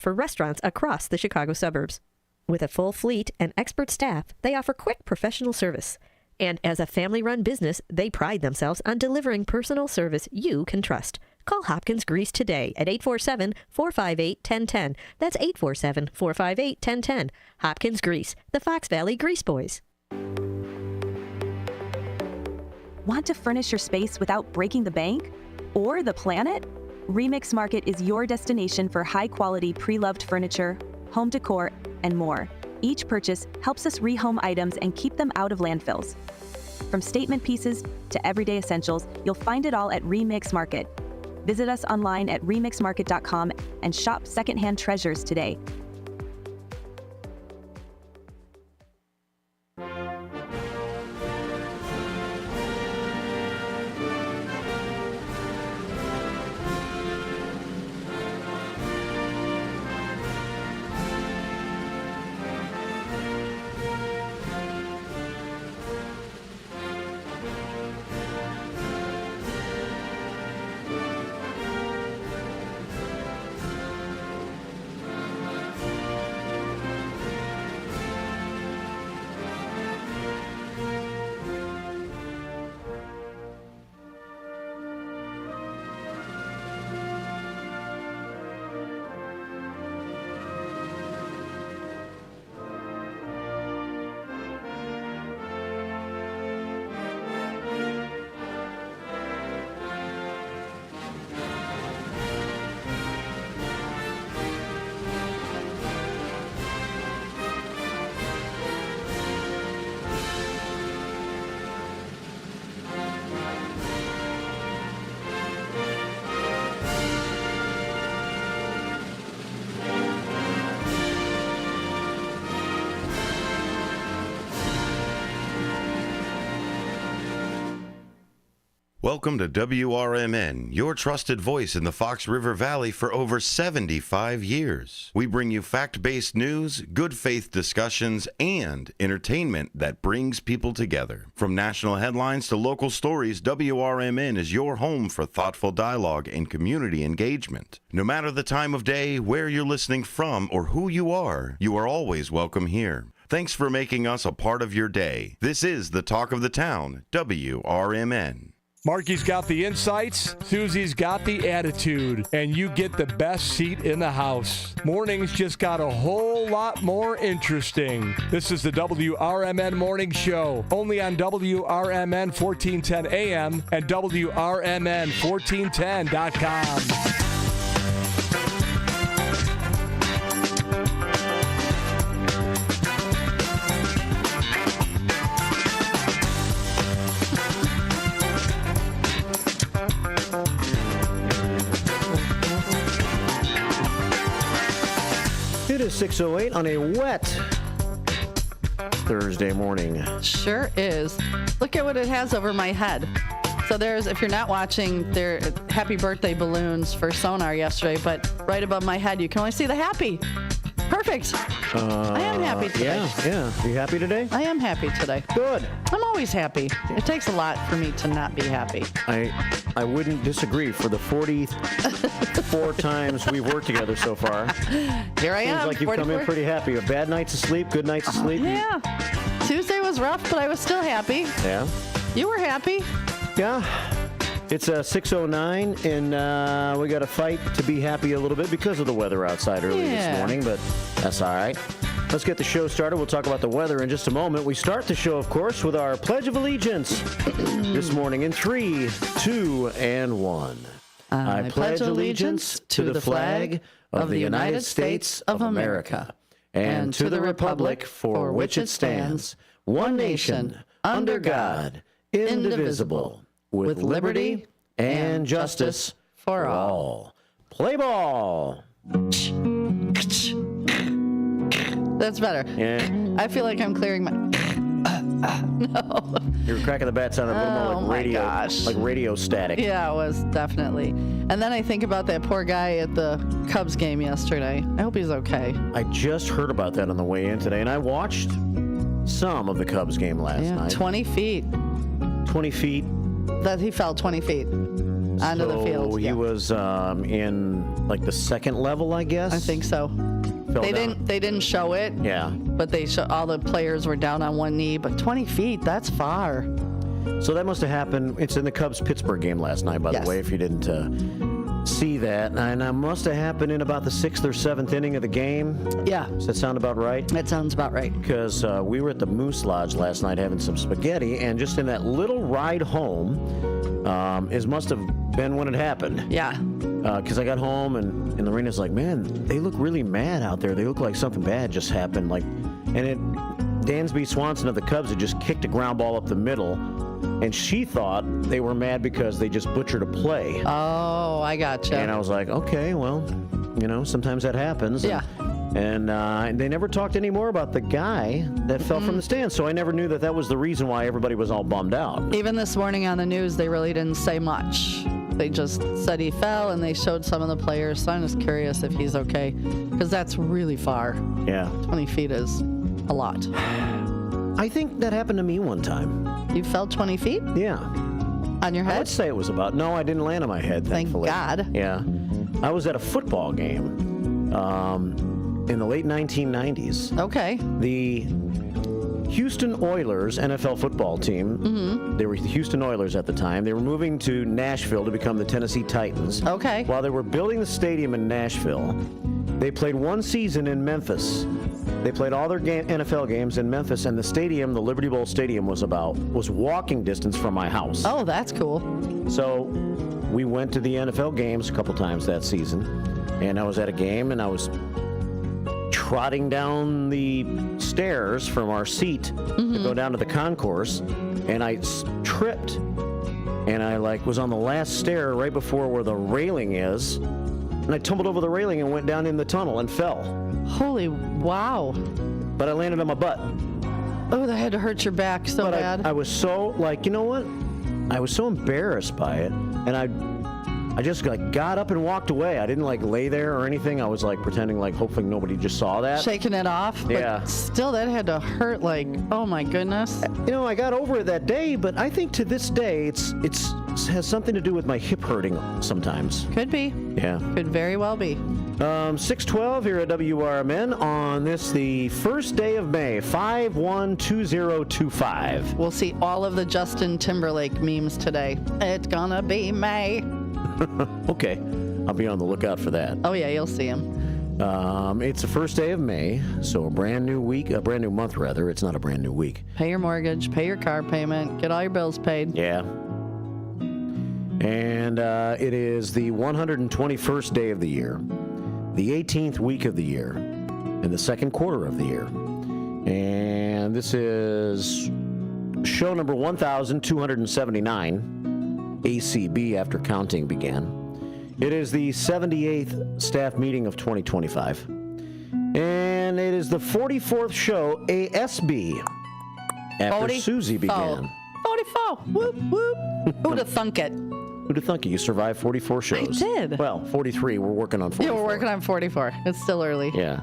for restaurants across the Chicago suburbs. With a full fleet and expert staff, they offer quick professional service. And as a family-run business, they pride themselves on delivering personal service you can trust. Call Hopkins Grease today at 847-458-1010. That's 847-458-1010. Hopkins Grease, the Fox Valley Grease Boys. Want to furnish your space without breaking the bank? Or the planet? Remix Market is your destination for high-quality pre-loved furniture, home decor, and more. Each purchase helps us rehome items and keep them out of landfills. From statement pieces to everyday essentials, you'll find it all at Remix Market. Visit us online at remixmarket.com and shop secondhand treasures today. Welcome to WRMN, your trusted voice in the Fox River Valley for over 75 years. We bring you fact-based news, good faith discussions, and entertainment that brings people together. From national headlines to local stories, WRMN is your home for thoughtful dialogue and community engagement. No matter the time of day, where you're listening from, or who you are always welcome here. Thanks for making us a part of your day. This is the Talk of the Town, WRMN. Marky's got the insights, Susie's got the attitude, and you get the best seat in the house. Mornings just got a whole lot more interesting. This is the WRMN Morning Show, only on WRMN 1410 AM and WRMN1410.com. It is 6:08 on a wet Thursday morning. Sure is. Look at what it has over my head. So there's, if you're not watching, there happy birthday balloons for sonar yesterday, but right above my head, you can only see the happy. Perfect. I am happy today. Yeah. You happy today? I am happy today. Good. I'm always happy. It takes a lot for me to not be happy. I wouldn't disagree. For the 44 times we've worked together so far, here I am. Seems like you've 44. come in pretty happy. A bad nights of sleep, good nights of sleep. Yeah. Tuesday was rough, but I was still happy. Yeah. You were happy. Yeah. It's 6:09, and we got to fight to be happy a little bit because of the weather outside early this morning, but that's all right. Let's get the show started. We'll talk about the weather in just a moment. We start the show, of course, with our Pledge of Allegiance this morning in 3, 2, and 1. I pledge allegiance to the flag of the United States of America and to the republic for which it stands, one nation, under God, indivisible, with liberty and justice for all. Play ball. That's better. Yeah. I feel like I'm clearing my... No. Your crack of the bat sounded a little more like radio, like radio static. Yeah, it was definitely. And then I think about that poor guy at the Cubs game yesterday. I hope he's okay. I just heard about that on the way in today, and I watched some of the Cubs game last night. 20 feet. 20 feet. That he fell 20 feet. onto the field. So he was in like the second level, I guess. I think so. They didn't show it. Yeah. But all the players were down on one knee. But 20 feet, that's far. So that must have happened. It's in the Cubs-Pittsburgh game last night, by the way, if you didn't see that. And it must have happened in about the 6th or 7th inning of the game. Yeah. Does that sound about right? That sounds about right. Because we were at the Moose Lodge last night having some spaghetti, and just in that little ride home, it must have been when it happened. Yeah. Because I got home, and Lorena's like, man, they look really mad out there. They look like something bad just happened. Dansby Swanson of the Cubs had just kicked a ground ball up the middle, and she thought they were mad because they just butchered a play. Oh, I gotcha. And I was like, okay, well, sometimes that happens. Yeah. And they never talked anymore about the guy that fell from the stands, so I never knew that was the reason why everybody was all bummed out. Even this morning on the news, they really didn't say much. They just said he fell, and they showed some of the players, so I'm just curious if he's okay, because that's really far. Yeah. 20 feet is a lot. I think that happened to me one time. You fell 20 feet? Yeah. On your head? I'd say it was about. No, I didn't land on my head, thankfully. Thank God. Yeah. I was at a football game in the late 1990s. Okay. The Houston Oilers NFL football team, they were the Houston Oilers at the time. They were moving to Nashville to become the Tennessee Titans. Okay. While they were building the stadium in Nashville, they played one season in Memphis. They played all their NFL games in Memphis, and the stadium, the Liberty Bowl Stadium, was walking distance from my house. Oh, that's cool. So we went to the NFL games a couple times that season, and I was at a game, and I was trotting down the stairs from our seat to go down to the concourse, and I tripped, and I was on the last stair right before where the railing is, and I tumbled over the railing and went down in the tunnel and fell. Holy wow. But I landed on my butt. Oh, that had to hurt your back so bad. I was so, you know what? I was so embarrassed by it, and I just got up and walked away. I didn't lay there or anything. I was pretending hoping nobody just saw that. Shaking it off. Yeah. But still, that had to hurt. Oh my goodness. I got over it that day, but I think to this day it has something to do with my hip hurting sometimes. Could be. Yeah. Could very well be. 6:12 here at WRMN on the first day of May, 5/1/2025. We'll see all of the Justin Timberlake memes today. It's gonna be May. Okay, I'll be on the lookout for that. Oh yeah, you'll see him. It's the first day of May, so a brand new month rather. It's not a brand new week. Pay your mortgage, pay your car payment, get all your bills paid. Yeah. And it is the 121st day of the year, the 18th week of the year, and the second quarter of the year. And this is show number 1,279, ACB after counting began. It is the 78th staff meeting of 2025. And it is the 44th show, ASB, after Susie began. 44. Whoop, whoop. Who'd have thunk it? Who'd have thunk it? You survived 44 shows. I did. Well, 43. We're working on 44. Yeah, we're working on 44. It's still early. Yeah.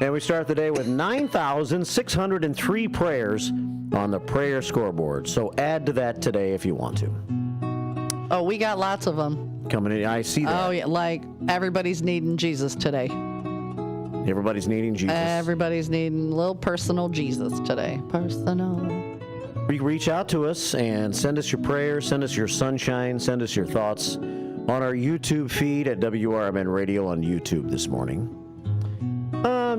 And we start the day with 9,603 prayers on the prayer scoreboard. So add to that today if you want to. Oh, we got lots of them. Coming in. I see that. Oh, yeah. Everybody's needing Jesus today. Everybody's needing Jesus. Everybody's needing a little personal Jesus today. Personal. Reach out to us and send us your prayers, send us your sunshine, send us your thoughts on our YouTube feed at WRMN Radio on YouTube this morning.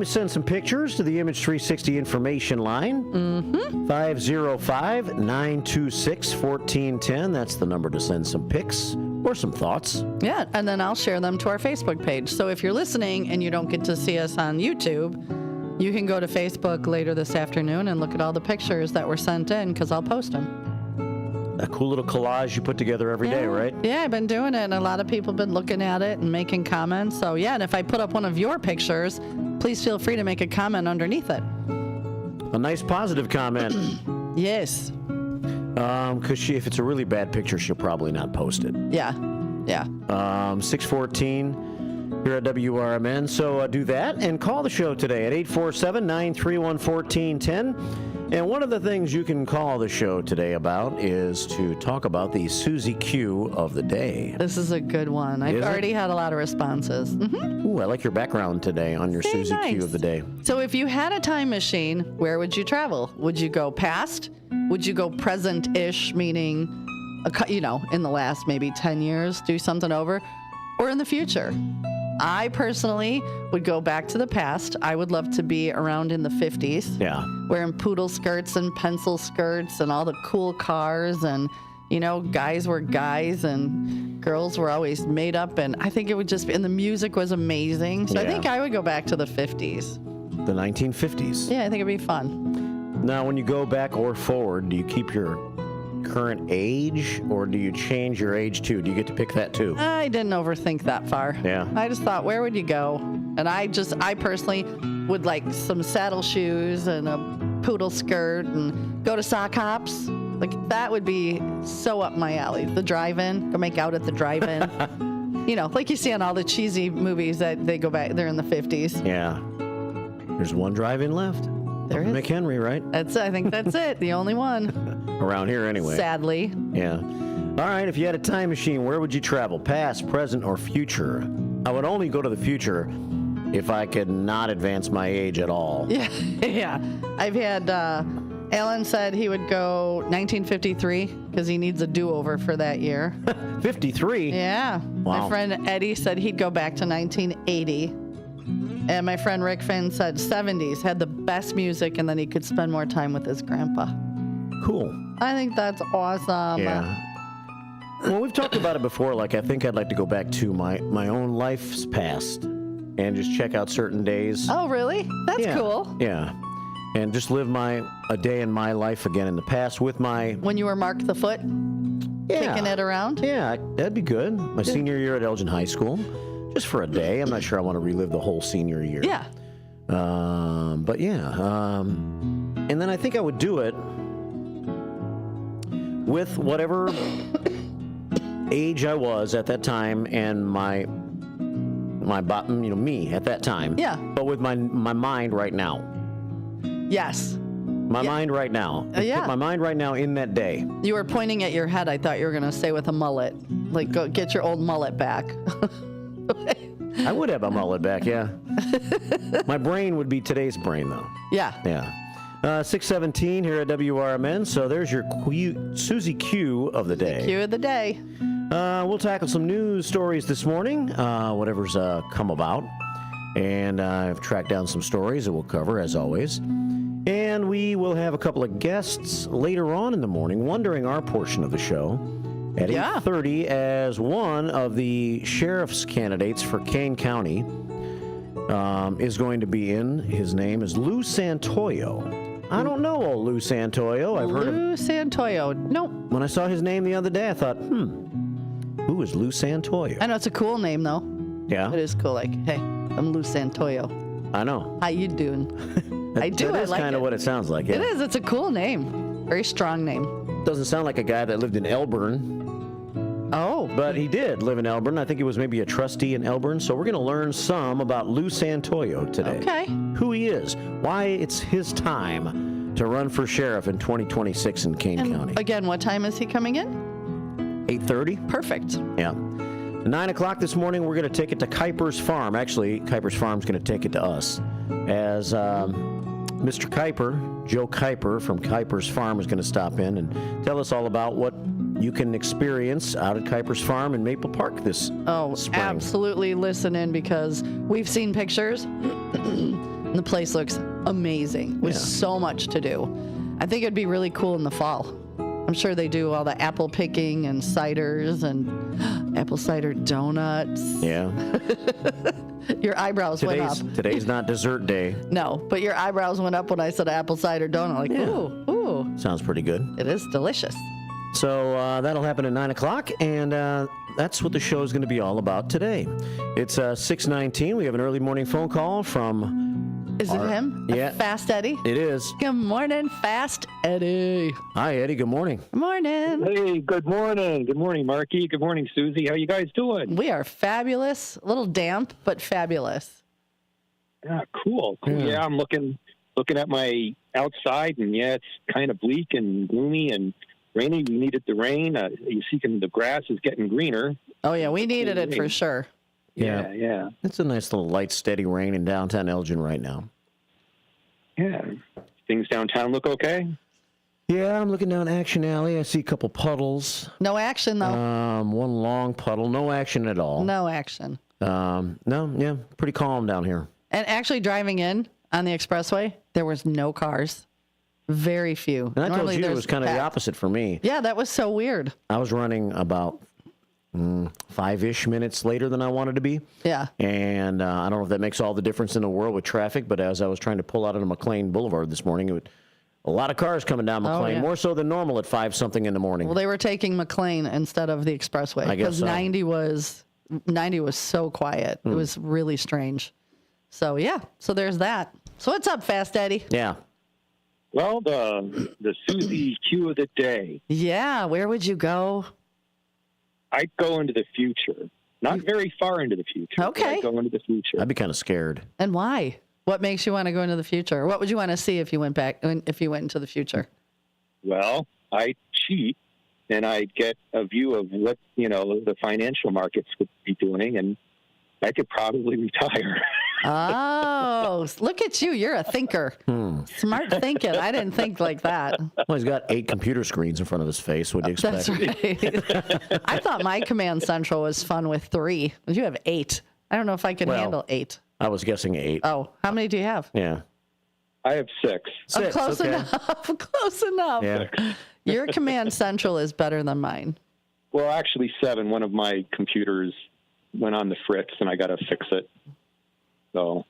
Send some pictures to the Image 360 information line. 505-926-1410. That's the number to send some pics or some thoughts. Yeah, and then I'll share them to our Facebook page. So if you're listening and you don't get to see us on YouTube, you can go to Facebook later this afternoon and look at all the pictures that were sent in because I'll post them. A cool little collage you put together every day, right? Yeah, I've been doing it, and a lot of people have been looking at it and making comments. So, yeah, and if I put up one of your pictures, please feel free to make a comment underneath it. A nice positive comment. Yes. Because if it's a really bad picture, she'll probably not post it. Yeah. 614 here at WRMN. So do that and call the show today at 847-931-1410. And one of the things you can call the show today about is to talk about the Susie Q of the day. This is a good one. I've already had a lot of responses. Mm-hmm. Ooh, I like your background today on your Susie Q of the day. So if you had a time machine, where would you travel? Would you go past? Would you go present-ish, meaning, in the last maybe 10 years, do something over? Or in the future? I personally would go back to the past. I would love to be around in the 50s. Yeah. Wearing poodle skirts and pencil skirts and all the cool cars, and guys were guys and girls were always made up, and I think it would just be, and the music was amazing. So I think I would go back to the 50s. The 1950s. Yeah, I think it'd be fun. Now, when you go back or forward, do you keep your current age, or do you change your age too? Do you get to pick that too? I didn't overthink that far. Yeah. I just thought, where would you go? And I personally would like some saddle shoes and a poodle skirt and go to sock hops. Like, that would be so up my alley. The drive-in, go make out at the drive-in. Like you see on all the cheesy movies that they go back, they're in the 50s. Yeah. There's one drive-in left. There is. McHenry, right? I think that's it. The only one. Around here anyway. Sadly. Yeah. All right, if you had a time machine, where would you travel? Past, present, or future? I would only go to the future if I could not advance my age at all. Yeah. Yeah. I've had, Alan said he would go 1953 because he needs a do-over for that year. 53? Yeah. Wow. My friend Eddie said he'd go back to 1980. And my friend Rick Finn said 70s had the best music, and then he could spend more time with his grandpa. Cool. I think that's awesome. Yeah. Well, we've talked about it before. Like, I think I'd like to go back to my own life's past and just check out certain days. Oh, really? That's cool. Yeah. And just live a day in my life again in the past with my... When you were Mark the Foot? Kicking it around? Yeah, that'd be good. My senior year at Elgin High School. Just for a day. I'm not sure I want to relive the whole senior year. Yeah. But yeah. And then I think I would do it with whatever age I was at that time and my me at that time. Yeah. But with my mind right now. Yes. My mind right now. Yeah. Put my mind right now in that day. You were pointing at your head. I thought you were going to say with a mullet. Like, go get your old mullet back. I would have a mullet back, yeah. My brain would be today's brain, though. Yeah. Yeah. 6:17 here at WRMN. So there's your Susie Q of the day. Q of the day. We'll tackle some news stories this morning, whatever's come about. And I've tracked down some stories that we'll cover, as always. And we will have a couple of guests later on in the morning, during our portion of the show. At 8:30, as one of the sheriff's candidates for Kane County is going to be in. His name is Lou Santoyo. I don't know old Lou Santoyo. I've heard of Lou Santoyo. Nope. When I saw his name the other day, I thought, who is Lou Santoyo? I know it's a cool name, though. Yeah? It is cool. Like, hey, I'm Lou Santoyo. I know. How you doing? I do. That is kind of what it sounds like. Yeah. It is. It's a cool name. Very strong name. Doesn't sound like a guy that lived in Elburn. Oh. But he did live in Elburn. I think he was maybe a trustee in Elburn. So we're going to learn some about Lou Santoyo today. Okay. Who he is, why it's his time to run for sheriff in 2026 in Kane County. Again, what time is he coming in? 8:30. Perfect. Yeah. 9 o'clock this morning, we're going to take it to Kuiper's Farm. Actually, Kuiper's Farm's going to take it to us. As Mr. Kuiper, Joe Kuiper from Kuiper's Farm, is going to stop in and tell us all about what you can experience out at Kuiper's Farm in Maple Park this spring. Absolutely listen in, because we've seen pictures. And the place looks amazing with so much to do. I think it'd be really cool in the fall. I'm sure they do all the apple picking and ciders and apple cider donuts. Yeah. Your eyebrows went up. Today's not dessert day. No, but your eyebrows went up when I said apple cider donut. Like, ooh. Sounds pretty good. It is delicious. So that'll happen at 9 o'clock, and that's what the show is going to be all about today. It's 6:19. We have an early morning phone call from... Is it him? Yeah. Fast Eddie? It is. Good morning, Fast Eddie. Hi, Eddie. Good morning. Good morning. Hey, good morning. Good morning, Marky. Good morning, Susie. How you guys doing? We are fabulous. A little damp, but fabulous. Yeah, cool. Yeah, I'm looking looking at my outside, and yeah, it's kind of bleak and gloomy and rainy. We needed the rain. You see, the grass is getting greener. Oh, yeah, we needed it for sure. Yeah. It's a nice little light, steady rain in downtown Elgin right now. Yeah. Things downtown look okay? Yeah, I'm looking down Action Alley. I see a couple puddles. No action, though. One long puddle. No action at all. No action. Pretty calm down here. And actually driving in on the expressway, there was no cars. Very few. And I Normally told you it there's was kind of the packed. opposite for me. Yeah, that was so weird. I was running about 5-ish minutes later than I wanted to be. Yeah. And I don't know if that makes all the difference in the world with traffic, but as I was trying to pull out onto McLean Boulevard this morning, a lot of cars coming down McLean, yeah. more so than normal at 5-something in the morning. Well, they were taking McLean instead of the expressway. I guess so. 90 was so quiet. It was really strange. So, yeah. So there's that. So what's up, Fast Eddie? Yeah. Well, the Susie cue of the day. Yeah. Where would you go? I'd go into the future. Not very far into the future. Okay. I'd go into the future. I'd be kind of scared. And why? What makes you want to go into the future? What would you want to see if you went into the future? Well, I'd cheat, and I'd get a view of what, the financial markets would be doing, and I could probably retire. Oh, look at you. You're a thinker. Smart thinking. I didn't think like that. Well, he's got 8 computer screens in front of his face. What do you expect? That's right. I thought my command central was fun with 3. You have 8. I don't know if I can handle 8. I was guessing 8. Oh, how many do you have? Yeah. I have 6. 6, close okay. enough. Close enough. Yeah. Your command central is better than mine. Well, actually 7. One of my computers went on the fritz, and I got to fix it. So.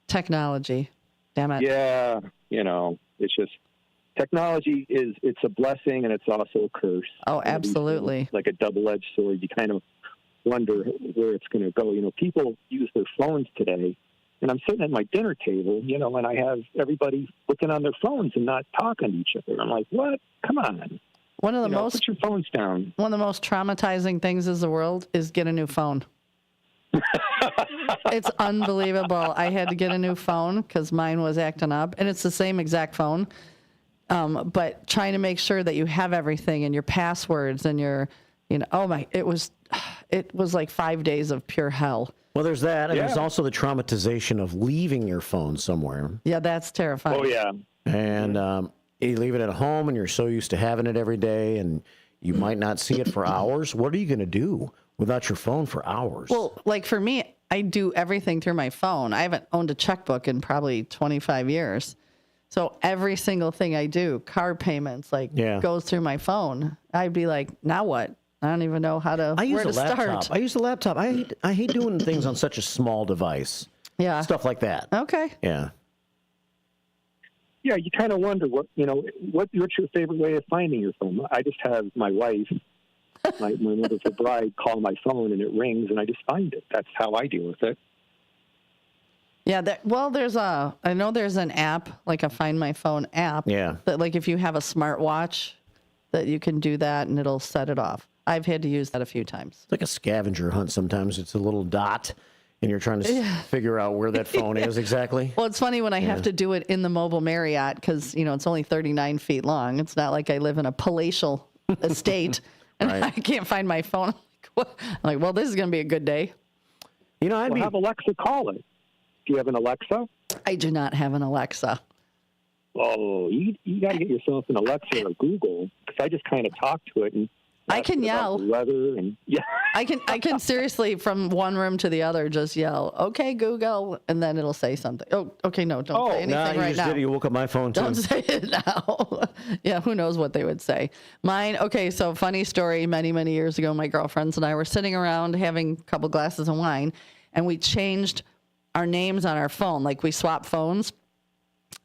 Technology. Damn it. Yeah, it's just technology it's a blessing and it's also a curse. Oh, absolutely. It's like a double-edged sword. You kind of wonder where it's going to go. People use their phones today, and I'm sitting at my dinner table, and I have everybody looking on their phones and not talking to each other. I'm like, what? Come on. One of the Put your phones down. One of the most traumatizing things in the world is get a new phone. It's unbelievable. I had to get a new phone because mine was acting up, and it's the same exact phone. But trying to make sure that you have everything and your passwords and your, it was like 5 days of pure hell. Well, there's that, and there's also the traumatization of leaving your phone somewhere. Yeah, that's terrifying. Oh, yeah. And you leave it at home, and you're so used to having it every day, and you might not see it for hours. What are you going to do without your phone for hours? Well, like for me, I do everything through my phone. I haven't owned a checkbook in probably 25 years. So every single thing I do, car payments, goes through my phone. I'd be like, now what? I don't even know where to start. I use a laptop. I hate doing things on such a small device. Yeah. Stuff like that. Okay. Yeah. Yeah, you kind of wonder what's your favorite way of finding your phone? I just have my wife, my wonderful bride, call my phone and it rings and I just find it. That's how I deal with it. Yeah, I know there's an app, like a Find My Phone app. Yeah. That like if you have a smartwatch, that you can do that and it'll set it off. I've had to use that a few times. It's like a scavenger hunt sometimes. It's a little dot, and you're trying to figure out where that phone is exactly. Well, it's funny when I have to do it in the mobile Marriott because, it's only 39 feet long. It's not like I live in a palatial estate and I can't find my phone. I'm like, well, this is going to be a good day. Have Alexa call it. Do you have an Alexa? I do not have an Alexa. Oh, you got to get yourself an Alexa or Google because I just kind of talk to it and I can yell. The weather and I can seriously from one room to the other just yell, "Okay, Google," and then it'll say something. Oh, okay, no, don't say anything right now. You woke up my phone too. Don't say it now. Yeah, who knows what they would say. Mine. Okay, so funny story. Many years ago, my girlfriends and I were sitting around having a couple glasses of wine, and we changed our names on our phone. Like we swapped phones.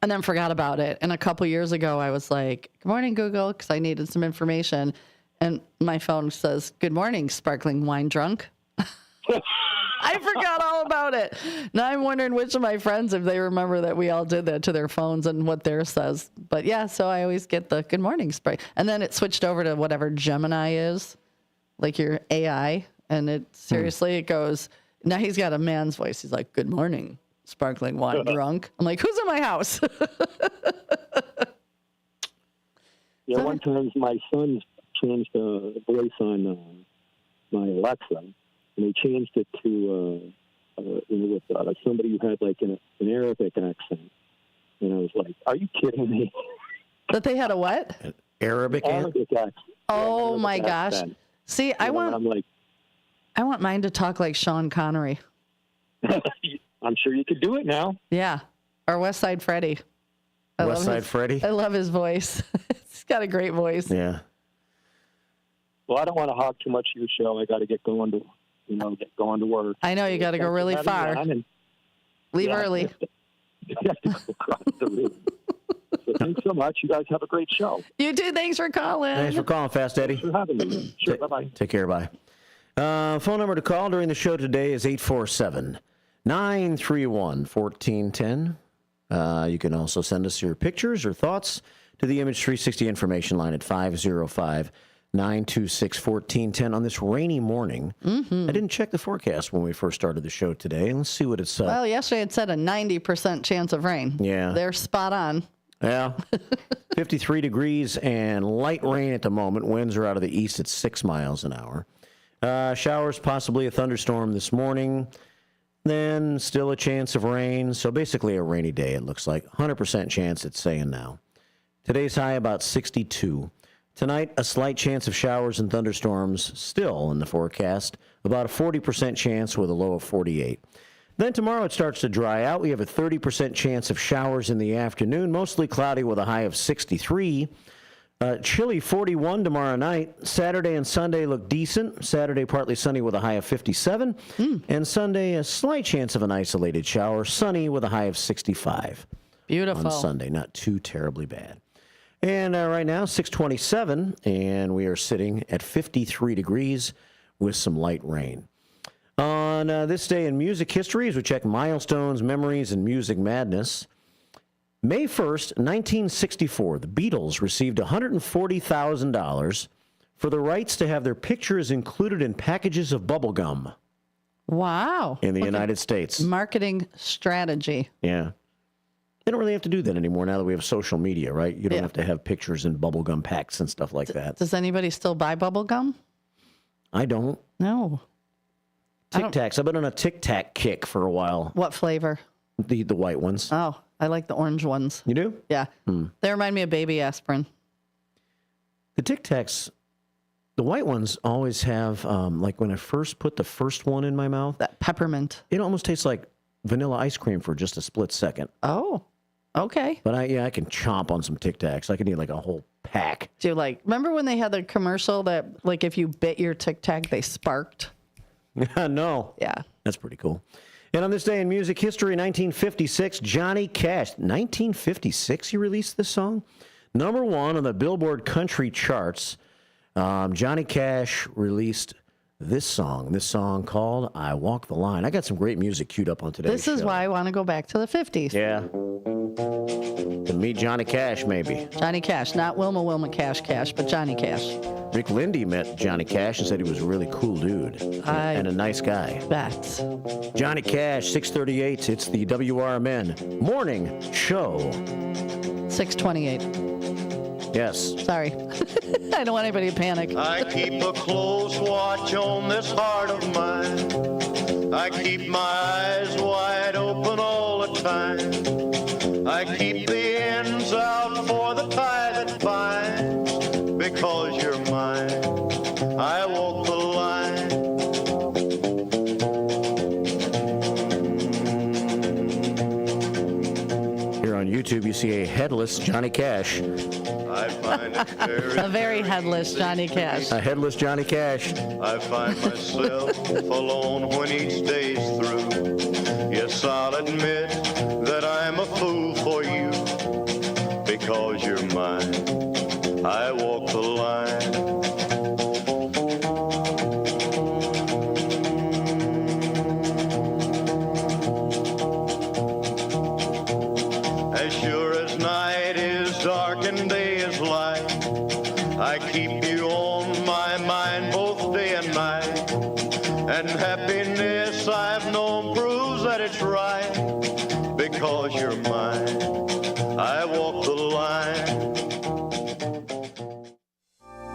And then forgot about it. And a couple years ago, I was like, "Good morning, Google," because I needed some information. And my phone says, "Good morning, sparkling wine drunk." I forgot all about it. Now I'm wondering which of my friends, if they remember that we all did that to their phones and what theirs says. But yeah, so I always get the "Good morning," and then it switched over to whatever Gemini is, like your AI. And it seriously, it goes, now he's got a man's voice. He's like, "Good morning, sparkling wine drunk. I'm like, who's in my house? Yeah, one time my son changed the voice on my Alexa, and they changed it to with somebody who had like an Arabic accent, and I was like, "Are you kidding me?" That they had a what? Arabic accent. Oh Arabic my gosh! accent. See, I want mine to talk like Sean Connery. I'm sure you could do it now. Yeah, or West Side Freddy. West Side Freddy? I love his voice. He's got a great voice. Yeah. Well, I don't want to hog too much of your show. I got to get going to work. I know you got to go really far. Leave early. You have to go across the room. So thanks so much. You guys have a great show. You too. Thanks for calling. Thanks for calling, Fast Eddie. Thanks for having me. Sure. Bye-bye. Take care. Bye. Phone number to call during the show today is 847-931-1410. You can also send us your pictures or thoughts to the Image 360 information line at 505-926-1410 on this rainy morning. Mm-hmm. I didn't check the forecast when we first started the show today. Let's see what it's... Well, yesterday it said a 90% chance of rain. Yeah. They're spot on. Yeah. 53 degrees and light rain at the moment. Winds are out of the east at 6 miles an hour. Showers, possibly a thunderstorm this morning. Then still a chance of rain. So basically a rainy day, it looks like. 100% chance, it's saying now. Today's high about 62. Tonight, a slight chance of showers and thunderstorms still in the forecast. About a 40% chance with a low of 48. Then tomorrow it starts to dry out. We have a 30% chance of showers in the afternoon, mostly cloudy with a high of 63. Chilly 41 tomorrow night. Saturday and Sunday look decent. Saturday partly sunny with a high of 57. And Sunday a slight chance of an isolated shower. Sunny with a high of 65. Beautiful. On Sunday, not too terribly bad. And right now, 6:27, and we are sitting at 53 degrees with some light rain. On this day in music history, as we check milestones, memories, and music madness, May 1st, 1964, the Beatles received $140,000 for the rights to have their pictures included in packages of bubble gum. Wow. In the United States. Marketing strategy. Yeah. They don't really have to do that anymore now that we have social media, right? You don't have to have pictures in bubble gum packs and stuff like that. Does anybody still buy bubble gum? I don't. No. Tic Tacs. I've been on a Tic Tac kick for a while. What flavor? The white ones. Oh, I like the orange ones. You do? Yeah. They remind me of baby aspirin. The Tic Tacs, the white ones always have, like when I first put the first one in my mouth. That peppermint. It almost tastes like vanilla ice cream for just a split second. Oh, okay. But I can chomp on some Tic Tacs. I can eat like a whole pack. Do you remember when they had the commercial that like if you bit your Tic Tac, they sparked? No. Yeah. That's pretty cool. And on this day in music history, 1956, Johnny Cash. 1956 he released this song? Number 1 on the Billboard country charts. Johnny Cash released this song called I Walk the Line. I got some great music queued up on today's This is show. why I want to go back to the 50s. Yeah. To meet Johnny Cash, maybe. Johnny Cash, not Wilma Cash, but Johnny Cash. Rick Lindy met Johnny Cash and said he was a really cool dude and a nice guy. Bet. Johnny Cash, 6:38. It's the WRMN Morning Show. 6:28. Yes. Sorry. I don't want anybody to panic. I keep a close watch on this heart of mine. I keep my eyes wide open all the time. I keep the ends out for the tie that binds. Because you're mine, I walk the line. Here on YouTube, you see a headless Johnny Cash. I find it A very headless Johnny Cash. A headless Johnny Cash. I find myself alone when each day's through. Yes, I'll admit that I'm a fool for you. Because you're mine, I walk the line. As sure as night is dark and day is light, I keep you on my mind both day and night. And happiness I've known proves that it's right. because you're mine. I walk the line.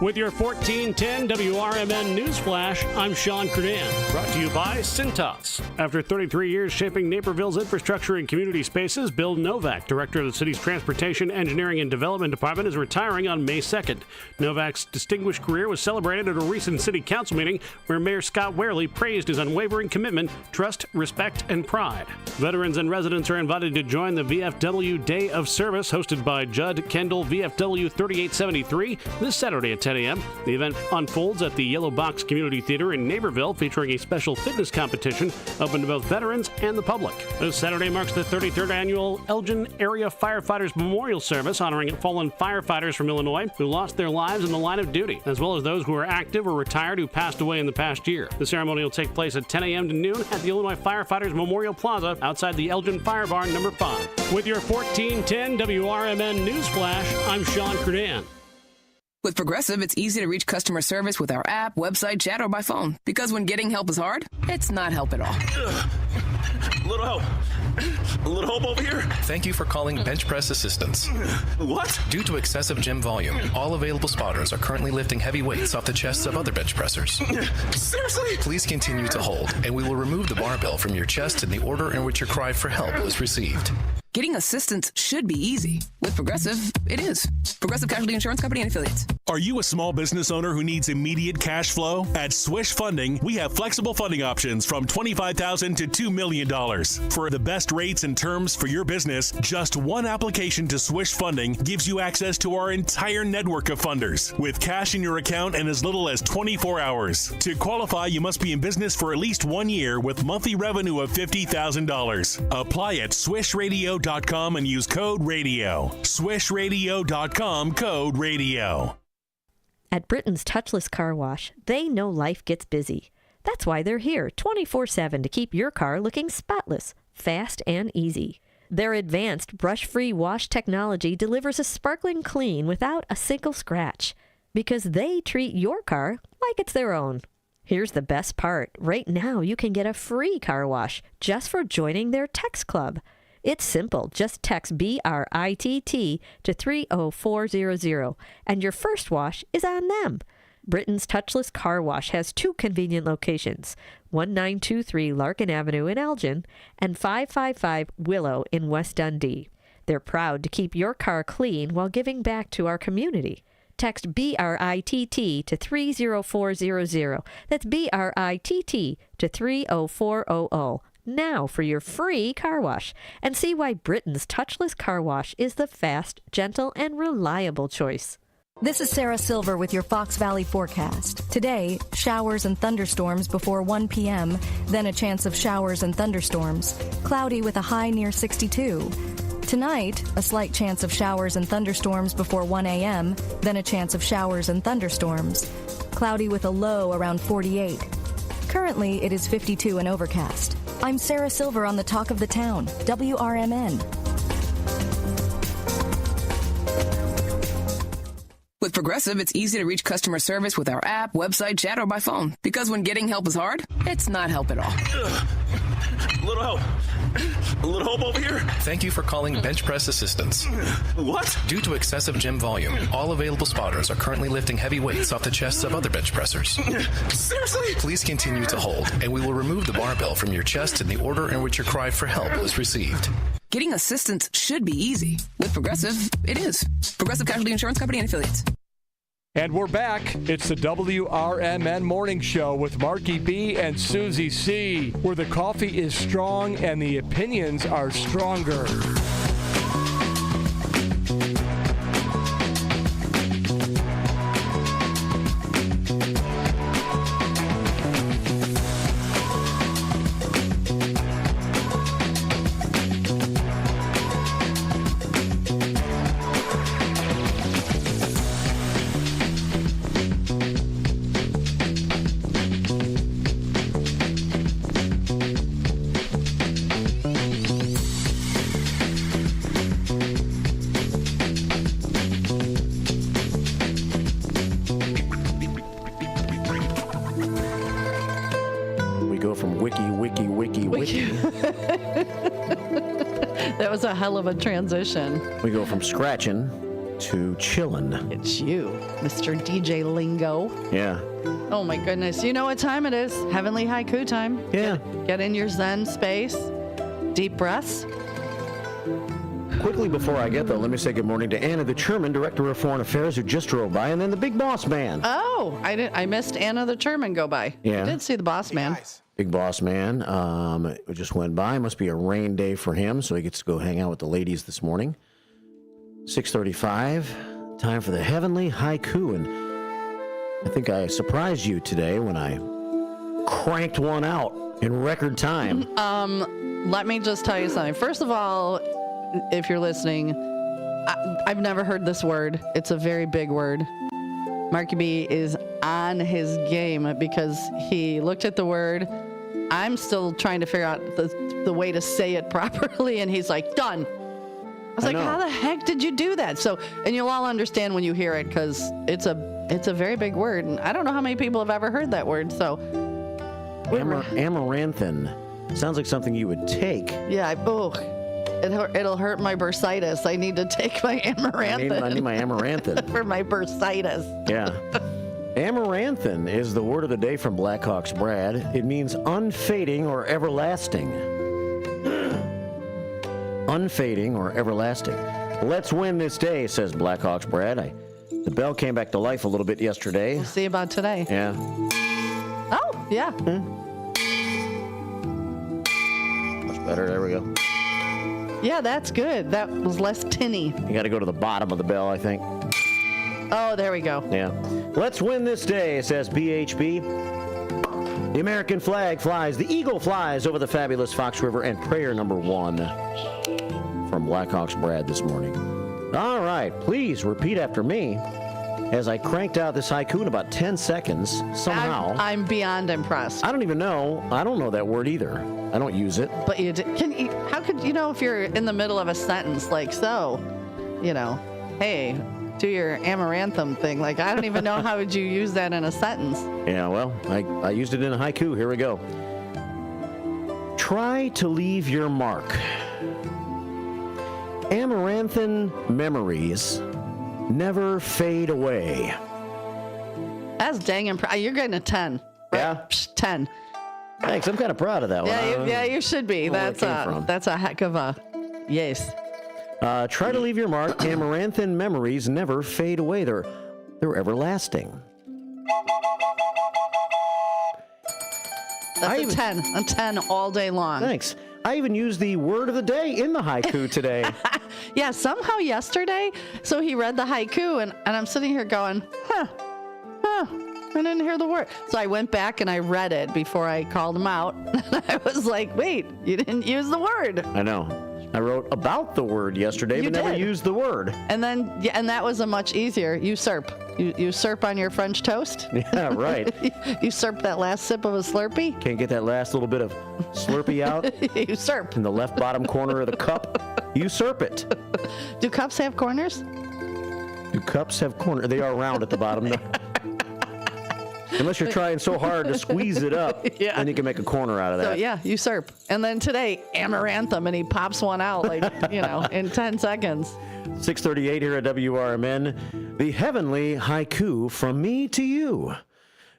With your 1410 WRMN News Flash, I'm Sean Kernan. Brought to you by Cintas. After 33 years shaping Naperville's infrastructure and community spaces, Bill Novak, director of the city's Transportation, Engineering, and Development Department, is retiring on May 2nd. Novak's distinguished career was celebrated at a recent city council meeting where Mayor Scott Wehrle praised his unwavering commitment, trust, respect, and pride. Veterans and residents are invited to join the VFW Day of Service hosted by Judd Kendall VFW 3873 this Saturday at 10 a.m. The event unfolds at the Yellow Box Community Theater in Naperville, featuring a special fitness competition open to both veterans and the public. This Saturday marks the 33rd annual Elgin Area Firefighters Memorial Service, honoring fallen firefighters from Illinois who lost their lives in the line of duty, as well as those who are active or retired who passed away in the past year. The ceremony will take place at 10 a.m. to noon at the Illinois Firefighters Memorial Plaza outside the Elgin Fire Barn number 5. With your 1410 WRMN News Flash, I'm Sean Kernan. With Progressive, it's easy to reach customer service with our app, website, chat, or by phone. Because when getting help is hard, it's not help at all. A little help. A little help over here. Thank you for calling Bench Press Assistance. What? Due to excessive gym volume, all available spotters are currently lifting heavy weights off the chests of other bench pressers. Seriously? Please continue to hold, and we will remove the barbell from your chest in the order in which your cry for help was received. Getting assistance should be easy. With Progressive, it is. Progressive Casualty Insurance Company and Affiliates. Are you a small business owner who needs immediate cash flow? At Swish Funding, we have flexible funding options from $25,000 to $2 million. For the best rates and terms for your business, just one application to Swish Funding gives you access to our entire network of funders, with cash in your account in as little as 24 hours. To qualify, you must be in business for at least 1 year with monthly revenue of $50,000. Apply at swishradio.com and use code RADIO. swishradio.com, code RADIO. At Britain's Touchless Car Wash, they know life gets busy. That's why they're here 24/7 to keep your car looking spotless, fast, and easy. Their advanced brush-free wash technology delivers a sparkling clean without a single scratch, because they treat your car like it's their own. Here's the best part. Right now, you can get a free car wash just for joining their text club. It's simple. Just text BRITT to 30400, and your first wash is on them. Britain's Touchless Car Wash has 2 convenient locations, 1923 Larkin Avenue in Elgin and 555 Willow in West Dundee. They're proud to keep your car clean while giving back to our community. Text BRITT to 30400. That's BRITT to 30400. Now for your free car wash, and see why Britain's Touchless Car Wash is the fast, gentle, and reliable choice. This is Sarah Silver with your Fox Valley forecast. Today, showers and thunderstorms before 1 p.m., then a chance of showers and thunderstorms. Cloudy with a high near 62. Tonight, a slight chance of showers and thunderstorms before 1 a.m., then a chance of showers and thunderstorms. Cloudy with a low around 48. Currently, it is 52 and overcast. I'm Sarah Silver on the Talk of the Town, WRMN. With Progressive, it's easy to reach customer service with our app, website, chat, or by phone. Because when getting help is hard, it's not help at all. A little help. A little help over here. Thank you for calling Bench Press Assistance. What? Due to excessive gym volume, all available spotters are currently lifting heavy weights off the chests of other bench pressers. Seriously? Please continue to hold, and we will remove the barbell from your chest in the order in which your cry for help was received. Getting assistance should be easy. With Progressive, it is. Progressive Casualty Insurance Company and Affiliates. And we're back. It's the WRMN Morning Show with Marky B and Susie C, where the coffee is strong and the opinions are stronger. That was a hell of a transition. We go from scratching to chillin'. It's you, Mr. DJ Lingo. Yeah. Oh my goodness. You know what time it is? Heavenly haiku time. Yeah. Get in your Zen space. Deep breaths. Quickly before I get there, let me say good morning to Anna, the chairman, director of foreign affairs, who just drove by, and then the big boss man. Oh, I missed Anna the chairman go by. Yeah. I did see the boss man. Big boss man. It just went by. Must be a rain day for him, so he gets to go hang out with the ladies this morning. 6:35. Time for the heavenly haiku, and I think I surprised you today when I cranked one out in record time. Let me just tell you something. First of all, if you're listening, I've never heard this word. It's a very big word. Marky B is on his game because he looked at the word. I'm still trying to figure out the way to say it properly, and he's like, done. I was like, how the heck did you do that? So, and you'll all understand when you hear it because it's a very big word, and I don't know how many people have ever heard that word. So, Amaranthin sounds like something you would take. Yeah, it'll hurt my bursitis. I need to take my amaranthin. I need my amaranthin. For my bursitis. Yeah. Amaranthin is the word of the day from Blackhawks Brad. It means unfading or everlasting. Unfading or everlasting. Let's win this day, says Blackhawks Brad. The bell came back to life a little bit yesterday. We'll see about today. Yeah. Oh, yeah. Much better. There we go. Yeah, that's good. That was less tinny. You got to go to the bottom of the bell, I think. Oh, there we go. Yeah. Let's win this day, says BHB. The American flag flies. The eagle flies over the fabulous Fox River. And prayer number 1 from Blackhawks Brad this morning. All right. Please repeat after me as I cranked out this haiku in about 10 seconds. Somehow. I'm beyond impressed. I don't even know. I don't know that word either. I don't use it. But you how could you know if you're in the middle of a sentence like so, hey, do your amaranthum thing. Like, I don't even know how would you use that in a sentence. Yeah, well, I used it in a haiku. Here we go. Try to leave your mark. Amaranthin memories never fade away. That's dang impressive. You're getting a 10. Right? Yeah? 10. Thanks. I'm kind of proud of that one. Yeah, you should be. That's a heck of a yes. Try to leave your mark. Amaranthin memories never fade away. They're everlasting. That's a 10 all day long. Thanks. I even used the word of the day in the haiku today. Yeah, somehow yesterday, so he read the haiku, and I'm sitting here going, I didn't hear the word. So I went back and I read it before I called him out. I was like, wait, you didn't use the word. I know. I wrote about the word yesterday, but never used the word. And then, and that was a much easier. Usurp. You usurp on your French toast? Yeah, right. Usurp that last sip of a Slurpee? Can't get that last little bit of Slurpee out? Usurp. In the left bottom corner of the cup. Usurp it. Do cups have corners? Do cups have corners? They are round at the bottom. Unless you're trying so hard to squeeze it up, then you can make a corner out of that. So, yeah, usurp. And then today, amaranthum, and he pops one out, like, in 10 seconds. 6:38 here at WRMN. The heavenly haiku from me to you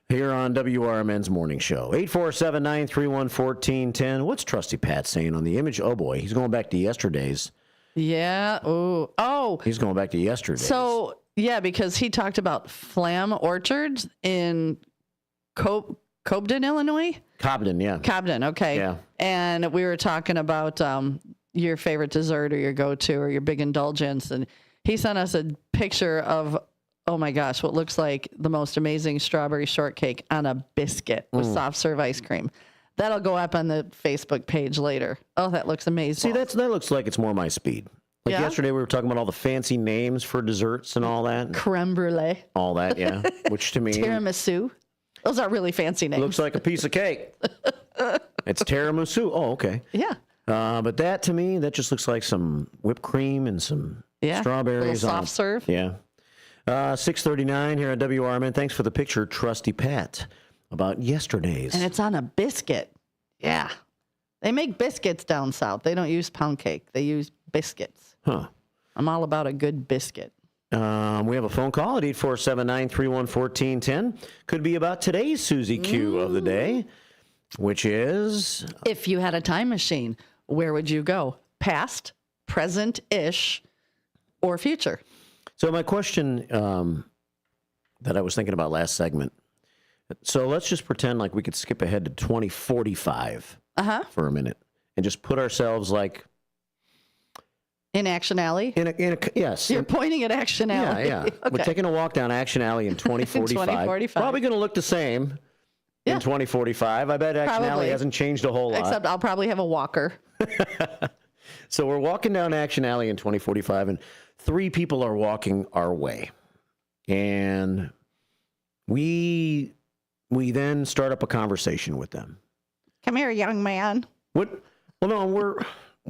here on WRMN's morning show. 847-931-1410. What's Trusty Pat saying on the image? Oh, boy, he's going back to yesterday's. Yeah. Oh. He's going back to yesterday's. So, yeah, because he talked about Flam Orchards in Cobden, Illinois? Cobden, yeah. Cobden, okay. Yeah. And we were talking about your favorite dessert or your go-to or your big indulgence. And he sent us a picture of, oh my gosh, what looks like the most amazing strawberry shortcake on a biscuit with soft serve ice cream. That'll go up on the Facebook page later. Oh, that looks amazing. See, that looks like it's more my speed. Like yesterday, we were talking about all the fancy names for desserts and all that. Creme brulee. All that, yeah. Which to me... Tiramisu. Those are really fancy names. Looks like a piece of cake. It's tiramisu. Oh, okay. Yeah. But that, to me, that just looks like some whipped cream and some strawberries. A little soft serve. Yeah. 6:39 here at WRMN. Thanks for the picture, Trusty Pat, about yesterday's. And it's on a biscuit. Yeah. They make biscuits down south. They don't use pound cake. They use biscuits. Huh. I'm all about a good biscuit. We have a phone call at 847-931-1410. Could be about today's Susie Q of the day, which is... If you had a time machine, where would you go? Past, present-ish, or future? So my question that I was thinking about last segment, so let's just pretend like we could skip ahead to 2045 for a minute and just put ourselves like... In Action Alley? Yes. You're pointing at Action Alley. Yeah. Okay. We're taking a walk down Action Alley in 2045. Probably going to look the same in 2045. I bet Action Alley hasn't changed a whole lot. Except I'll probably have a walker. So we're walking down Action Alley in 2045, and 3 people are walking our way. And we then start up a conversation with them. Come here, young man. What? Well, no,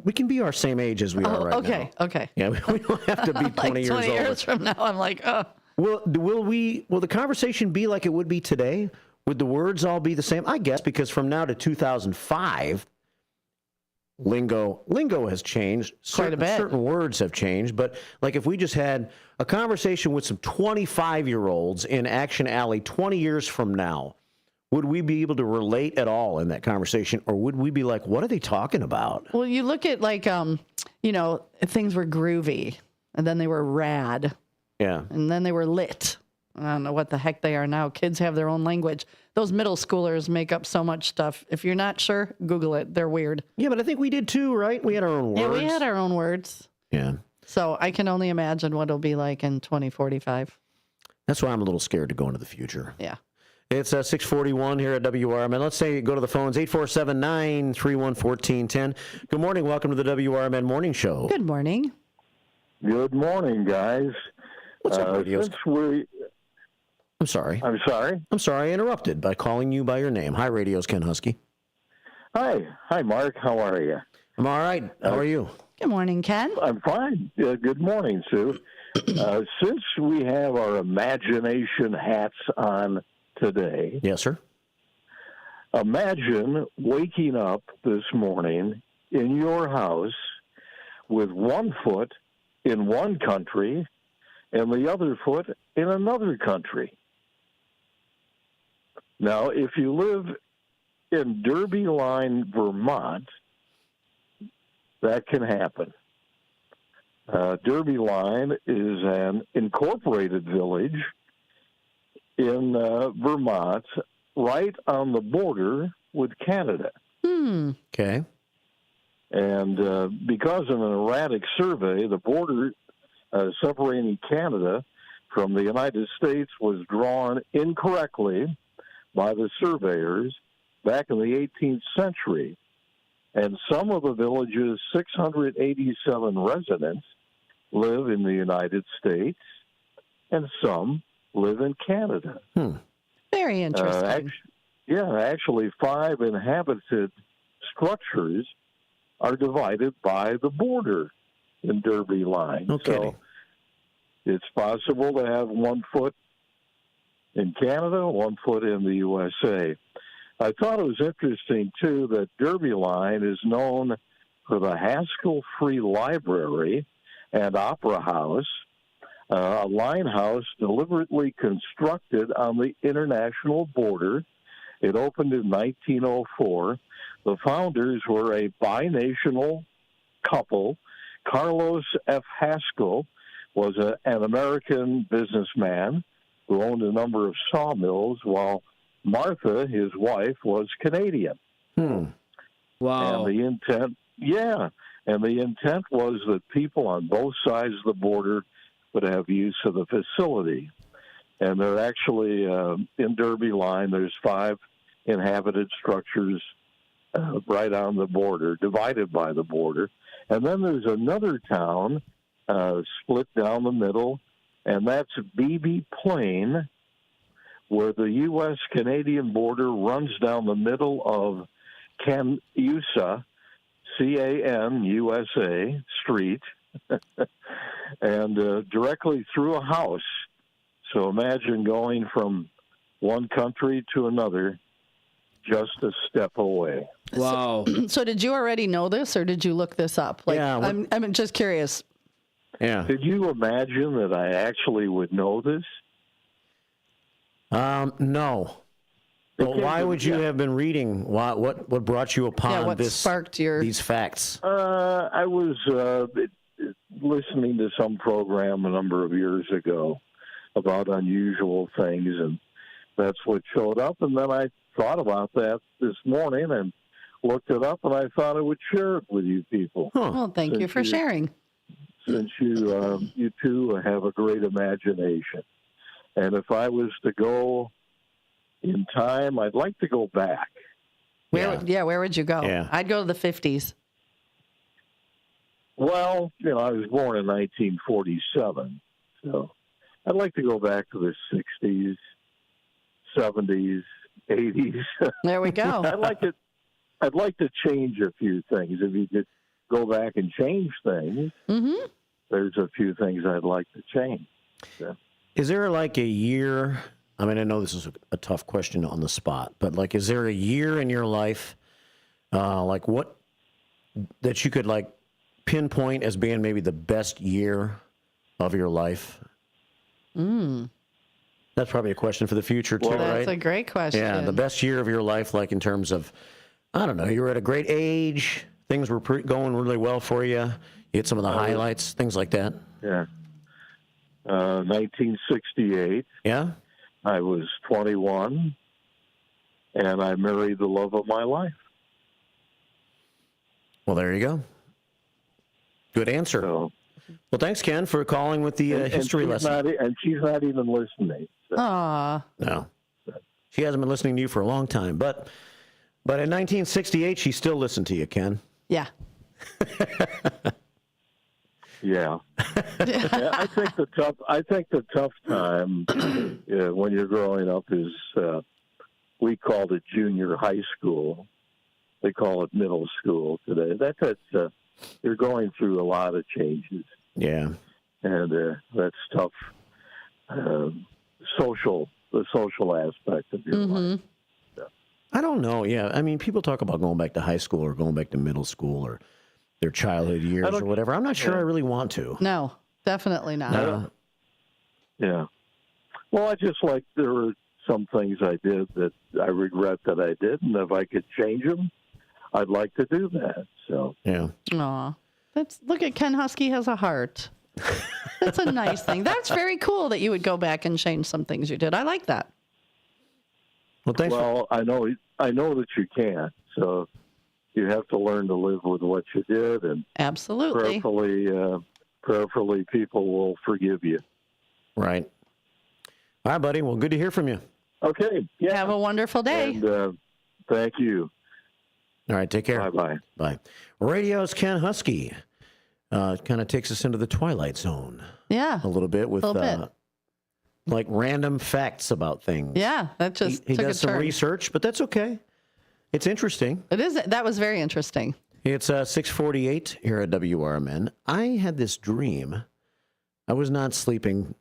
we can be our same age as we are right now. Okay. Yeah, we don't have to be 20 years old. 20 years from now, I'm like, oh. Will the conversation be like it would be today? Would the words all be the same? I guess, because from now to 2005, lingo has changed. Quite a bit. Certain words have changed, but like if we just had a conversation with some 25-year-olds in Action Alley 20 years from now, would we be able to relate at all in that conversation, or would we be like, what are they talking about? Well, you look at like, things were groovy, and then they were rad. Yeah. And then they were lit. I don't know what the heck they are now. Kids have their own language. Those middle schoolers make up so much stuff. If you're not sure, Google it. They're weird. Yeah, but I think we did too, right? We had our own words. Yeah, we had our own words. Yeah. So I can only imagine what it'll be like in 2045. That's why I'm a little scared to go into the future. Yeah. It's 6:41 here at WRMN. Let's say go to the phones, 847-931-1410. Good morning. Welcome to the WRMN Morning Show. Good morning. Good morning, guys. What's up, radios? I'm sorry. I'm sorry? I'm sorry I interrupted by calling you by your name. Hi, Radios, Ken Husky. Hi, Mark. How are you? I'm all right. How are you? Good morning, Ken. I'm fine. Good morning, Sue. Since we have our imagination hats on today. Yes, sir. Imagine waking up this morning in your house with one foot in one country and the other foot in another country. Now, if you live in Derby Line, Vermont, that can happen. Derby Line is an incorporated village in Vermont, right on the border with Canada. Okay. And because of an erratic survey, the border separating Canada from the United States was drawn incorrectly by the surveyors back in the 18th century. And some of the village's 687 residents live in the United States, and some live in Canada. Very interesting. Actually 5 inhabited structures are divided by the border in Derby Line. Okay. So it's possible to have 1 foot in Canada, 1 foot in the USA. I thought it was interesting, too, that Derby Line is known for the Haskell Free Library and Opera House, a line house deliberately constructed on the international border. It opened in 1904. The founders were a binational couple. Carlos F. Haskell was an American businessman who owned a number of sawmills, while Martha, his wife, was Canadian. Wow. And the intent was that people on both sides of the border would have use of the facility. And they're actually, in Derby Line, there's 5 inhabited structures right on the border, divided by the border. And then there's another town split down the middle, and that's Beebe Plain, where the U.S.-Canadian border runs down the middle of Canusa, C-A-N-U-S-A Street, and directly through a house. So imagine going from one country to another just a step away. Wow. So did you already know this, or did you look this up? Like, Yeah, I'm just curious. Yeah. Did you imagine that I actually would know this? No. Well, why would you have been reading? What brought you upon what sparked these facts? I was listening to some program a number of years ago about unusual things, and that's what showed up. And then I thought about that this morning and looked it up, and I thought I would share it with you people. Well, thank you for sharing. Since you two have a great imagination. And if I was to go in time, I'd like to go back. Where would you go? Yeah. I'd go to the 50s. Well, I was born in 1947, so I'd like to go back to the 60s, 70s, 80s. There we go. I'd like to change a few things. If you could go back and change things, there's a few things I'd like to change. So. Is there like a year? I mean, I know this is a tough question on the spot, but like, is there a year in your life, like what, that you could like pinpoint as being maybe the best year of your life? That's probably a question for the future too, right? That's a great question. Yeah, the best year of your life, like in terms of, I don't know, you were at a great age, things were going really well for you, you had some of the highlights, things like that. Yeah. 1968. Yeah? I was 21, and I married the love of my life. Well, there you go. Good answer. Well, thanks, Ken, for calling with the history lesson. And she's not even listening. So. Aw. No. She hasn't been listening to you for a long time. But in 1968, she still listened to you, Ken. Yeah. Yeah. I think the tough time when you're growing up is we called it junior high school. They call it middle school today. That's you're going through a lot of changes. Yeah. And that's tough. The social aspect of your life. Yeah. I don't know. Yeah. I mean, people talk about going back to high school or going back to middle school or their childhood years or whatever. I'm not sure I really want to. No, definitely not. No. Yeah. Well, I just like there were some things I did that I regret that I did, and if I could change them, I'd like to do that. So yeah. Aw. Look at Ken Husky has a heart. That's a nice thing. That's very cool that you would go back and change some things you did. I like that. Well, thanks. Well, I know that you can't. So you have to learn to live with what you did, and absolutely, prayerfully, people will forgive you. Right. All right, buddy. Well, good to hear from you. Okay. Yeah. Have a wonderful day. And thank you. All right. Take care. Bye-bye. Bye. Radio's Ken Husky. Kind of takes us into the Twilight Zone. Yeah. A little bit with like random facts about things. Yeah. That just he took does a some turn. research, but that's okay. It's interesting. It is. That was very interesting. It's 6:48 here at WRMN. I had this dream. I was not sleeping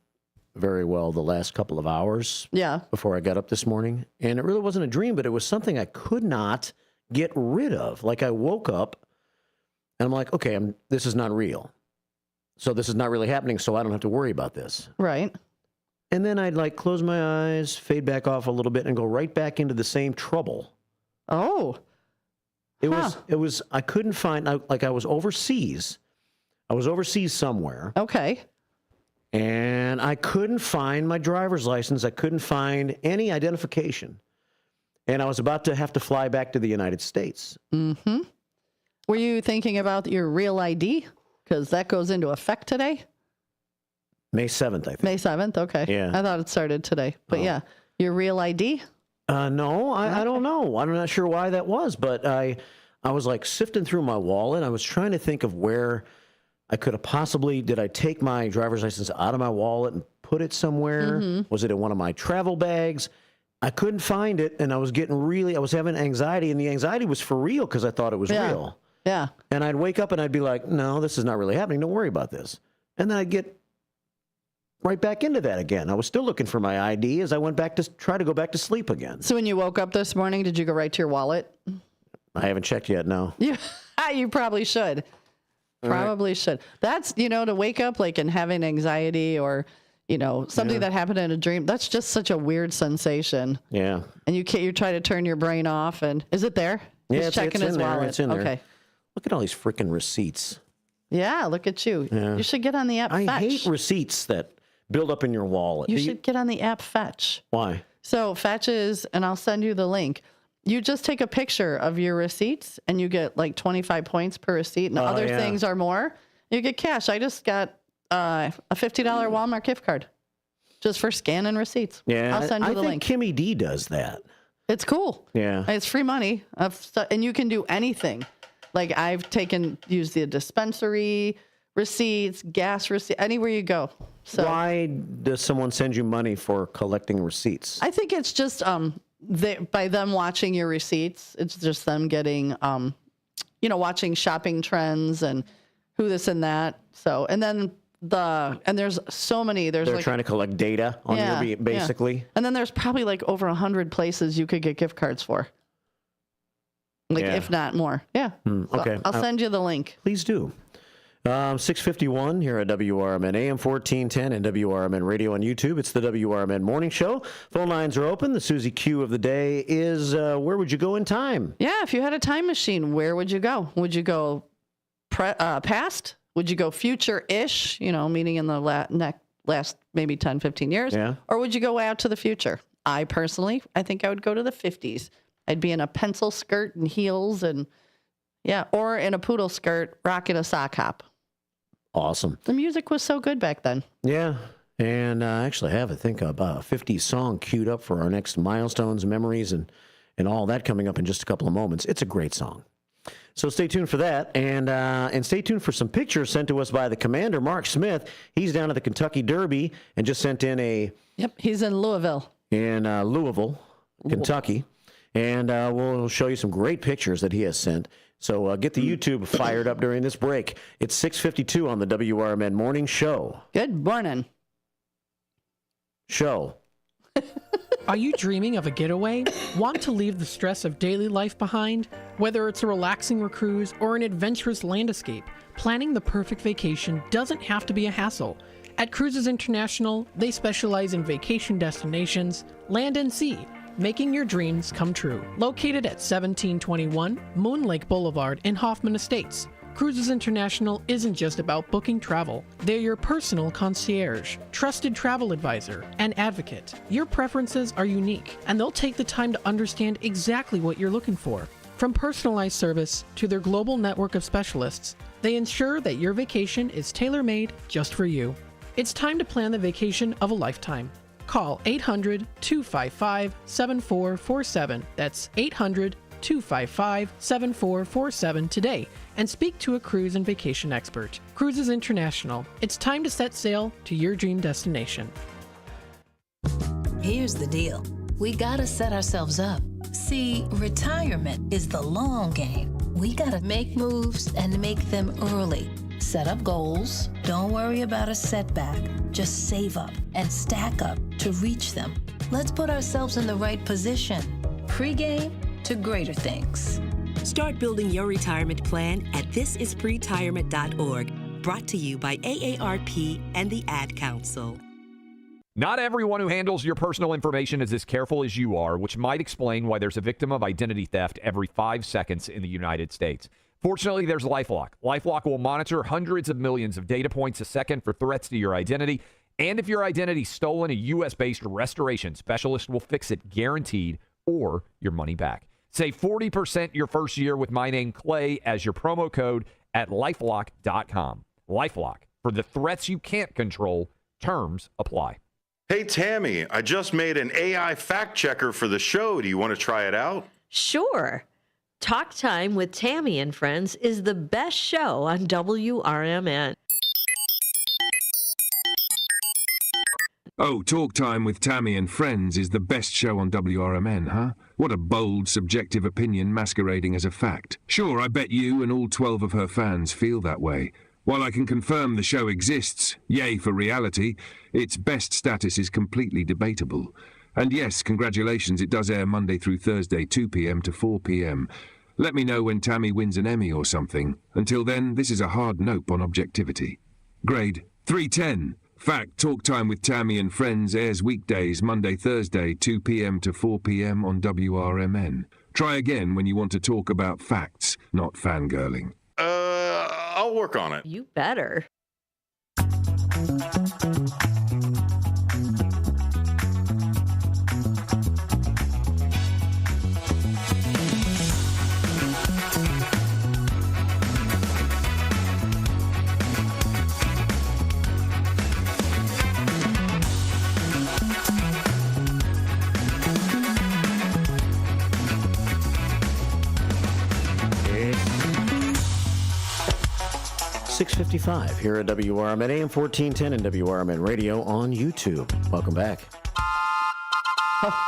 very well the last couple of hours. Yeah. Before I got up this morning, and it really wasn't a dream, but it was something I could not get rid of. Like I woke up, and I'm like, okay, this is not real. So this is not really happening. So I don't have to worry about this. Right. And then I'd like close my eyes, fade back off a little bit, and go right back into the same trouble. Oh. It was, I couldn't find, I was overseas. I was overseas somewhere. Okay. And I couldn't find my driver's license. I couldn't find any identification. And I was about to have to fly back to the United States. Mm-hmm. Were you thinking about your real ID? Because that goes into effect today? May 7th, I think. May 7th? Okay. Yeah. I thought it started today. But yeah, your real ID? No, I don't know. I'm not sure why that was, but I was like sifting through my wallet. I was trying to think of where I could have possibly, did I take my driver's license out of my wallet and put it somewhere? Mm-hmm. Was it in one of my travel bags? I couldn't find it, and I was having anxiety, and the anxiety was for real because I thought it was real. Yeah. And I'd wake up and I'd be like, no, this is not really happening. Don't worry about this. And then I'd get right back into that again. I was still looking for my ID as I went back to try to go back to sleep again. So when you woke up this morning, did you go right to your wallet? I haven't checked yet, no. You probably should. Probably should. That's, to wake up like and having anxiety or, something that happened in a dream. That's just such a weird sensation. Yeah. And you try to turn your brain off. And is it there? Yeah, He's checking his wallet. It's in there. Okay. Look at all these freaking receipts. Yeah, look at you. Yeah. You should get on the app Fetch. I hate receipts that build up in your wallet. You should get on the app Fetch. Why? So Fetch is, and I'll send you the link. You just take a picture of your receipts and you get like 25 points per receipt, and other things are more. You get cash. I just got a $50 Walmart gift card just for scanning receipts. Yeah, I'll send you the link. I think Kimmy D does that. It's cool. Yeah. It's free money. And you can do anything. Like I've used the dispensary receipts, gas receipt, anywhere you go. So why does someone send you money for collecting receipts? I think it's just by them watching your receipts, it's just them getting, watching shopping trends and who this and that. So, and then there's so many. They're trying to collect data on your basically. Yeah. And then there's probably like over 100 places you could get gift cards for. If not more. Yeah. Okay. I'll send you the link. Please do. 6:51 here at WRMN AM 1410 and WRMN Radio on YouTube. It's the WRMN Morning Show. Phone lines are open. The Susie Q of the day is where would you go in time? Yeah, if you had a time machine, where would you go? Would you go past? Would you go future-ish, meaning in the last maybe 10, 15 years? Yeah. Or would you go out to the future? I think I would go to the 50s. I'd be in a pencil skirt and heels or in a poodle skirt rocking a sock hop. Awesome. The music was so good back then. Yeah. And I actually have, I think, about a 50s song queued up for our next milestones, memories, and all that coming up in just a couple of moments. It's a great song. So stay tuned for that. And stay tuned for some pictures sent to us by the commander, Mark Smith. He's down at the Kentucky Derby and just sent in Yep, he's in Louisville. Louisville, Kentucky. And we'll show you some great pictures that he has sent. So get the YouTube fired up during this break. It's 6:52 on the WRMN Morning Show. Good morning. Show. Are you dreaming of a getaway? Want to leave the stress of daily life behind? Whether it's a relaxing cruise or an adventurous land escape, planning the perfect vacation doesn't have to be a hassle. At Cruises International, they specialize in vacation destinations, land and sea, making your dreams come true. Located at 1721 Moon Lake Boulevard in Hoffman Estates, Cruises International isn't just about booking travel. They're your personal concierge, trusted travel advisor, and advocate. Your preferences are unique, and they'll take the time to understand exactly what you're looking for. From personalized service to their global network of specialists, they ensure that your vacation is tailor-made just for you. It's time to plan the vacation of a lifetime. Call 800-255-7447. That's 800-255-7447 today and speak to a cruise and vacation expert. Cruises International. It's time to set sail to your dream destination. Here's the deal. We gotta set ourselves up. See, retirement is the long game. We gotta make moves and make them early. Set up goals. Don't worry about a setback. Just save up and stack up to reach them. Let's put ourselves in the right position. Pre-game to greater things. Start building your retirement plan at thisispretirement.org. Brought to you by AARP and the Ad Council. Not everyone who handles your personal information is as careful as you are, which might explain why there's a victim of identity theft every 5 seconds in the United States. Fortunately, there's LifeLock. LifeLock will monitor hundreds of millions of data points a second for threats to your identity. And if your identity's stolen, a U.S.-based restoration specialist will fix it guaranteed or your money back. Save 40% your first year with my name, Clay, as your promo code at LifeLock.com. LifeLock. For the threats you can't control, terms apply. Hey, Tammy, I just made an AI fact checker for the show. Do you want to try it out? Sure. Talk Time with Tammy and Friends is the best show on WRMN. Oh, Talk Time with Tammy and Friends is the best show on WRMN, huh? What a bold, subjective opinion masquerading as a fact. Sure, I bet you and all 12 of her fans feel that way. While I can confirm the show exists, yay for reality, its best status is completely debatable. And yes, congratulations, it does air Monday through Thursday, 2 p.m. to 4 p.m. Let me know when Tammy wins an Emmy or something. Until then, this is a hard nope on objectivity. Grade 310. Fact, Talk Time with Tammy and Friends airs weekdays, Monday, Thursday, 2 p.m. to 4 p.m. on WRMN. Try again when you want to talk about facts, not fangirling. I'll work on it. You better. .55 here at WRMN AM 1410 and WRMN Radio on YouTube. Welcome back.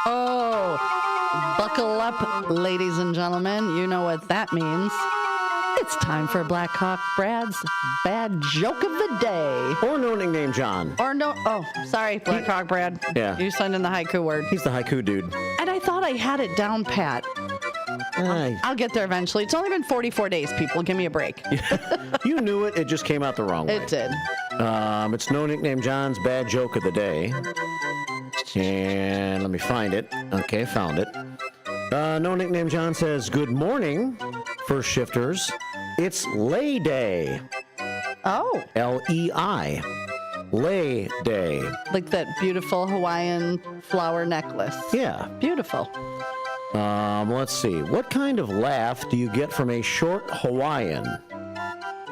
Oh, buckle up, ladies and gentlemen. You know what that means. It's time for Black Hawk Brad's Bad Joke of the Day. Or no nickname John. Or no, oh, sorry, Black Hawk Brad. Yeah. You sent in the haiku word. He's the haiku dude. And I thought I had it down pat. I'll get there eventually. It's only been 44 days, people. Give me a break. You knew it. It just came out the wrong way. It did. It's No Nickname John's Bad Joke of the Day. And let me find it. Okay, found it. No Nickname John says, good morning, first shifters. It's Lay Day. Oh. L-E-I. Lay Day. Like that beautiful Hawaiian flower necklace. Yeah. Beautiful. Let's see. What kind of laugh do you get from a short Hawaiian?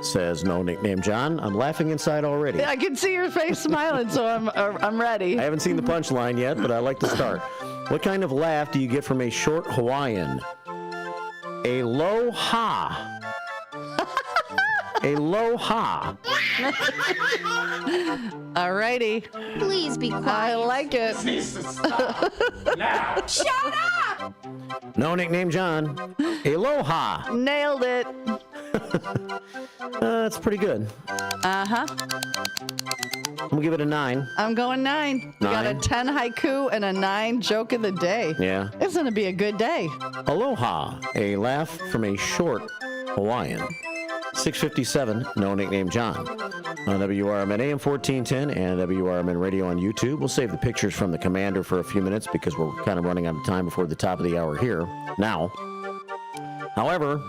Says No Nickname John. I'm laughing inside already. I can see your face smiling, so I'm ready. I haven't seen the punchline yet, but I like to start. What kind of laugh do you get from a short Hawaiian? A low ha. A low ha. All righty. Please be quiet. I like it. Now. Shut up! No Nickname John. Aloha. Nailed it. That's pretty good. Uh-huh. I'm going to give it a 9. I'm going 9. We got a 10 haiku and a 9 joke of the day. Yeah. It's going to be a good day. Aloha. A laugh from a short Hawaiian. 657, No Nickname John. On WRMN AM 1410 and WRMN Radio on YouTube. We'll save the pictures from the commander for a few minutes because we're kind of running out of time before the top of the hour here now. However,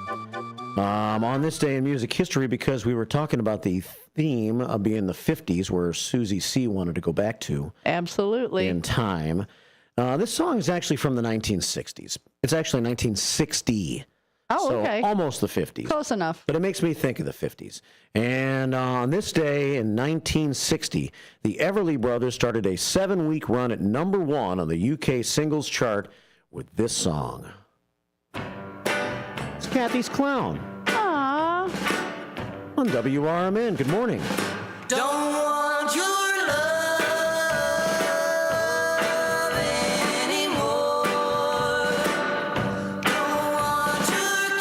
on this day in music history, because we were talking about the theme of being the 50s, where Susie C. wanted to go back to. Absolutely. In time. This song is actually from the 1960s. It's actually 1960. Oh, so okay. Almost the 50s. Close enough. But it makes me think of the 50s. And on this day in 1960, the Everly Brothers started a 7-week run at number 1 on the UK singles chart with this song. It's Kathy's Clown. Aww. On WRMN. Good morning. Don't want your love anymore. Don't want your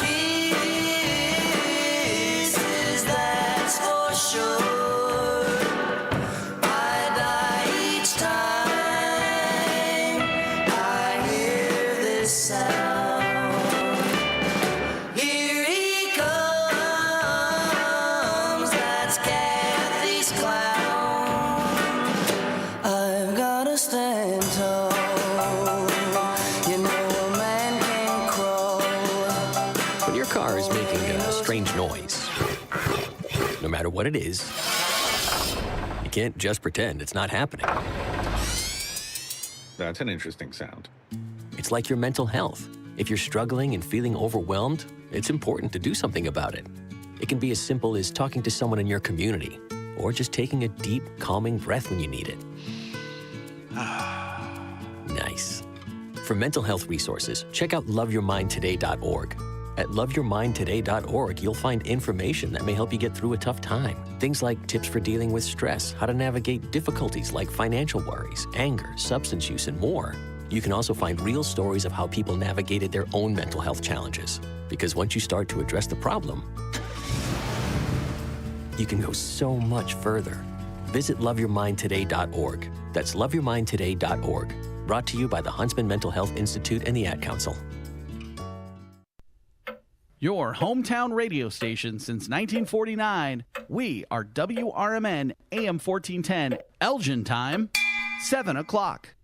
kisses, that's for sure. I die each time I hear this sound. Here he comes, that's Kathy's clown. I've gotta stand tall. You know a man can crawl. When your car is making a strange noise, no matter what it is, you can't just pretend it's not happening. That's an interesting sound. It's like your mental health. If you're struggling and feeling overwhelmed, it's important to do something about it. It can be as simple as talking to someone in your community, or just taking a deep, calming breath when you need it. Nice. For mental health resources, check out loveyourmindtoday.org. At loveyourmindtoday.org, you'll find information that may help you get through a tough time. Things like tips for dealing with stress, how to navigate difficulties like financial worries, anger, substance use, and more. You can also find real stories of how people navigated their own mental health challenges. Because once you start to address the problem, you can go so much further. Visit loveyourmindtoday.org. That's loveyourmindtoday.org. Brought to you by the Huntsman Mental Health Institute and the Ad Council. Your hometown radio station since 1949. We are WRMN AM 1410, Elgin time, 7 o'clock.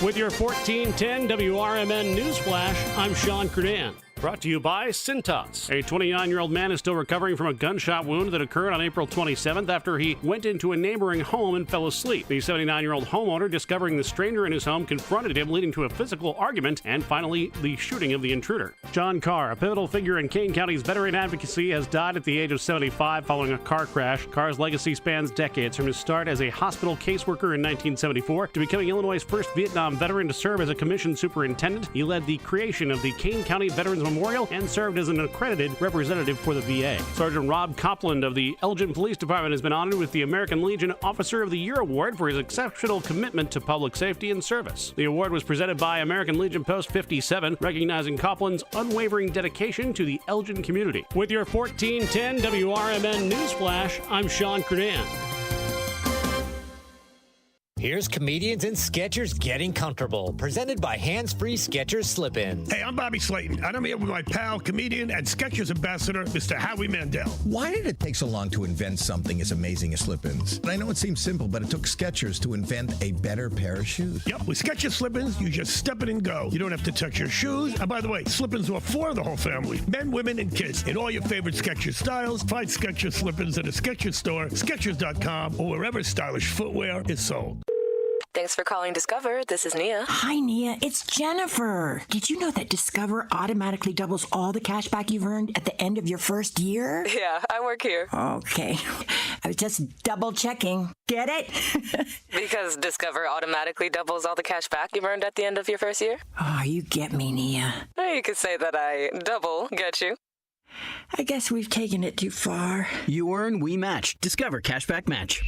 With your 1410 WRMN News Flash, I'm Sean Kernan. Brought to you by Cintas. A 29-year-old man is still recovering from a gunshot wound that occurred on April 27th after he went into a neighboring home and fell asleep. The 79-year-old homeowner, discovering the stranger in his home, confronted him, leading to a physical argument and finally the shooting of the intruder. John Carr, a pivotal figure in Kane County's veteran advocacy, has died at the age of 75 following a car crash. Carr's legacy spans decades, from his start as a hospital caseworker in 1974 to becoming Illinois' first Vietnam veteran to serve as a commissioned superintendent. He led the creation of the Kane County Veterans Memorial and served as an accredited representative for the VA. Sergeant Rob Copland of the Elgin Police Department has been honored with the American Legion Officer of the Year Award for his exceptional commitment to public safety and service. The award was presented by American Legion Post 57, recognizing Copland's unwavering dedication to the Elgin community. With your 1410 WRMN News Flash, I'm Sean Kernan. Here's Comedians and Sketchers Getting Comfortable, presented by Hands-Free Skechers Slip-Ins. Hey, I'm Bobby Slayton, and I'm here with my pal, comedian, and Skechers ambassador, Mr. Howie Mandel. Why did it take so long to invent something as amazing as Slip-Ins? I know it seems simple, but it took Skechers to invent a better pair of shoes. Yep, with Skechers Slip-Ins, you just step it and go. You don't have to touch your shoes. And by the way, Slip-Ins are for the whole family, men, women, and kids. In all your favorite Skechers styles, find Skechers Slip-Ins at a Skechers store, Skechers.com, or wherever stylish footwear is sold. Thanks for calling Discover. This is Nia. Hi, Nia. It's Jennifer. Did you know that Discover automatically doubles all the cash back you've earned at the end of your first year? Yeah, I work here. Okay. I was just double checking. Get it? Because Discover automatically doubles all the cash back you've earned at the end of your first year? Oh, you get me, Nia. You could say that I double get you. I guess we've taken it too far. You earn, we match. Discover Cashback Match.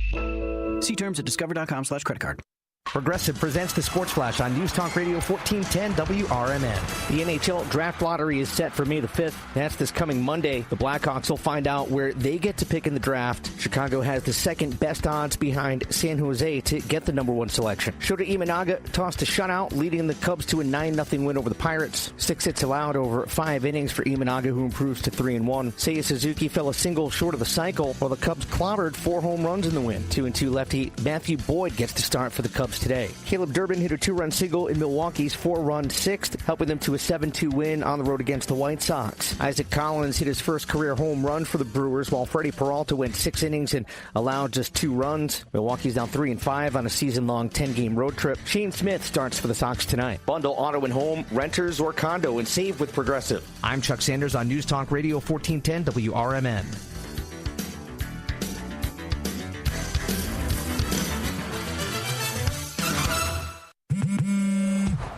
See terms at discover.com/creditcard. Progressive presents the Sports Flash on News Talk Radio 1410 WRMN. The NHL Draft Lottery is set for May the 5th. That's this coming Monday. The Blackhawks will find out where they get to pick in the draft. Chicago has the second best odds behind San Jose to get the number one selection. Shota Imanaga tossed a shutout, leading the Cubs to a 9-0 win over the Pirates. 6 hits allowed over 5 innings for Imanaga, who improves to 3-1. Seiya Suzuki fell a single short of the cycle, while the Cubs clobbered 4 home runs in the win. 2-2 lefty Matthew Boyd gets to start for the Cubs today. Caleb Durbin hit a 2-run single in Milwaukee's 4-run 6th, helping them to a 7-2 win on the road against the White Sox. Isaac Collins hit his first career home run for the Brewers, while Freddie Peralta went 6 innings and allowed just 2 runs. Milwaukee's now 3-5 on a season-long 10-game road trip. Shane Smith starts for the Sox tonight. Bundle auto and home, renters, or condo, and save with Progressive. I'm Chuck Sanders on News Talk Radio 1410 WRMN.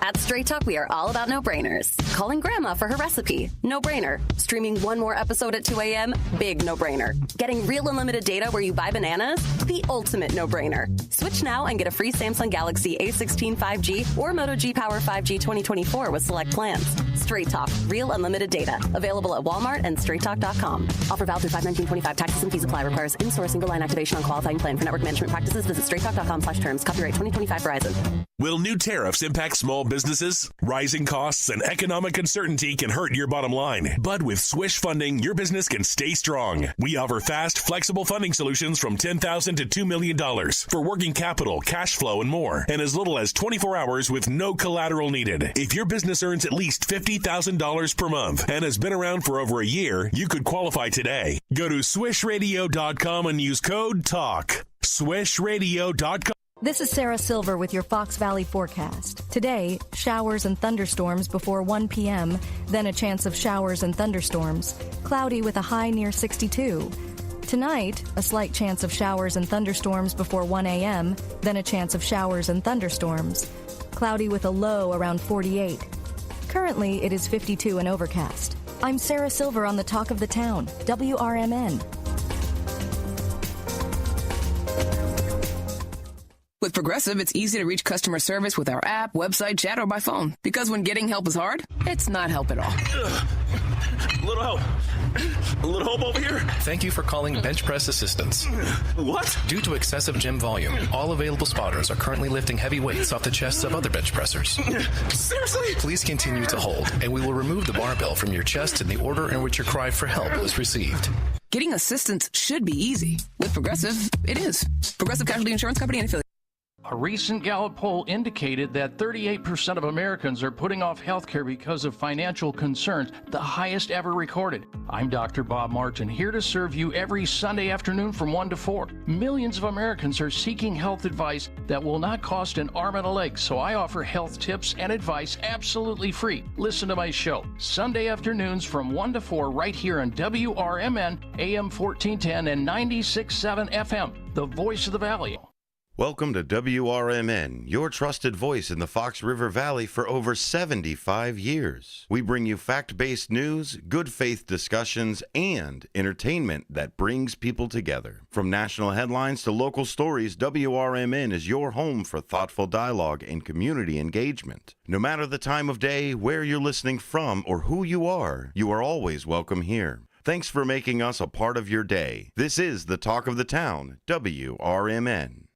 At Straight Talk, we are all about no-brainers. Calling Grandma for her recipe? No-brainer. Streaming one more episode at 2 a.m.? Big no-brainer. Getting real unlimited data where you buy bananas? The ultimate no-brainer. Switch now and get a free Samsung Galaxy A16 5G or Moto G Power 5G 2024 with select plans. Straight Talk. Real unlimited data. Available at Walmart and straighttalk.com. Offer valid through 5/19/25. Taxes and fees apply. Requires in-store single line activation on qualifying plan. For network management practices, visit straighttalk.com/terms. Copyright 2025 Verizon. Will new tariffs impact small businesses? Rising costs and economic uncertainty can hurt your bottom line. But with Swish Funding, your business can stay strong. We offer fast, flexible funding solutions from $10,000 to $2 million for working capital, cash flow, and more. And as little as 24 hours with no collateral needed. If your business earns at least $50,000 per month and has been around for over a year, you could qualify today. Go to swishradio.com and use code TALK. Swishradio.com. This is Sarah Silver with your Fox Valley forecast. Today, showers and thunderstorms before 1 p.m., then a chance of showers and thunderstorms. Cloudy with a high near 62. Tonight, a slight chance of showers and thunderstorms before 1 a.m., then a chance of showers and thunderstorms. Cloudy with a low around 48. Currently, it is 52 and overcast. I'm Sarah Silver on the Talk of the Town, WRMN. With Progressive, it's easy to reach customer service with our app, website, chat, or by phone. Because when getting help is hard, it's not help at all. A little help. A little help over here? Thank you for calling Bench Press Assistance. What? Due to excessive gym volume, all available spotters are currently lifting heavy weights off the chests of other bench pressers. Seriously? Please continue to hold, and we will remove the barbell from your chest in the order in which your cry for help was received. Getting assistance should be easy. With Progressive, it is. Progressive Casualty Insurance Company and affiliates. A recent Gallup poll indicated that 38% of Americans are putting off health care because of financial concerns, the highest ever recorded. I'm Dr. Bob Martin, here to serve you every Sunday afternoon from 1 to 4. Millions of Americans are seeking health advice that will not cost an arm and a leg, so I offer health tips and advice absolutely free. Listen to my show, Sunday afternoons from 1 to 4 right here on WRMN, AM 1410 and 96.7 FM, the voice of the Valley. Welcome to WRMN, your trusted voice in the Fox River Valley for over 75 years. We bring you fact-based news, good faith discussions, and entertainment that brings people together. From national headlines to local stories, WRMN is your home for thoughtful dialogue and community engagement. No matter the time of day, where you're listening from, or who you are always welcome here. Thanks for making us a part of your day. This is the Talk of the Town, WRMN.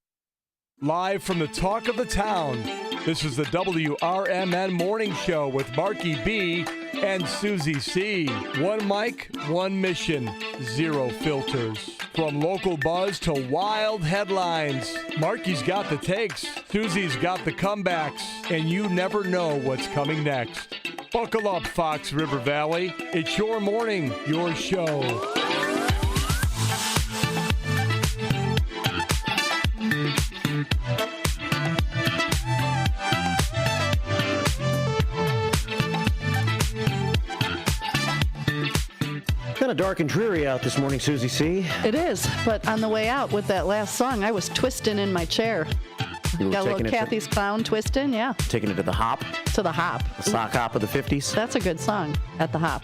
Live from the Talk of the Town, this is the WRMN Morning Show with Marky B and Susie C. One mic, one mission, zero filters. From local buzz to wild headlines, Marky's got the takes, Susie's got the comebacks, and you never know what's coming next. Buckle up, Fox River Valley. It's your morning, your show. Kind of dark and dreary out this morning, Susie C. It is, but on the way out with that last song, I was twisting in my chair. Got a little Kathy's Clown twisting, yeah. Taking it to the hop? To the hop. The sock hop of the 50s? That's a good song, At the Hop.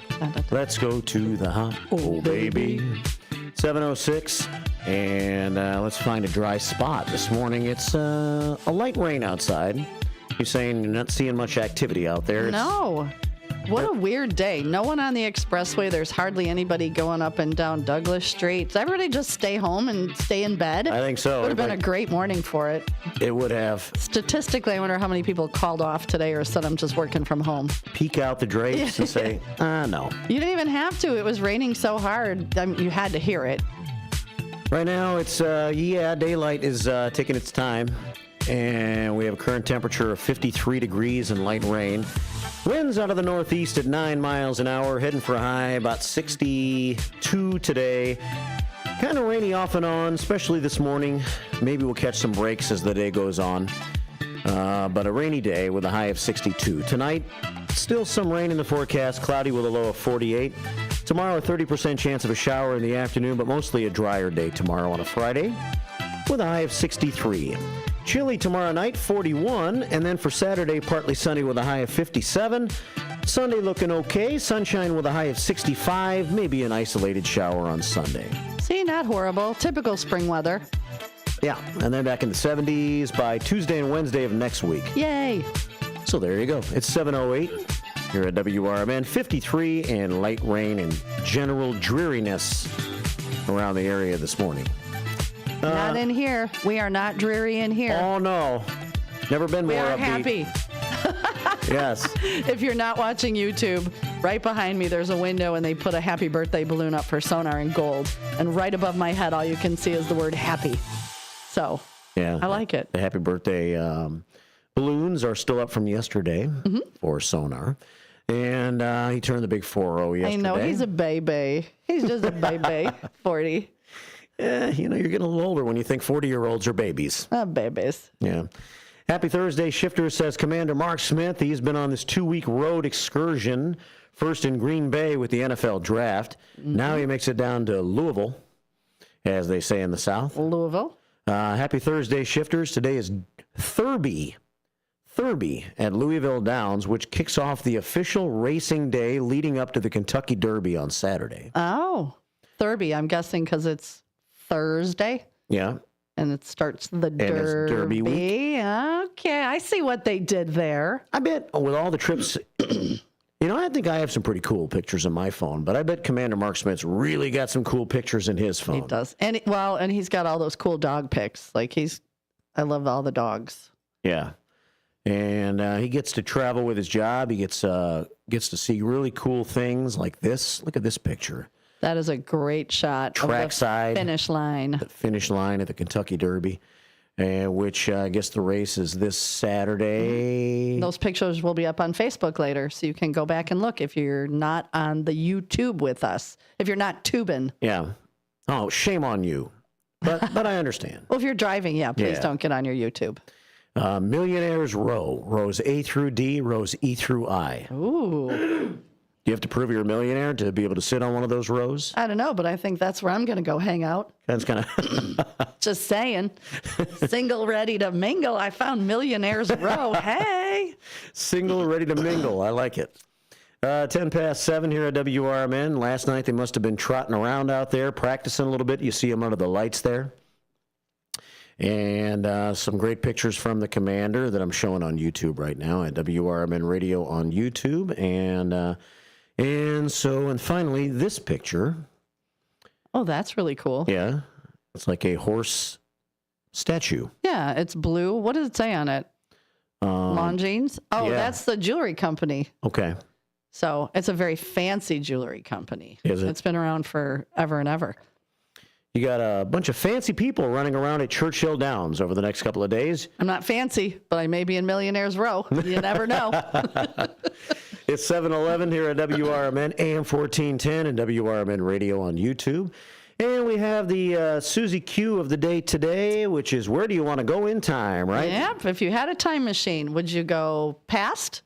Let's go to the hop, oh baby. 7:06, and let's find a dry spot this morning. It's a light rain outside. You're saying you're not seeing much activity out there. No. What a weird day. No one on the expressway. There's hardly anybody going up and down Douglas Street. Does everybody just stay home and stay in bed? I think so. Would have been a great morning for it. It would have. Statistically, I wonder how many people called off today or said I'm just working from home. Peek out the drapes and say, no. You didn't even have to. It was raining so hard. You had to hear it. Right now, it's, daylight is taking its time. And we have a current temperature of 53 degrees and light rain. Winds out of the northeast at 9 miles an hour, heading for a high about 62 today. Kind of rainy off and on, especially this morning. Maybe we'll catch some breaks as the day goes on. But a rainy day with a high of 62. Tonight, still some rain in the forecast, cloudy with a low of 48. Tomorrow, a 30% chance of a shower in the afternoon, but mostly a drier day tomorrow on a Friday with a high of 63. Chilly tomorrow night, 41, and then for Saturday, partly sunny with a high of 57. Sunday looking okay, sunshine with a high of 65, maybe an isolated shower on Sunday. See, not horrible. Typical spring weather. Yeah, and then back in the 70s by Tuesday and Wednesday of next week. Yay. So there you go. It's 7:08 here at WRMN, 53 and light rain and general dreariness around the area this morning. Not in here. We are not dreary in here. Oh, no. Never been more upbeat. We are happy. Yes. If you're not watching YouTube, right behind me there's a window and they put a happy birthday balloon up for sonar in gold. And right above my head, all you can see is the word happy. So, yeah, I like it. The happy birthday balloons are still up from yesterday for sonar. And he turned the big 4-0 yesterday. I know. He's a baby. He's just a baby. 40. Yeah, you're getting a little older when you think 40-year-olds are babies. Babies. Yeah. Happy Thursday, Shifter, says Commander Mark Smith. He's been on this 2-week road excursion, first in Green Bay with the NFL draft. Now he makes it down to Louisville, as they say in the South. Louisville. Happy Thursday, Shifters. Today is Thurby at Louisville Downs, which kicks off the official racing day leading up to the Kentucky Derby on Saturday. Oh, Thurby. I'm guessing because it's Thursday. Yeah. And it starts the Derby. And it's Derby week. Okay, I see what they did there. I bet with all the trips I think I have some pretty cool pictures in my phone, but I bet Commander Mark Smith's really got some cool pictures in his phone. He does. And he's got all those cool dog pics. I love all the dogs. Yeah. And he gets to travel with his job. He gets to see really cool things like this. Look at this picture. That is a great shot. Trackside. Finish line. The finish line at the Kentucky Derby, which I guess the race is this Saturday. Those pictures will be up on Facebook later, so you can go back and look if you're not on the YouTube with us. If you're not tubing. Yeah. Oh, shame on you. But I understand. Well, if you're driving, please don't get on your YouTube. Millionaires Row, rows A through D, rows E through I. Ooh. You have to prove you're a millionaire to be able to sit on one of those rows? I don't know, but I think that's where I'm going to go hang out. That's kind of... Just saying. Single, ready to mingle. I found Millionaires Row. Hey! Single, ready to mingle. I like it. 10 past 7 here at WRMN. Last night they must have been trotting around out there, practicing a little bit. You see them under the lights there. And some great pictures from the Commander that I'm showing on YouTube right now at WRMN Radio on YouTube. And finally, this picture. Oh, that's really cool. Yeah. It's like a horse statue. Yeah, it's blue. What does it say on it? Longines? Oh, yeah. That's the jewelry company. Okay. So it's a very fancy jewelry company. Is it? It's been around forever and ever. You got a bunch of fancy people running around at Churchill Downs over the next couple of days. I'm not fancy, but I may be in Millionaires Row. You never know. It's 7:11 here at WRMN, AM 1410 and WRMN Radio on YouTube. And we have the Susie Q of the day today, which is where do you want to go in time, right? Yep. If you had a time machine, would you go past,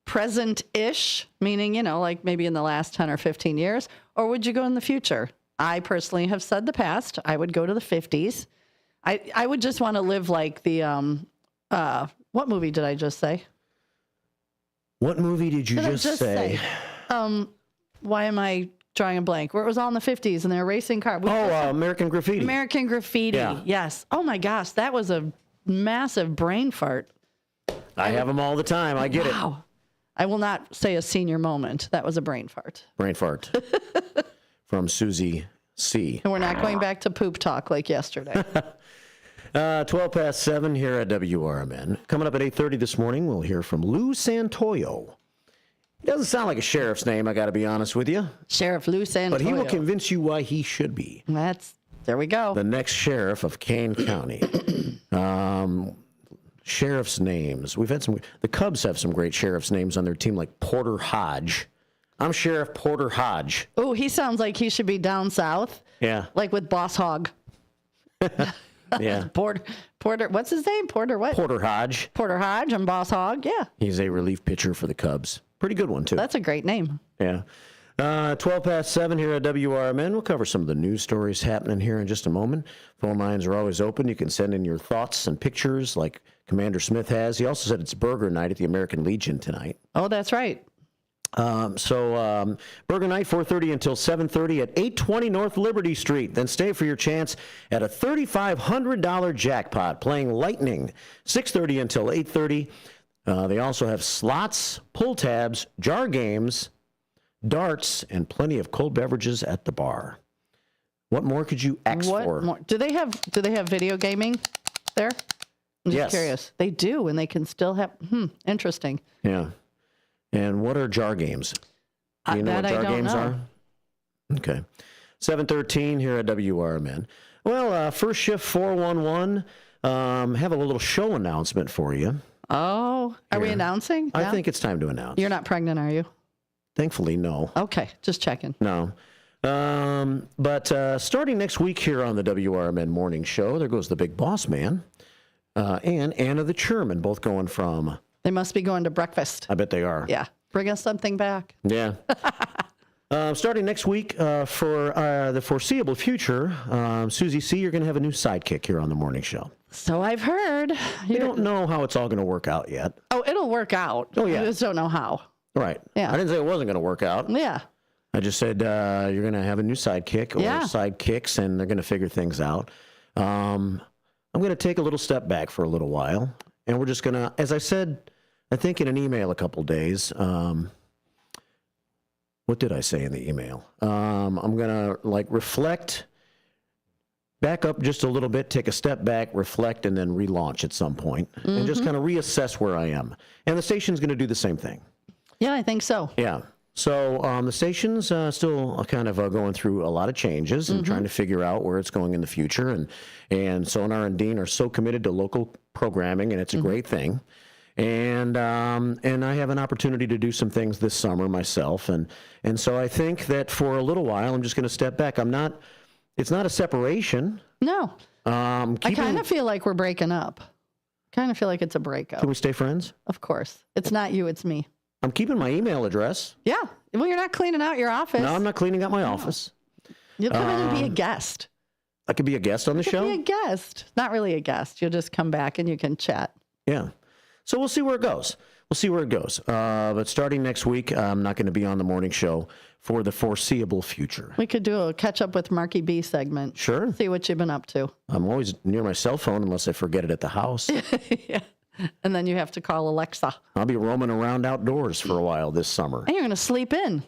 present-ish, meaning, like maybe in the last 10 or 15 years, or would you go in the future? I personally have said the past. I would go to the 50s. I would just want to live like the, what movie did I just say? What movie did you just say? Why am I drawing a blank? Where it was all in the 50s and they were racing cars. American Graffiti. American Graffiti, yeah. Yes. Oh my gosh, that was a massive brain fart. I have them all the time. I get it. Wow. I will not say a senior moment. That was a brain fart. Brain fart. From Susie C. And we're not going back to poop talk like yesterday. 12 past 7 here at WRMN. Coming up at 8:30 this morning, we'll hear from Lou Santoyo. He doesn't sound like a sheriff's name, I got to be honest with you. Sheriff Lou Santoyo. But he will convince you why he should be. There we go. The next sheriff of Kane County. Sheriff's names. We've had the Cubs have some great sheriff's names on their team, like Porter Hodge. I'm Sheriff Porter Hodge. Oh, he sounds like he should be down south. Yeah. Like with Boss Hogg. Yeah. Porter, what's his name? Porter what? Porter Hodge. Porter Hodge and Boss Hogg, yeah. He's a relief pitcher for the Cubs. Pretty good one, too. That's a great name. Yeah. 12 past 7 here at WRMN. We'll cover some of the news stories happening here in just a moment. Phone lines are always open. You can send in your thoughts and pictures like Commander Smith has. He also said it's burger night at the American Legion tonight. Oh, that's right. Burger night, 4:30 until 7:30 at 820 North Liberty Street. Then stay for your chance at a $3,500 jackpot playing Lightning, 6:30 until 8:30. They also have slots, pull tabs, jar games, darts, and plenty of cold beverages at the bar. What more could you ask for? More? Do they have video gaming there? I'm just curious. They do, and they can still have. Interesting. Yeah. And what are jar games? Do you know what jar games are? Okay. 7:13 here at WRMN. Well, first shift 411. Have a little show announcement for you. Oh, are we announcing? I think it's time to announce. You're not pregnant, are you? Thankfully, no. Okay, just checking. No. But starting next week here on the WRMN Morning Show, there goes the Big Boss Man and Anna the Chairman, both going from... They must be going to breakfast. I bet they are. Yeah. Bring us something back. Yeah. Starting next week for the foreseeable future, Susie C., you're going to have a new sidekick here on the morning show. So I've heard. We don't know how it's all going to work out yet. Oh, it'll work out. Oh, yeah. We just don't know how. Right. Yeah. I didn't say it wasn't going to work out. Yeah. I just said you're going to have a new sidekick or sidekicks, and they're going to figure things out. I'm going to take a little step back for a little while, and we're just going to, as I said, I think in an email a couple days, What did I say in the email? I'm going to reflect, back up just a little bit, take a step back, reflect, and then relaunch at some point, and just kind of reassess where I am. And the station's going to do the same thing. Yeah, I think so. Yeah. So the station's still kind of going through a lot of changes and trying to figure out where it's going in the future. And Sonar and Dean are so committed to local programming, and it's a great thing. And I have an opportunity to do some things this summer myself. And so I think that for a little while, I'm just going to step back. It's not a separation. No. I kind of feel like we're breaking up. Kind of feel like it's a breakup. Can we stay friends? Of course. It's not you, it's me. I'm keeping my email address. Yeah. Well, you're not cleaning out your office. No, I'm not cleaning out my office. You'll come in and be a guest. I could be a guest on the show? Be a guest. Not really a guest. You'll just come back and you can chat. Yeah. So we'll see where it goes. But starting next week, I'm not going to be on the morning show for the foreseeable future. We could do a catch up with Marky B segment. Sure. See what you've been up to. I'm always near my cell phone unless I forget it at the house. Yeah. And then you have to call Alexa. I'll be roaming around outdoors for a while this summer. And you're going to sleep in.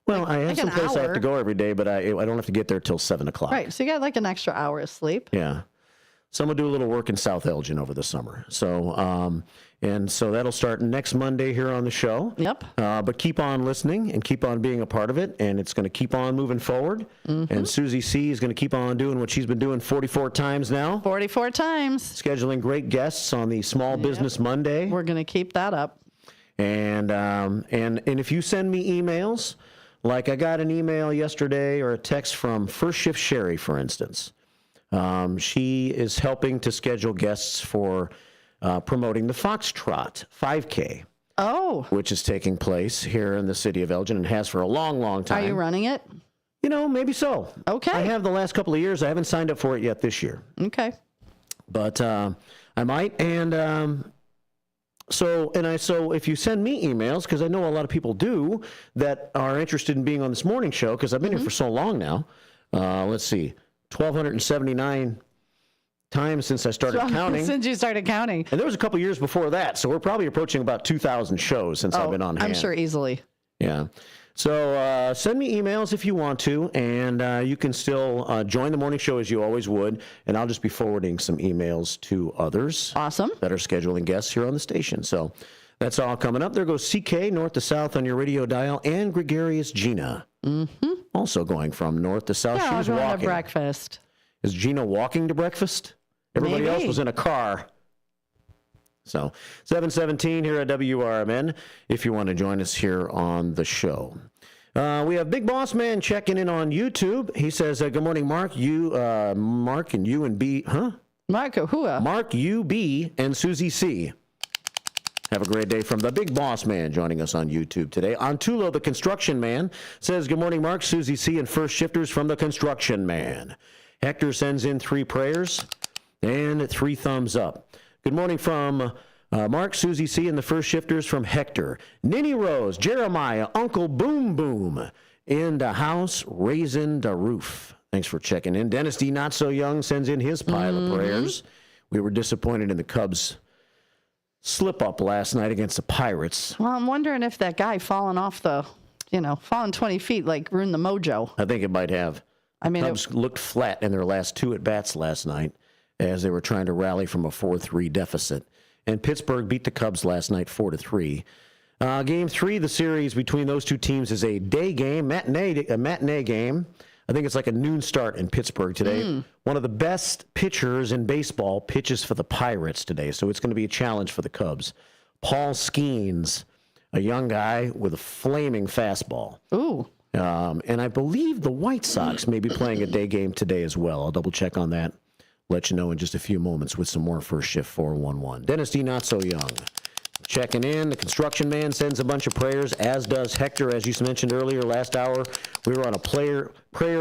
Well, I have some place I have to go every day, but I don't have to get there till 7 o'clock. Right. So you got an extra hour of sleep. Yeah. So I'm going to do a little work in South Elgin over the summer. So, so that'll start next Monday here on the show. Yep. But keep on listening and keep on being a part of it, and it's going to keep on moving forward. And Susie C. is going to keep on doing what she's been doing 44 times now. 44 times. Scheduling great guests on the Small Business Monday. We're going to keep that up. And if you send me emails, like I got an email yesterday or a text from First Shift Sherry, for instance. She is helping to schedule guests for promoting the Foxtrot 5K. Oh. Which is taking place here in the city of Elgin and has for a long, long time. Are you running it? Maybe so. Okay. I have the last couple of years. I haven't signed up for it yet this year. Okay. But I might. And so if you send me emails, because I know a lot of people do that are interested in being on this morning show, because I've been here for so long now. Let's see. 1,279 times since I started counting. Since you started counting. And there was a couple years before that, so we're probably approaching about 2,000 shows since I've been on hand. I'm sure easily. Yeah. So send me emails if you want to, and you can still join the morning show as you always would, and I'll just be forwarding some emails to others. Awesome. That are scheduling guests here on the station. So that's all coming up. There goes CK, north to south on your radio dial, and Gregarious Gina. Also going from north to south. Yeah, She's going walking to breakfast. Is Gina walking to breakfast? Everybody else was in a car. So 7:17 here at WRMN, if you want to join us here on the show. We have Big Boss Man checking in on YouTube. He says, good morning, Mark. Mark and you and B, huh? Mark, who? Mark, you, B, and Susie C. Have a great day from the Big Boss Man joining us on YouTube today. Antulo, the Construction Man, says, good morning, Mark, Susie C., and First Shifters from the Construction Man. Hector sends in 3 prayers and 3 thumbs up. Good morning from Mark, Susie C., and the First Shifters from Hector. Ninny Rose, Jeremiah, Uncle Boom Boom, in the house, raising the roof. Thanks for checking in. Dennis D. Not So Young sends in his pile of prayers. We were disappointed in the Cubs' slip-up last night against the Pirates. Well, I'm wondering if that guy falling 20 feet, ruined the mojo. I think it might have. I mean, Cubs looked flat in their last 2 at-bats last night as they were trying to rally from a 4-3 deficit. And Pittsburgh beat the Cubs last night 4-3. Game 3, the series between those two teams is a day game, a matinee game. I think it's like a noon start in Pittsburgh today. One of the best pitchers in baseball pitches for the Pirates today, so it's going to be a challenge for the Cubs. Paul Skeens, a young guy with a flaming fastball. Ooh. And I believe the White Sox may be playing a day game today as well. I'll double check on that. Let you know in just a few moments with some more First Shift 411. Dennis D. Not So Young checking in. The Construction Man sends a bunch of prayers, as does Hector, as you mentioned earlier last hour. We were on a prayer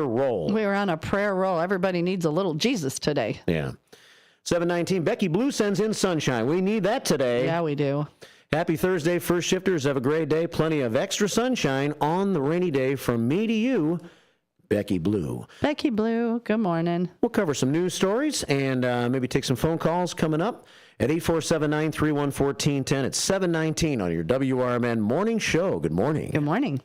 roll. We were on a prayer roll. Everybody needs a little Jesus today. Yeah. 7:19. Becky Blue sends in sunshine. We need that today. Yeah, we do. Happy Thursday, First Shifters. Have a great day. Plenty of extra sunshine on the rainy day from me to you, Becky Blue. Becky Blue, good morning. We'll cover some news stories and maybe take some phone calls coming up at 847-931-1410. It's 7:19 on your WRMN Morning Show. Good morning. Good morning.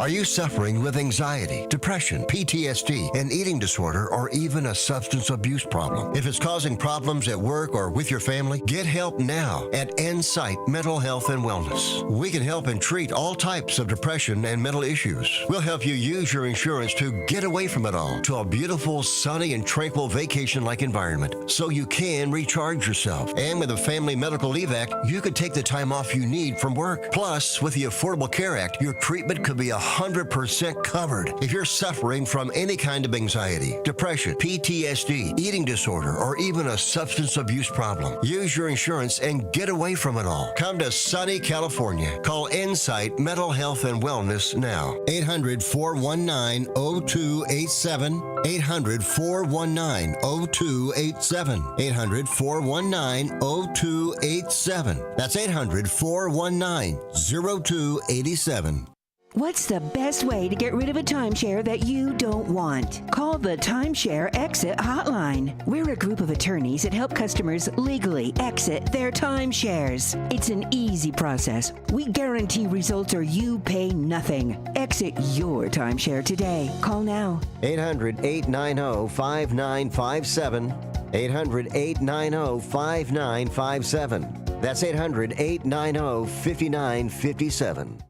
Are you suffering with anxiety, depression, PTSD, an eating disorder, or even a substance abuse problem? If it's causing problems at work or with your family, get help now at Insight Mental Health and Wellness. We can help and treat all types of depression and mental issues. We'll help you use your insurance to get away from it all to a beautiful, sunny, and tranquil vacation-like environment so you can recharge yourself. And with a Family Medical Leave Act, you could take the time off you need from work. Plus, with the Affordable Care Act, your treatment could be 100% covered if you're suffering from any kind of anxiety, depression, PTSD, eating disorder, or even a substance abuse problem. Use your insurance and get away from it all. Come to sunny California. Call Insight Mental Health and Wellness now. 800-419-0287. 800-419-0287. 800-419-0287. That's 800-419-0287. What's the best way to get rid of a timeshare that you don't want? Call the Timeshare Exit Hotline. We're a group of attorneys that help customers legally exit their timeshares. It's an easy process. We guarantee results or you pay nothing. Exit your timeshare today. Call now. 800-890-5957. 800-890-5957. That's 800-890-5957.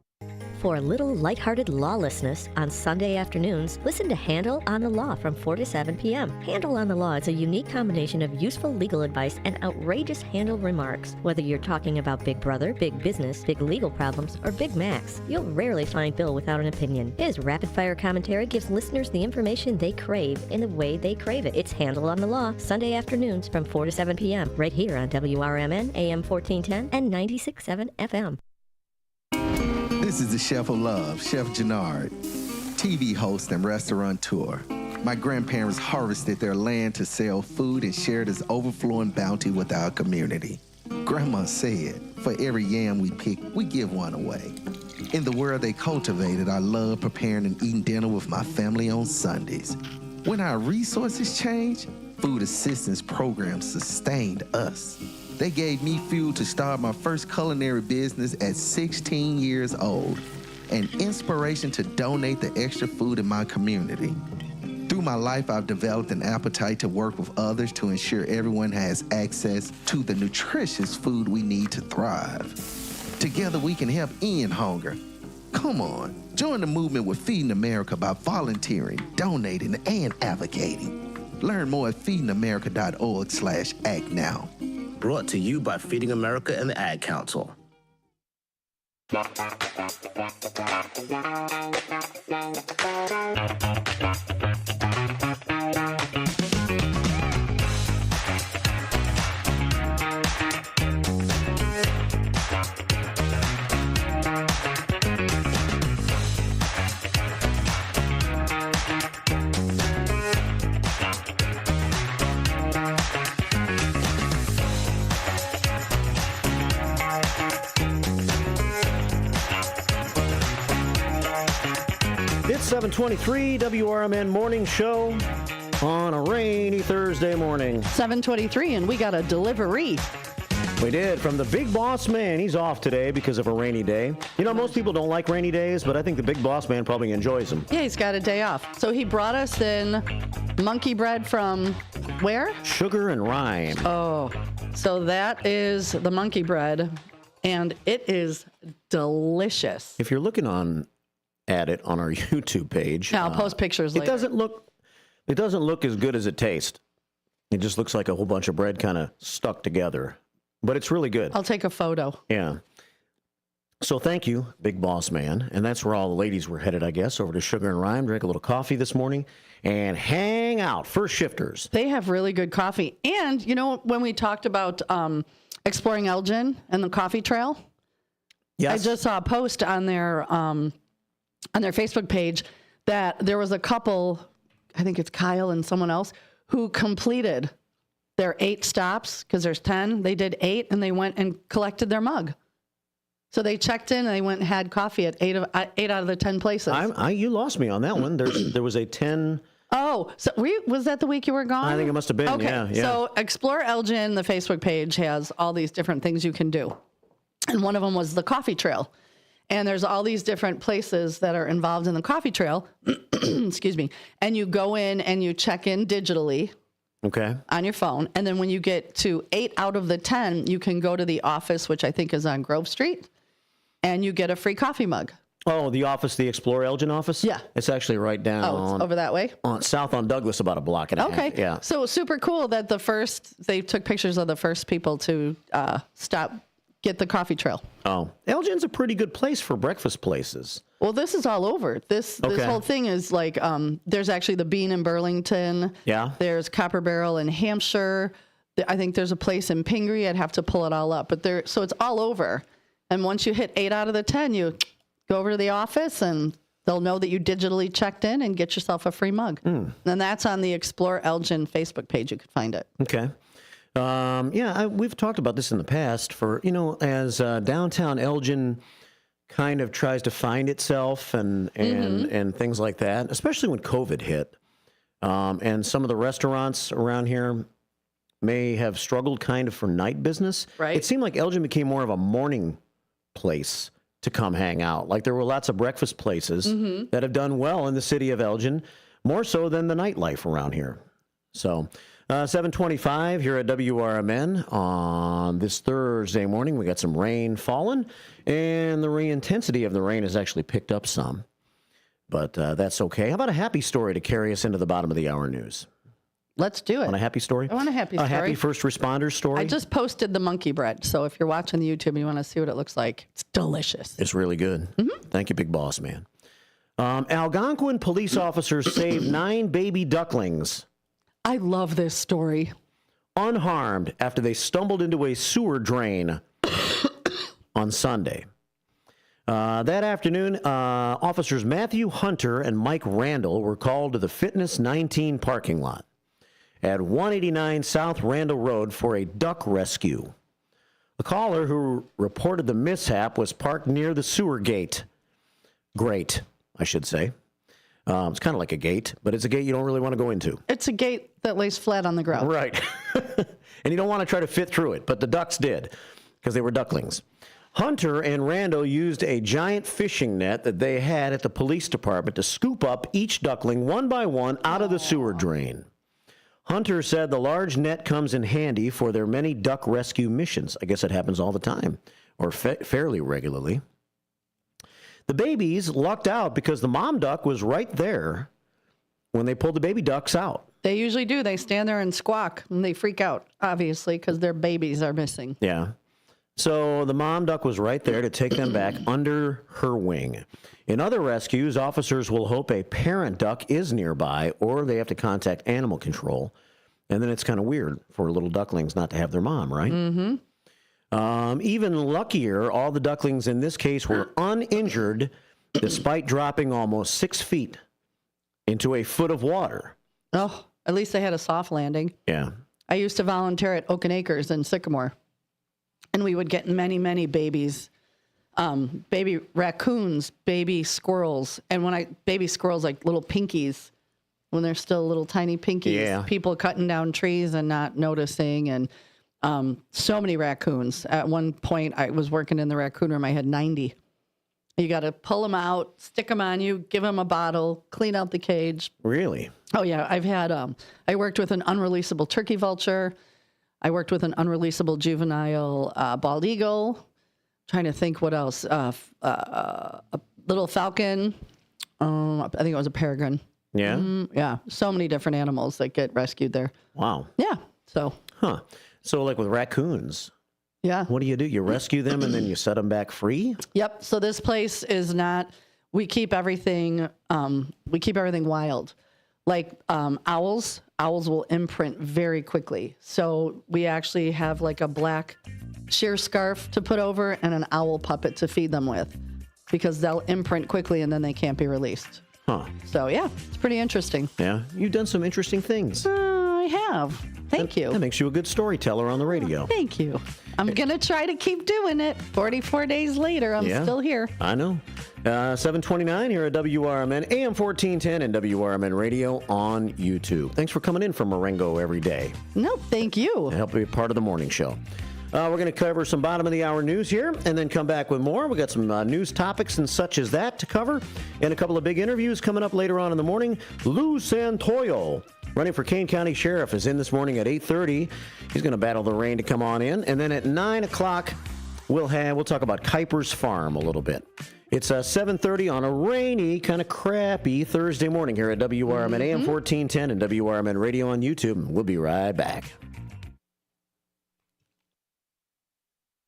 For a little lighthearted lawlessness on Sunday afternoons, listen to Handle on the Law from 4 to 7 p.m. Handle on the Law is a unique combination of useful legal advice and outrageous handle remarks. Whether you're talking about Big Brother, big business, big legal problems, or Big Macs, you'll rarely find Bill without an opinion. His rapid-fire commentary gives listeners the information they crave in the way they crave it. It's Handle on the Law, Sunday afternoons from 4 to 7 p.m. right here on WRMN, AM 1410 and 96.7 FM. This is the Chef of Love, Chef Jannard, TV host and restaurateur. My grandparents harvested their land to sell food and share this overflowing bounty with our community. Grandma said, for every yam we pick, we give one away. In the world they cultivated, I love preparing and eating dinner with my family on Sundays. When our resources changed, food assistance programs sustained us. They gave me fuel to start my first culinary business at 16 years old, and inspiration to donate the extra food in my community. Through my life, I've developed an appetite to work with others to ensure everyone has access to the nutritious food we need to thrive. Together, we can help end hunger. Come on, join the movement with Feeding America by volunteering, donating, and advocating. Learn more at feedingamerica.org/act now. Brought to you by Feeding America and the Ad Council. It's 7:23 WRMN Morning Show on a rainy Thursday morning. 7:23, and we got a delivery. We did, from the Big Boss Man. He's off today because of a rainy day. You know, most people don't like rainy days, but I think the Big Boss Man probably enjoys them. Yeah, he's got a day off. So he brought us in monkey bread from where? Sugar and Rhyme. Oh, so that is the monkey bread, and it is delicious. If you're looking at it on our YouTube page, yeah, I'll post pictures later. It doesn't look as good as it tastes. It just looks like a whole bunch of bread kind of stuck together. But it's really good. I'll take a photo. Yeah. So thank you, Big Boss Man. And that's where all the ladies were headed, I guess, over to Sugar and Rhyme, drink a little coffee this morning, and hang out. First shifters. They have really good coffee. And, you know, when we talked about exploring Elgin and the coffee trail, yes. I just saw a post on their Facebook page that there was a couple, I think it's Kyle and someone else, who completed their 8 stops, because there's 10. They did 8, and they went and collected their mug. So they checked in, and they went and had coffee at 8 out of the 10 places. You lost me on that one. There was a 10. Oh, so was that the week you were gone? I think it must have been, okay. Yeah. So Explore Elgin, the Facebook page, has all these different things you can do. And one of them was the coffee trail. And there's all these different places that are involved in the coffee trail. Excuse me. And you go in and you check in digitally. Okay. On your phone. And then when you get to 8 out of the 10, you can go to the office, which I think is on Grove Street, and you get a free coffee mug. Oh, the office, the Explore Elgin office? Yeah. It's actually right down. Oh, it's over that way? South on Douglas, about a block and a half. Okay. Yeah. So super cool that they took pictures of the first people to get the coffee trail. Oh, Elgin's a pretty good place for breakfast places. Well, this is all over. This whole thing is like, there's actually the Bean in Burlington. Yeah. There's Copper Barrel in Hampshire. I think there's a place in Pingree. I'd have to pull it all up. But so it's all over. And once you hit 8 out of the 10, you go over to the office and they'll know that you digitally checked in and get yourself a free mug. And that's on the Explore Elgin Facebook page. You could find it. Okay. We've talked about this in the past as downtown Elgin kind of tries to find itself and things like that, especially when COVID hit. And some of the restaurants around here may have struggled kind of for night business. Right. It seemed like Elgin became more of a morning place to come hang out. Like there were lots of breakfast places that have done well in the city of Elgin, more so than the nightlife around here. So 7:25 here at WRMN on this Thursday morning. We got some rain falling, and the intensity of the rain has actually picked up some. But that's okay. How about a happy story to carry us into the bottom of the hour news? Let's do it. Want a happy story? I want a happy story. A happy first responder story? I just posted the monkey bread. So if you're watching the YouTube and you want to see what it looks like, it's delicious. It's really good. Thank you, Big Boss Man. Algonquin police officers saved 9 baby ducklings. I love this story. Unharmed after they stumbled into a sewer drain on Sunday. That afternoon, officers Matthew Hunter and Mike Randall were called to the Fitness 19 parking lot at 189 South Randall Road for a duck rescue. A caller who reported the mishap was parked near the sewer gate. Grate, I should say. It's kind of like a gate, but it's a gate you don't really want to go into. It's a gate that lays flat on the ground. Right. And you don't want to try to fit through it, but the ducks did because they were ducklings. Hunter and Randall used a giant fishing net that they had at the police department to scoop up each duckling one by one out of the sewer drain. Hunter said the large net comes in handy for their many duck rescue missions. I guess it happens all the time, or fairly regularly. The babies lucked out because the mom duck was right there when they pulled the baby ducks out. They usually do. They stand there and squawk, and they freak out, obviously, because their babies are missing. Yeah. So the mom duck was right there to take them back under her wing. In other rescues, officers will hope a parent duck is nearby, or they have to contact animal control. And then it's kind of weird for little ducklings not to have their mom, right? Mm-hmm. Even luckier, all the ducklings in this case were uninjured, despite dropping almost 6 feet into a foot of water. Oh, at least they had a soft landing. Yeah. I used to volunteer at Oaken Acres in Sycamore, and we would get many, many babies, baby raccoons, baby squirrels, and baby squirrels, like little pinkies, when they're still little tiny pinkies. Yeah. People cutting down trees and not noticing, and so many raccoons. At one point, I was working in the raccoon room. I had 90. You got to pull them out, stick them on you, give them a bottle, clean out the cage. Really? Oh, yeah. I've had, I worked with an unreleasable turkey vulture. I worked with an unreleasable juvenile bald eagle. Trying to think what else. A little falcon. I think it was a peregrine. Yeah? Yeah. So many different animals that get rescued there. Wow. Yeah. So. Huh. So like with raccoons. Yeah. What do? You rescue them and then you set them back free? Yep. So this place is not, we keep everything wild. Like owls will imprint very quickly. So we actually have like a black sheer scarf to put over and an owl puppet to feed them with, because they'll imprint quickly and then they can't be released. Huh. So yeah, it's pretty interesting. Yeah. You've done some interesting things. I have. Thank you. That makes you a good storyteller on the radio. Thank you. I'm going to try to keep doing it. 44 days later, I'm still here. I know. 7:29 here at WRMN, AM 1410 and WRMN Radio on YouTube. Thanks for coming in from Marengo every day. No, thank you. To help be a part of the morning show. We're going to cover some bottom of the hour news here and then come back with more. We got some news topics and such as that to cover, and a couple of big interviews coming up later on in the morning. Lou Santoyo, running for Kane County Sheriff, is in this morning at 8:30. He's going to battle the rain to come on in, and then at 9 o'clock we'll talk about Kuiper's Farm a little bit. It's 7:30 on a rainy, kind of crappy Thursday morning here at WRMN AM 1410 and WRMN Radio on YouTube. We'll be right back.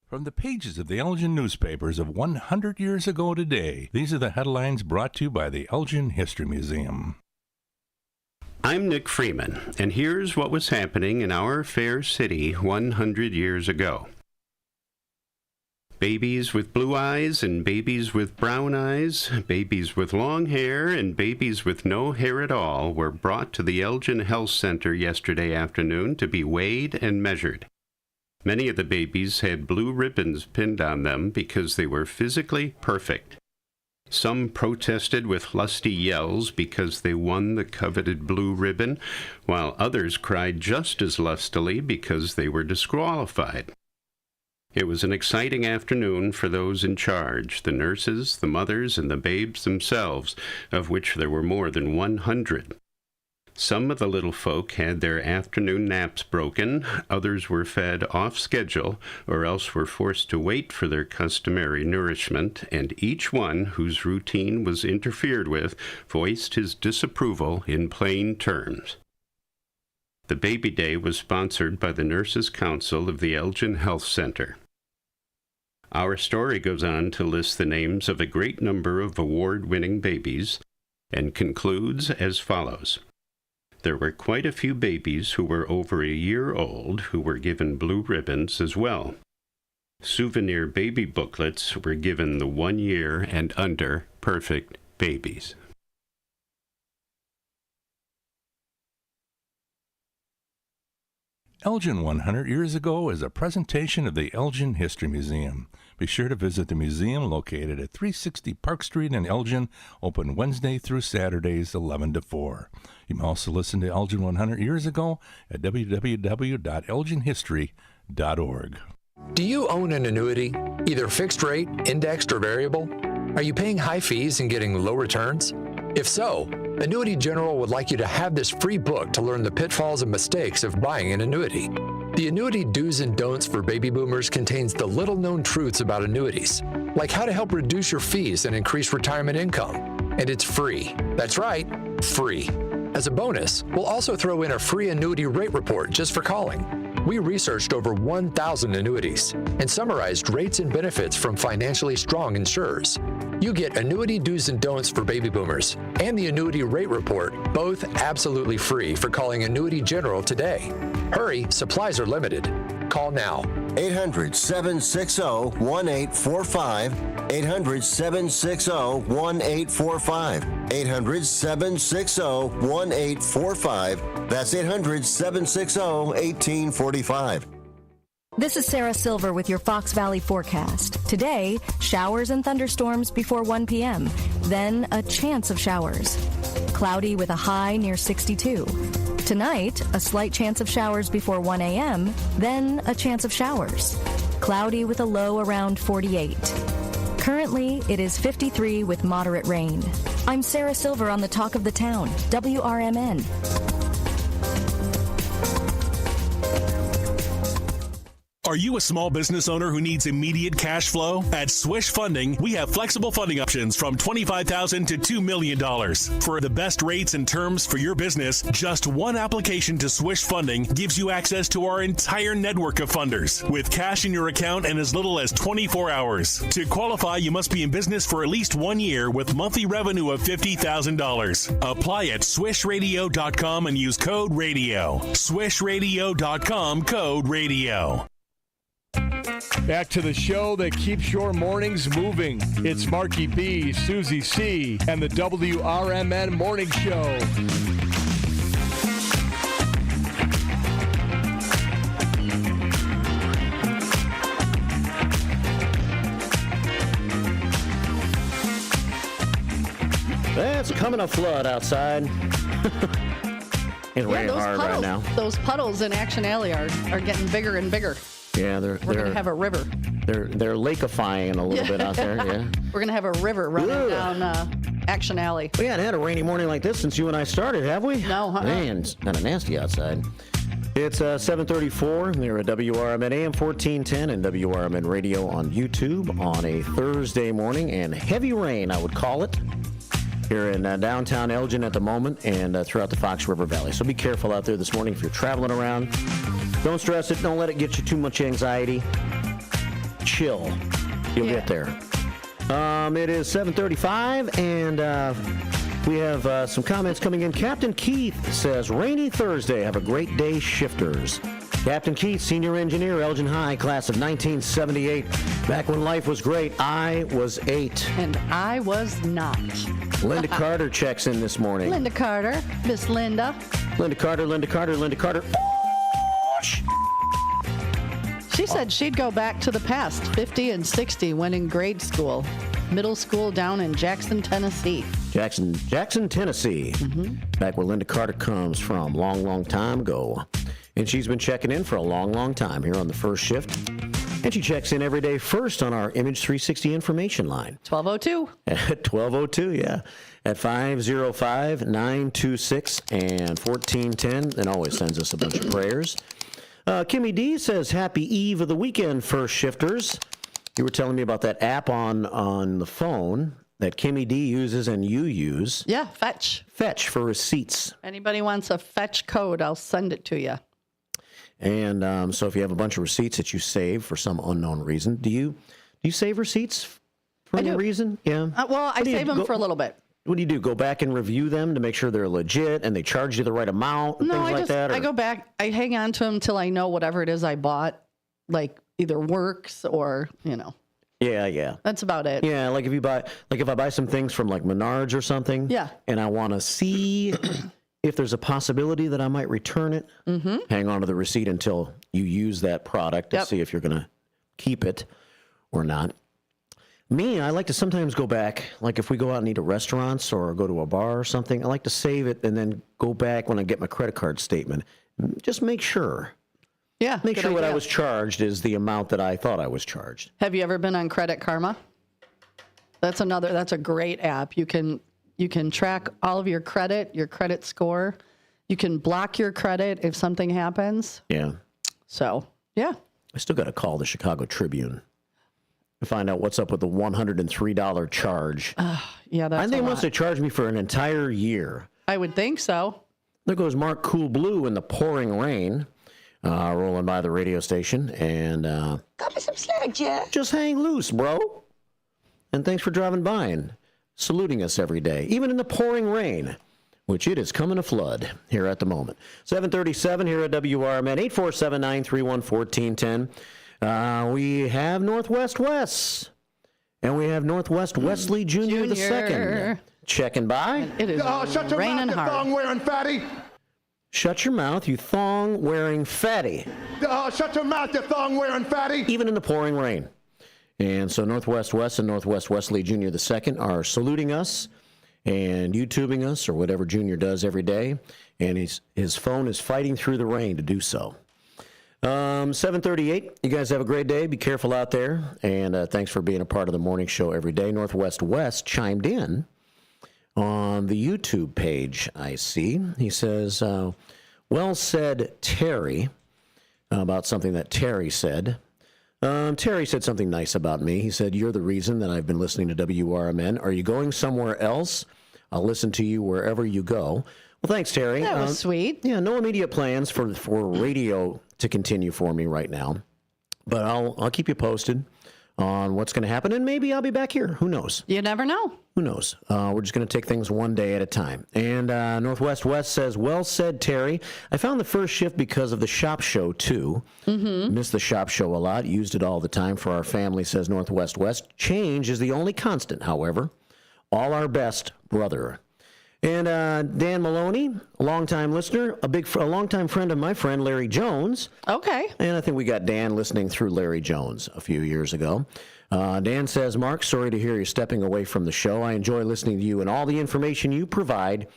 From the pages of the Elgin newspapers of 100 years ago today, these are the headlines brought to you by the Elgin History Museum. I'm Nick Freeman, and here's what was happening in our fair city 100 years ago. Babies with blue eyes and babies with brown eyes, babies with long hair and babies with no hair at all were brought to the Elgin Health Center yesterday afternoon to be weighed and measured. Many of the babies had blue ribbons pinned on them because they were physically perfect. Some protested with lusty yells because they won the coveted blue ribbon, while others cried just as lustily because they were disqualified. It was an exciting afternoon for those in charge, the nurses, the mothers, and the babes themselves, of which there were more than 100. Some of the little folk had their afternoon naps broken, others were fed off schedule, or else were forced to wait for their customary nourishment, and each one whose routine was interfered with voiced his disapproval in plain terms. The Baby Day was sponsored by the Nurses' Council of the Elgin Health Center. Our story goes on to list the names of a great number of award-winning babies, and concludes as follows. There were quite a few babies who were over a year old who were given blue ribbons as well. Souvenir baby booklets were given the 1 year and under perfect babies. Elgin 100 Years Ago is a presentation of the Elgin History Museum. Be sure to visit the museum located at 360 Park Street in Elgin, open Wednesday through Saturdays 11 to 4. You can also listen to Elgin 100 Years Ago at www.elginhistory.org. Do you own an annuity, either fixed rate, indexed, or variable? Are you paying high fees and getting low returns? If so, Annuity General would like you to have this free book to learn the pitfalls and mistakes of buying an annuity. The Annuity Do's and Don'ts for Baby Boomers contains the little-known truths about annuities, like how to help reduce your fees and increase retirement income. And it's free. That's right, free. As a bonus, we'll also throw in a free annuity rate report just for calling. We researched over 1,000 annuities and summarized rates and benefits from financially strong insurers. You get Annuity Do's and Don'ts for Baby Boomers and the Annuity Rate Report, both absolutely free for calling Annuity General today. Hurry, supplies are limited. Call now. 800-760-1845. 800-760-1845. 800-760-1845. That's 800-760-1845. This is Sarah Silver with your Fox Valley forecast. Today, showers and thunderstorms before 1 p.m., then a chance of showers. Cloudy with a high near 62. Tonight, a slight chance of showers before 1 a.m., then a chance of showers. Cloudy with a low around 48. Currently, it is 53 with moderate rain. I'm Sarah Silver on the Talk of the Town, WRMN. Are you a small business owner who needs immediate cash flow? At Swish Funding, we have flexible funding options from $25,000 to $2 million. For the best rates and terms for your business, just one application to Swish Funding gives you access to our entire network of funders, with cash in your account in as little as 24 hours. To qualify, you must be in business for at least 1 year with monthly revenue of $50,000. Apply at swishradio.com and use code RADIO. Swishradio.com, code RADIO. Back to the show that keeps your mornings moving. It's Marky B, Susie C, and the WRMN Morning Show. It's coming a flood outside. It's raining hard right now. Those puddles in Action Alley are getting bigger and bigger. Yeah, We're going to have a river. They're lakeifying a little bit out there. Yeah. We're going to have a river running down Action Alley. We hadn't had a rainy morning like this since you and I started, have we? No. Man, it's kind of nasty outside. It's 7:34. They're at WRMN AM 1410 and WRMN Radio on YouTube on a Thursday morning, and heavy rain, I would call it, here in downtown Elgin at the moment and throughout the Fox River Valley. So be careful out there this morning if you're traveling around. Don't stress it. Don't let it get you too much anxiety. Chill. You'll get there. It is 7:35, and we have some comments coming in. Captain Keith says, rainy Thursday. Have a great day, shifters. Captain Keith, senior engineer, Elgin High, class of 1978. Back when life was great, I was 8. And I was not. Linda Carter checks in this morning. Linda Carter. Miss Linda. Linda Carter. She said she'd go back to the past, 50 and 60, when in grade school. Middle school down in Jackson, Tennessee. Jackson, Tennessee. Mm-hmm. Back where Linda Carter comes from, long time ago. And she's been checking in for a long time here on the first shift. And she checks in every day first on our Image 360 information line. 1202. At 1202, yeah. At 505-926 and 1410. And always sends us a bunch of prayers. Kimmy D says, happy eve of the weekend, first shifters. You were telling me about that app on the phone that Kimmy D uses and you use. Yeah, Fetch. Fetch for receipts. Anybody wants a Fetch code, I'll send it to you. And so if you have a bunch of receipts that you save for some unknown reason, do you save receipts for any reason? Yeah. Well, I save them for a little bit. What do you do? Go back and review them to make sure they're legit and they charge you the right amount and things like that? I go back, I hang on to them till I know whatever it is I bought, like either works or, Yeah. That's about it. Yeah, like if I buy some things from like Menards or something. Yeah. And I want to see if there's a possibility that I might return it. Mm-hmm. Hang on to the receipt until you use that product to see if you're going to keep it or not. Me, I like to sometimes go back, like if we go out and eat at restaurants or go to a bar or something, I like to save it and then go back when I get my credit card statement. Just make sure. Yeah. Make sure what I was charged is the amount that I thought I was charged. Have you ever been on Credit Karma? That's a great app. You can track all of your credit score. You can block your credit if something happens. Yeah. So, yeah. I still got to call the Chicago Tribune to find out what's up with the $103 charge. Yeah, that's They must have charged me for an entire year. I would think so. There goes Mark Cool Blue in the pouring rain, rolling by the radio station. And got me some slack, Jeff. Just hang loose, bro. And thanks for driving by and saluting us every day, even in the pouring rain, which it is coming to flood here at the moment. 7:37 here at WRMN, 847-931-1410. We have Northwest Wes, and we have Northwest Wesley Jr. the second checking by. And it is shut your raining mouth, you hard. thong-wearing fatty. Shut your mouth, you thong-wearing fatty. Shut your mouth, you thong-wearing fatty. Even in the pouring rain. And so Northwest Wes and Northwest Wesley Jr. the second are saluting us and YouTubing us or whatever Junior does every day. And his phone is fighting through the rain to do so. 7:38. You guys have a great day. Be careful out there. And thanks for being a part of the morning show every day. Northwest West chimed in on the YouTube page, I see. He says, well said, Terry, about something that Terry said. Terry said something nice about me. He said, you're the reason that I've been listening to WRMN. Are you going somewhere else? I'll listen to you wherever you go. Well, thanks, Terry. That was sweet. Yeah, no immediate plans for radio to continue for me right now. But I'll keep you posted on what's going to happen, and maybe I'll be back here. Who knows? You never know. Who knows? We're just going to take things one day at a time. And Northwest West says, well said, Terry. I found the first shift because of the shop show, too. Mm-hmm. Missed the shop show a lot. Used it all the time for our family, says Northwest West. Change is the only constant, however. All our best, brother. And Dan Maloney, a longtime listener, a longtime friend of my friend Larry Jones. Okay. And I think we got Dan listening through Larry Jones a few years ago. Dan says, Mark, sorry to hear you stepping away from the show. I enjoy listening to you and all the information you provide.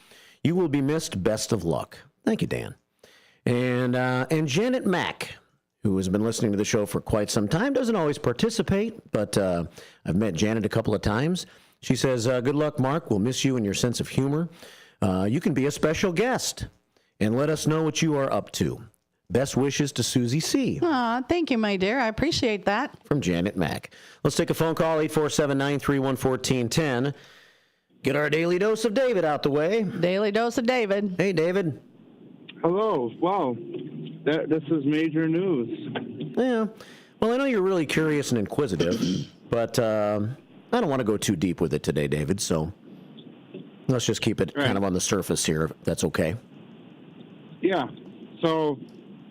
You will be missed. Best of luck. Thank you, Dan. And Janet Mack, who has been listening to the show for quite some time, doesn't always participate, but I've met Janet a couple of times. She says, good luck, Mark. We'll miss you and your sense of humor. You can be a special guest and let us know what you are up to. Best wishes to Susie C. Aw, thank you, my dear. I appreciate that. From Janet Mack. Let's take a phone call, 847-931-1410. Get our daily dose of David out the way. Daily dose of David. Hey, David. Hello. Wow. This is major news. Yeah. Well, I know you're really curious and inquisitive, but I don't want to go too deep with it today, David, so let's just keep it kind of on the surface here, if that's okay. Yeah. So,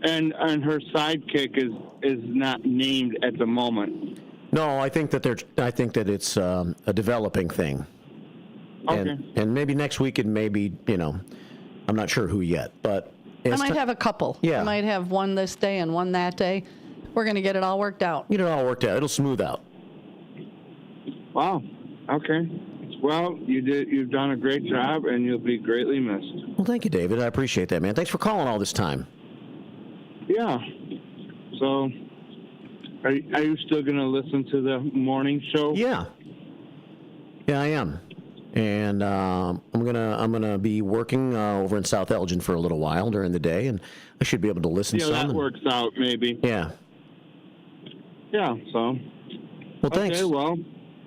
and her sidekick is not named at the moment. No, I think that it's a developing thing. Okay. And maybe next week it may be, I'm not sure who yet, but I might have a couple. Yeah. I might have one this day and one that day. We're going to get it all worked out. Get it all worked out. It'll smooth out. Wow. Okay. Well, you've done a great job, and you'll be greatly missed. Well, thank you, David. I appreciate that, man. Thanks for calling all this time. Yeah. So, are you still going to listen to the morning show? Yeah. Yeah, I am. And I'm gonna be working over in South Elgin for a little while during the day, and I should be able to listen. Yeah, that works out maybe. Yeah. Yeah. So. Well, thanks. Okay. Well,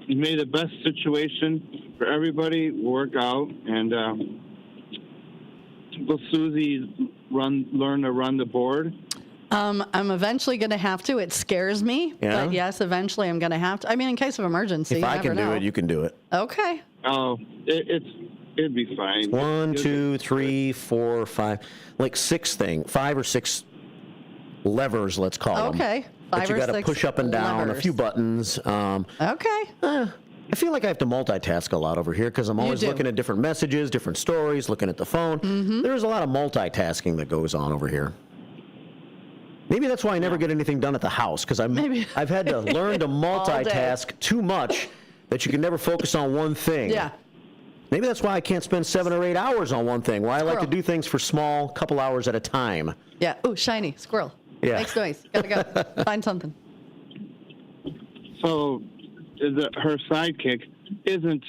you made the best situation for everybody work out, and will Susie learn to run the board? I'm eventually going to have to. It scares me, but yes, eventually I'm going to have to. I mean, in case of emergency. If I can do it, you can do it. Okay. Oh, it'd be fine. 1, 2, 3, 4, 5, like 5 or 6 levers, let's call them. Okay. 5 that you or got to 6 push up and down, levers. a few buttons. Okay. I feel like I have to multitask a lot over here because I'm always looking at different messages, different stories, looking at the phone. Mm-hmm. There's a lot of multitasking that goes on over here. Maybe that's why I never get anything done at the house, because I've had to learn to multitask too much that you can never focus on one thing. Yeah. Maybe that's why I can't spend 7 or 8 hours on one thing, why I like to do things for small, couple hours at a time. Yeah. Ooh, shiny squirrel. Yeah. Makes noise. Gotta go. Find something. So, her sidekick isn't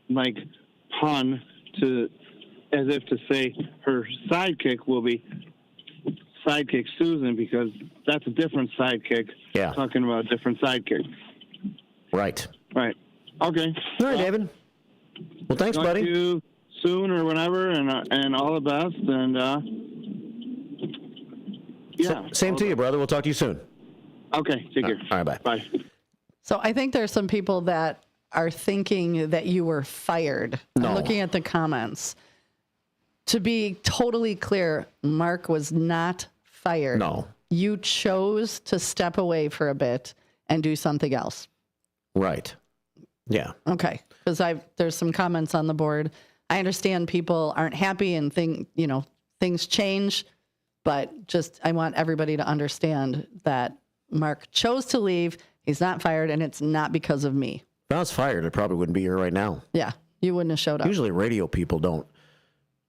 like pun to, as if to say her sidekick will be sidekick Susan, because that's a different sidekick. Yeah. Talking about a different sidekick. Right. Right. Okay. All right, David. Well, thanks, talk buddy. To you soon or whenever, and all the best. And yeah. Same to you, brother. We'll talk to you soon. Okay. Take care. All right. Bye. Bye. So I think there's some people that are thinking that you were fired. No. I'm looking at the comments. To be totally clear, Mark was not fired. No. You chose to step away for a bit and do something else. Right. Yeah. Okay. Because there's some comments on the board. I understand people aren't happy and things change, but I want everybody to understand that Mark chose to leave. He's not fired, and it's not because of me. If I was fired, I probably wouldn't be here right now. Yeah. You wouldn't have showed up. Usually radio people don't.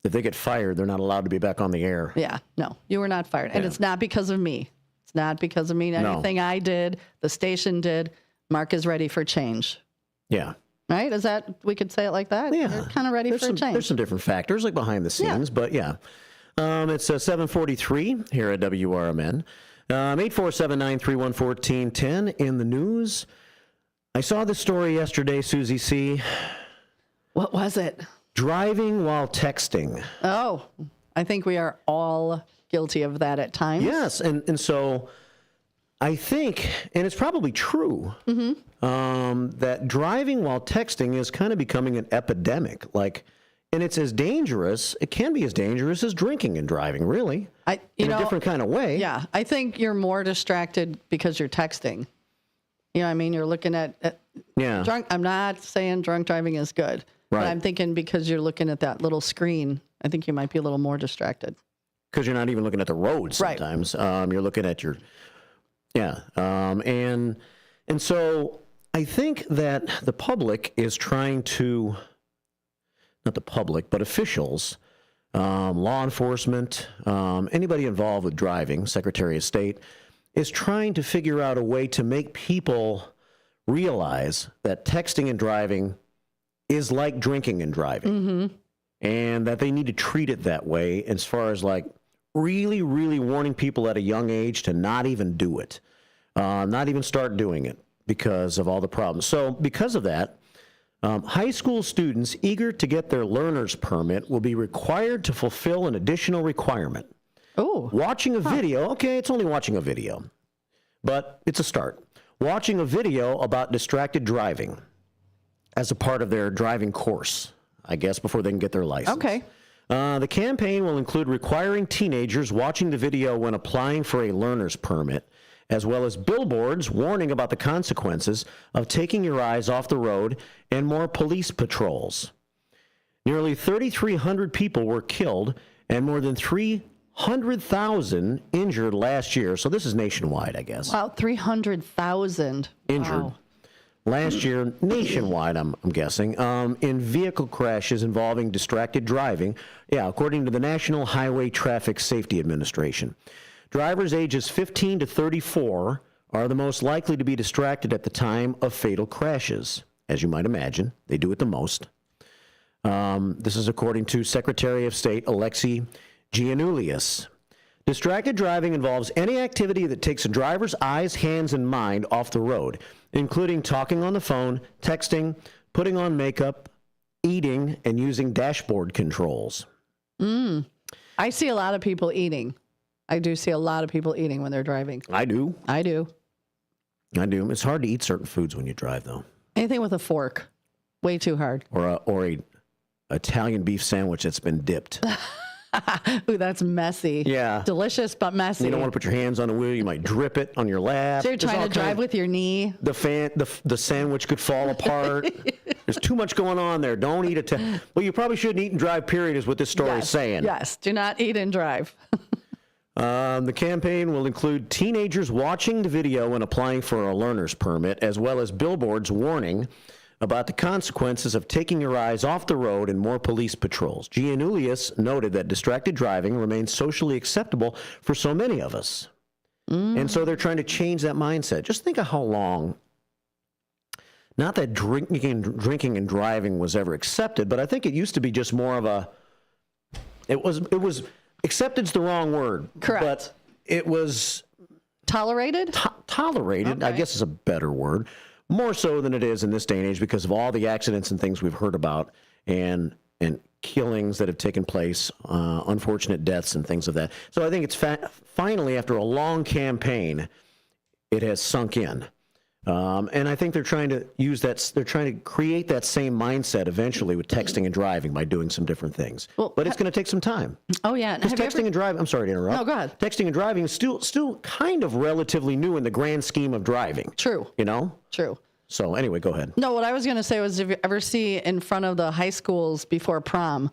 If they get fired, they're not allowed to be back on the air. Yeah, no, you were not fired. And it's not because of me. It's not because of me. Anything I did, the station did, Mark is ready for change. Yeah. Right? Is that, we could say it like that? Yeah. You're kind of ready for change. There's some different factors, like behind the scenes, but yeah. It's 7:43 here at WRMN. 847-931-1410 in the news. I saw this story yesterday, Susie C. What was it? Driving while texting. Oh, I think we are all guilty of that at times. Yes, and so I think, and it's probably true, that driving while texting is kind of becoming an epidemic. And it's as dangerous, it can be as dangerous as drinking and driving, really, in a different kind of way. Yeah, I think you're more distracted because you're texting. You know what I mean? You're looking at drunk. I'm not saying drunk driving is good. Right. But I'm thinking because you're looking at that little screen, I think you might be a little more distracted. Because you're not even looking at the road sometimes. Right. You're looking at your, and so I think that the public is trying to, not the public, but officials law enforcement, anybody involved with driving, Secretary of State, is trying to figure out a way to make people realize that texting and driving is like drinking and driving, and that they need to treat it that way as far as like really, really warning people at a young age to not even do it, not even start doing it because of all the problems. So because of that, high school students eager to get their learner's permit will be required to fulfill an additional requirement. Oh. Watching a video, okay, it's only watching a video, but it's a start. Watching a video about distracted driving as a part of their driving course, I guess, before they can get their license. Okay. The campaign will include requiring teenagers watching the video when applying for a learner's permit, as well as billboards warning about the consequences of taking your eyes off the road and more police patrols. Nearly 3,300 people were killed and more than 300,000 injured last year. So this is nationwide, I guess. Wow, 300,000 injured. Wow. Last year, nationwide, I'm guessing, in vehicle crashes involving distracted driving. Yeah, according to the National Highway Traffic Safety Administration. Drivers ages 15 to 34 are the most likely to be distracted at the time of fatal crashes. As you might imagine, they do it the most. This is according to Secretary of State Alexei Giannoulias. Distracted driving involves any activity that takes a driver's eyes, hands, and mind off the road, including talking on the phone, texting, putting on makeup, eating, and using dashboard controls. I see a lot of people eating. I do see a lot of people eating when they're driving. I do. I do. It's hard to eat certain foods when you drive, though. Anything with a fork, way too hard. Or a Italian beef sandwich that's been dipped. Ooh, that's messy. Yeah. Delicious, but messy. You don't want to put your hands on the wheel. You might drip it on your lap. So you're trying to drive with your knee. The sandwich could fall apart. There's too much going on there. Don't eat it. Well, you probably shouldn't eat and drive, period, is what this story is saying. Yes, do not eat and drive. The campaign will include teenagers watching the video when applying for a learner's permit, as well as billboards warning about the consequences of taking your eyes off the road and more police patrols. Giannoulias noted that distracted driving remains socially acceptable for so many of us. And so they're trying to change that mindset. Just think of how long, not that drinking and driving was ever accepted, but I think it used to be just more of a, it was accepted's the wrong word. Correct. But it was tolerated? Tolerated, okay. I guess is a better word. More so than it is in this day and age because of all the accidents and things we've heard about and killings that have taken place, unfortunate deaths and things of that. So I think it's finally, after a long campaign, it has sunk in. And I think they're trying to use that, they're trying to create that same mindset eventually with texting and driving by doing some different things. Well, but it's going to take some time. Oh, yeah. Because texting and driving, I'm sorry to interrupt. No, go ahead. Texting and driving is still kind of relatively new in the grand scheme of driving. True. You know? True. So anyway, go ahead. No, what I was going to say was, if you ever see in front of the high schools before prom,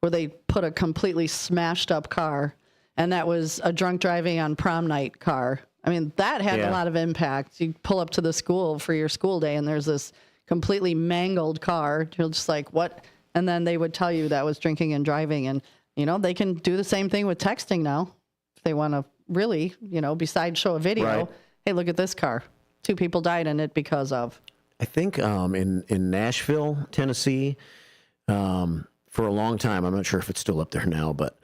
where they put a completely smashed up car, and that was a drunk driving on prom night car. I mean, that had a lot of impact. You pull up to the school for your school day, and there's this completely mangled car. You're just like, what? And then they would tell you that was drinking and driving. And, you know, they can do the same thing with texting now. If they want to really, you know, besides show a video, right. Hey, look at this car. 2 people died in it because of. I think in Nashville, Tennessee, for a long time, I'm not sure if it's still up there now, but,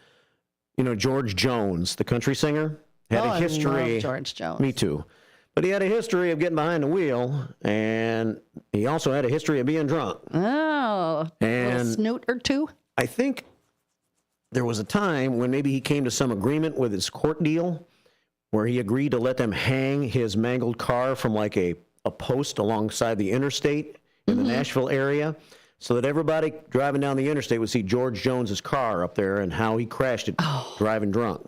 you know, George Jones, the country singer, had a history. I love George Jones. Me too. But he had a history of getting behind the wheel, and he also had a history of being drunk. Oh, and a snoot or two. I think there was a time when maybe he came to some agreement with his court deal where he agreed to let them hang his mangled car from like a post alongside the interstate in the Nashville area so that everybody driving down the interstate would see George Jones's car up there and how he crashed it driving drunk.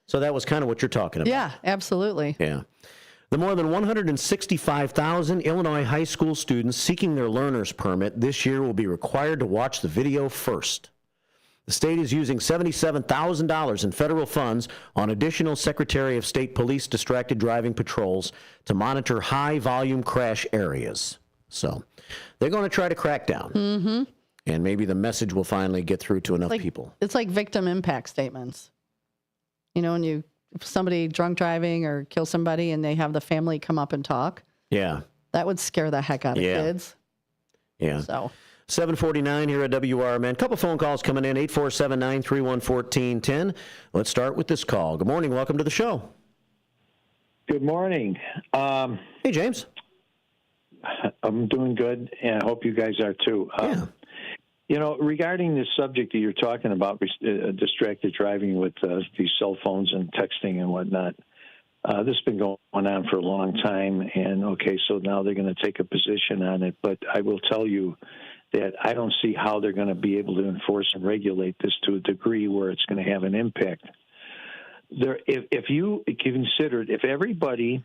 So that was kind of what you're talking about. Yeah, absolutely. Yeah. The more than 165,000 Illinois high school students seeking their learner's permit this year will be required to watch the video first. The state is using $77,000 in federal funds on additional Secretary of State Police distracted driving patrols to monitor high-volume crash areas. So they're going to try to crack down. and maybe the message will finally get through to enough people. It's like victim impact statements. You know, when if somebody drunk driving or kill somebody and they have the family come up and talk. Yeah. That would scare the heck out of kids. Yeah. So 7:49 here at WRMN. Couple phone calls coming in, 847-931-1410. Let's start with this call. Good morning. Welcome to the show. Good morning. Hey, James. I'm doing good, and I hope you guys are too. You know, regarding this subject that you're talking about, distracted driving with these cell phones and texting and whatnot, this has been going on for a long time, and okay, so now they're going to take a position on it, but I will tell you that I don't see how they're going to be able to enforce and regulate this to a degree where it's going to have an impact. If you considered, if everybody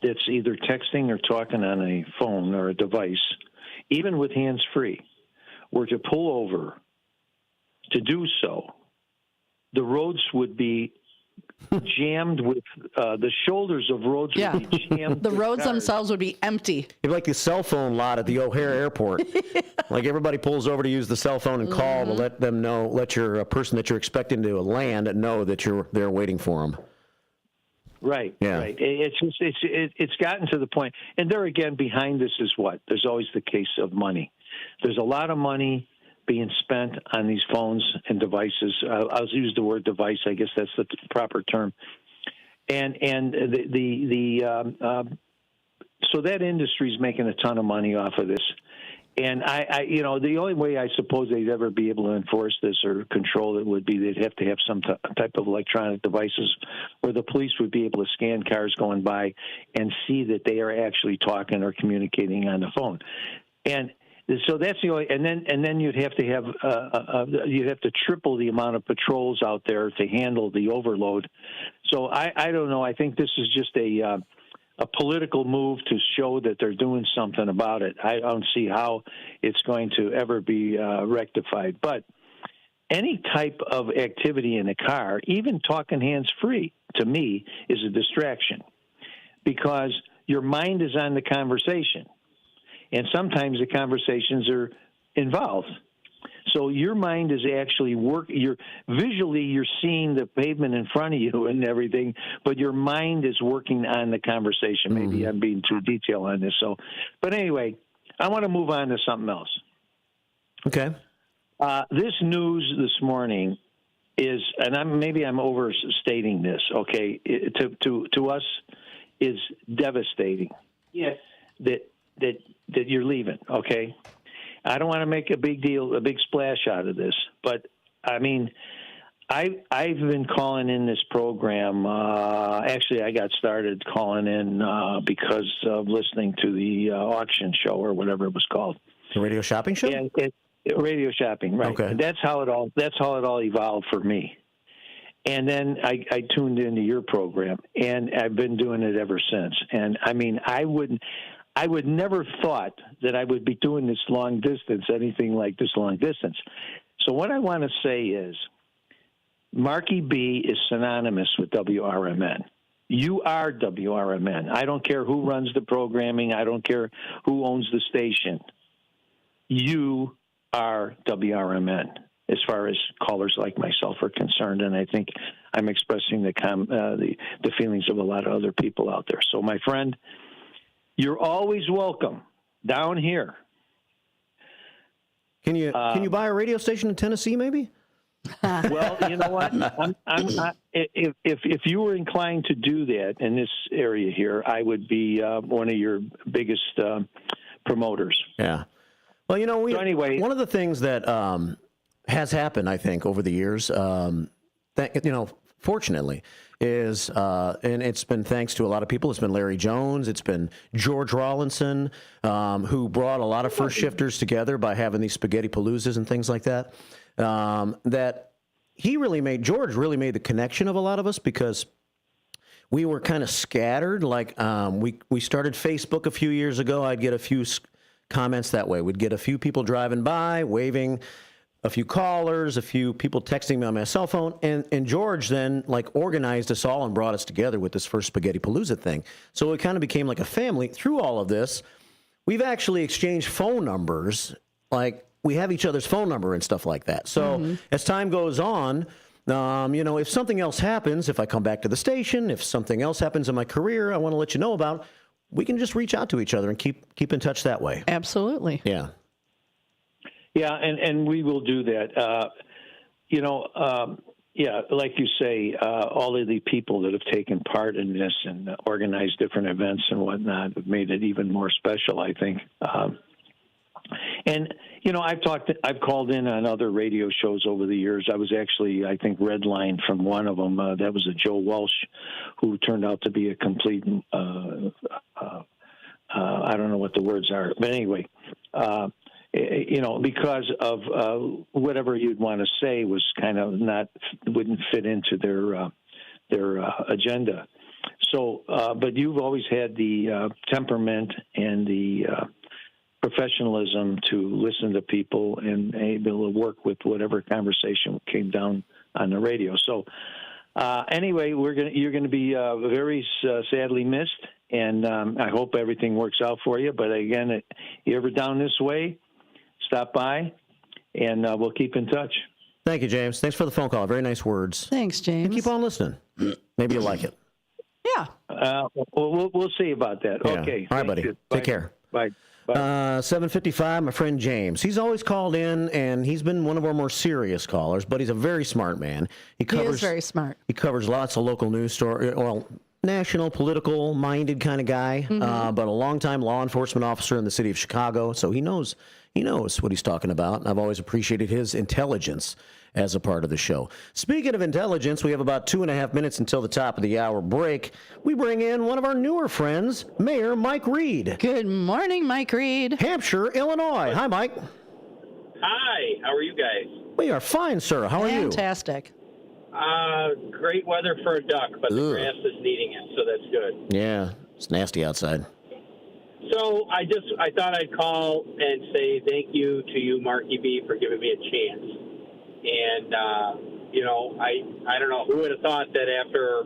that's either texting or talking on a phone or a device, even with hands-free, were to pull over to do so, the roads would be jammed with the shoulders of roads would be jammed. The with roads cars. themselves would be empty. It'd be like the cell phone lot at the O'Hare Airport. Like everybody pulls over to use the cell phone and call to let them know, let your person that you're expecting to land know that you're there waiting for them. Right. Yeah. Right. It's gotten to the point, and there again behind this is what? There's always the case of money. There's a lot of money being spent on these phones and devices. I'll use the word device. I guess that's the proper term. And so that industry is making a ton of money off of this. And I the only way I suppose they'd ever be able to enforce this or control it would be they'd have to have some type of electronic devices where the police would be able to scan cars going by and see that they are actually talking or communicating on the phone. And so that's the only, and then you'd have to have you'd have to triple the amount of patrols out there to handle the overload. So I don't know. I think this is just a political move to show that they're doing something about it. I don't see how it's going to ever be rectified. But any type of activity in a car, even talking hands-free, to me, is a distraction because your mind is on the conversation. And sometimes the conversations are involved. So your mind is actually you're seeing the pavement in front of you and everything, but your mind is working on the conversation. Maybe I'm being too detailed on this. But anyway, I want to move on to something else. Okay. This news this morning is, and I'm overstating this. Okay, to us is devastating. Yes. That you're leaving. Okay. I don't want to make a big splash out of this, but I mean, I've been calling in this program. Actually, I got started calling in because of listening to the auction show or whatever it was called. The radio shopping show? Yeah, radio shopping, right? Okay. And that's how it all evolved for me. And then I tuned into your program, and I've been doing it ever since. And I mean, I would never thought that I would be doing this long distance, anything like this long distance. So what I want to say is Marky B is synonymous with WRMN. You are WRMN. I don't care who runs the programming. I don't care who owns the station. You are WRMN as far as callers like myself are concerned, and I think I'm expressing the feelings of a lot of other people out there. So, my friend, you're always welcome down here. Can you buy a radio station in Tennessee, maybe? Well, you know what? If you were inclined to do that in this area here, I would be one of your biggest promoters. Yeah. Well, anyway, one of the things that has happened, I think, over the years, fortunately, is, and it's been thanks to a lot of people. It's been Larry Jones. It's been George Rawlinson, who brought a lot of first shifters together by having these spaghetti paloozas and things like that. That George really made the connection of a lot of us because we were kind of scattered. Like we started Facebook a few years ago. I'd get a few comments that way. We'd get a few people driving by, waving, a few callers, a few people texting me on my cell phone, and George then organized us all and brought us together with this first Spaghetti Palooza thing. So it kind of became like a family. Through all of this, we've actually exchanged phone numbers we have each other's phone number and stuff like that. So as time goes on, if something else happens, if I come back to the station, if something else happens in my career I want to let you know about, we can just reach out to each other and keep in touch that way. Absolutely. Yeah. Yeah, and we will do that. Like you say, all of the people that have taken part in this and organized different events and whatnot have made it even more special, I think. I've called in on other radio shows over the years. I was actually, I think, redlined from one of them. That was a Joe Walsh, who turned out to be a complete, I don't know what the words are, but anyway, because of whatever you'd want to say was kind of wouldn't fit into their agenda. So, but you've always had the temperament and the professionalism to listen to people and able to work with whatever conversation came down on the radio. So, anyway, you're going to be very sadly missed, and I hope everything works out for you. But again, if you're ever down this way, stop by, and we'll keep in touch. Thank you, James. Thanks for the phone call. Very nice words. Thanks, James. And keep on listening. Maybe you'll like it. Yeah. We'll see about that. Yeah. Okay. All right, buddy. Take care. Bye. 7:55, my friend James. He's always called in, and he's been one of our more serious callers, but he's a very smart man. He is very smart. He covers lots of local news stories, national, political-minded kind of guy, but a longtime law enforcement officer in the city of Chicago, so he knows what he's talking about, and I've always appreciated his intelligence as a part of the show. Speaking of intelligence, we have about 2.5 minutes until the top of the hour break. We bring in one of our newer friends, Mayor Mike Reed. Good morning, Mike Reed. Hampshire, Illinois. Hi, Mike. Hi, how are you guys? We are fine, sir. How are you? Fantastic. Great weather for a duck, but the grass is needing it, so that's good. Yeah, it's nasty outside. So I thought I'd call and say thank you to you, Marky B, for giving me a chance. And, I don't know, who would have thought that after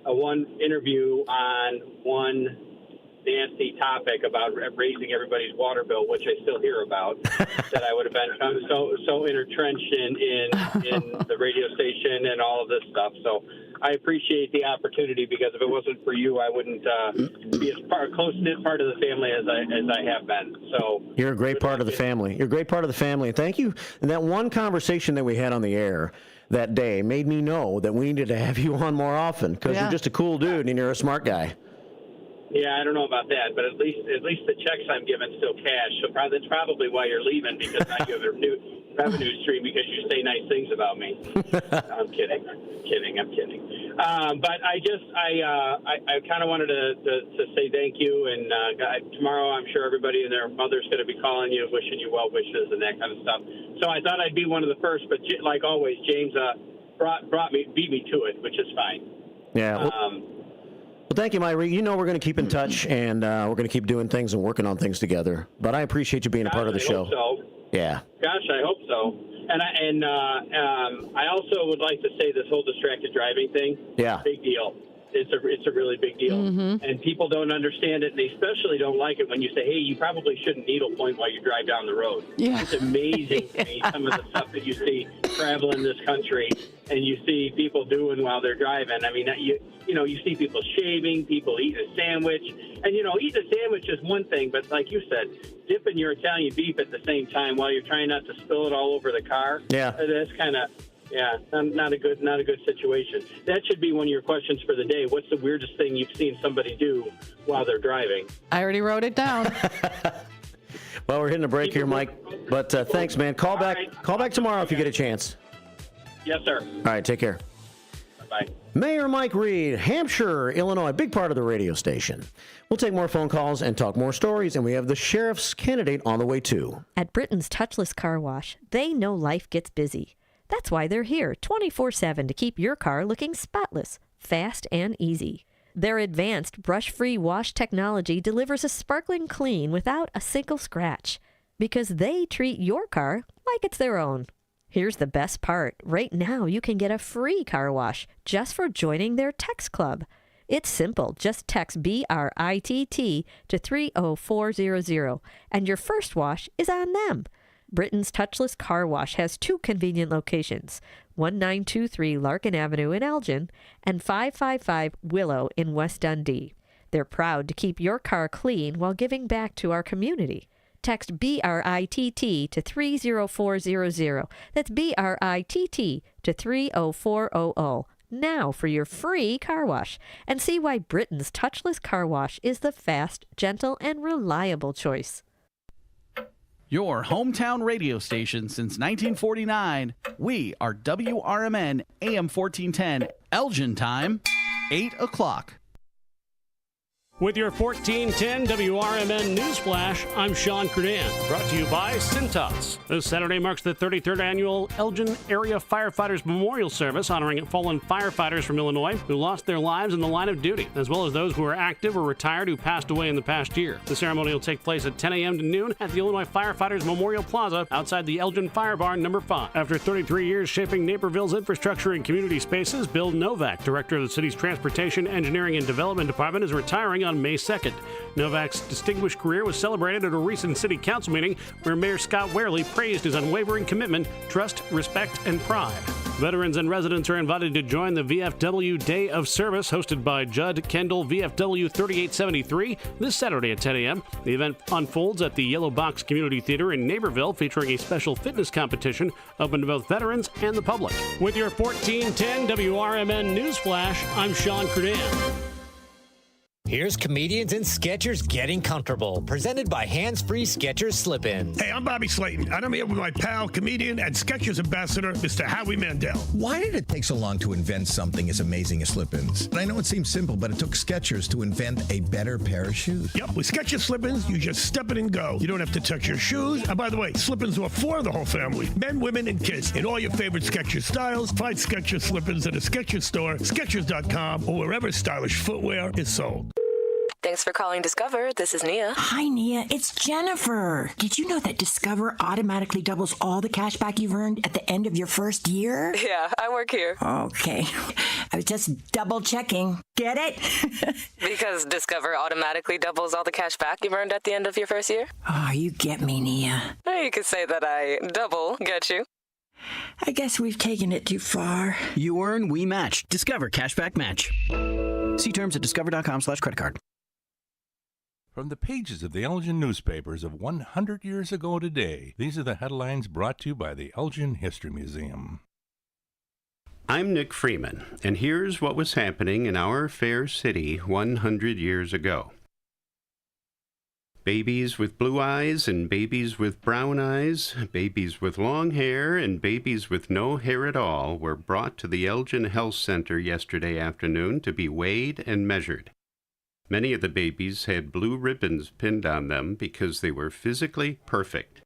one interview on one nasty topic about raising everybody's water bill, which I still hear about, that I would have been so intertrenched in the radio station and all of this stuff. So I appreciate the opportunity, because if it wasn't for you, I wouldn't be as close-knit part of the family as I have been. So you're a great part of the family. You're a great part of the family. And thank you. And that one conversation that we had on the air that day made me know that we needed to have you on more often, because you're just a cool dude and you're a smart guy. Yeah, I don't know about that, but at least the checks I'm given still cash. So that's probably why you're leaving, because now you have a new revenue stream because you say nice things about me. I'm kidding. But I kind of wanted to say thank you, and tomorrow I'm sure everybody and their mother's going to be calling you, wishing you well wishes and that kind of stuff. So I thought I'd be one of the first, but like always, James beat me to it, which is fine. Yeah. Well, thank you, Myrie. You know we're going to keep in touch, and we're going to keep doing things and working on things together. But I appreciate you being a part of the show. Hope so. Yeah. Gosh, I hope so. And I also would like to say this whole distracted driving thing. Yeah. Big deal. It's a really big deal. And people don't understand it, and they especially don't like it when you say, hey, you probably shouldn't needle point while you drive down the road. Yeah. It's amazing to me, some of the stuff that you see traveling this country and you see people doing while they're driving. I mean, you see people shaving, people eating a sandwich. And, eating a sandwich is one thing, but like you said, dipping your Italian beef at the same time while you're trying not to spill it all over the car. Yeah. That's kind of... Yeah, not a good situation. That should be one of your questions for the day. What's the weirdest thing you've seen somebody do while they're driving? I already wrote it down. Well, we're hitting a break here, Mike. But thanks, man. Call back tomorrow if you get a chance. Yes, sir. All right, take care. Bye. Mayor Mike Reed, Hampshire, Illinois, big part of the radio station. We'll take more phone calls and talk more stories, and we have the sheriff's candidate on the way, too. At Britain's Touchless Car Wash, they know life gets busy. That's why they're here 24/7 to keep your car looking spotless, fast, and easy. Their advanced brush-free wash technology delivers a sparkling clean without a single scratch, because they treat your car like it's their own. Here's the best part. Right now, you can get a free car wash just for joining their text club. It's simple. Just text BRITT to 30400, and your first wash is on them. Britain's Touchless Car Wash has 2 convenient locations, 1923 Larkin Avenue in Elgin and 555 Willow in West Dundee. They're proud to keep your car clean while giving back to our community. Text BRITT to 30400. That's BRITT to 30400. Now for your free car wash, and see why Britain's Touchless Car Wash is the fast, gentle, and reliable choice. Your hometown radio station since 1949. We are WRMN AM 1410, Elgin time, 8 o'clock. With your 1410 WRMN Newsflash, I'm Sean Curdan, brought to you by Cintas. This Saturday marks the 33rd annual Elgin Area Firefighters Memorial Service, honoring fallen firefighters from Illinois who lost their lives in the line of duty, as well as those who are active or retired who passed away in the past year. The ceremony will take place at 10 a.m. to noon at the Illinois Firefighters Memorial Plaza outside the Elgin Fire Barn number 5. After 33 years shaping Naperville's infrastructure and community spaces, Bill Novak, director of the city's Transportation, Engineering, and Development Department, is retiring on May 2nd. Novak's distinguished career was celebrated at a recent city council meeting where Mayor Scott Wehrle praised his unwavering commitment, trust, respect, and pride. Veterans and residents are invited to join the VFW Day of Service hosted by Judd Kendall VFW 3873 this Saturday at 10 a.m. The event unfolds at the Yellow Box Community Theater in Naperville, featuring a special fitness competition open to both veterans and the public. With your 1410 WRMN Newsflash, I'm Sean Curdan. Here's Comedians and Sketchers Getting Comfortable, presented by Hands Free Skechers Slip-Ins. Hey, I'm Bobby Slayton, and I'm here with my pal, comedian, and Skechers ambassador, Mr. Howie Mandel. Why did it take so long to invent something as amazing as slip-ins? I know it seems simple, but it took Skechers to invent a better pair of shoes. Yep, with Skechers slip-ins, you just step in and go. You don't have to touch your shoes. And by the way, slip-ins are for the whole family, men, women, and kids, in all your favorite Skechers styles. Find Skechers slip-ins at a Skechers store, Skechers.com, or wherever stylish footwear is sold. Thanks for calling Discover. This is Nia. Hi, Nia. It's Jennifer. Did you know that Discover automatically doubles all the cash back you've earned at the end of your first year? Yeah, I work here. Okay. I was just double checking. Get it? Because Discover automatically doubles all the cash back you've earned at the end of your first year? Oh, you get me, Nia. You could say that I double get you. I guess we've taken it too far. You earn, we match. Discover Cashback Match. See terms at discover.com/creditcard. From the pages of the Elgin newspapers of 100 years ago today, these are the headlines brought to you by the Elgin History Museum. I'm Nick Freeman, and here's what was happening in our fair city 100 years ago. Babies with blue eyes and babies with brown eyes, babies with long hair and babies with no hair at all were brought to the Elgin Health Center yesterday afternoon to be weighed and measured. Many of the babies had blue ribbons pinned on them because they were physically perfect.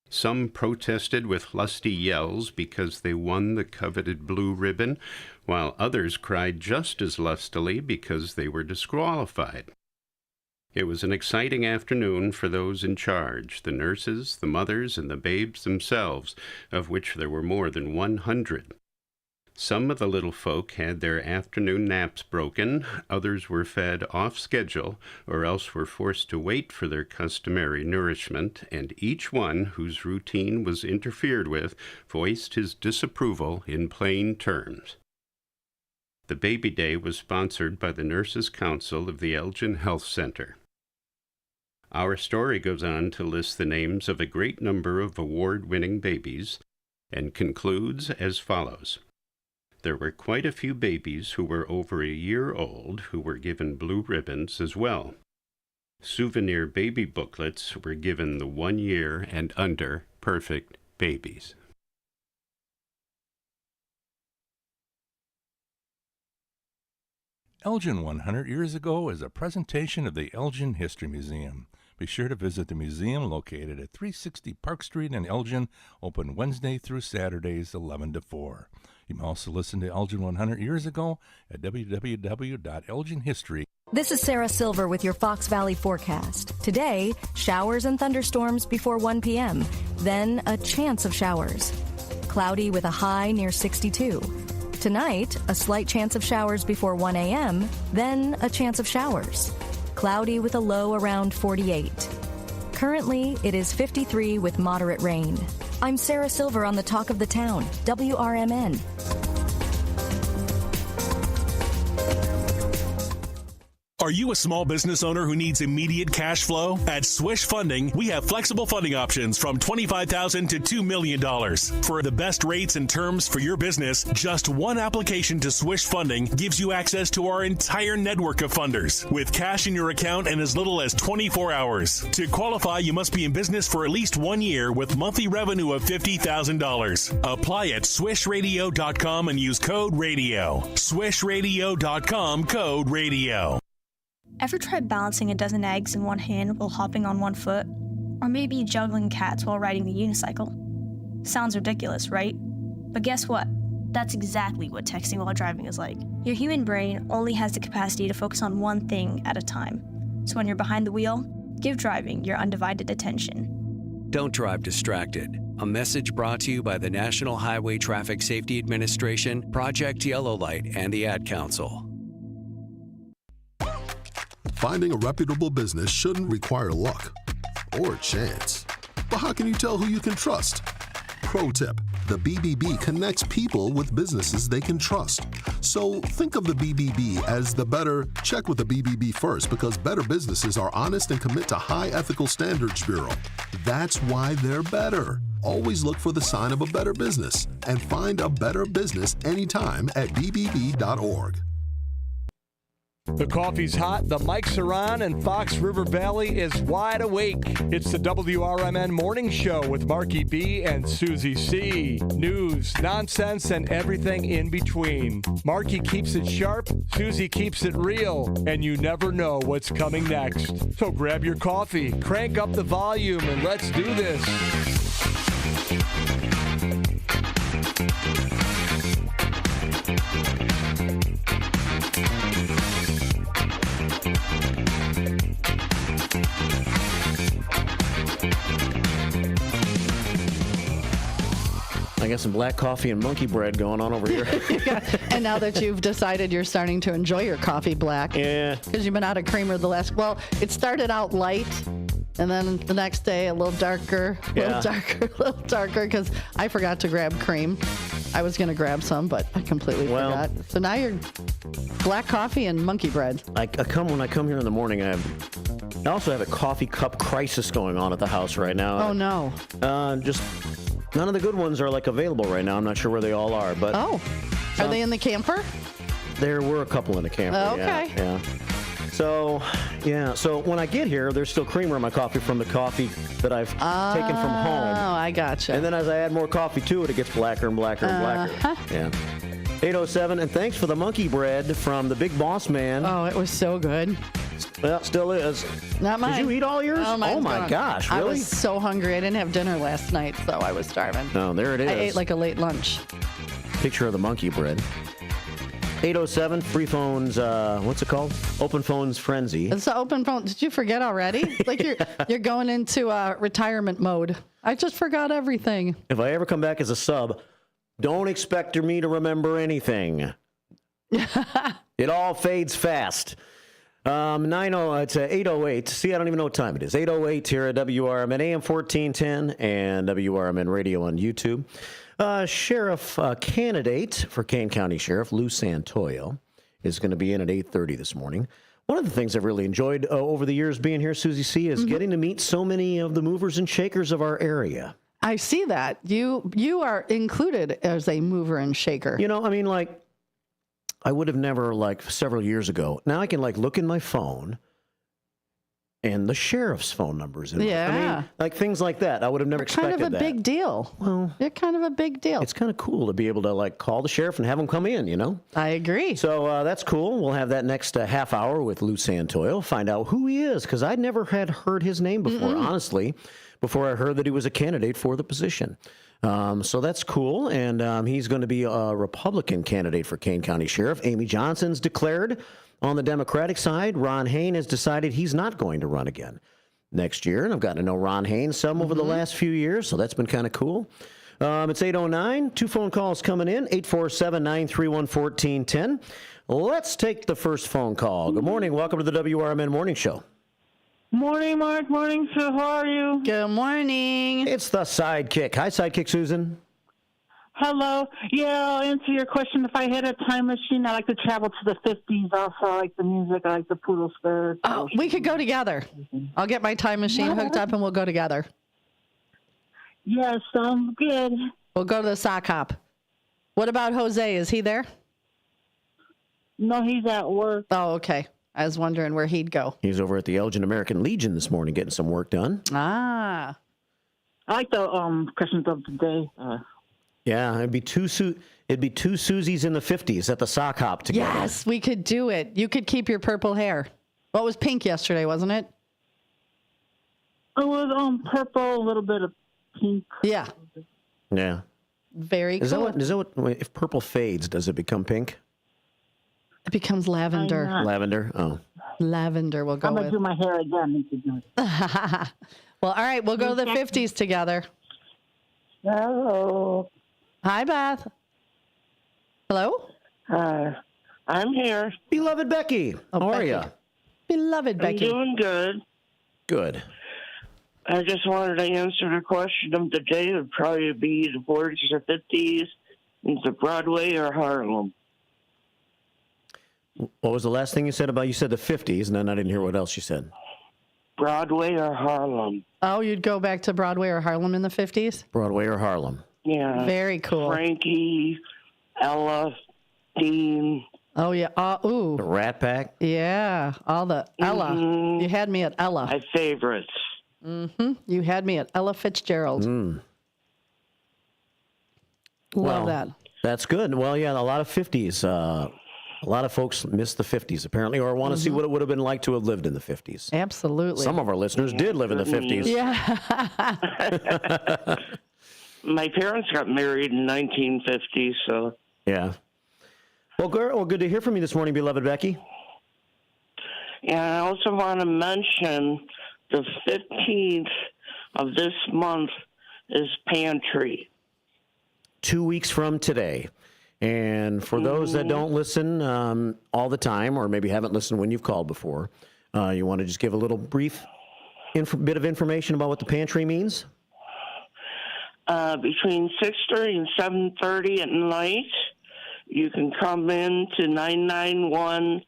Some protested with lusty yells because they won the coveted blue ribbon, while others cried just as lustily because they were disqualified. It was an exciting afternoon for those in charge, the nurses, the mothers, and the babes themselves, of which there were more than 100. Some of the little folk had their afternoon naps broken, others were fed off schedule, or else were forced to wait for their customary nourishment, and each one whose routine was interfered with voiced his disapproval in plain terms. The Baby Day was sponsored by the Nurses' Council of the Elgin Health Center. Our story goes on to list the names of a great number of award-winning babies, and concludes as follows. There were quite a few babies who were over a year old who were given blue ribbons as well. Souvenir baby booklets were given the 1 year and under perfect babies. Elgin 100 years ago is a presentation of the Elgin History Museum. Be sure to visit the museum located at 360 Park Street in Elgin, open Wednesday through Saturdays 11 to 4. You can also listen to Elgin 100 years ago at www.elginhistory. This is Sarah Silver with your Fox Valley forecast. Today, showers and thunderstorms before 1 p.m., then a chance of showers. Cloudy with a high near 62. Tonight, a slight chance of showers before 1 a.m., then a chance of showers. Cloudy with a low around 48. Currently, it is 53 with moderate rain. I'm Sarah Silver on the Talk of the Town, WRMN. Are you a small business owner who needs immediate cash flow? At Swish Funding, we have flexible funding options from $25,000 to $2 million. For the best rates and terms for your business, just one application to Swish Funding gives you access to our entire network of funders with cash in your account in as little as 24 hours. To qualify, you must be in business for at least 1 year with monthly revenue of $50,000. Apply at swishradio.com and use code RADIO. Swishradio.com, code RADIO. Ever tried balancing a dozen eggs in one hand while hopping on one foot? Or maybe juggling cats while riding the unicycle? Sounds ridiculous, right? But guess what? That's exactly what texting while driving is like. Your human brain only has the capacity to focus on one thing at a time. So when you're behind the wheel, give driving your undivided attention. Don't drive distracted. A message brought to you by the National Highway Traffic Safety Administration, Project Yellow Light, and the Ad Council. Finding a reputable business shouldn't require luck or chance. But how can you tell who you can trust? Pro tip, the BBB connects people with businesses they can trust. So think of the BBB as the better, check with the BBB first, because better businesses are honest and commit to high ethical standards bureau. That's why they're better. Always look for the sign of a better business and find a better business anytime at bbb.org. The coffee's hot, the mics are on, and Fox River Valley is wide awake. It's the WRMN Morning Show with Marky B and Susie C. News, nonsense, and everything in between. Marky keeps it sharp, Susie keeps it real, and you never know what's coming next. So grab your coffee, crank up the volume, and let's do this. I got some black coffee and monkey bread going on over here. And now that you've decided you're starting to enjoy your coffee black. Yeah. Because you've been out of creamer the last, well, it started out light. And then the next day, a little darker, because I forgot to grab cream. I was going to grab some, but I completely forgot. So now you're black coffee and monkey bread. When I come here in the morning, I also have a coffee cup crisis going on at the house right now. Oh, no. Just none of the good ones are available right now. I'm not sure where they all are, but are they in the camper? There were a couple in the camper. Oh, okay. Yeah. So when I get here, there's still creamer in my coffee from the coffee that I've taken from home. Oh, I gotcha. And then as I add more coffee to it, it gets blacker and blacker and blacker. Yeah. 807, and thanks for the monkey bread from the Big Boss Man. Oh, it was so good. Well, still is. Not mine. Did you eat all yours? Oh my gosh, really? I was so hungry. I didn't have dinner last night, so I was starving. Oh, there it is. I ate like a late lunch. Picture of the monkey bread. 807, free phones, what's it called? Open Phones Frenzy. It's the open phone. Did you forget already? Like you're going into retirement mode. I just forgot everything. If I ever come back as a sub, don't expect me to remember anything. It all fades fast. It's 808. See, I don't even know what time it is. 808 here at WRMN AM 1410 and WRMN Radio on YouTube. Sheriff candidate for Kane County Sheriff Lou Santoyo is going to be in at 8:30 this morning. One of the things I've really enjoyed over the years being here, Susie C., is getting to meet so many of the movers and shakers of our area. I see that. You are included as a mover and shaker. I would have never, several years ago. Now I can, look in my phone, and the sheriff's phone numbers. Yeah. Things like that. I would have never expected that. Kind of a big deal. Well, you're kind of a big deal. It's kind of cool to be able to, call the sheriff and have him come in, I agree. So that's cool. We'll have that next half hour with Lou Santoyo, find out who he is, because I never had heard his name before, honestly, before I heard that he was a candidate for the position. So that's cool, and he's going to be a Republican candidate for Kane County Sheriff. Amy Johnson's declared. On the Democratic side, Ron Hain has decided he's not going to run again next year, and I've gotten to know Ron Hain some over the last few years, so that's been kind of cool. It's 809, 2 phone calls coming in, 847-931-1410. Let's take the first phone call. Good morning. Welcome to the WRMN Morning Show. Morning, Mark. Morning, Sue. How are you? Good morning. It's the Sidekick. Hi, Sidekick Susan. Hello. Yeah, I'll answer your question. If I had a time machine, I like to travel to the 50s. Also, I like the music. I like the Poodle Spirit. Oh, we could go together. I'll get my time machine hooked up and we'll go together. Yes, sounds good. We'll go to the sock hop. What about Jose? Is he there? No, he's at work. Oh, okay. I was wondering where he'd go. He's over at the Elgin American Legion this morning getting some work done. Ah. I like the questions of the day. Yeah, it'd be two Susies in the 50s at the sock hop together. Yes, we could do it. You could keep your purple hair. What was pink yesterday, wasn't it? It was purple, a little bit of pink. Yeah. Yeah. Very Is cool. that what, if purple fades, does it become pink? It becomes lavender. Lavender? Oh. Lavender we'll go I'm going with. to do my hair again. Well, all right, we'll go to the 50s together. Hello. Hi, Beth. Hello? I'm here. Beloved Becky. How are you? Beloved Becky. I'm doing good. Good. I just wanted to answer the question of the day. It would probably be the 40s or 50s, into Broadway or Harlem. What was the last thing you said about, you said the 50s, and then I didn't hear what else you said. Broadway or Harlem. Oh, you'd go back to Broadway or Harlem in the 50s? Broadway or Harlem. Yeah. Very cool. Frankie, Ella, Dean. Oh, yeah. Ooh. The Rat Pack. Yeah. All the Ella. Mhm. You had me at Ella. My favorites. Mm-hmm. You had me at Ella Fitzgerald. Mm. Love that. That's good. Well, yeah, a lot of 50s. A lot of folks miss the 50s, apparently, or want to see what it would have been like to have lived in the 50s. Absolutely. Some of our listeners did live in the 50s. Yeah. My parents got married in 1950, so. Yeah. Well, good to hear from you this morning, beloved Becky. And I also want to mention the 15th of this month is Pantry. 2 weeks from today. And for those that don't listen all the time, or maybe haven't listened when you've called before, you want to just give a little brief bit of information about what the pantry means? Between 6:30 and 7:30 at night, you can come in to 991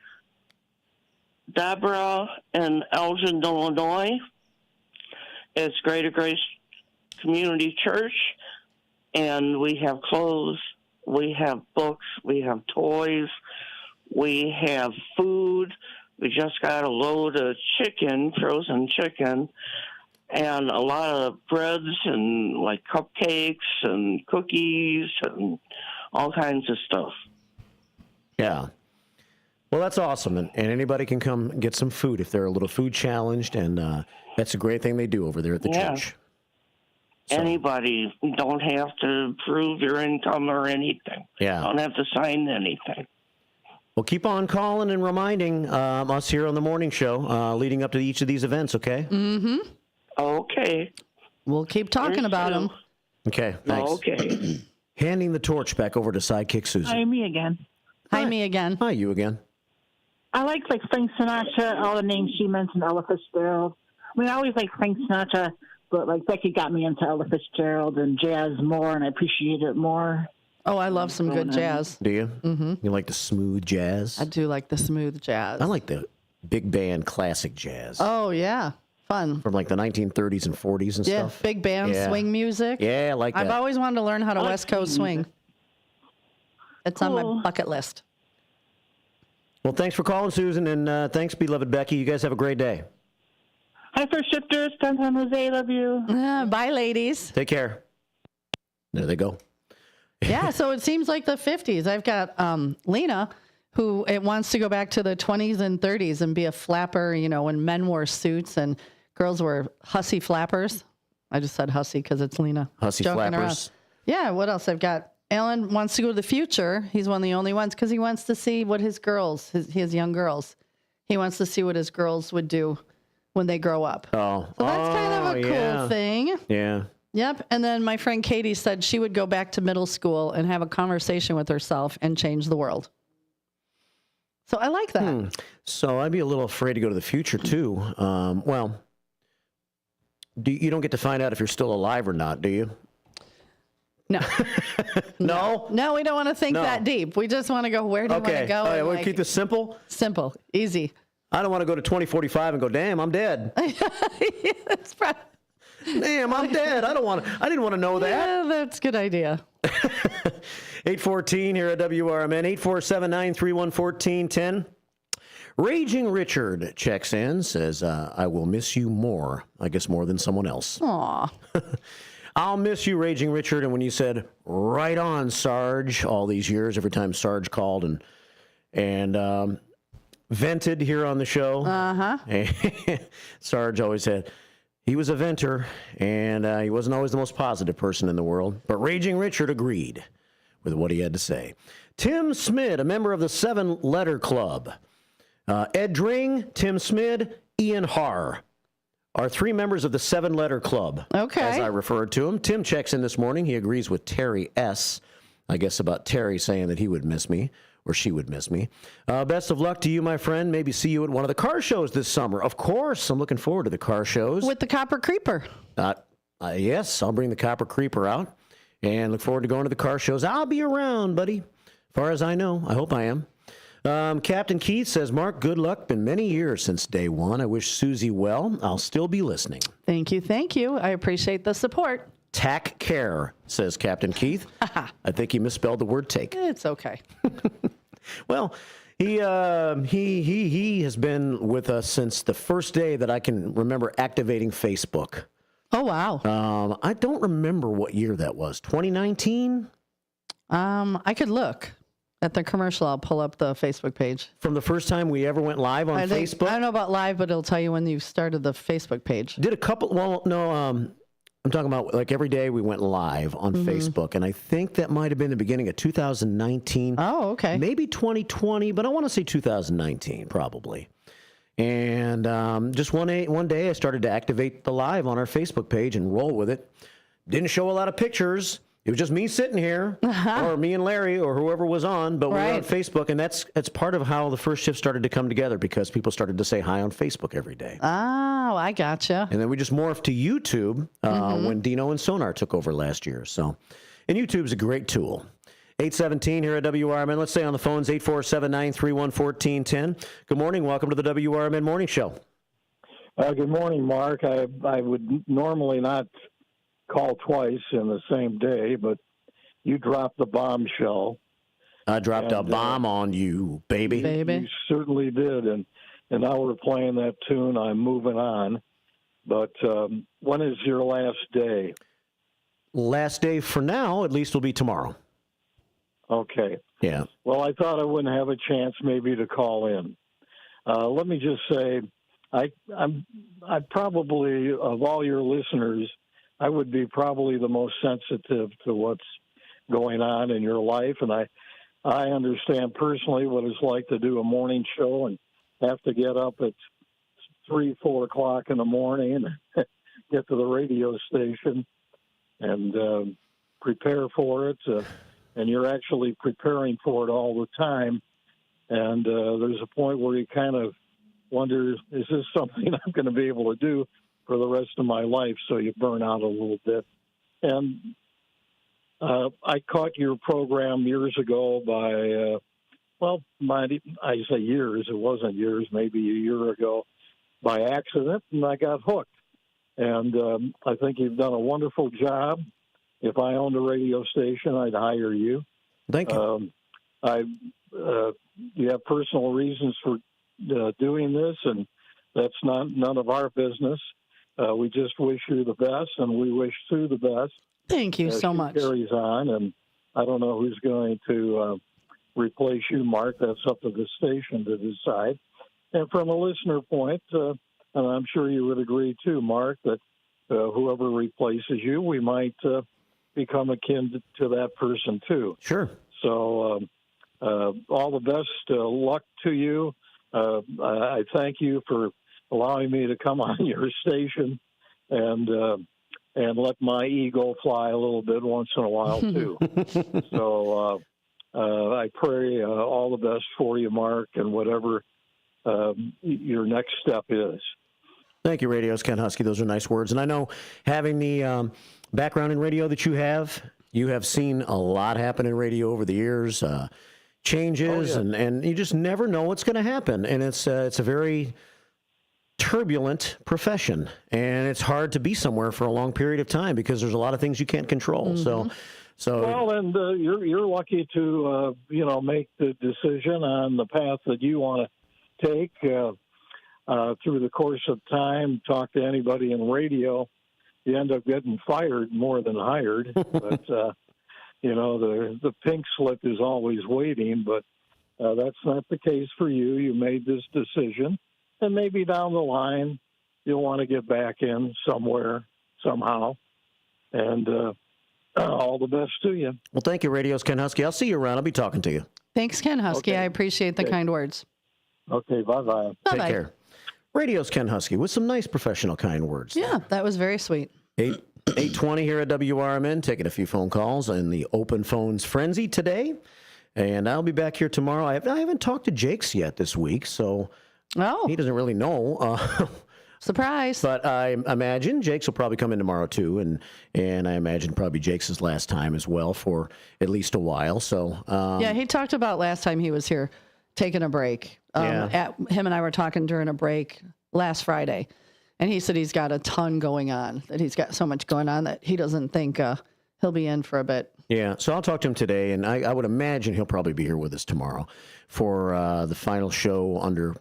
Deborah in Elgin, Illinois. It's Greater Grace Community Church, and we have clothes. We have books, we have toys, we have food. We just got a load of chicken, frozen chicken, and a lot of breads and like cupcakes and cookies and all kinds of stuff. Yeah. Well, that's awesome. And anybody can come get some food if they're a little food challenged. And that's a great thing they do over there at the church. So. Anybody. Don't have to prove your income or anything. Yeah. Don't have to sign anything. Well, keep on calling and reminding us here on the morning show leading up to each of these events, okay? Mm-hmm. Okay. We'll keep talking about them. Okay, thanks. Okay. Handing the torch back over to Sidekick Susan. Hi, me again. Hi, me again. Hi, you again. I like Frank Sinatra, all the names she mentioned, Ella Fitzgerald. I mean, I always like Frank Sinatra, but like Becky got me into Ella Fitzgerald and jazz more, and I appreciate it more. Oh, I love some good jazz. Do you? Mm-hmm. You like the smooth jazz? I do like the smooth jazz. I like the big band classic jazz. Oh, yeah. Fun. From like the 1930s and 40s and stuff. Yeah, big band swing music. Yeah, I like that. I've always wanted to learn how to West Coast swing. It's on my bucket list. Well, thanks for calling, Susan, and thanks, beloved Becky. You guys have a great day. Hi, First Shifters. San Jose, love you. Bye, ladies. Take care. There they go. Yeah, so it seems like the 50s. I've got Lena, who wants to go back to the 20s and 30s and be a flapper, you know, when men wore suits and girls were hussy flappers. I just said hussy because it's Lena. Hussy joking flappers. Around. Yeah, what else? I've got Alan wants to go to the future. He's one of the only ones because he wants to see what his girls, his young girls, he wants to see what his girls would do when they grow up. Oh, so that's kind of a cool thing. Yeah. Yep. And then my friend Katie said she would go back to middle school and have a conversation with herself and change the world. So I like that. So I'd be a little afraid to go to the future, too. Well, you don't get to find out if you're still alive or not, do you? No. No? No, we don't want to think that deep. We just want to go, where do you want to go? All right, and, we'll keep this simple? Simple. Easy. I don't want to go to 2045 and go, damn, I'm dead. That's probably... Damn, I'm dead. I didn't want to know that. Yeah, that's a good idea. 814 here at WRMN, 847-931-1410. Raging Richard checks in, says, I will miss you more. I guess more than someone else. Aw. I'll miss you, Raging Richard. And when you said, right on, Sarge, all these years, every time Sarge called and vented here on the show. Sarge always said he was a venter, and he wasn't always the most positive person in the world. But Raging Richard agreed with what he had to say. Tim Smid, a member of the 7-Letter Club. Ed Dring, Tim Smid, Ian Haar are 3 members of the 7-Letter Club. Okay. As I referred to him. Tim checks in this morning. He agrees with Terry S., I guess about Terry saying that he would miss me, or she would miss me. Best of luck to you, my friend. Maybe see you at one of the car shows this summer. Of course, I'm looking forward to the car shows. With the Copper Creeper. Yes, I'll bring the Copper Creeper out and look forward to going to the car shows. I'll be around, buddy. As far as I know. I hope I am. Captain Keith says, Mark, good luck. Been many years since day one. I wish Susie well. I'll still be listening. Thank you. Thank you. I appreciate the support. Tack care, says Captain Keith. I think he misspelled the word take. It's okay. Well, he has been with us since the first day that I can remember activating Facebook. Oh, wow. I don't remember what year that was. 2019? I could look at the commercial. I'll pull up the Facebook page. From the first time we ever went live on Facebook? I don't know about live, but it'll tell you when you started the Facebook page. Did a couple, well, no, I'm talking about like every day we went live on Facebook, and I think that might have been the beginning of 2019. Oh, okay. Maybe 2020, but I want to say 2019 probably. And just one day I started to activate the live on our Facebook page and roll with it. Didn't show a lot of pictures. It was just me sitting here, or me and Larry, or whoever was on, but we were on Facebook, and that's part of how the first shift started to come together, because people started to say hi on Facebook every day. Oh, I gotcha. And then we just morphed to YouTube when Dino and Sonar took over last year. So, and YouTube's a great tool. 817 here at WRMN. Let's stay on the phones, 847-931-1410. Good morning. Welcome to the WRMN Morning Show. Good morning, Mark. I would normally not call twice in the same day, but you dropped the bombshell. I dropped a bomb on you, baby. You certainly did, and now we're playing that tune, I'm Moving On. But when is your last day? Last day for now, at least, will be tomorrow. Okay. Yeah. Well, I thought I wouldn't have a chance maybe to call in. Let me just say, I probably, of all your listeners, I would be probably the most sensitive to what's going on in your life. And I understand personally what it's like to do a morning show and have to get up at 3, 4 o'clock in the morning and get to the radio station and prepare for it. And you're actually preparing for it all the time. And there's a point where you kind of wonder, is this something I'm going to be able to do for the rest of my life? So you burn out a little bit. And I caught your program years ago by, I say years, it wasn't years, maybe a year ago, by accident, and I got hooked. And I think you've done a wonderful job. If I owned a radio station, I'd hire you. Thank you. You have personal reasons for doing this, and that's none of our business. We just wish you the best, and we wish Sue the best. Thank you so much. Carries on, and I don't know who's going to replace you, Mark. That's up to the station to decide. And from a listener point, and I'm sure you would agree too, Mark, that whoever replaces you, we might become akin to that person too. Sure. So all the best luck to you. I thank you for allowing me to come on your station and let my ego fly a little bit once in a while too. So I pray all the best for you, Mark, and whatever your next step is. Thank you, Radio's Ken Husky. Those are nice words. And I know having the background in radio that you have seen a lot happen in radio over the years, changes, and you just never know what's going to happen. And it's a very turbulent profession, and it's hard to be somewhere for a long period of time because there's a lot of things you can't control. So well, and you're lucky to make the decision on the path that you want to take through the course of time. Talk to anybody in radio, you end up getting fired more than hired. But the pink slip is always waiting. But that's not the case for you. You made this decision, and maybe down the line you'll want to get back in somewhere somehow. And all the best to you. Well, thank you, Radio's Ken Husky. I'll see you around. I'll be talking to you. Thanks, Ken Husky. Okay. I appreciate the kind words. Okay, bye-bye. Bye-bye. Take care. Radio's Ken Husky with some nice professional kind words. Yeah, that was very sweet. 8:20 here at WRMN, taking a few phone calls in the open phones frenzy today. And I'll be back here tomorrow. I haven't talked to Jakes yet this week, so he doesn't really know. Surprise. But I imagine Jakes will probably come in tomorrow, too. And I imagine probably Jakes' last time as well for at least a while. So yeah, he talked about last time he was here taking a break. Him and I were talking during a break last Friday. And he said he's got a ton going on, that he's got so much going on that he doesn't think he'll be in for a bit. Yeah, so I'll talk to him today. And I would imagine he'll probably be here with us tomorrow for the final show under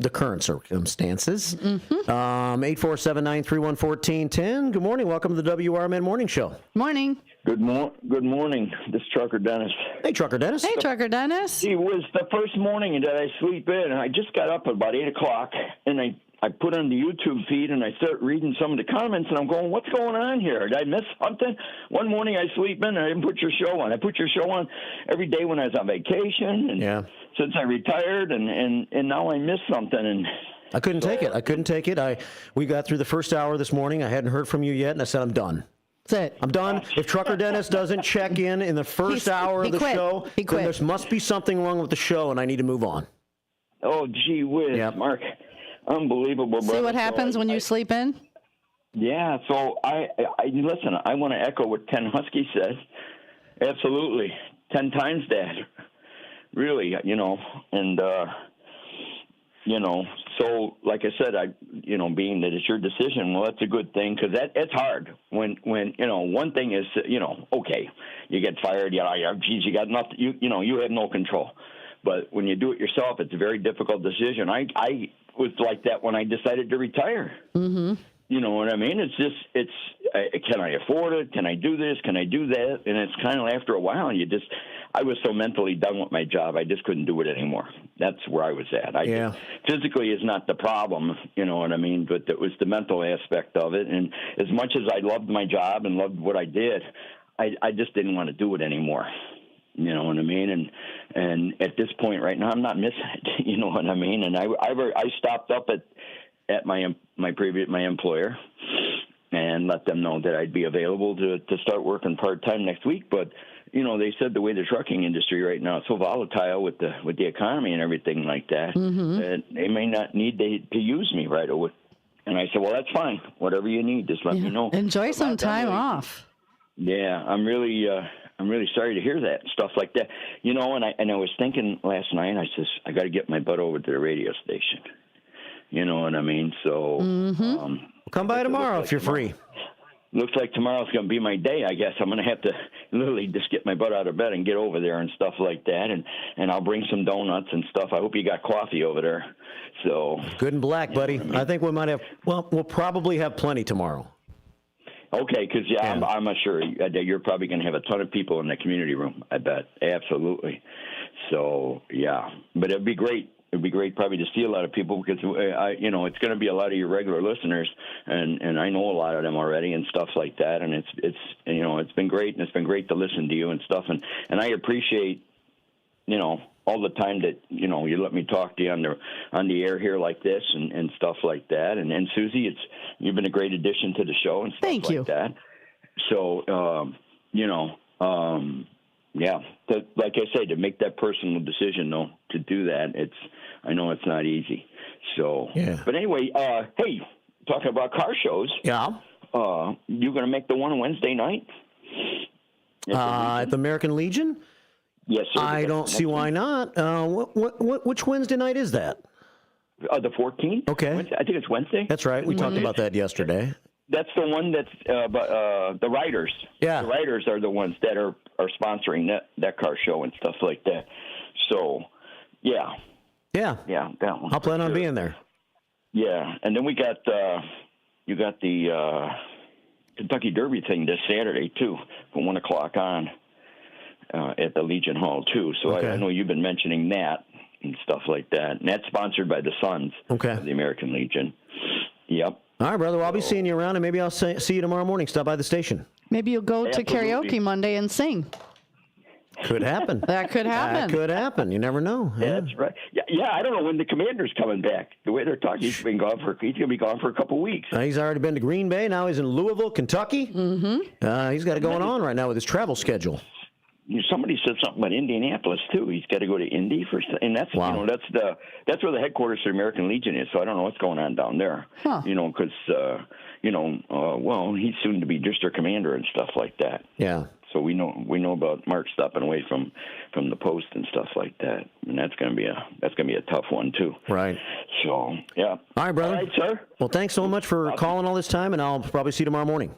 the current circumstances. 847-931-1410. Good morning. Welcome to the WRMN Morning Show. Morning. Good morning. This is Trucker Dennis. Hey, Trucker Dennis. Hey, Trucker Dennis. It was the first morning that I sleep in. I just got up at about 8 o'clock, and I put on the YouTube feed, and I start reading some of the comments, and I'm going, what's going on here? Did I miss something? One morning I sleep in, and I didn't put your show on. I put your show on every day when I was on vacation, and since I retired, and now I missed something. And I couldn't take it. We got through the first hour this morning. I hadn't heard from you yet, and I said, I'm done. That's it. I'm done. If Trucker Dennis doesn't check in the first hour of the show, then there must be something wrong with the show, and I need to move on. Oh, gee whiz, Mark. Unbelievable, brother. See what happens when you sleep in? Yeah, so I listen, I want to echo what Ken Husky said. Absolutely. 10 times that. Really, and so like I said, being that it's your decision, well, that's a good thing, because it's hard when one thing is, okay, you get fired, geez, you got nothing, you have no control. But when you do it yourself, it's a very difficult decision. I was like that when I decided to retire. Mm-hmm. You know what I mean? Can I afford it? Can I do this? Can I do that? And it's kind of after a while, I was so mentally done with my job, I just couldn't do it anymore. That's where I was at. Physically is not the problem, you know what I mean? But it was the mental aspect of it. And as much as I loved my job and loved what I did, I just didn't want to do it anymore. You know what I mean? And at this point right now, I'm not missing it. You know what I mean? And I stopped up at my employer and let them know that I'd be available to start working part-time next week. But, they said the way the trucking industry right now is so volatile with the economy and everything like that, that they may not need to use me right away. And I said, well, that's fine. Whatever you need, just let me know. Enjoy some time off. Yeah, I'm really sorry to hear that and stuff like that. And I was thinking last night, I got to get my butt over to the radio station. You know what I mean? So come by tomorrow if you're free. Looks like tomorrow's going to be my day, I guess. I'm going to have to literally just get my butt out of bed and get over there and stuff like that. And I'll bring some donuts and stuff. I hope you got coffee over there. So good and black, buddy. I think we might have, we'll probably have plenty tomorrow. Okay, because, I'm sure that you're probably going to have a ton of people in the community room, I bet. Absolutely. So, yeah. But it'd be great. It'd be great probably to see a lot of people because, it's going to be a lot of your regular listeners, and I know a lot of them already and stuff like that. And it's been great, and it's been great to listen to you and stuff. And I appreciate, all the time that, you let me talk to you on the air here like this and stuff like that. And Susie, you've been a great addition to the show and stuff like that. So, yeah, like I say, to make that personal decision, though, to do that, I know it's not easy. So, yeah. But anyway, hey, talking about car shows. Yeah. You going to make the one Wednesday night? At the American Legion? Yes, sir. I don't see why not. Which Wednesday night is that? The 14th. Okay. Wednesday. I think it's Wednesday. That's right. We talked about that yesterday. That's the one that's the writers. Yeah. The writers are the ones that are sponsoring that car show and stuff like that. So, yeah. Yeah. Yeah, that one. I'll plan on being there. Yeah, and then we got you got the Kentucky Derby thing this Saturday too, from 1 o'clock on at the Legion Hall too. So okay. I know you've been mentioning that and stuff like that, and that's sponsored by the Sons of the American Legion. Yep. All right, brother. Well, I'll be seeing you around, and maybe I'll see you tomorrow morning. Stop by the station. Maybe you'll go to karaoke Monday and sing. Could happen. That could happen. That could happen. You never know. Yeah. That's right. Yeah, I don't know when the commander's coming back. The way they're talking, he's going to be gone for a couple of weeks. He's already been to Green Bay. Now he's in Louisville, Kentucky. Mm-hmm. He's got it going on right now with his travel schedule. Somebody said something about Indianapolis too. He's got to go to Indy for, and that's that's where the headquarters for the American Legion is. So I don't know what's going on down there. Huh. Because well, he's soon to be district commander and stuff like that. Yeah. So we know about Mark stepping away from the post and stuff like that, and that's gonna be a tough one too. Right. So yeah. All right, brother. All right, sir. Well, thanks so much for calling all this time, and I'll probably see you tomorrow morning.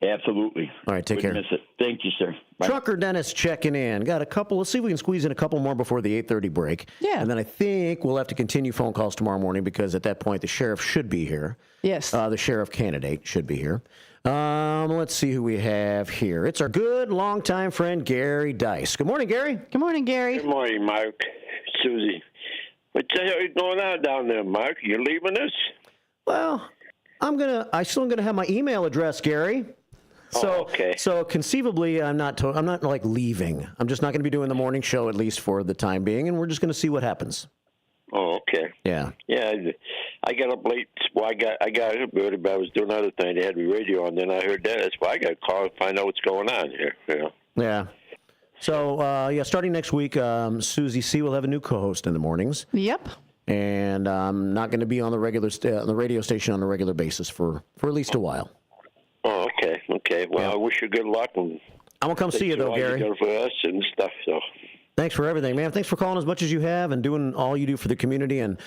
Absolutely. All right, take care. Miss it. Thank you, sir. Bye. Trucker Dennis checking in. Got a couple. Let's see if we can squeeze in a couple more before the 8:30 break. Yeah. And then I think we'll have to continue phone calls tomorrow morning because at that point the sheriff should be here. Yes. The sheriff candidate should be here. Let's see who we have here. It's our good longtime friend Gary Dice. Good morning, Gary. Good morning, Gary. Good morning, Mark. Susie. What the hell is going on down there, Mark? You leaving us? Well, I still am gonna have my email address, Gary. So, okay. So conceivably, I'm not like leaving. I'm just not going to be doing the morning show at least for the time being, and we're just going to see what happens. Oh, okay. Yeah. Yeah, I got up late. Well, I got up early, but I was doing other things. They had the radio on, then I heard that. That's why I got to call and find out what's going on here. Yeah. So, starting next week, Susie C. will have a new co-host in the mornings. Yep. And I'm not going to be on the radio station on a regular basis for at least a while. Oh, okay. Okay. Well, I wish you good luck. And I'm going to come see you, though, Gary. For us and stuff, so. Thanks for everything, man. Thanks for calling as much as you have and doing all you do for the community. And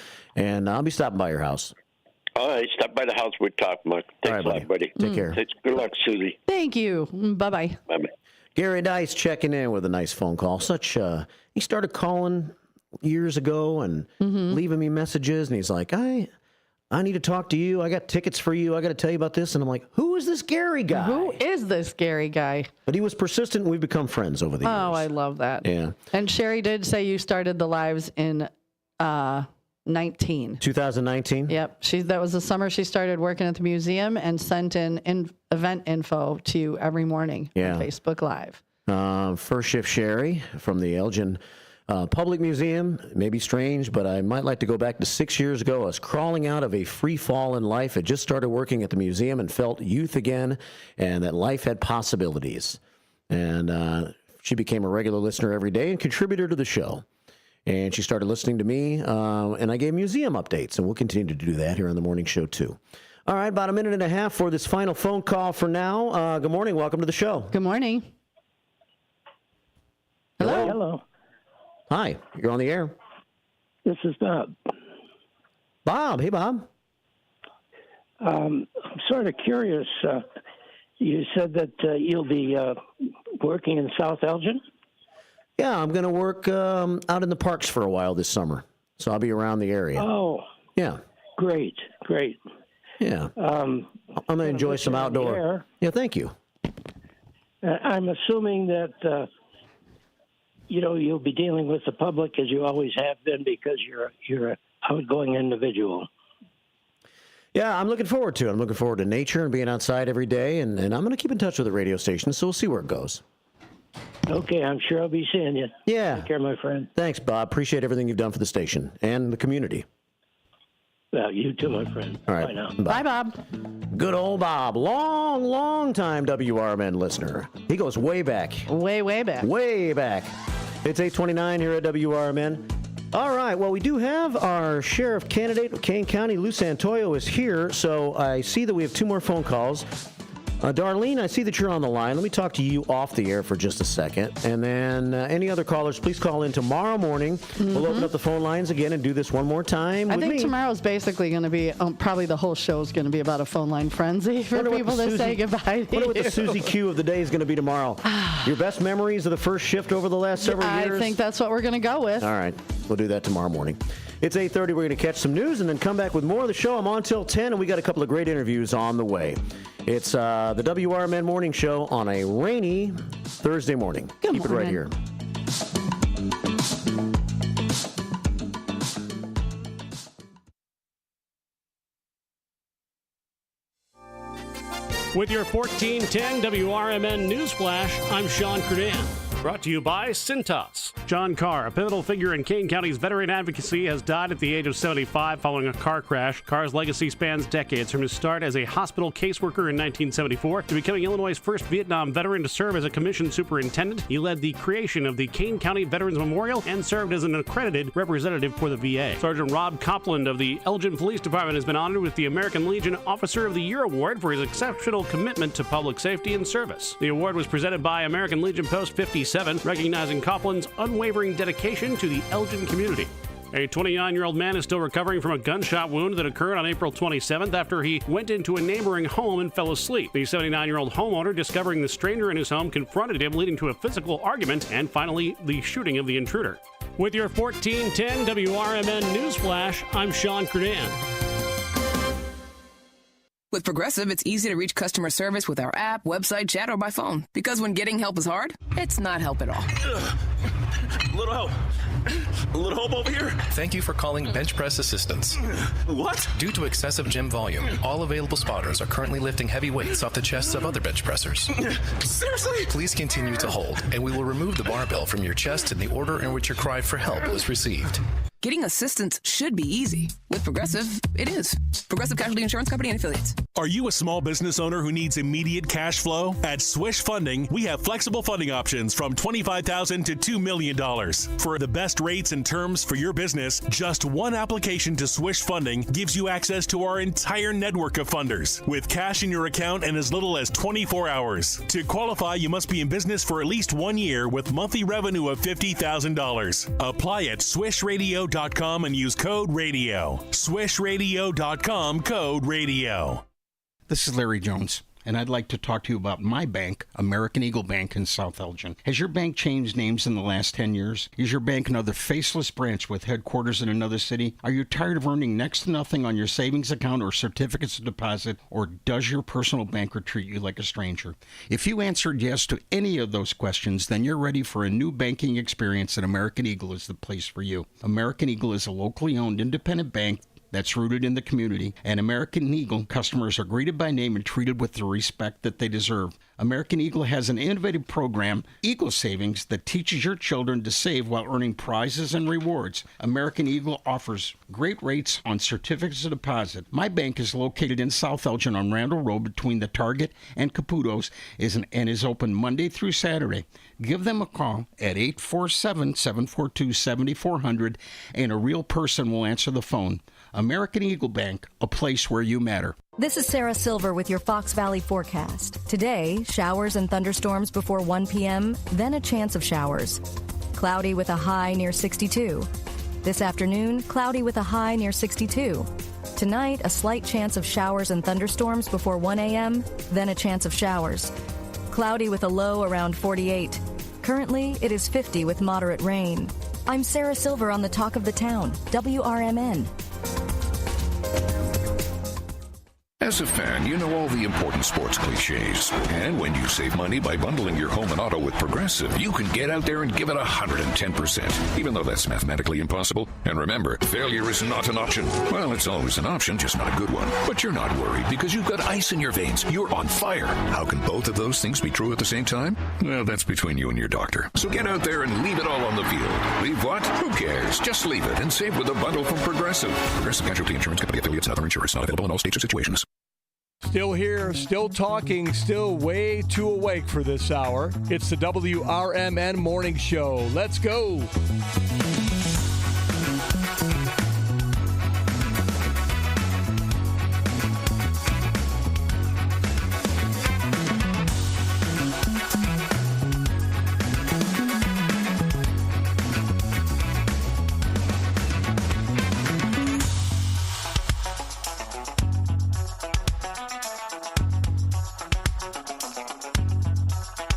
I'll be stopping by your house. All right. Stop by the house. We'll talk, Mark. Thanks a lot, buddy. Take care. Good luck, Susie. Thank you. Bye-bye. Bye-bye. Gary Dice checking in with a nice phone call. He started calling years ago and leaving me messages, and he's like, I need to talk to you. I got tickets for you. I got to tell you about this. And I'm like, who is this Gary guy? Who is this Gary guy? But he was persistent, and we've become friends over the years. Oh, I love that. Yeah. And Sherry did say you started the lives in 2019. Yep. That was the summer she started working at the museum and sent in event info to you every morning on Facebook Live. First shift Sherry from the Elgin Public Museum. May be strange, but I might like to go back to 6 years ago. I was crawling out of a free fall in life. Had just started working at the museum and felt youth again, and that life had possibilities. And she became a regular listener every day and contributor to the show. And she started listening to me, and I gave museum updates, and we'll continue to do that here on the morning show, too. All right, about a minute and a half for this final phone call for now. Good morning. Welcome to the show. Good morning. Hello. Hello. Hi. You're on the air. This is Bob. Bob. Hey, Bob. I'm sort of curious. You said that you'll be working in South Elgin? Yeah, I'm going to work out in the parks for a while this summer. So I'll be around the area. Oh. Yeah. Great. Yeah. I'm going to enjoy some outdoor. Yeah, thank you. I'm assuming that, you'll be dealing with the public as you always have been because you're an outgoing individual. Yeah, I'm looking forward to it. I'm looking forward to nature and being outside every day, and I'm going to keep in touch with the radio station, so we'll see where it goes. Okay, I'm sure I'll be seeing you. Yeah. Take care, my friend. Thanks, Bob. Appreciate everything you've done for the station and the community. Yeah, you too, my friend. All right. Bye now. Bye, Bob. Good old Bob. Long time WRMN listener. He goes way back. Way back. Way back. It's 8:29 here at WRMN. All right. Well, we do have our sheriff candidate, Kane County. Lou Santoyo is here. So I see that we have 2 more phone calls. Darlene, I see that you're on the line. Let me talk to you off the air for just a second. And then any other callers, please call in tomorrow morning. Mm-hmm. We'll open up the phone lines again and do this one more time with me. I think tomorrow's basically going to be, probably the whole show is going to be about a phone line frenzy for people to say goodbye to you. Wonder what the Susie Q of the day is going to be tomorrow. Your best memories of the first shift over the last several years? I think that's what we're going to go with. All right. We'll do that tomorrow morning. It's 8:30. We're going to catch some news and then come back with more of the show. I'm on till 10, and we got a couple of great interviews on the way. It's the WRMN Morning Show on a rainy Thursday morning. Keep it right here. With your 1410 WRMN Newsflash, I'm Sean Curdan. Brought to you by Cintas. John Carr, a pivotal figure in Kane County's veteran advocacy, has died at the age of 75 following a car crash. Carr's legacy spans decades, from his start as a hospital caseworker in 1974 to becoming Illinois' first Vietnam veteran to serve as a commissioned superintendent. He led the creation of the Kane County Veterans Memorial and served as an accredited representative for the VA. Sergeant Rob Copland of the Elgin Police Department has been honored with the American Legion Officer of the Year Award for his exceptional commitment to public safety and service. The award was presented by American Legion Post 57, recognizing Copland's unwavering dedication to the Elgin community. A 29-year-old man is still recovering from a gunshot wound that occurred on April 27th after he went into a neighboring home and fell asleep. The 79-year-old homeowner, discovering the stranger in his home, confronted him, leading to a physical argument and finally the shooting of the intruder. With your 1410 WRMN Newsflash, I'm Sean Curdan. With Progressive, it's easy to reach customer service with our app, website, chat, or by phone. Because when getting help is hard, it's not help at all. Little help. A little help over here. Thank you for calling Bench Press Assistance. What? Due to excessive gym volume, all available spotters are currently lifting heavy weights off the chests of other bench pressers. Seriously? Please continue to hold, and we will remove the barbell from your chest in the order in which your cry for help was received. Getting assistance should be easy. With Progressive, it is. Progressive Casualty Insurance Company and Affiliates. Are you a small business owner who needs immediate cash flow? At Swish Funding, we have flexible funding options from $25,000 to $2 million. For the best rates and terms for your business, just one application to Swish Funding gives you access to our entire network of funders, with cash in your account in as little as 24 hours. To qualify, you must be in business for at least 1 year with monthly revenue of $50,000. Apply at swishradio.com and use code RADIO. Swishradio.com, code RADIO. This is Larry Jones, and I'd like to talk to you about my bank, American Eagle Bank in South Elgin. Has your bank changed names in the last 10 years? Is your bank another faceless branch with headquarters in another city? Are you tired of earning next to nothing on your savings account or certificates of deposit, or does your personal banker treat you like a stranger? If you answered yes to any of those questions, then you're ready for a new banking experience, and American Eagle is the place for you. American Eagle is a locally owned independent bank that's rooted in the community, and American Eagle customers are greeted by name and treated with the respect that they deserve. American Eagle has an innovative program, Eagle Savings, that teaches your children to save while earning prizes and rewards. American Eagle offers great rates on certificates of deposit. My bank is located in South Elgin on Randall Road between the Target and Caputo's and is open Monday through Saturday. Give them a call at 847-742-7400, and a real person will answer the phone. American Eagle Bank, a place where you matter. This is Sarah Silver with your Fox Valley forecast. Today, showers and thunderstorms before 1 p.m., then a chance of showers. Cloudy with a high near 62. This afternoon, cloudy with a high near 62. Tonight, a slight chance of showers and thunderstorms before 1 a.m., then a chance of showers. Cloudy with a low around 48. Currently, it is 50 with moderate rain. I'm Sarah Silver on the Talk of the Town, WRMN. As a fan, you know all the important sports cliches. And when you save money by bundling your home and auto with Progressive, you can get out there and give it 110%, even though that's mathematically impossible. And remember, failure is not an option. Well, it's always an option, just not a good one. But you're not worried because you've got ice in your veins. You're on fire. How can both of those things be true at the same time? Well, that's between you and your doctor. So get out there and leave it all on the field. Leave what? Who cares? Just leave it and save with a bundle from Progressive. Progressive Casualty Insurance Company affiliates and other insurers not available in all states or situations. Still here, still talking, still way too awake for this hour. It's the WRMN Morning Show. Let's go.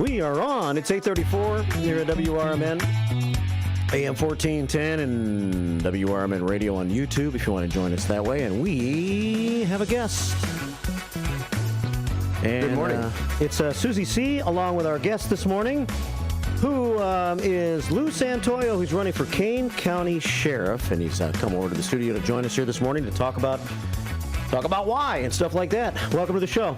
We are on. It's 8:34 here at WRMN, AM 1410, and WRMN Radio on YouTube if you want to join us that way. And we have a guest. And, good morning. It's Susie C. along with our guest this morning, who is Lou Santoyo, who's running for Kane County Sheriff. And he's come over to the studio to join us here this morning to talk about why and stuff like that. Welcome to the show.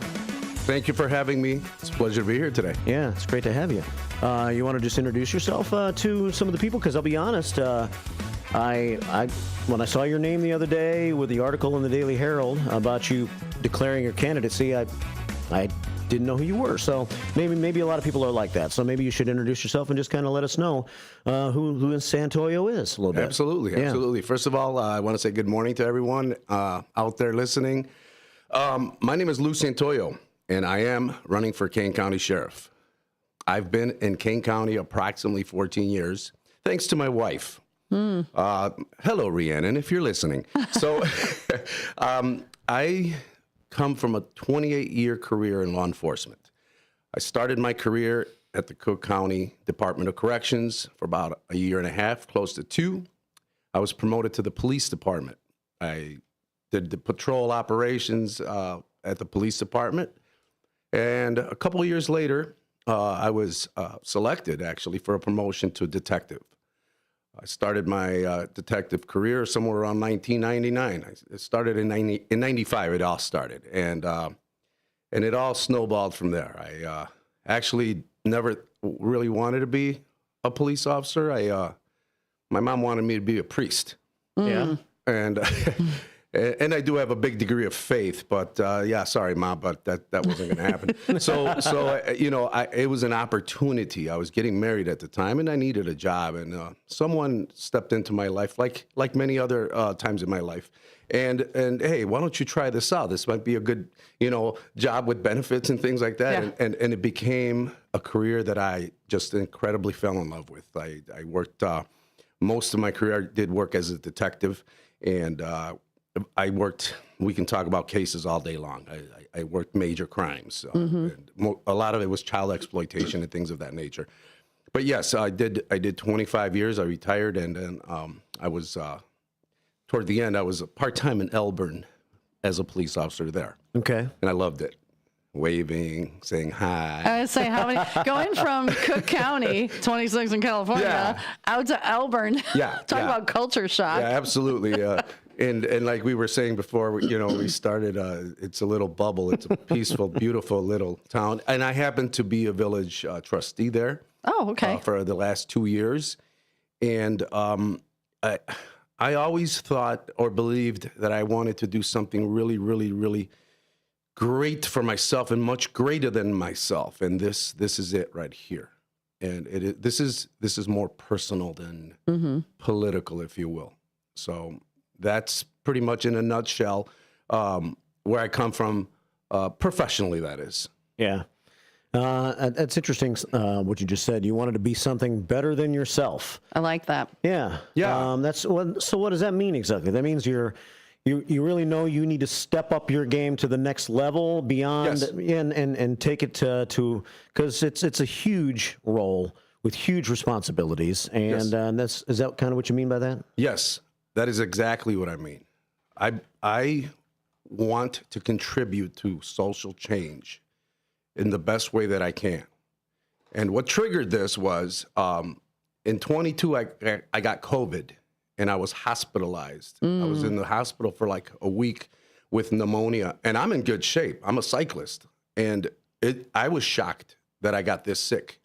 Thank you for having me. It's a pleasure to be here today. Yeah, it's great to have you. You want to just introduce yourself to some of the people? Because I'll be honest, I when I saw your name the other day with the article in the Daily Herald about you declaring your candidacy, I didn't know who you were. So maybe a lot of people are like that. So maybe you should introduce yourself and just kind of let us know who Santoyo is a little bit. Absolutely. First of all, I want to say good morning to everyone out there listening. My name is Lou Santoyo, and I am running for Kane County Sheriff. I've been in Kane County approximately 14 years, thanks to my wife. Hello, Rhiannon, if you're listening. So I come from a 28-year career in law enforcement. I started my career at the Cook County Department of Corrections for about a year and a half, close to 2. I was promoted to the police department. I did the patrol operations at the police department. And a couple of years later, I was selected, actually, for a promotion to detective. I started my detective career somewhere around 1999. It started in 95. It all started, and it all snowballed from there. I actually never really wanted to be a police officer. My mom wanted me to be a priest. Yeah, and and I do have a big degree of faith, but sorry, Mom, but that wasn't going to happen. So it was an opportunity. I was getting married at the time, and I needed a job, and someone stepped into my life, like many other times in my life, and hey, why don't you try this out? This might be a good, job with benefits and things like that, yeah. and it became a career that I just incredibly fell in love with. I worked most of my career. I did work as a detective, and we can talk about cases all day long. I worked major crimes. A lot of it was child exploitation and things of that nature. But yes, I did 25 years. I retired, and then I was, toward the end, I was part-time in Elgin as a police officer there. Okay. And I loved it. Waving, saying hi. I would say, going from Cook County, 26 in California, out to Elgin. Yeah. Talk about culture shock. Yeah, absolutely. And like we were saying before, we started, it's a little bubble. It's a peaceful, beautiful little town. And I happen to be a village trustee there. Oh, okay. For the last 2 years. And I always thought or believed that I wanted to do something really, really, really great for myself and much greater than myself. And this is it right here. And this is more personal than political, if you will. So that's pretty much in a nutshell where I come from professionally, that is. Yeah. That's interesting what you just said. You wanted to be something better than yourself. I like that. Yeah. Yeah. So what does that mean exactly? That means you really know you need to step up your game to the next level beyond, yes. and take it to because it's a huge role with huge responsibilities. And yes. Is that kind of what you mean by that? Yes. That is exactly what I mean. I want to contribute to social change in the best way that I can. And what triggered this was in 22, I got COVID and I was hospitalized. I was in the hospital for like a week with pneumonia, and I'm in good shape. I'm a cyclist, and I was shocked that I got this sick.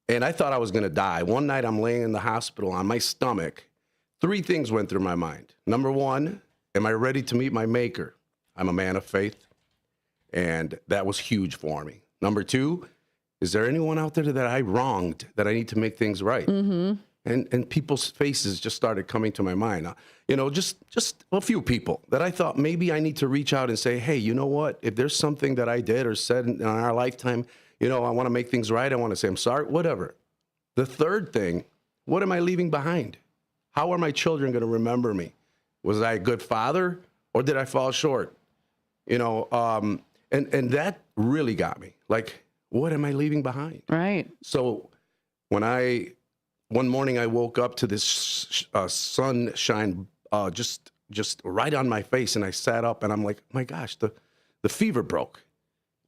And I thought I was going to die. One night I'm laying in the hospital on my stomach. 3 things went through my mind. Number 1, am I ready to meet my maker? I'm a man of faith, and that was huge for me. Number 2, is there anyone out there that I wronged that I need to make things right? And people's faces just started coming to my mind. Just a few people that I thought maybe I need to reach out and say, hey, you know what? If there's something that I did or said in our lifetime, I want to make things right. I want to say I'm sorry, whatever. The third thing, what am I leaving behind? How are my children going to remember me? Was I a good father or did I fall short? And that really got me. Like, what am I leaving behind? Right. So one morning I woke up to this sunshine just right on my face, and I sat up and I'm like, my gosh, the fever broke.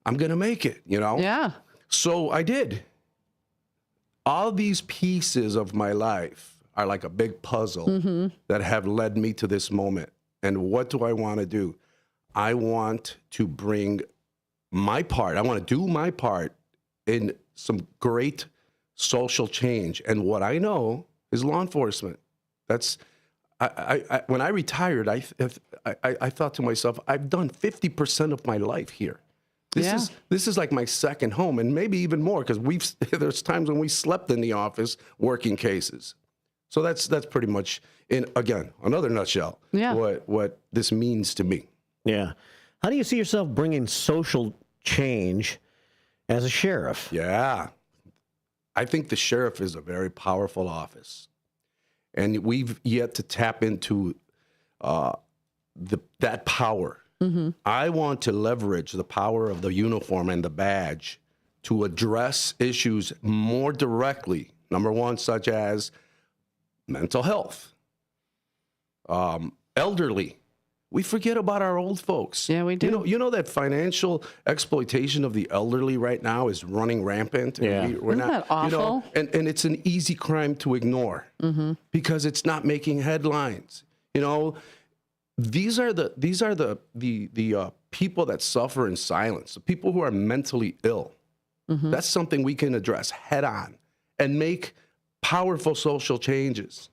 I'm going to make it, Yeah. So I did. All these pieces of my life are like a big puzzle that have led me to this moment. And what do I want to do? I want to bring my part. I want to do my part in some great social change. And what I know is law enforcement. That's when I retired, I thought to myself, I've done 50% of my life here. This is like my second home, and maybe even more, because there's times when we slept in the office working cases. So that's pretty much, in again, another nutshell, what this means to me. Yeah. How do you see yourself bringing social change as a sheriff? Yeah. I think the sheriff is a very powerful office, and we've yet to tap into that power. I want to leverage the power of the uniform and the badge to address issues more directly. Number 1, such as mental health, elderly. We forget about our old folks. Yeah, we do. You know that financial exploitation of the elderly right now is running rampant. Yeah. Isn't that awful? And it's an easy crime to ignore because it's not making headlines. These are the people that suffer in silence, the people who are mentally ill. That's something we can address head on and make powerful social changes.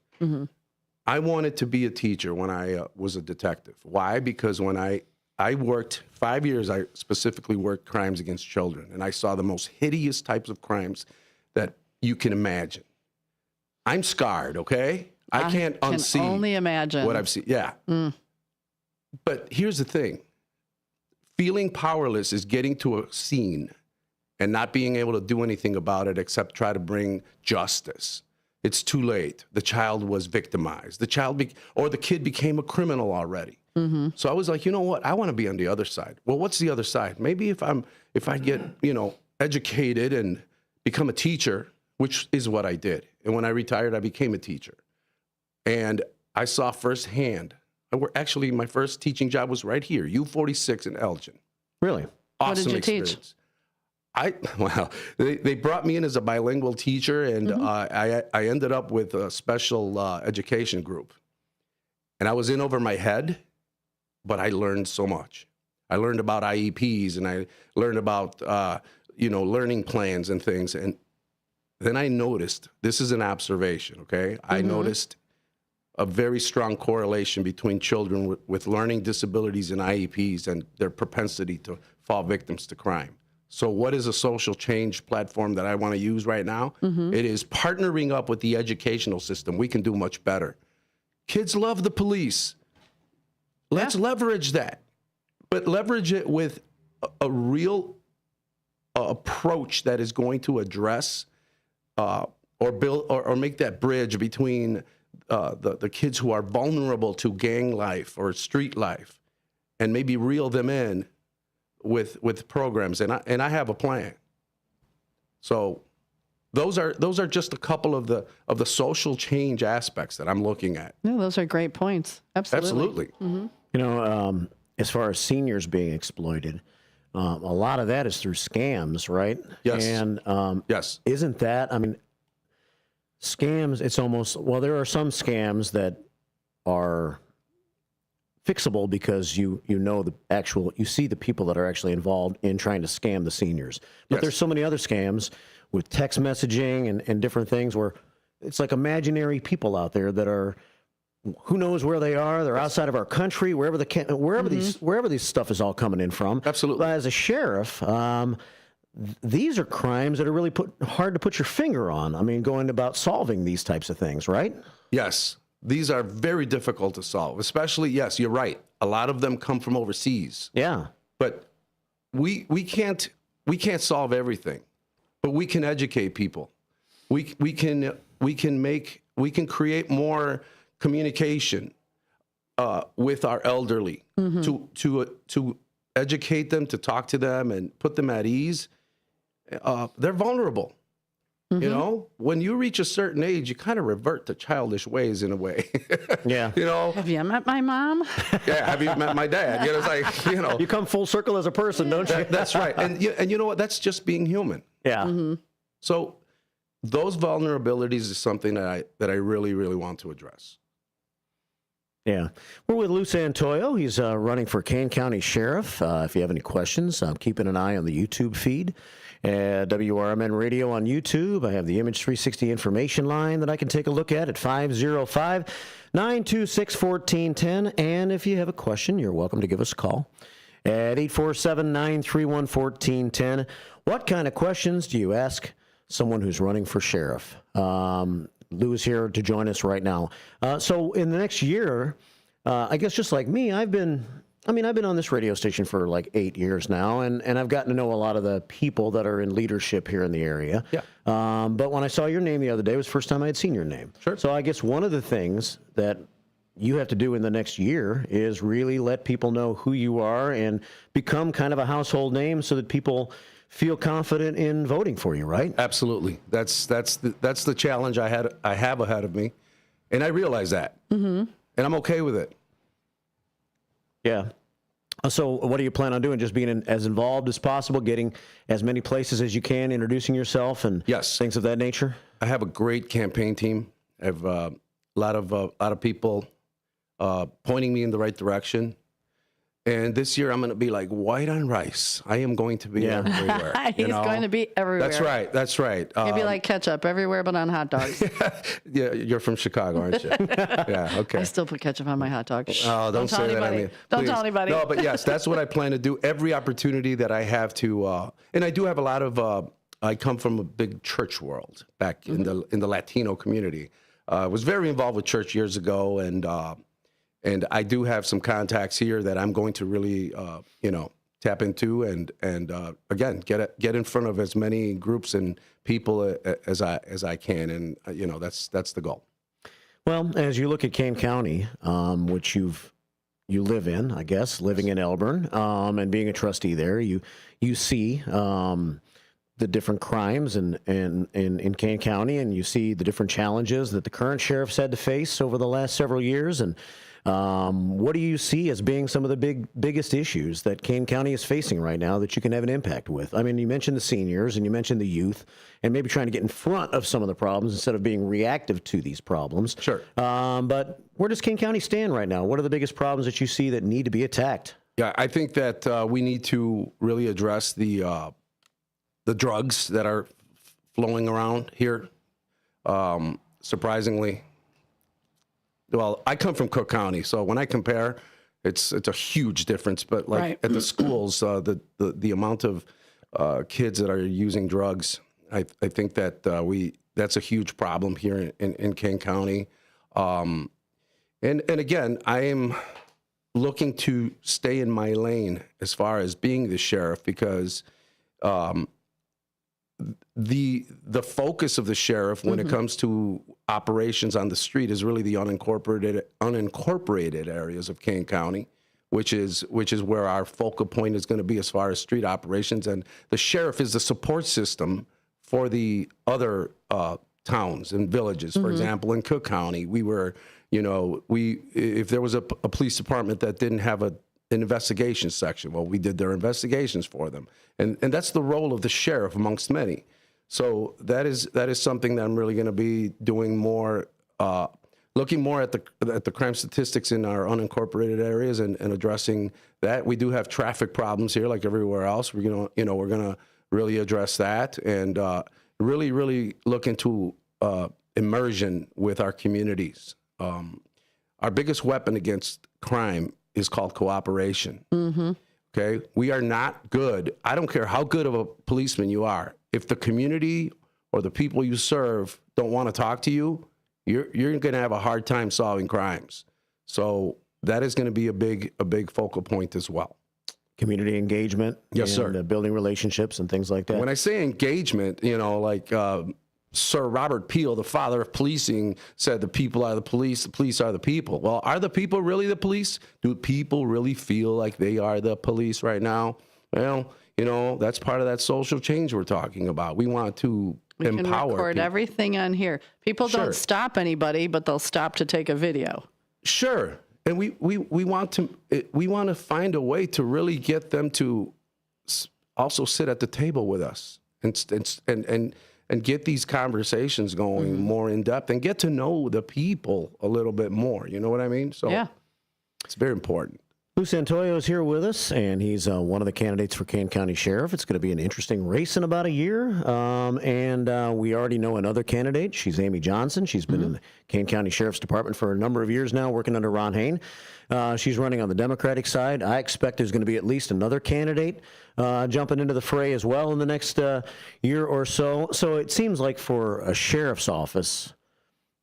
I wanted to be a teacher when I was a detective. Why? Because when I worked 5 years, I specifically worked crimes against children, and I saw the most hideous types of crimes that you can imagine. I'm scarred, okay? I can't unsee. Can only imagine what I've seen. Yeah. But here's the thing. Feeling powerless is getting to a scene and not being able to do anything about it except try to bring justice. It's too late. The child was victimized. The kid became a criminal already. So I was like, you know what? I want to be on the other side. Well, what's the other side? Maybe if I get, educated and become a teacher, which is what I did. And when I retired, I became a teacher. And I saw firsthand. Actually, my first teaching job was right here, U46 in Elgin. Really? Awesome What did you experience. teach? They brought me in as a bilingual teacher, and I ended up with a special education group. And I was in over my head, but I learned so much. I learned about IEPs, and I learned about learning plans and things. And then I noticed, this is an observation, okay? I noticed a very strong correlation between children with learning disabilities and IEPs and their propensity to fall victims to crime. So what is a social change platform that I want to use right now? It is partnering up with the educational system. We can do much better. Kids love the police. Let's leverage that, but leverage it with a real approach that is going to address or build or make that bridge between the kids who are vulnerable to gang life or street life, and maybe reel them in with programs. And I have a plan. So those are just a couple of the social change aspects that I'm looking at. No, those are great points. Absolutely. Absolutely. as far as seniors being exploited, a lot of that is through scams, right? Yes. And yes, isn't that? I mean, scams. It's almost there are some scams that are fixable because you see the people that are actually involved in trying to scam the seniors. But there's so many other scams with text messaging and different things where it's like imaginary people out there that are. Who knows where they are? They're outside of our country, wherever these stuff is all coming in from. Absolutely. But as a sheriff, these are crimes that are really hard to put your finger on. I mean, going about solving these types of things, right? Yes, these are very difficult to solve. Especially, yes, you're right. A lot of them come from overseas. Yeah, but we can't solve everything, but we can educate people. We can create more communication with our elderly to educate them, to talk to them and put them at ease. They're vulnerable. You know, when you reach a certain age, you kind of revert to childish ways in a way. Yeah. You know, have you met my mom? Yeah. Have you met my dad? You know, it's like, you know, you come full circle as a person, don't you? That's right. And you know what? That's just being human. Yeah. So those vulnerabilities is something that I really, really want to address. Yeah. We're with Lou Santoyo. He's running for Kane County Sheriff. If you have any questions, I'm keeping an eye on the YouTube feed. WRMN Radio on YouTube. I have the Image 360 information line that I can take a look at 505-926-1410. And if you have a question, you're welcome to give us a call at 847-931-1410. What kind of questions do you ask someone who's running for sheriff? Lou is here to join us right now. So in the next year, I guess just like me, I've been on this radio station for like 8 years now, and I've gotten to know a lot of the people that are in leadership here in the area. Yeah. But when I saw your name the other day, it was the first time I had seen your name. Sure. So I guess one of the things that you have to do in the next year is really let people know who you are and become kind of a household name so that people feel confident in voting for you, right? Absolutely. That's the challenge I have ahead of me, and I realize that, and I'm okay with it. Yeah. So what do you plan on doing? Just being as involved as possible, getting as many places as you can, introducing yourself, and things of that nature? I have a great campaign team. I have a lot of people pointing me in the right direction. And this year, I'm going to be like white on rice. I am going to be everywhere. He's going to be everywhere. That's right. That's right. Maybe like ketchup everywhere, but on hot dogs. Yeah, you're from Chicago, aren't you? Yeah, okay. I still put ketchup on my hot dog. Oh, don't say that. I mean, don't tell anybody. No, but yes, that's what I plan to do. Every opportunity that I have to, and I do have a lot of. I come from a big church world back in the Latino community. I was very involved with church years ago, and I do have some contacts here that I'm going to really, tap into and again get in front of as many groups and people as I can, and that's the goal. Well, as you look at Kane County, which you live in, I guess, living in Elgin, and being a trustee there, you see the different crimes in Kane County, and you see the different challenges that the current sheriff's had to face over the last several years, and what do you see as being some of the biggest issues that Kane County is facing right now that you can have an impact with? I mean, you mentioned the seniors and you mentioned the youth, and maybe trying to get in front of some of the problems instead of being reactive to these problems. Sure. But where does Kane County stand right now? What are the biggest problems that you see that need to be attacked? Yeah, I think that we need to really address the drugs that are flowing around here. Surprisingly. Well, I come from Cook County, so when I compare, it's a huge difference. But at the schools, the amount of kids that are using drugs, I think that that's a huge problem here in Kane County. And again, I am looking to stay in my lane as far as being the sheriff, because the focus of the sheriff when it comes to operations on the street is really the unincorporated areas of Kane County, which is where our focal point is going to be as far as street operations. And the sheriff is the support system for the other towns and villages. For example, in Cook County, we were, if there was a police department that didn't have an investigation section. Well, we did their investigations for them. And that's the role of the sheriff amongst many. So that is something that I'm really going to be doing more, looking more at the crime statistics in our unincorporated areas and addressing that. We do have traffic problems here like everywhere else. We're going to really address that and really, really look into immersion with our communities. Our biggest weapon against crime is called cooperation. Mm-hmm. Okay? We are not good. I don't care how good of a policeman you are. If the community or the people you serve don't want to talk to you, you're going to have a hard time solving crimes. So that is going to be a big focal point as well. Community engagement. Yes, and, sir. Building relationships and things like that. When I say engagement, like Sir Robert Peel, the father of policing, said the people are the police are the people. Well, are the people really the police? Do people really feel like they are the police right now? Well, that's part of that social change we're talking about. We want to empower can record people. Everything on here. People don't stop anybody, but they'll stop to take a video. Sure. And we want to find a way to really get them to also sit at the table with us and get these conversations going more in depth and get to know the people a little bit more. You know what I mean? So yeah, it's very important. Lou Santoyo is here with us, and he's one of the candidates for Kane County Sheriff. It's going to be an interesting race in about a year, and we already know another candidate. She's Amy Johnson. She's been in the Kane County Sheriff's Department for a number of years now, working under Ron Hain. She's running on the Democratic side. I expect there's going to be at least another candidate jumping into the fray as well in the next year or so. So it seems like for a sheriff's office,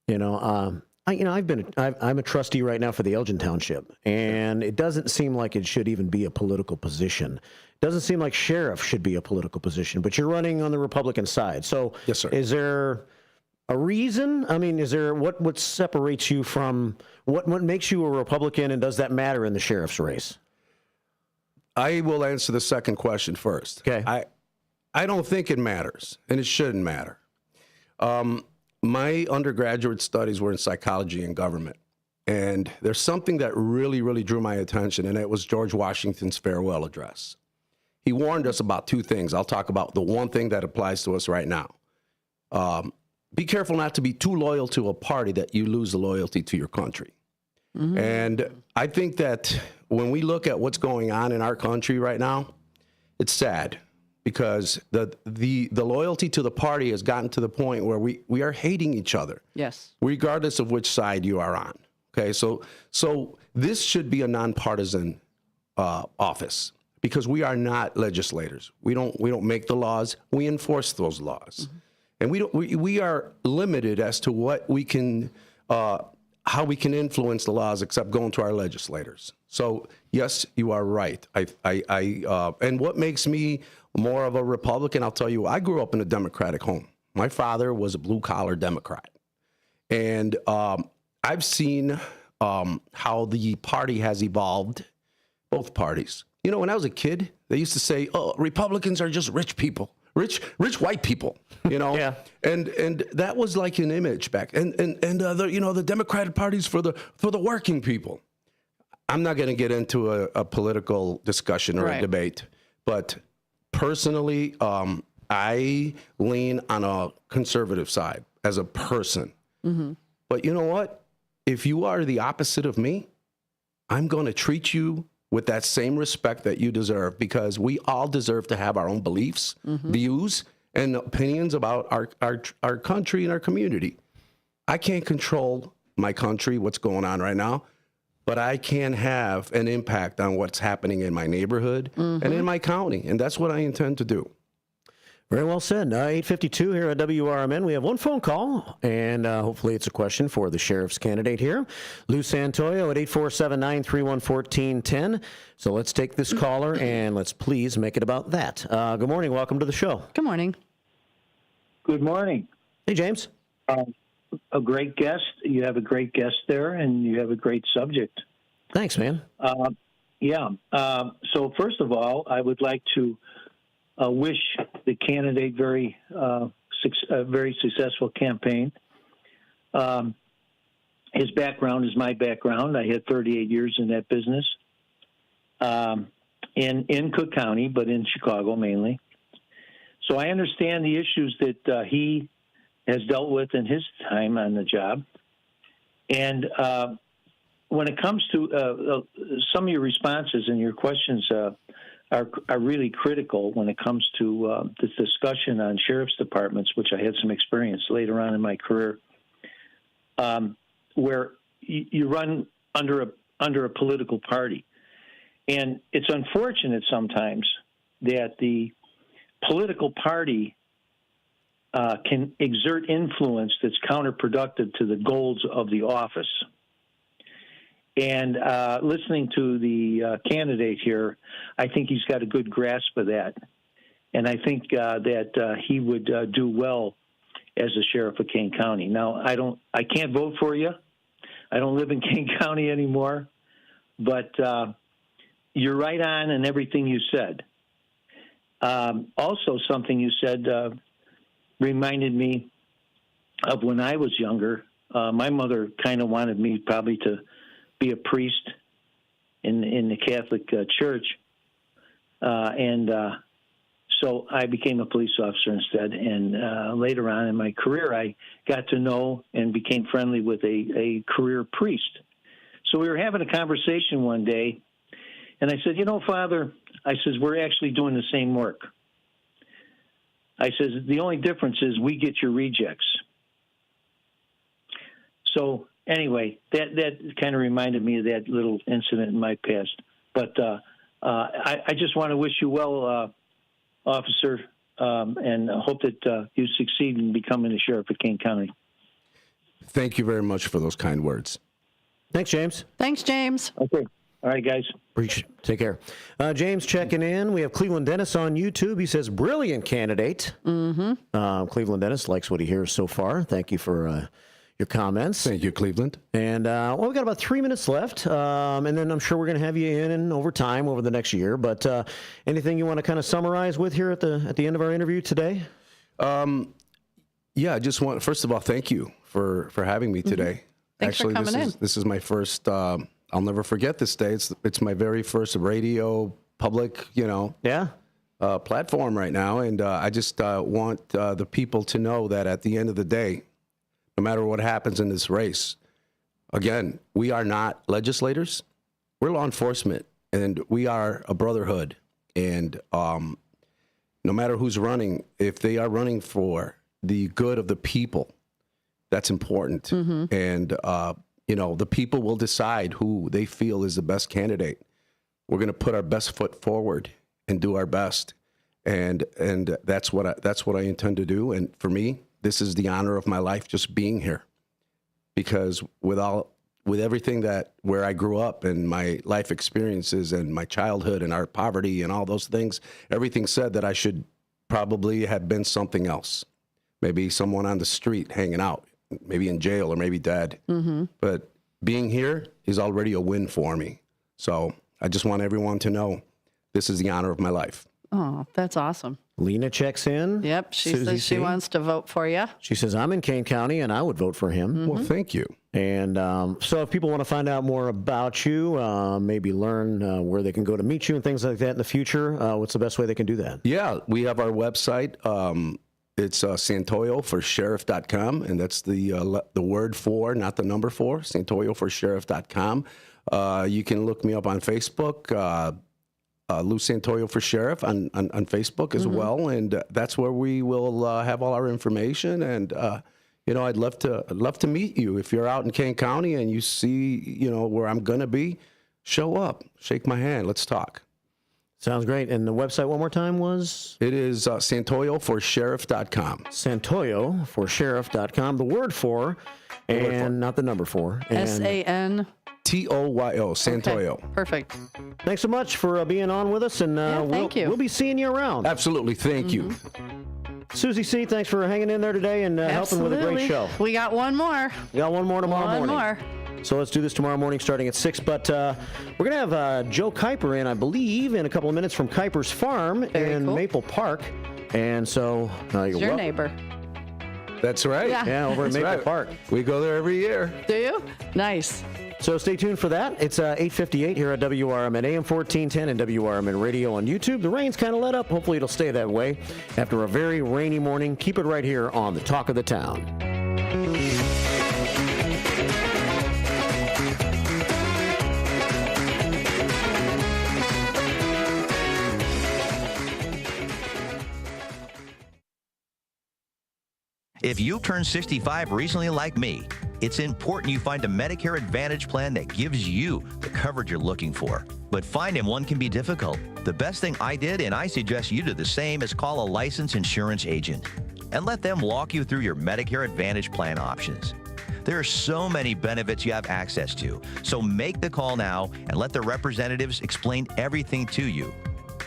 I'm a trustee right now for the Elgin Township, and it doesn't seem like it should even be a political position. It doesn't seem like sheriff should be a political position, but you're running on the Republican side. So yes, sir. Is there a reason? I mean, is there what separates you from what makes you a Republican, and does that matter in the sheriff's race? I will answer the second question first. Okay. I don't think it matters, and it shouldn't matter. My undergraduate studies were in psychology and government. And there's something that really, really drew my attention, and it was George Washington's farewell address. He warned us about two things. I'll talk about the one thing that applies to us right now. Be careful not to be too loyal to a party that you lose the loyalty to your country. Mm-hmm. And I think that when we look at what's going on in our country right now, it's sad. Because the loyalty to the party has gotten to the point where we are hating each other. Yes. Regardless of which side you are on. Okay, so this should be a nonpartisan office because we are not legislators. We don't make the laws. We enforce those laws, and we are limited as to what we can how we can influence the laws except going to our legislators. So yes, you are right. And what makes me more of a Republican, I'll tell you, I grew up in a Democratic home. My father was a blue-collar Democrat. And I've seen how the party has evolved, both parties. When I was a kid, they used to say, oh, Republicans are just rich people, rich white people, Yeah. And that was like an image back. And the Democratic Party's for the working people. I'm not going to get into a political discussion or a debate, but personally, I lean on a conservative side as a person. Mm-hmm. But you know what? If you are the opposite of me, I'm going to treat you with that same respect that you deserve, because we all deserve to have our own beliefs, views, and opinions about our country and our community. I can't control my country, what's going on right now, but I can have an impact on what's happening in my neighborhood and in my county, and that's what I intend to do. Very well said. 8:52 here at WRMN. We have one phone call, and hopefully it's a question for the sheriff's candidate here, Lou Santoyo at 847-931-1410. So let's take this caller, and let's please make it about that. Good morning. Welcome to the show. Good morning. Good morning. Hey, James. A great guest. You have a great guest there, and you have a great subject. Thanks, man. So first of all, I would like to wish the candidate very successful campaign. His background is my background. I had 38 years in that business. in Cook County, but in Chicago mainly. So I understand the issues that he has dealt with in his time on the job. And when it comes to some of your responses and your questions are really critical when it comes to this discussion on sheriff's departments, which I had some experience later on in my career, where you run under a political party. And it's unfortunate sometimes that the political party can exert influence that's counterproductive to the goals of the office. And listening to the candidate here, I think he's got a good grasp of that. And I think that he would do well as a sheriff of Kane County. Now, I can't vote for you. I don't live in Kane County anymore. But you're right on in everything you said. Also, something you said reminded me of when I was younger. My mother kind of wanted me probably to be a priest in the Catholic Church. So I became a police officer instead. And later on in my career, I got to know and became friendly with a career priest. So we were having a conversation one day, and I said, Father, I says, we're actually doing the same work. I says, the only difference is we get your rejects. So anyway, that kind of reminded me of that little incident in my past. But I just want to wish you well, officer, and hope that you succeed in becoming a sheriff of Kane County. Thank you very much for those kind words. Thanks, James. Thanks, James. Okay. All right, guys. Take care. James checking in. We have Cleveland Dennis on YouTube. He says, brilliant candidate. Mm-hmm. Cleveland Dennis likes what he hears so far. Thank you for your comments. Thank you, Cleveland. And we've got about 3 minutes left. And then I'm sure we're going to have you in over time over the next year. But anything you want to kind of summarize with here at the end of our interview today? Yeah, I just want, first of all, thank you for having me today. Mm-hmm. Thanks for coming in. This is my first, I'll never forget this day. It's my very first radio public, platform right now. And I just want the people to know that at the end of the day, no matter what happens in this race, again, we are not legislators. We're law enforcement, and we are a brotherhood. And no matter who's running, if they are running for the good of the people, that's important. Mm-hmm. And, the people will decide who they feel is the best candidate. We're going to put our best foot forward and do our best. And that's what I intend to do. And for me, this is the honor of my life, just being here, because with everything where I grew up and my life experiences and my childhood and our poverty and all those things, everything said that I should probably have been something else. Maybe someone on the street hanging out, maybe in jail or maybe dead. Mm-hmm. But being here is already a win for me. So I just want everyone to know this is the honor of my life. Oh, that's awesome. Lena checks in. Yep, she says she wants to vote for you. She says, I'm in Kane County, and I would vote for him. Mm-hmm. Well, thank you. And so if people want to find out more about you, maybe learn where they can go to meet you and things like that in the future, what's the best way they can do that? Yeah, we have our website. It's santoyoforsheriff.com, and that's the word for, not the number for, santoyoforsheriff.com. You can look me up on Facebook, Lou Santoyo for Sheriff on Facebook as well, and that's where we will have all our information. And I'd love to meet you if you're out in Kane County and you see where I'm gonna be. Show up, shake my hand, let's talk. Sounds great. And the website one more time was? It is santoyoforsheriff.com. Santoyoforsheriff.com. The word for, and not the number for. SAN. TOYO, Santoyo. Okay, perfect. Thanks so much for being on with us, and thank you. We'll be seeing you around. Absolutely, thank you. Susie C., thanks for hanging in there today and helping with a great show. We got one more. We got one more tomorrow morning. One more. So let's do this tomorrow morning starting at 6. But we're going to have Joe Kuiper in, I believe, in a couple of minutes from Kuiper's Farm in Maple Park. And so you're your neighbor. That's right. Yeah, over at Maple Park. We go there every year. Do you? Nice. So stay tuned for that. It's 8:58 here at WRMN AM 1410 and WRMN Radio on YouTube. The rain's kind of let up. Hopefully it'll stay that way after a very rainy morning. Keep it right here on the Talk of the Town. If you turned 65 recently like me, it's important you find a Medicare Advantage plan that gives you the coverage you're looking for. But finding one can be difficult. The best thing I did, and I suggest you do the same, is call a licensed insurance agent and let them walk you through your Medicare Advantage plan options. There are so many benefits you have access to, so make the call now and let the representatives explain everything to you.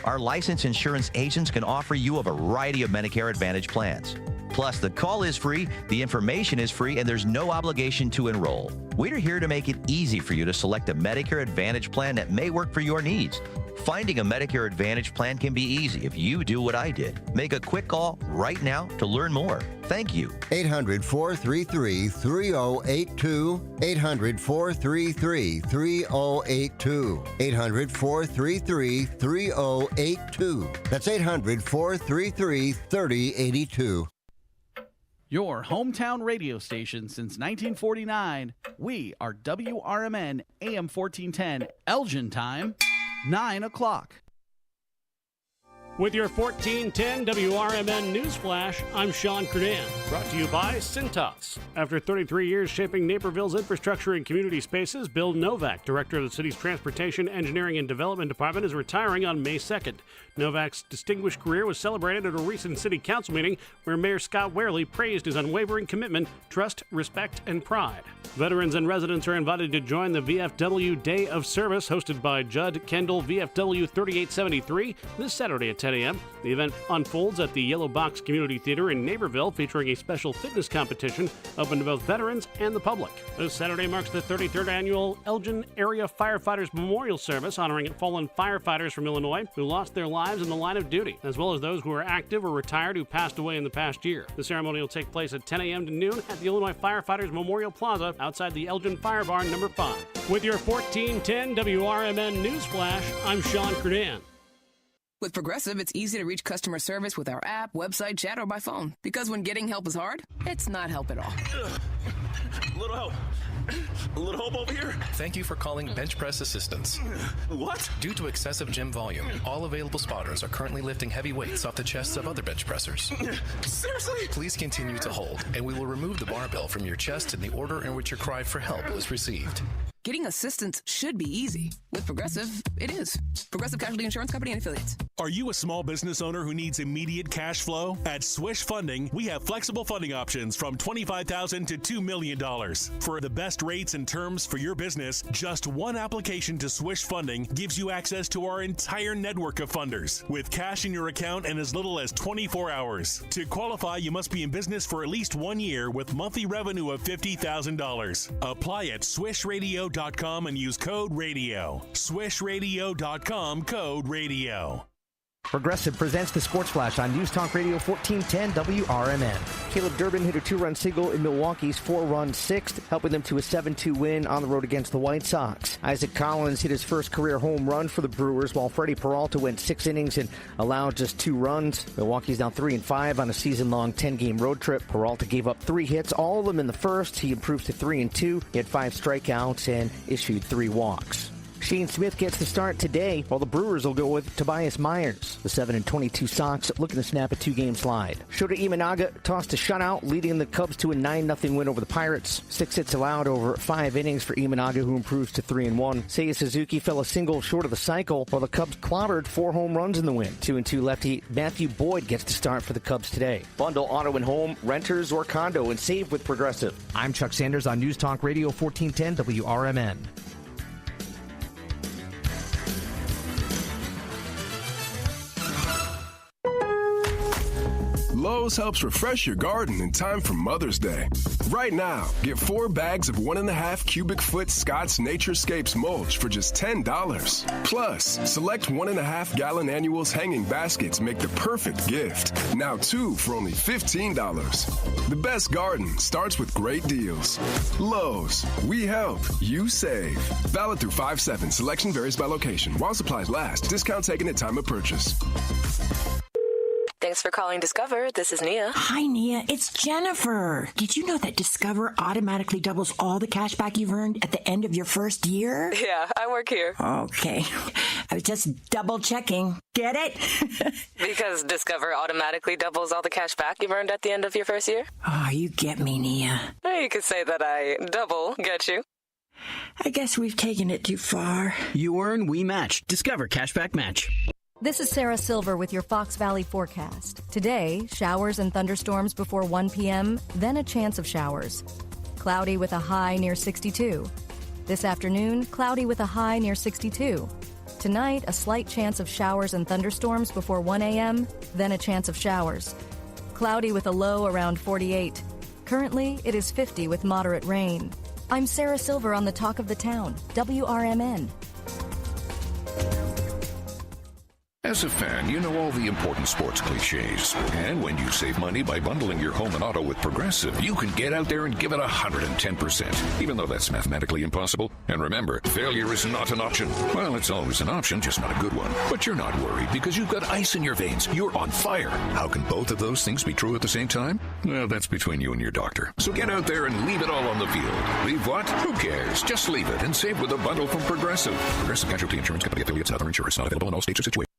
Our licensed insurance agents can offer you a variety of Medicare Advantage plans. Plus, the call is free, the information is free, and there's no obligation to enroll. We're here to make it easy for you to select a Medicare Advantage plan that may work for your needs. Finding a Medicare Advantage plan can be easy if you do what I did. Make a quick call right now to learn more. Thank you. 800-433-3082. 800-433-3082. 800-433-3082. That's 800-433-3082. Your hometown radio station since 1949. We are WRMN AM 1410, Elgin time, 9 o'clock. With your 1410 WRMN Newsflash, I'm Sean Curdan. Brought to you by Cintas. After 33 years shaping Naperville's infrastructure and community spaces, Bill Novak, director of the city's Transportation, Engineering, and Development Department, is retiring on May 2nd. Novak's distinguished career was celebrated at a recent city council meeting where Mayor Scott Wehrle praised his unwavering commitment, trust, respect, and pride. Veterans and residents are invited to join the VFW Day of Service hosted by Judd Kendall VFW 3873 this Saturday at 10 a.m. The event unfolds at the Yellow Box Community Theater in Naperville, featuring a special fitness competition open to both veterans and the public. This Saturday marks the 33rd annual Elgin Area Firefighters Memorial Service, honoring fallen firefighters from Illinois who lost their lives in the line of duty, as well as those who are active or retired who passed away in the past year. The ceremony will take place at 10 a.m. to noon at the Illinois Firefighters Memorial Plaza outside the Elgin Fire Barn number 5. With your 1410 WRMN Newsflash, I'm Sean Curdan. With Progressive, it's easy to reach customer service with our app, website, chat, or by phone. Because when getting help is hard, it's not help at all. A little help. A little help over here. Thank you for calling Bench Press Assistance. What? Due to excessive gym volume, all available spotters are currently lifting heavy weights off the chests of other bench pressers. Seriously? Please continue to hold, and we will remove the barbell from your chest in the order in which your cry for help was received. Getting assistance should be easy. With Progressive, it is. Progressive Casualty Insurance Company and Affiliates. Are you a small business owner who needs immediate cash flow? At Swish Funding, we have flexible funding options from $25,000 to $2 million. For the best rates and terms for your business, just one application to Swish Funding gives you access to our entire network of funders, with cash in your account in as little as 24 hours. To qualify, you must be in business for at least 1 year with monthly revenue of $50,000. Apply at swishradio.com and use code RADIO. swishradio.com, code RADIO. Progressive presents the Sports Flash on News Talk Radio 1410 WRMN. Caleb Durbin hit a two-run single in Milwaukee's four-run sixth, helping them to a 7-2 win on the road against the White Sox. Isaac Collins hit his first career home run for the Brewers, while Freddie Peralta went 6 innings and allowed just 2 runs. Milwaukee's now 3-5 on a season-long 10-game road trip. Peralta gave up 3 hits, all of them in the first. He improved to 3-2. He had 5 strikeouts and issued 3 walks. Shane Smith gets the start today, while the Brewers will go with Tobias Myers. The 7-22 Sox looking to snap a 2-game slide. Shota Imanaga tossed a shutout, leading the Cubs to a 9-0 win over the Pirates. 6 hits allowed over 5 innings for Imanaga, who improves to 3-1. Seiya Suzuki fell a single short of the cycle, while the Cubs clobbered 4 home runs in the win. 2-2 lefty Matthew Boyd gets the start for the Cubs today. Bundle auto and home, renters or condo, and save with Progressive. I'm Chuck Sanders on News Talk Radio 1410 WRMN. Lowe's helps refresh your garden in time for Mother's Day. Right now, get 4 bags of 1.5 cubic foot Scott's Naturescapes mulch for just $10. Plus, select 1.5 gallon annuals hanging baskets make the perfect gift. Now 2 for only $15. The best garden starts with great deals. Lowe's, we help, you save. Valid through 5/7. Selection varies by location. While supplies last. Discount taken at time of purchase. Thanks for calling Discover. This is Nia. Hi, Nia. It's Jennifer. Did you know that Discover automatically doubles all the cash back you've earned at the end of your first year? Yeah, I work here. Okay. I was just double checking. Get it? Because Discover automatically doubles all the cash back you've earned at the end of your first year? Oh, you get me, Nia. You could say that I double get you. I guess we've taken it too far. You earn, we match. Discover Cashback Match. This is Sarah Silver with your Fox Valley forecast. Today, showers and thunderstorms before 1 p.m., then a chance of showers. Cloudy with a high near 62. This afternoon, cloudy with a high near 62. Tonight, a slight chance of showers and thunderstorms before 1 a.m., then a chance of showers. Cloudy with a low around 48. Currently, it is 50 with moderate rain. I'm Sarah Silver on the Talk of the Town, WRMN. As a fan, you know all the important sports cliches. And when you save money by bundling your home and auto with Progressive, you can get out there and give it 110%, even though that's mathematically impossible. And remember, failure is not an option. Well, it's always an option, just not a good one. But you're not worried because you've got ice in your veins. You're on fire. How can both of those things be true at the same time? Well, that's between you and your doctor. So get out there and leave it all on the field. Leave what? Who cares? Just leave it and save with a bundle from Progressive. Progressive Casualty Insurance Company affiliates and other insurers. Not available in all states or situations.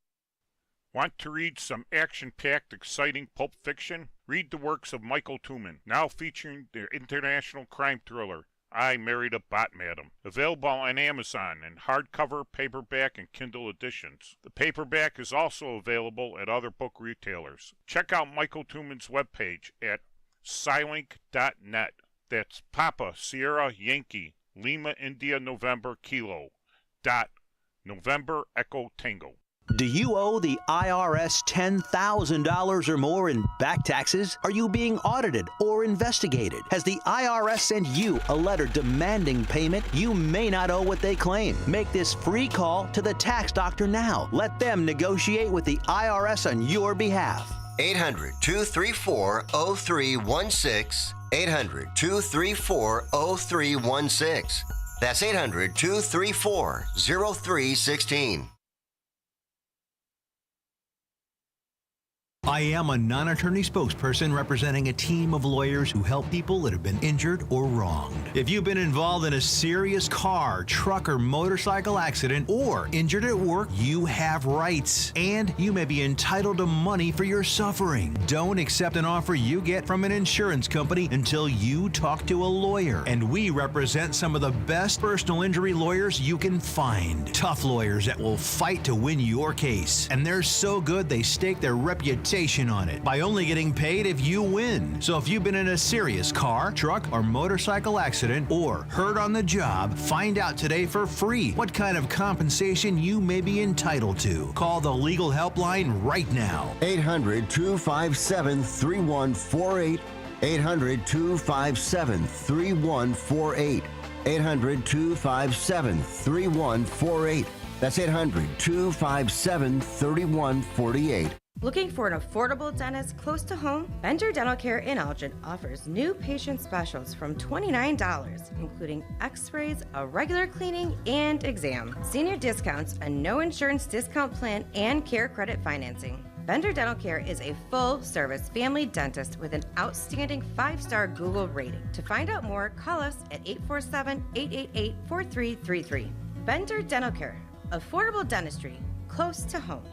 Want to read some action-packed, exciting pulp fiction? Read the works of Michael Tooman, now featuring their international crime thriller, I Married a Bot Madam. Available on Amazon in hardcover, paperback, and Kindle editions. The paperback is also available at other book retailers. Check out Michael Tooman's webpage at Scilink.net. That's Papa, Sierra, Yankee, Lima, India, November, Kilo. November, Echo, Tango. Do you owe the IRS $10,000 or more in back taxes? Are you being audited or investigated? Has the IRS sent you a letter demanding payment? You may not owe what they claim. Make this free call to the tax doctor now. Let them negotiate with the IRS on your behalf. 800-234-0316. 800-234-0316. That's 800-234-0316. I am a non-attorney spokesperson representing a team of lawyers who help people that have been injured or wronged. If you've been involved in a serious car, truck, or motorcycle accident or injured at work, you have rights, and you may be entitled to money for your suffering. Don't accept an offer you get from an insurance company until you talk to a lawyer. And we represent some of the best personal injury lawyers you can find. Tough lawyers that will fight to win your case. And they're so good they stake their reputation on it by only getting paid if you win. So if you've been in a serious car, truck, or motorcycle accident or hurt on the job, find out today for free what kind of compensation you may be entitled to. Call the legal helpline right now. 800-257-3148. 800-257-3148. 800-257-3148. That's 800-257-3148. Looking for an affordable dentist close to home? Bender Dental Care in Elgin offers new patient specials from $29, including x-rays, a regular cleaning, and exam. Senior discounts, a no insurance discount plan, and care credit financing. Bender Dental Care is a full-service family dentist with an outstanding 5-star Google rating. To find out more, call us at 847-888-4333. Bender Dental Care, affordable dentistry, close to home.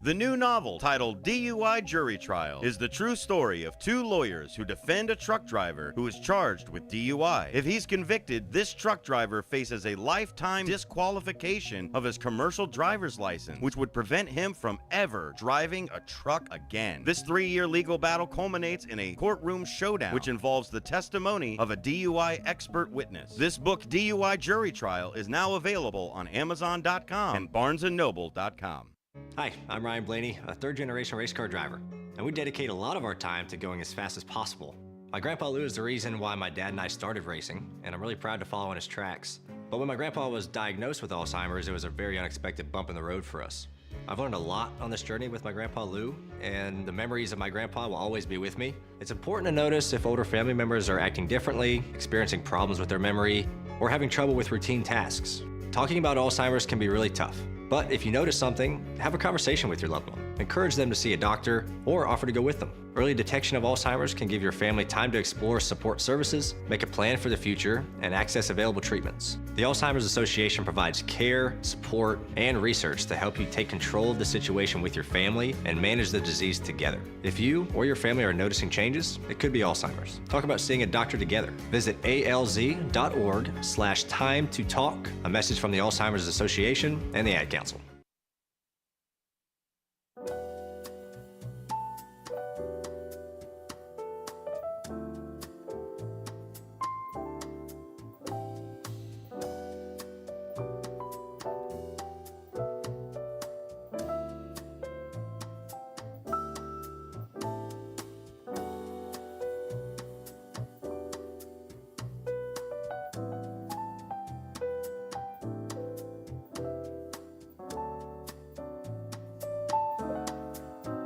The new novel, titled DUI Jury Trial, is the true story of two lawyers who defend a truck driver who is charged with DUI. If he's convicted, this truck driver faces a lifetime disqualification of his commercial driver's license, which would prevent him from ever driving a truck again. This 3-year legal battle culminates in a courtroom showdown, which involves the testimony of a DUI expert witness. This book, DUI Jury Trial, is now available on Amazon.com and BarnesandNoble.com. Hi, I'm Ryan Blaney, a third-generation race car driver. and we dedicate a lot of our time to going as fast as possible. My Grandpa Lou is the reason why my dad and I started racing, and I'm really proud to follow in his tracks. But when my grandpa was diagnosed with Alzheimer's, it was a very unexpected bump in the road for us. I've learned a lot on this journey with my Grandpa Lou, and the memories of my grandpa will always be with me. It's important to notice if older family members are acting differently, experiencing problems with their memory, or having trouble with routine tasks. Talking about Alzheimer's can be really tough, but if you notice something, have a conversation with your loved one. Encourage them to see a doctor or offer to go with them. Early detection of Alzheimer's can give your family time to explore support services, make a plan for the future, and access available treatments. The Alzheimer's Association provides care, support, and research to help you take control of the situation with your family and manage the disease together. If you or your family are noticing changes, it could be Alzheimer's. Talk about seeing a doctor together. Visit alz.org/time to talk. A message from the Alzheimer's Association and the Ad Council.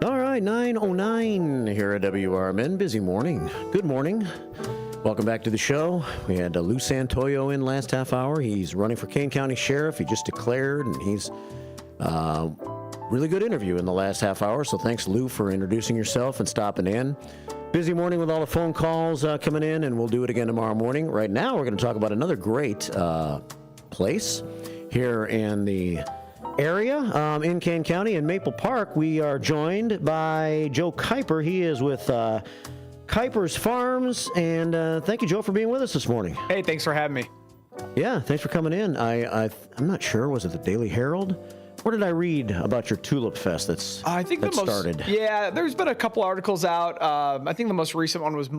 All right, 9:09 here at WRMN. Busy morning. Good morning. Welcome back to the show. We had Lou Santoyo in last half hour. He's running for Kane County Sheriff. He just declared, and he's really good interview in the last half hour. So thanks, Lou, for introducing yourself and stopping in. Busy morning with all the phone calls coming in, and we'll do it again tomorrow morning. Right now, we're going to talk about another great place here in the area in Kane County in Maple Park. We are joined by Joe Kuiper. He is with Kuiper's Farms, and thank you, Joe, for being with us this morning. Hey, thanks for having me. Yeah, thanks for coming in. I'm not sure, was it the Daily Herald? Where did I read about your Tulip Fest started? Yeah, there's been a couple articles out. I think the most recent one was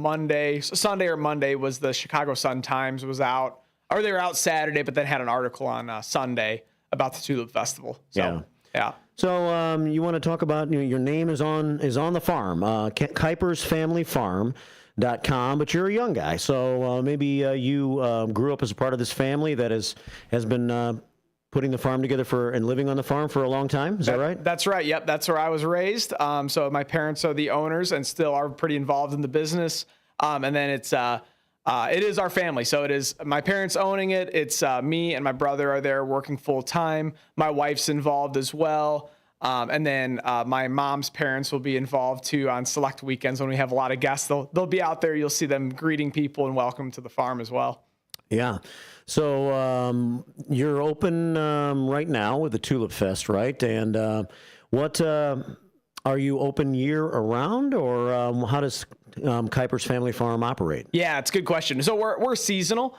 Sunday or Monday was the Chicago Sun-Times was out, or they were out Saturday, but then had an article on Sunday about the Tulip Festival. So, yeah. So you want to talk about, your name is on the farm, KuipersFamilyFarm.com, but you're a young guy, so maybe you grew up as a part of this family that has been putting the farm together and living on the farm for a long time. Is that right? That's right. Yep, that's where I was raised. So my parents are the owners and still are pretty involved in the business. And then it is our family. So it is my parents owning it. It's me and my brother are there working full time. My wife's involved as well. And then my mom's parents will be involved too on select weekends when we have a lot of guests. They'll be out there. You'll see them greeting people and welcome to the farm as well. Yeah. So you're open right now with the Tulip Fest, right? And what are you open year around, or how does Kuiper's Family Farm operate? Yeah, it's a good question. So we're seasonal.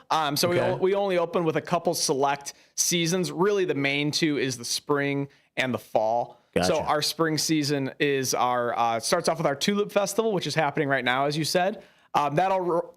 We only open with a couple select seasons. Really, the main two is the spring and the fall. Gotcha. So our spring season is starts off with our Tulip Festival, which is happening right now, as you said. That'll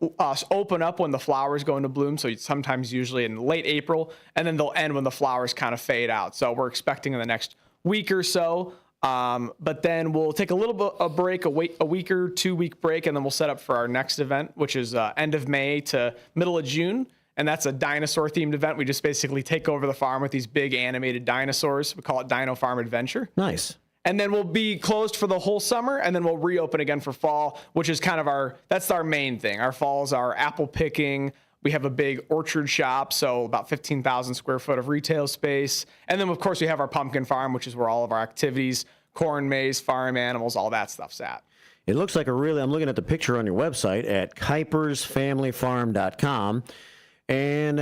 open up when the flowers go into bloom. So sometimes usually in late April, and then they'll end when the flowers kind of fade out. So we're expecting in the next week or so. But then we'll take a little bit of break, a week or 2 week break, and then we'll set up for our next event, which is end of May to middle of June. And that's a dinosaur themed event. We just basically take over the farm with these big animated dinosaurs. We call it Dino Farm Adventure. Nice. And then we'll be closed for the whole summer, and then we'll reopen again for fall, which is kind of that's our main thing. Our falls are apple picking. We have a big orchard shop, so about 15,000 square foot of retail space. And then, of course, we have our pumpkin farm, which is where all of our activities, corn, maize, farm animals, all that stuff's at. It looks like I'm looking at the picture on your website at KuipersFamilyFarm.com. And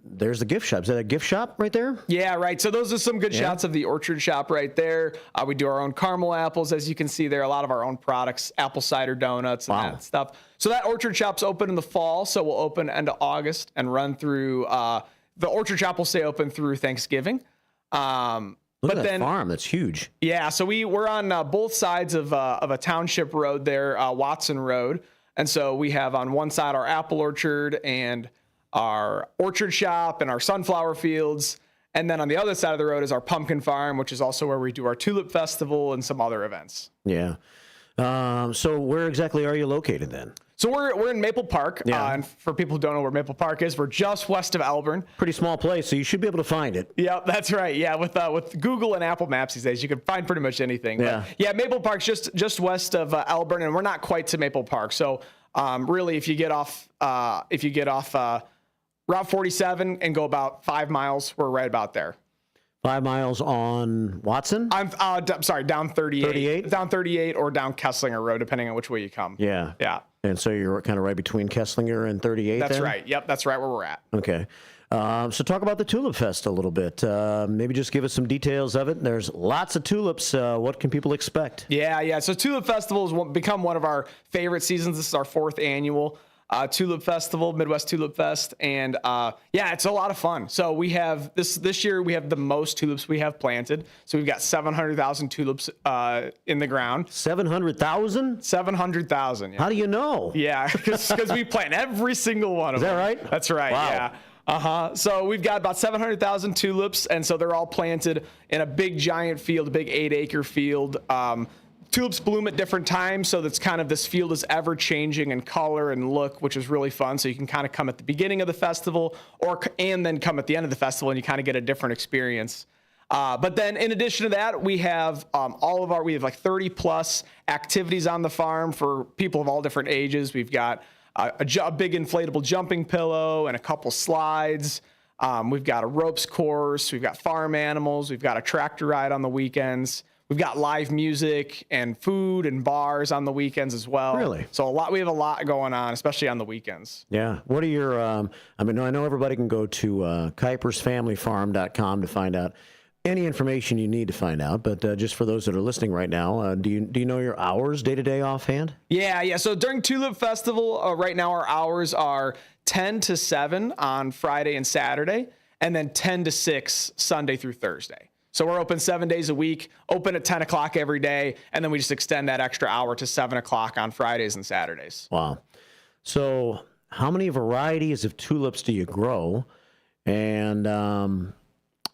there's the gift shop. Is that a gift shop right there? Yeah, right. So those are some good shots of the orchard shop right there. We do our own caramel apples, as you can see there. A lot of our own products, apple cider donuts and that stuff. So that orchard shop's open in the fall. So we'll open end of August and run through. The orchard shop will stay open through Thanksgiving. Look at that farm. That's huge. Yeah. So we're on both sides of a township road there, Watson Road. And so we have on one side our apple orchard and our orchard shop and our sunflower fields. And then on the other side of the road is our pumpkin farm, which is also where we do our Tulip Festival and some other events. Yeah. So where exactly are you located then? So we're in Maple Park. Yeah. And for people who don't know where Maple Park is, we're just west of Elgin. Pretty small place, so you should be able to find it. Yeah, that's right. Yeah, with Google and Apple Maps these days, you can find pretty much anything. Yeah. But yeah, Maple Park's just west of Elgin, and we're not quite to Maple Park. So really, if you get off Route 47 and go about 5 miles, we're right about there. 5 miles on Watson? I'm sorry, down 38. 38? Down 38 or down Kesslinger Road, depending on which way you come. Yeah. Yeah. And so you're kind of right between Kesslinger and 38 That's then? right. Yep, that's right where we're at. Okay. So talk about the Tulip Fest a little bit. Maybe just give us some details of it. There's lots of tulips. What can people expect? Yeah. So Tulip Festival has become one of our favorite seasons. This is our 4th annual Tulip Festival, Midwest Tulip Fest. And it's a lot of fun. So we have this year, we have the most tulips we have planted. So we've got 700,000 tulips in the ground. 700,000? 700,000. Yeah. How do you know? Yeah, because we plant every single one of them. Is that right? That's right. Wow. Yeah. So we've got about 700,000 tulips, and so they're all planted in a big giant field, a big 8-acre field. Tulips bloom at different times, so that's kind of this field is ever changing in color and look, which is really fun. So you can kind of come at the beginning of the festival and then come at the end of the festival, and you kind of get a different experience. But then in addition to that, we have we have like 30 plus activities on the farm for people of all different ages. We've got a big inflatable jumping pillow and a couple slides. We've got a ropes course. We've got farm animals. We've got a tractor ride on the weekends. We've got live music and food and bars on the weekends as well. Really? So we have a lot going on, especially on the weekends. Yeah. What are your, I know everybody can go to KuipersFamilyFarm.com to find out any information you need to find out, but just for those that are listening right now, do you know your hours day-to-day offhand? Yeah. So during Tulip Festival, right now our hours are 10 to 7 on Friday and Saturday, and then 10 to 6 Sunday through Thursday. So we're open 7 days a week, open at 10 o'clock every day, and then we just extend that extra hour to 7 o'clock on Fridays and Saturdays. Wow. So how many varieties of tulips do you grow? And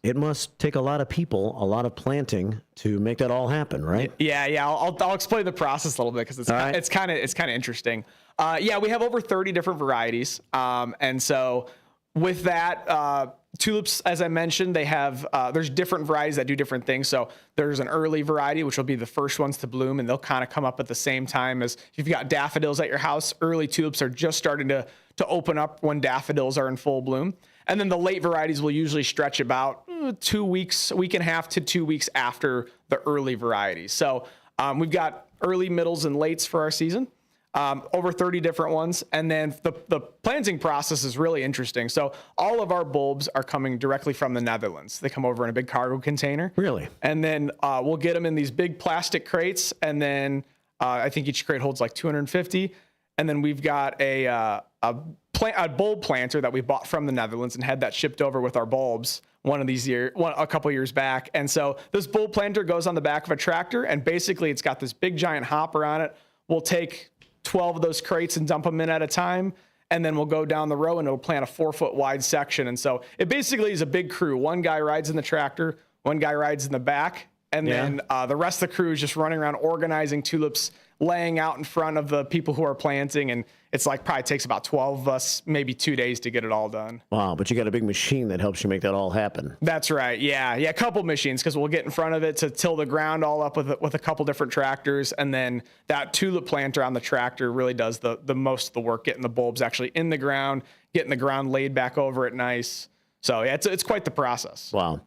it must take a lot of people, a lot of planting to make that all happen, right? Yeah. I'll explain the process a little bit because it's kind of interesting. We have over 30 different varieties, and so with that. Tulips, as I mentioned, they have, there's different varieties that do different things. So there's an early variety, which will be the first ones to bloom, and they'll kind of come up at the same time as if you've got daffodils at your house. Early tulips are just starting to open up when daffodils are in full bloom. And then the late varieties will usually stretch about 2 weeks, a week and a half to 2 weeks after the early varieties. So we've got early, middles, and lates for our season. Over 30 different ones. And then the planting process is really interesting. So all of our bulbs are coming directly from the Netherlands. They come over in a big cargo container. Really? And then we'll get them in these big plastic crates. And then I think each crate holds like 250. And then we've got a bulb planter that we bought from the Netherlands and had that shipped over with our bulbs a couple years back. And so this bulb planter goes on the back of a tractor, and basically it's got this big giant hopper on it. We'll take 12 of those crates and dump them in at a time. And then we'll go down the row and it'll plant a 4-foot wide section. And so it basically is a big crew. One guy rides in the tractor, one guy rides in the back. And then the rest of the crew is just running around organizing tulips, laying out in front of the people who are planting. And it's like probably takes about 12 of us, maybe 2 days to get it all done. Wow. But you got a big machine that helps you make that all happen. That's right. Yeah. A couple machines, because we'll get in front of it to till the ground all up with a couple different tractors. And then that tulip planter on the tractor really does the most of the work, getting the bulbs actually in the ground, getting the ground laid back over it nice. So yeah, it's quite the process. Wow.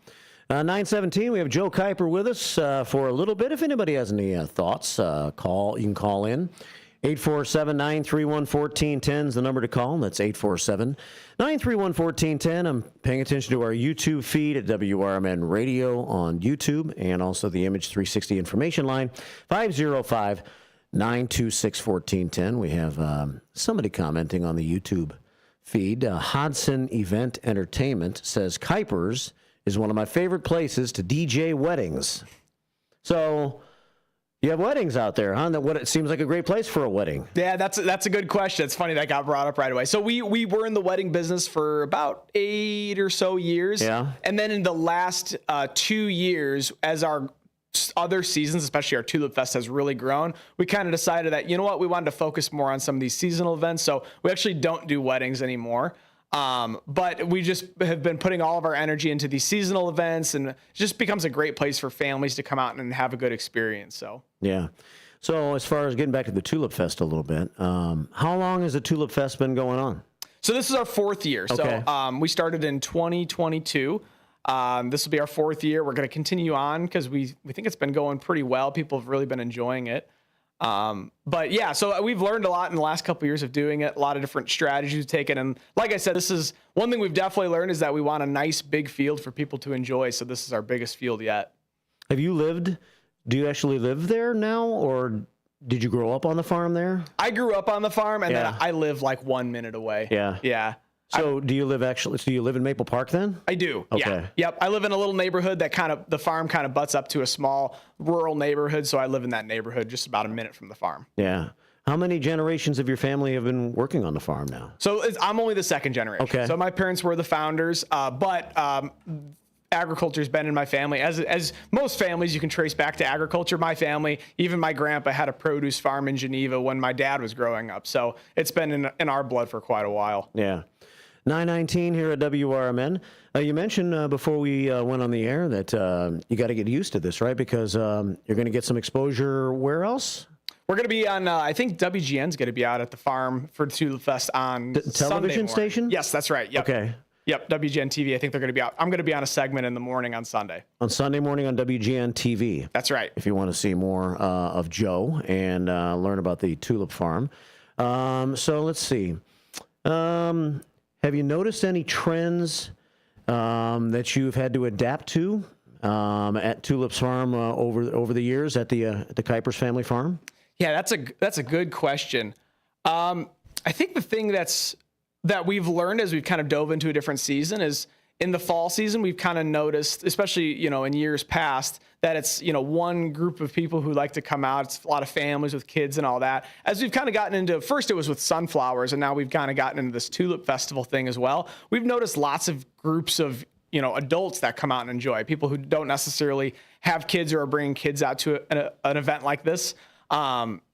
917, we have Joe Kuiper with us for a little bit. If anybody has any thoughts, you can call in. 847-931-1410 is the number to call. That's 847-931-1410. I'm paying attention to our YouTube feed at WRMN Radio on YouTube, and also the Image 360 information line, 505-926-1410. We have somebody commenting on the YouTube feed. Hodson Event Entertainment says, Kuiper's is one of my favorite places to DJ weddings. So you have weddings out there, huh? What it seems like a great place for a wedding. Yeah, that's a good question. It's funny that got brought up right away. So we were in the wedding business for about 8 or so years. Yeah. And then in the last 2 years, as our other seasons, especially our Tulip Fest has really grown, we kind of decided that, you know what, we wanted to focus more on some of these seasonal events. So we actually don't do weddings anymore. But we just have been putting all of our energy into these seasonal events, and it just becomes a great place for families to come out and have a good experience. So, yeah. So as far as getting back to the Tulip Fest a little bit, how long has the Tulip Fest been going on? So this is our 4th year. Okay. So we started in 2022. This will be our 4th year. We're going to continue on because we think it's been going pretty well. People have really been enjoying it. But yeah, so we've learned a lot in the last couple of years of doing it, a lot of different strategies we've taken. And like I said, this is one thing we've definitely learned, is that we want a nice big field for people to enjoy. So this is our biggest field yet. Do you actually live there now, or did you grow up on the farm there? I grew up on the farm, and then I live like 1 minute away. Yeah. Yeah. So do you live in Maple Park then? I do. Okay. Yeah. Yep. I live in a little neighborhood that the farm kind of butts up to a small rural neighborhood. So I live in that neighborhood just about a minute from the farm. Yeah. How many generations of your family have been working on the farm now? So I'm only the 2nd generation. Okay. So my parents were the founders, but agriculture's been in my family. As most families, you can trace back to agriculture. My family, even my grandpa, had a produce farm in Geneva when my dad was growing up. So it's been in our blood for quite a while. Yeah. 9:19 here at WRMN. You mentioned before we went on the air that you got to get used to this, right? Because you're going to get some exposure. Where else? We're going to be on, I think WGN's going to be out at the farm for Tulip Fest on television station? Yes, that's right. Yep. Okay. Yep, WGN TV. I think they're going to be out. I'm going to be on a segment in the morning on Sunday. On Sunday morning on WGN TV. That's right. If you want to see more of Joe and learn about the Tulip Farm. So let's see. Have you noticed any trends that you've had to adapt to at Tulip's Farm over the years at the Kuipers family farm? Yeah, that's a good question. I think the thing that we've learned as we've kind of dove into a different season is, in the fall season, we've kind of noticed, especially, in years past, that it's, one group of people who like to come out. It's a lot of families with kids and all that. As we've kind of gotten into, first it was with sunflowers, and now we've kind of gotten into this Tulip Festival thing as well. We've noticed lots of groups of, adults that come out and enjoy, people who don't necessarily have kids or are bringing kids out to an event like this.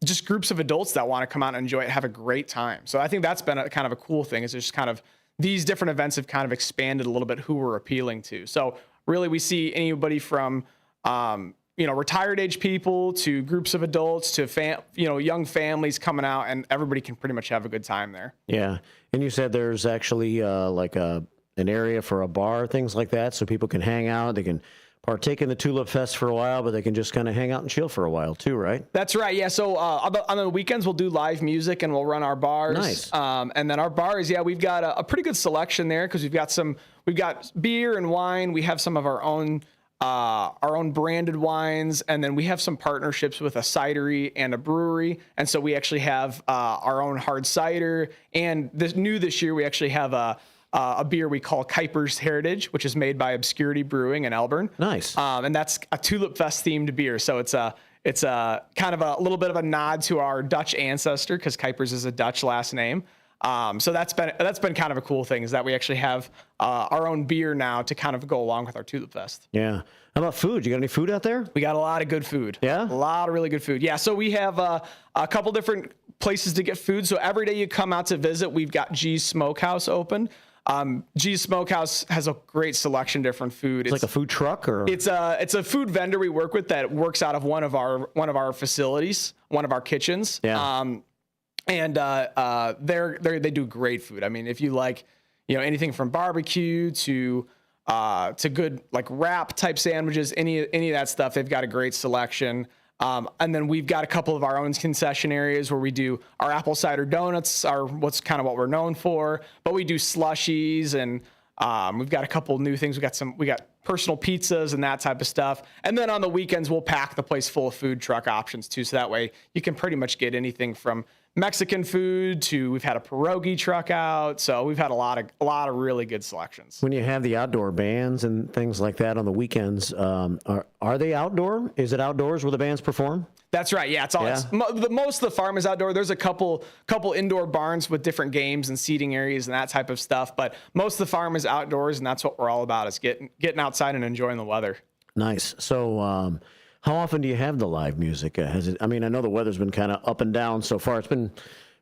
Just groups of adults that want to come out and enjoy it, have a great time. So I think that's been kind of a cool thing, is just kind of these different events have kind of expanded a little bit who we're appealing to. So really we see anybody from, retired age people to groups of adults to, young families coming out, and everybody can pretty much have a good time there. Yeah. And you said there's actually an area for a bar, things like that, so people can hang out. They can partake in the Tulip Fest for a while, but they can just kind of hang out and chill for a while too, right? That's right. Yeah. So on the weekends, we'll do live music and we'll run our bars. Nice. And then our bars, we've got a pretty good selection there, because we've got beer and wine. We have some of our own branded wines, and then we have some partnerships with a cidery and a brewery. And so we actually have our own hard cider. And this year, we actually have a beer we call Kuipers Heritage, which is made by Obscurity Brewing in Elgin. Nice. And that's a Tulip Fest themed beer. So it's a kind of a little bit of a nod to our Dutch ancestor, because Kuipers is a Dutch last name. So that's been kind of a cool thing, is that we actually have our own beer now to kind of go along with our Tulip Fest. Yeah. How about food? You got any food out there? We got a lot of good food. Yeah? A lot of really good food. Yeah. So we have a couple different places to get food. So every day you come out to visit, we've got G's Smokehouse open. G's Smokehouse has a great selection of different food. It's like a food truck, or it's a food vendor we work with that works out of one of our facilities, one of our kitchens. Yeah. They do great food. I mean, if you like, anything from barbecue to good like wrap type sandwiches, any of that stuff, they've got a great selection. And then we've got a couple of our own concession areas where we do our apple cider donuts, what's kind of what we're known for, but we do slushies, and we've got a couple new things. We got personal pizzas and that type of stuff. And then on the weekends, we'll pack the place full of food truck options too. So that way you can pretty much get anything from Mexican food to, we've had a pierogi truck out. So we've had a lot of really good selections. When you have the outdoor bands and things like that on the weekends, are they outdoor? Is it outdoors where the bands perform? That's right. Yeah, it's all. Yeah. Most of the farm is outdoor. There's a couple indoor barns with different games and seating areas and that type of stuff. But most of the farm is outdoors, and that's what we're all about, is getting outside and enjoying the weather. Nice. So, How often do you have the live music? I know the weather's been kind of up and down so far. It's been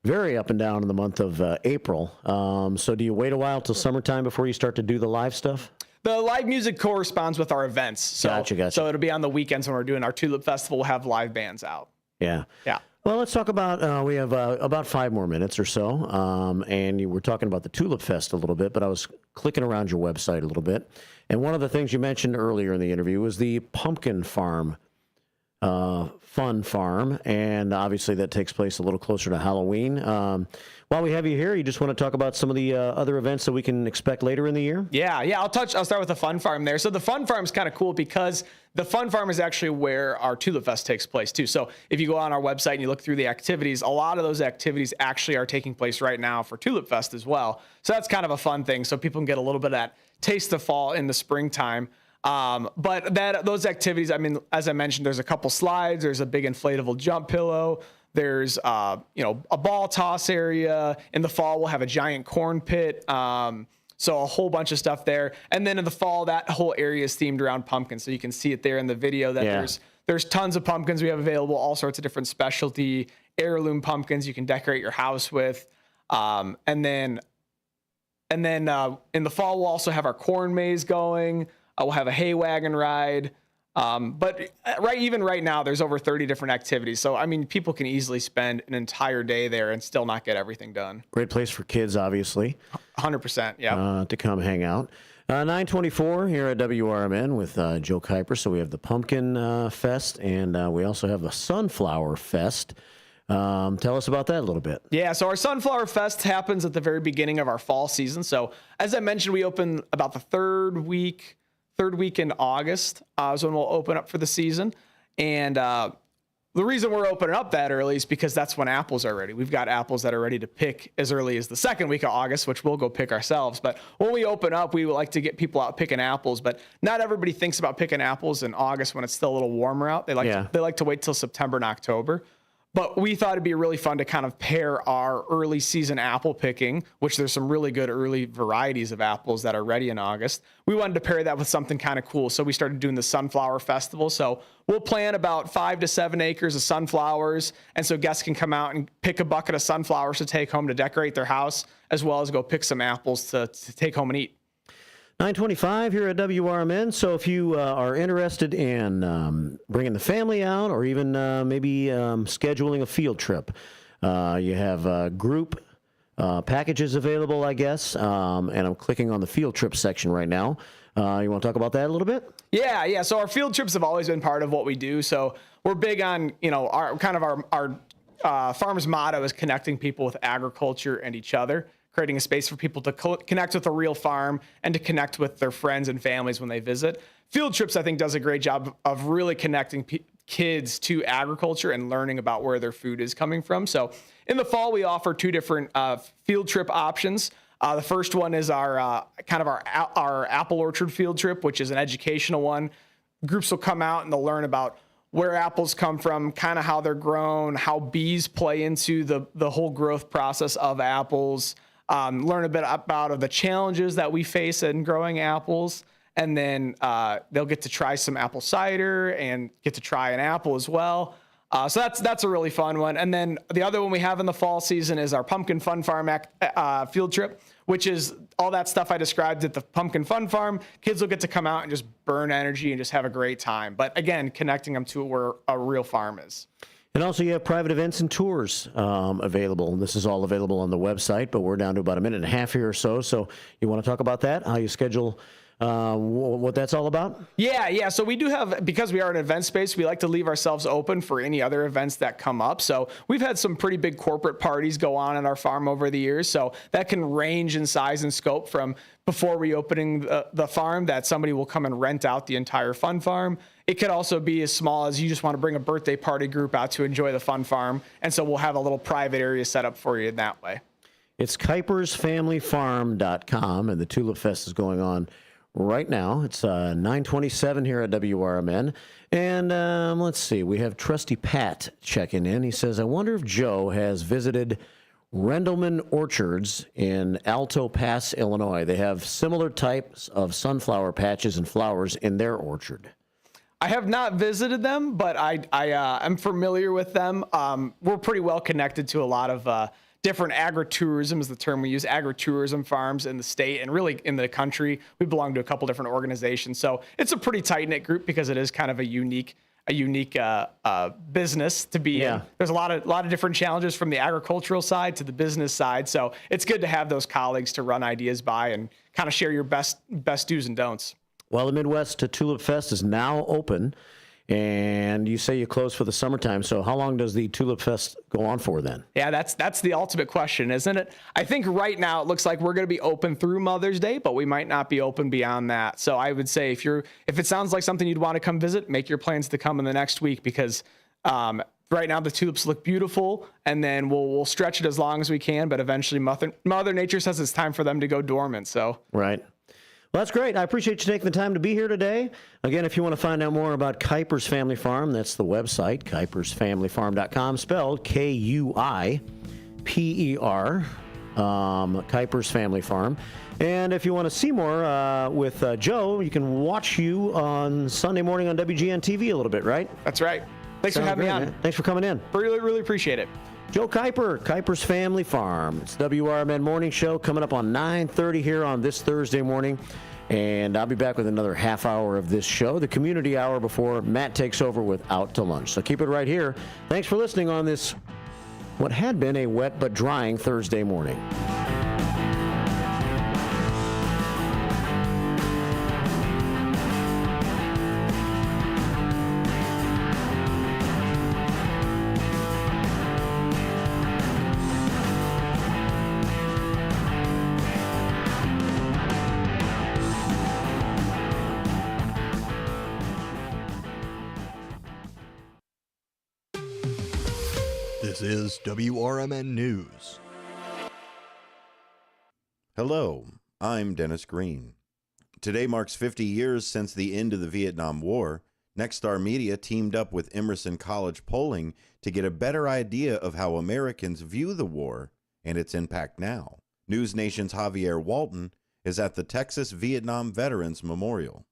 very up and down in the month of April. So do you wait a while till summertime before you start to do the live stuff? The live music corresponds with our events. So, Gotcha. So it'll be on the weekends when we're doing our Tulip Festival. We'll have live bands out. Yeah. Yeah. Well, let's talk about, we have about 5 more minutes or so, and you were talking about the Tulip Fest a little bit, but I was clicking around your website a little bit, and one of the things you mentioned earlier in the interview was the Pumpkin Farm, Fun Farm, and obviously that takes place a little closer to Halloween. While we have you here, you just want to talk about some of the other events that we can expect later in the year? Yeah. I'll start with the Fun Farm there. So the Fun Farm is kind of cool because the Fun Farm is actually where our Tulip Fest takes place too. So if you go on our website and you look through the activities, a lot of those activities actually are taking place right now for Tulip Fest as well. So that's kind of a fun thing. So people can get a little bit of that taste of fall in the springtime. But those activities, I mean, as I mentioned, there's a couple slides, there's a big inflatable jump pillow, there's a ball toss area. In the fall, we'll have a giant corn pit. So a whole bunch of stuff there. And then in the fall, that whole area is themed around pumpkins. So you can see it there in the video that there's tons of pumpkins we have available, all sorts of different specialty heirloom pumpkins you can decorate your house with. And then in the fall, we'll also have our corn maze going. We'll have a hay wagon ride. But right now, there's over 30 different activities. So, I mean, people can easily spend an entire day there and still not get everything done. Great place for kids, obviously. 100%, yeah. To come hang out. 9:24 here at WRMN with Joe Kuiper. So we have the Pumpkin Fest, and we also have the Sunflower Fest. Tell us about that a little bit. Yeah, so our Sunflower Fest happens at the very beginning of our fall season. So, as I mentioned, we open about the third week in August is when we'll open up for the season. And the reason we're opening up that early is because that's when apples are ready. We've got apples that are ready to pick as early as the second week of August, which we'll go pick ourselves. But when we open up, we would like to get people out picking apples. But not everybody thinks about picking apples in August when it's still a little warmer out. They like to wait till September and October. But we thought it'd be really fun to kind of pair our early season apple picking, which there's some really good early varieties of apples that are ready in August. We wanted to pair that with something kind of cool. So we started doing the Sunflower Festival. So we'll plant about 5 to 7 acres of sunflowers. And so guests can come out and pick a bucket of sunflowers to take home to decorate their house, as well as go pick some apples to take home and eat. 9:25 here at WRMN. So if you are interested in bringing the family out, or even maybe scheduling a field trip, you have group packages available, I guess. And I'm clicking on the field trip section right now. You want to talk about that a little bit? Yeah. So our field trips have always been part of what we do. So we're big on, our farm's motto is connecting people with agriculture and each other, creating a space for people to connect with a real farm and to connect with their friends and families when they visit. Field Trips, I think, does a great job of really connecting kids to agriculture and learning about where their food is coming from. So in the fall, we offer 2 different field trip options. The first one is our apple orchard field trip, which is an educational one. Groups will come out and they'll learn about where apples come from, kind of how they're grown, how bees play into the whole growth process of apples. Learn a bit about the challenges that we face in growing apples, and then they'll get to try some apple cider and get to try an apple as well. So that's a really fun one. And then the other one we have in the fall season is our Pumpkin Fun Farm field trip, which is all that stuff I described at the Pumpkin Fun Farm. Kids will get to come out and just burn energy and just have a great time. But again, connecting them to where a real farm is. And also you have private events and tours available. This is all available on the website, but we're down to about a minute and a half here or so. So you want to talk about that, how you schedule what that's all about? Yeah. So we do have, because we are an event space, we like to leave ourselves open for any other events that come up. So we've had some pretty big corporate parties go on at our farm over the years. So that can range in size and scope from before reopening the farm, that somebody will come and rent out the entire fun farm. It could also be as small as you just want to bring a birthday party group out to enjoy the fun farm. And so we'll have a little private area set up for you in that way. It's KuipersFamilyFarm.com, and the Tulip Fest is going on right now. It's 9:27 here at WRMN. And let's see, we have Trusty Pat checking in. He says, I wonder if Joe has visited Rendleman Orchards in Alto Pass, Illinois. They have similar types of sunflower patches and flowers in their orchard. I have not visited them, but I am familiar with them. We're pretty well connected to a lot of different agritourism is the term we use, agritourism farms in the state and really in the country. We belong to a couple different organizations. So it's a pretty tight-knit group because it is kind of a unique business to be in. There's a lot of different challenges from the agricultural side to the business side. So it's good to have those colleagues to run ideas by and kind of share your best do's and don'ts. Well, the Midwest Tulip Fest is now open, and you say you close for the summertime. So how long does the Tulip Fest go on for then? Yeah, that's the ultimate question, isn't it? I think right now it looks like we're going to be open through Mother's Day, but we might not be open beyond that. So I would say if it sounds like something you'd want to come visit, make your plans to come in the next week because right now the tulips look beautiful, and then we'll stretch it as long as we can, but eventually Mother Nature says it's time for them to go dormant. So right. Well, that's great. I appreciate you taking the time to be here today. Again, if you want to find out more about Kuiper's Family Farm, that's the website, kuipersfamilyfarm.com, spelled Kuiper, Kuiper's Family Farm. And if you want to see more with Joe, you can watch you on Sunday morning on WGN TV a little bit, right? That's right. Thanks for having me on. Man. Thanks for coming in. Really, really appreciate it. Joe Kuiper, Kuiper's Family Farm. It's WRMN Morning Show coming up on 9:30 here on this Thursday morning. And I'll be back with another half hour of this show, the community hour before Matt takes over with Out to Lunch. So keep it right here. Thanks for listening on this, what had been a wet but drying Thursday morning. This is WRMN News. Hello, I'm Dennis Green. Today marks 50 years since the end of the Vietnam War. Nexstar Media teamed up with Emerson College Polling to get a better idea of how Americans view the war and its impact now. News Nation's Javier Walton is at the Texas Vietnam Veterans Memorial.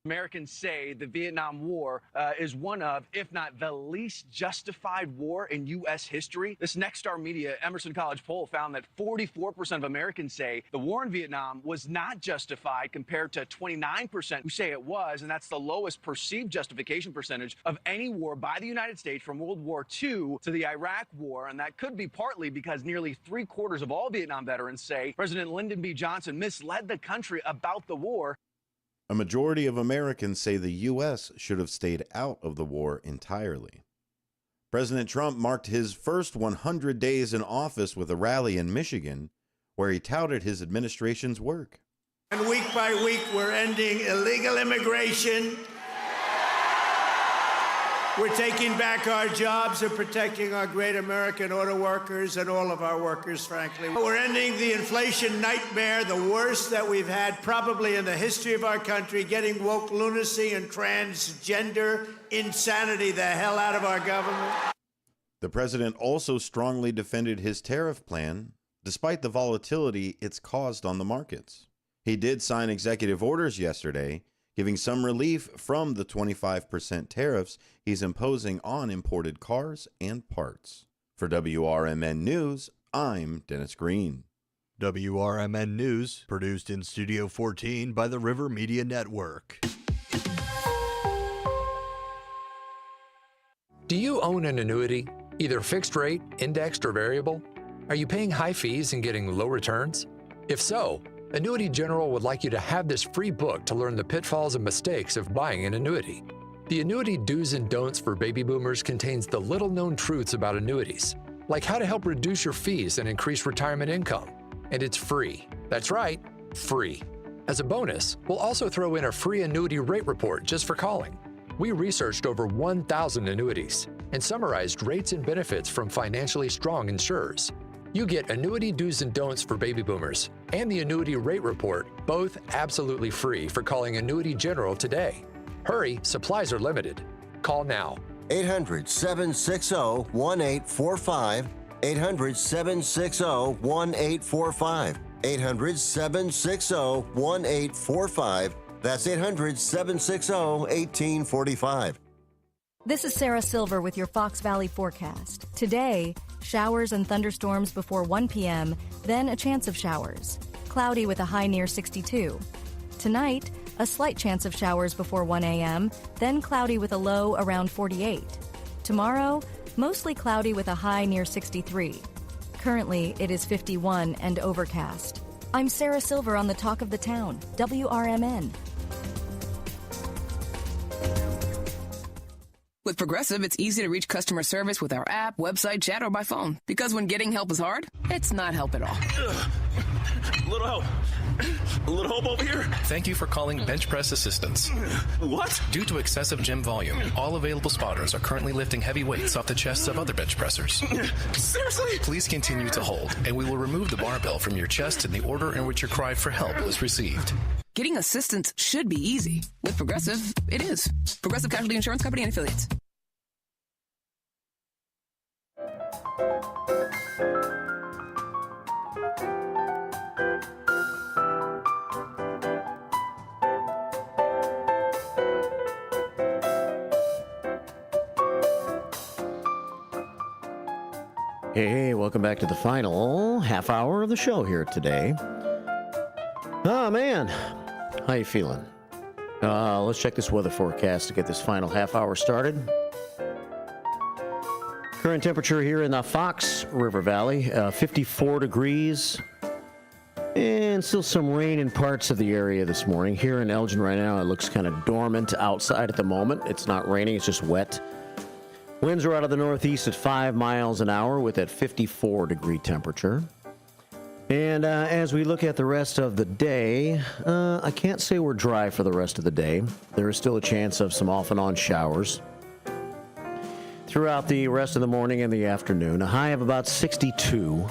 Americans say the Vietnam War is one of, if not the least justified war in U.S. history. This Nexstar Media Emerson College poll found that 44% of Americans say the war in Vietnam was not justified compared to 29% who say it was, and that's the lowest perceived justification percentage of any war by the United States from World War II to the Iraq War, and that could be partly because nearly 3/4 of all Vietnam veterans say President Lyndon B. Johnson misled the country about the war. A majority of Americans say the U.S. should have stayed out of the war entirely. President Trump marked his first 100 days in office with a rally in Michigan, where he touted his administration's work. And week by week, we're ending illegal immigration. We're taking back our jobs and protecting our great American auto workers and all of our workers, frankly. We're ending the inflation nightmare, the worst that we've had probably in the history of our country, getting woke lunacy and transgender insanity the hell out of our government. The president also strongly defended his tariff plan, despite the volatility it's caused on the markets. He did sign executive orders yesterday, giving some relief from the 25% tariffs he's imposing on imported cars and parts. For WRMN News, I'm Dennis Green. WRMN News, produced in Studio 14 by the River Media Network. Do you own an annuity, either fixed rate, indexed, or variable? Are you paying high fees and getting low returns? If so, Annuity General would like you to have this free book to learn the pitfalls and mistakes of buying an annuity. The Annuity Do's and Don'ts for Baby Boomers contains the little-known truths about annuities, like how to help reduce your fees and increase retirement income. And it's free. That's right, free. As a bonus, we'll also throw in a free annuity rate report just for calling. We researched over 1,000 annuities and summarized rates and benefits from financially strong insurers. You get Annuity Do's and Don'ts for Baby Boomers and the Annuity Rate Report, both absolutely free for calling Annuity General today. Hurry, supplies are limited. Call now. 800-760-1845. 800-760-1845. 800-760-1845. That's 800-760-1845. This is Sarah Silver with your Fox Valley forecast. Today, showers and thunderstorms before 1 p.m., then a chance of showers. Cloudy with a high near 62. Tonight, a slight chance of showers before 1 a.m., then cloudy with a low around 48. Tomorrow, mostly cloudy with a high near 63. Currently, it is 51 and overcast. I'm Sarah Silver on the Talk of the Town, WRMN. With Progressive, it's easy to reach customer service with our app, website, chat, or by phone. Because when getting help is hard, it's not help at all. A little help. A little help over here. Thank you for calling Bench Press Assistance. What? Due to excessive gym volume, all available spotters are currently lifting heavy weights off the chests of other bench pressers. Seriously? Please continue to hold, and we will remove the barbell from your chest in the order in which your cry for help was received. Getting assistance should be easy. With Progressive, it is. Progressive Casualty Insurance Company and Affiliates. Hey, welcome back to the final half hour of the show here today. Oh, man. How you feeling? Let's check this weather forecast to get this final half hour started. Current temperature here in the Fox River Valley, 54 degrees. And still some rain in parts of the area this morning. Here in Elgin right now, it looks kind of dormant outside at the moment. It's not raining, it's just wet. Winds are out of the northeast at 5 miles an hour with that 54-degree temperature. And as we look at the rest of the day, I can't say we're dry for the rest of the day. There is still a chance of some off-and-on showers throughout the rest of the morning and the afternoon. A high of about 62.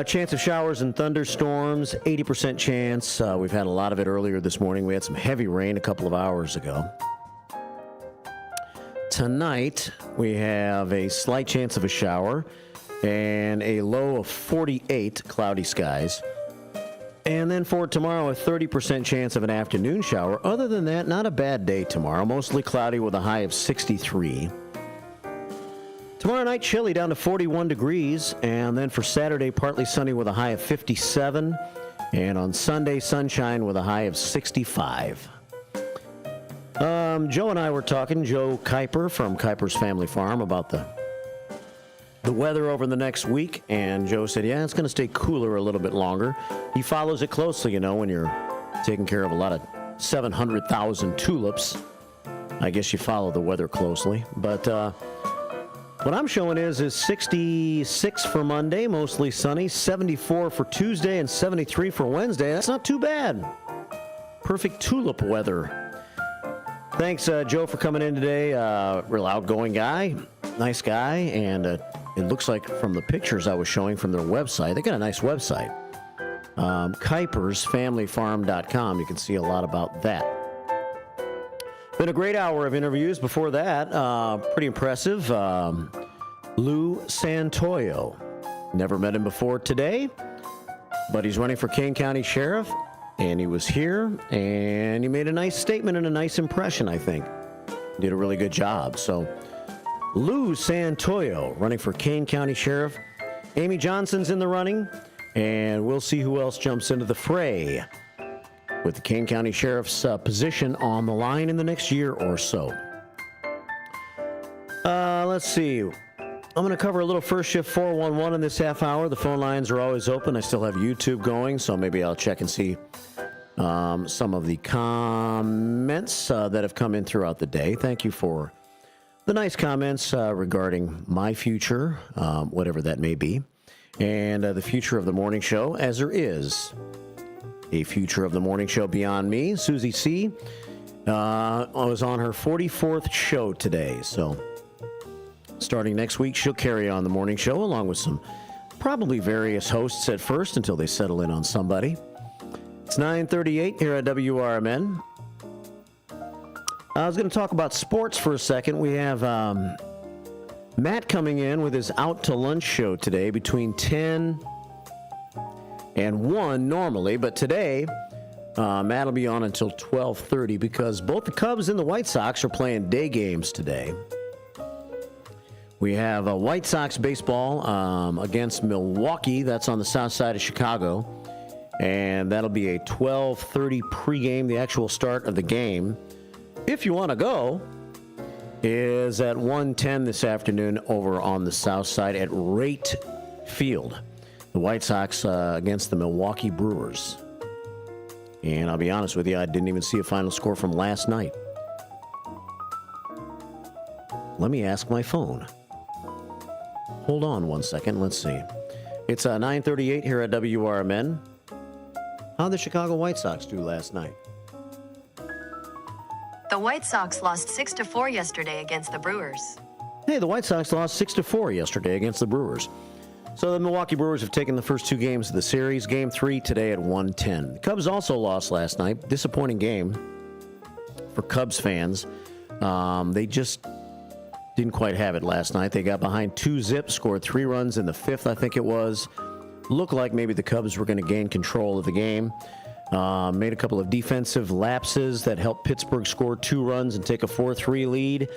Chance of showers and thunderstorms, 80% chance. We've had a lot of it earlier this morning. We had some heavy rain a couple of hours ago. Tonight, we have a slight chance of a shower and a low of 48, cloudy skies. And then for tomorrow, a 30% chance of an afternoon shower. Other than that, not a bad day tomorrow. Mostly cloudy with a high of 63. Tomorrow night, chilly down to 41 degrees. And then for Saturday, partly sunny with a high of 57. And on Sunday, sunshine with a high of 65. Joe and I were talking, Joe Kuiper from Kuiper's Family Farm, about the weather over the next week, and Joe said, yeah, it's going to stay cooler a little bit longer. He follows it closely, you know, when you're taking care of a lot of 700,000 tulips. I guess you follow the weather closely. But what I'm showing is 66 for Monday, mostly sunny, 74 for Tuesday, and 73 for Wednesday. That's not too bad. Perfect tulip weather. Thanks, Joe, for coming in today. Real outgoing guy, nice guy, and it looks like from the pictures I was showing from their website, they got a nice website. KuipersFamilyFarm.com. You can see a lot about that. Been a great hour of interviews. Before that, pretty impressive. Lou Santoyo. Never met him before today, but he's running for Kane County Sheriff. And he was here, and he made a nice statement and a nice impression, I think. Did a really good job. So, Lou Santoyo running for Kane County Sheriff. Amy Johnson's in the running, and we'll see who else jumps into the fray with the Kane County Sheriff's position on the line in the next year or so. Let's see. I'm going to cover a little first shift 411 in this half hour. The phone lines are always open. I still have YouTube going, so maybe I'll check and see some of the comments that have come in throughout the day. Thank you for the nice comments regarding my future, whatever that may be, and the future of the morning show, as there is a future of the morning show beyond me. Susie C. was on her 44th show today, so starting next week, she'll carry on the morning show along with some probably various hosts at first until they settle in on somebody. It's 9:38 here at WRMN. I was going to talk about sports for a second. We have Matt coming in with his Out to Lunch show today between 10 and 1 normally, but today Matt will be on until 12:30 because both the Cubs and the White Sox are playing day games today. We have White Sox baseball against Milwaukee. That's on the south side of Chicago. And that'll be a 12:30 pregame. The actual start of the game, if you want to go, is at 1:10 this afternoon over on the south side at Rate Field. The White Sox against the Milwaukee Brewers. And I'll be honest with you, I didn't even see a final score from last night. Let me ask my phone. Hold on one second. Let's see. It's 9:38 here at WRMN. How did the Chicago White Sox do last night? The White Sox lost 6-4 yesterday against the Brewers. Hey, the White Sox lost 6-4 yesterday against the Brewers. So the Milwaukee Brewers have taken the first two games of the series. Game 3 today at 1:10. The Cubs also lost last night. Disappointing game for Cubs fans. They just didn't quite have it last night. They got behind 2-0, scored 3 runs in the 5th, I think it was. Looked like maybe the Cubs were going to gain control of the game. Made a couple of defensive lapses that helped Pittsburgh score 2 runs and take a 4-3 lead.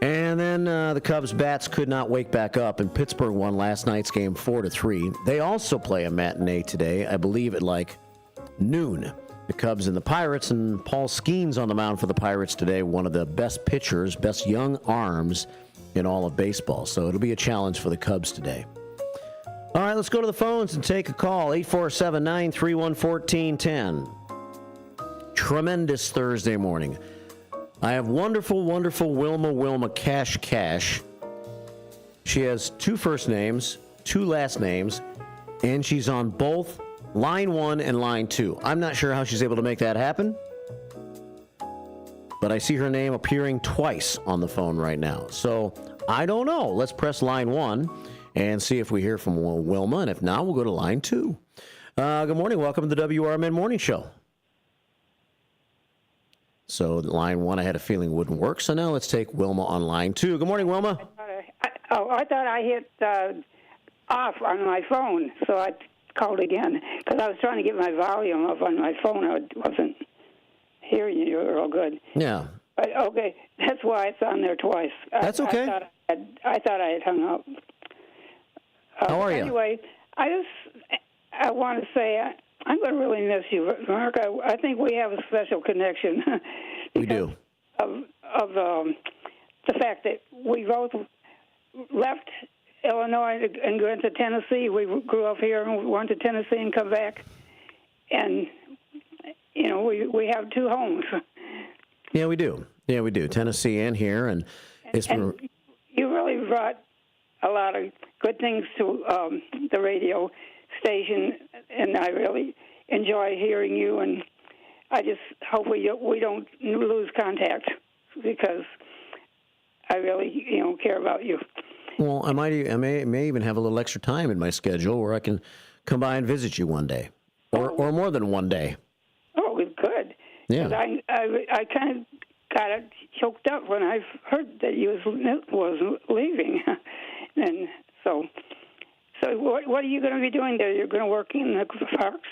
And then the Cubs' bats could not wake back up, and Pittsburgh won last night's game 4-3. They also play a matinee today, I believe at like noon. The Cubs and the Pirates, and Paul Skeens on the mound for the Pirates today, one of the best pitchers, best young arms in all of baseball. So it'll be a challenge for the Cubs today. All right, let's go to the phones and take a call. 847-931-1410. Tremendous Thursday morning. I have wonderful, wonderful Wilma Cash. She has 2 first names, 2 last names, and she's on both line 1 and line 2. I'm not sure how she's able to make that happen, but I see her name appearing twice on the phone right now. So I don't know. Let's press line 1 and see if we hear from Wilma, and if not, we'll go to line 2. Good morning. Welcome to the WRMN Morning Show. So line 1, I had a feeling wouldn't work, so now let's take Wilma on line 2. Good morning, Wilma. I thought I hit off on my phone, so I called again, because I was trying to get my volume up on my phone. I wasn't hearing you real good. Yeah. But, okay, that's why it's on there twice. That's okay. I thought I had hung up. How are you? Anyway, I want to say I'm going to really miss you, Mark. I think we have a special connection. We do. Of the fact that we both left Illinois and went to Tennessee. We grew up here and we went to Tennessee and come back. And, you know, we have 2 homes. Yeah, we do. Tennessee and here. And you really brought a lot of good things to the radio station, and I really enjoy hearing you, and I just hope we don't lose contact, because I really care about you. Well, I may even have a little extra time in my schedule where I can come by and visit you one day, or more than one day. Oh, good. Yeah. I kind of got it choked up when I heard that you was leaving, and so what are you going to be doing there? You're going to work in the parks?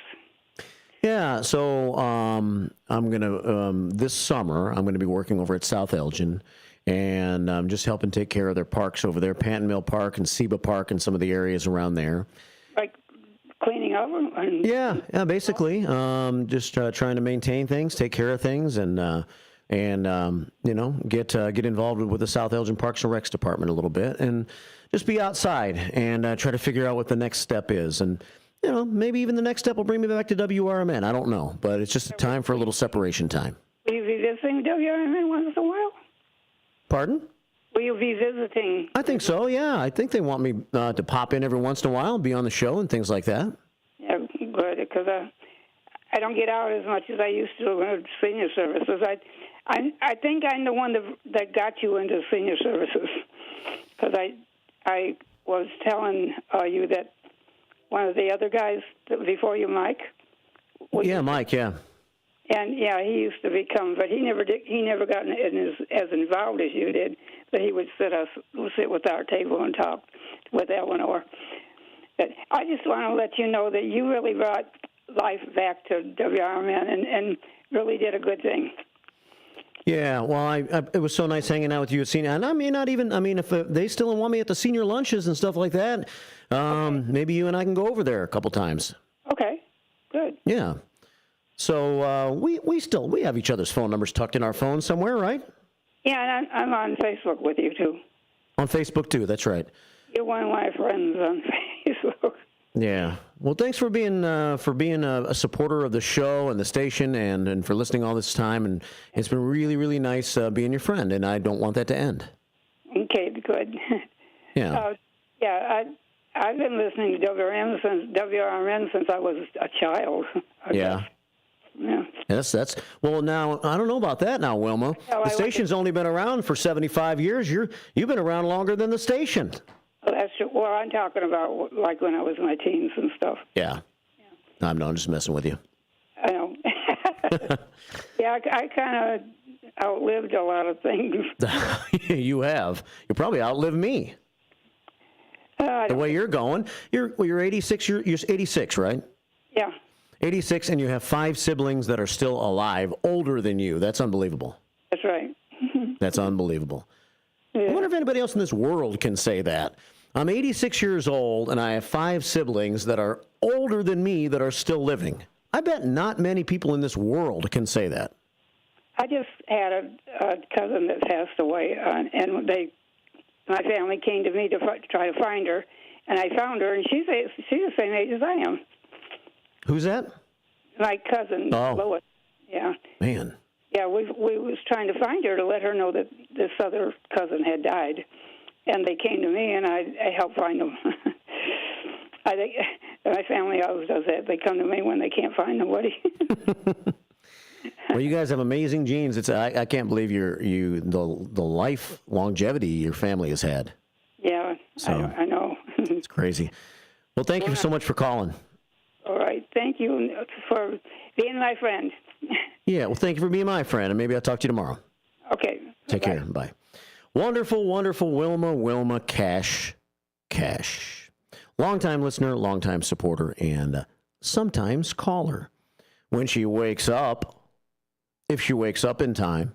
Yeah, so I'm going to, this summer, I'm going to be working over at South Elgin, and I'm just helping take care of their parks over there, Panton Mill Park and Seba Park and some of the areas around there. Like cleaning up? Yeah, basically. Just trying to maintain things, take care of things, and get involved with the South Elgin Parks and Recs department a little bit, and just be outside and try to figure out what the next step is. And, maybe even the next step will bring me back to WRMN. I don't know, but it's just a time for a little separation time. Will you be visiting WRMN once in a while? Pardon? Will you be visiting? I think so, yeah. I think they want me to pop in every once in a while and be on the show and things like that. Yeah, good, because I don't get out as much as I used to in senior services. I think I'm the one that got you into senior services, because I was telling you that one of the other guys before you, Mike. Yeah, Mike. Yeah. And yeah, he used to become, but he never did. He never got as involved as you did. But he would sit with our table and talk with Eleanor. But I just want to let you know that you really brought life back to WRMN and really did a good thing. Yeah, well, it was so nice hanging out with you at senior. And I mean, if they still want me at the senior lunches and stuff like that, maybe you and I can go over there a couple times. Okay, good. Yeah. So we have each other's phone numbers tucked in our phones somewhere, right? Yeah, and I'm on Facebook with you too. On Facebook too. That's right. You're one of my friends on Facebook. Yeah. Well, thanks for being a supporter of the show and the station and for listening all this time. And it's been really, really nice being your friend. And I don't want that to end. Okay, good. Yeah. I've been listening to WRMN since I was a child. Yeah. Yeah. That's well. Now I don't know about that. Now, Wilma, the station's only been around for 75 years. You've been around longer than the station. Oh, that's true. Well, I'm talking about like when I was in my teens and stuff. Yeah. I'm just messing with you. I know. Yeah, I kind of outlived a lot of things. You have. You probably outlived me. The way you're going, you're 86. You're 86, right? Yeah. 86, and you have 5 siblings that are still alive, older than you. That's unbelievable. That's right. That's unbelievable. Yeah. I wonder if anybody else in this world can say that. I'm 86 years old, and I have 5 siblings that are older than me that are still living. I bet not many people in this world can say that. I just had a cousin that passed away, and my family came to me to try to find her, and I found her, and she's the same age as I am. Who's that? My cousin, Lois. Yeah. Man. Yeah, we was trying to find her to let her know that this other cousin had died, and they came to me, and I helped find them. I think my family always does that. They come to me when they can't find nobody. Well, you guys have amazing genes. I can't believe the life longevity your family has had. Yeah, so, I know. It's crazy. Well, thank you so much for calling. All right. Thank you for being my friend. Yeah, well, thank you for being my friend, and maybe I'll talk to you tomorrow. Okay. Take care. Bye. Wonderful, wonderful Wilma Cash. Longtime listener, longtime supporter, and sometimes caller. When she wakes up, if she wakes up in time,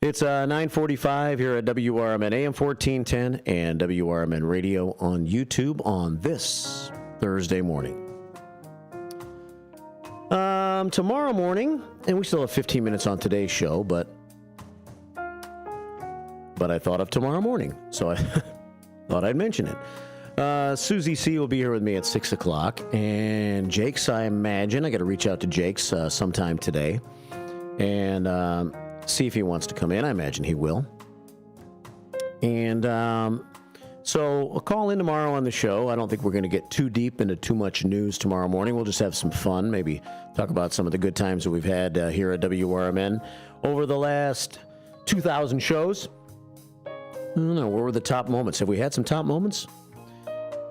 it's 9:45 here at WRMN AM 1410 and WRMN Radio on YouTube on this Thursday morning. Tomorrow morning, and we still have 15 minutes on today's show, but I thought of tomorrow morning, so I thought I'd mention it. Susie C. will be here with me at 6 o'clock, and Jake's, I imagine, I got to reach out to Jake's sometime today and see if he wants to come in. I imagine he will. And so I'll call in tomorrow on the show. I don't think we're going to get too deep into too much news tomorrow morning. We'll just have some fun, maybe talk about some of the good times that we've had here at WRMN over the last 2,000 shows. I don't know, what were the top moments? Have we had some top moments?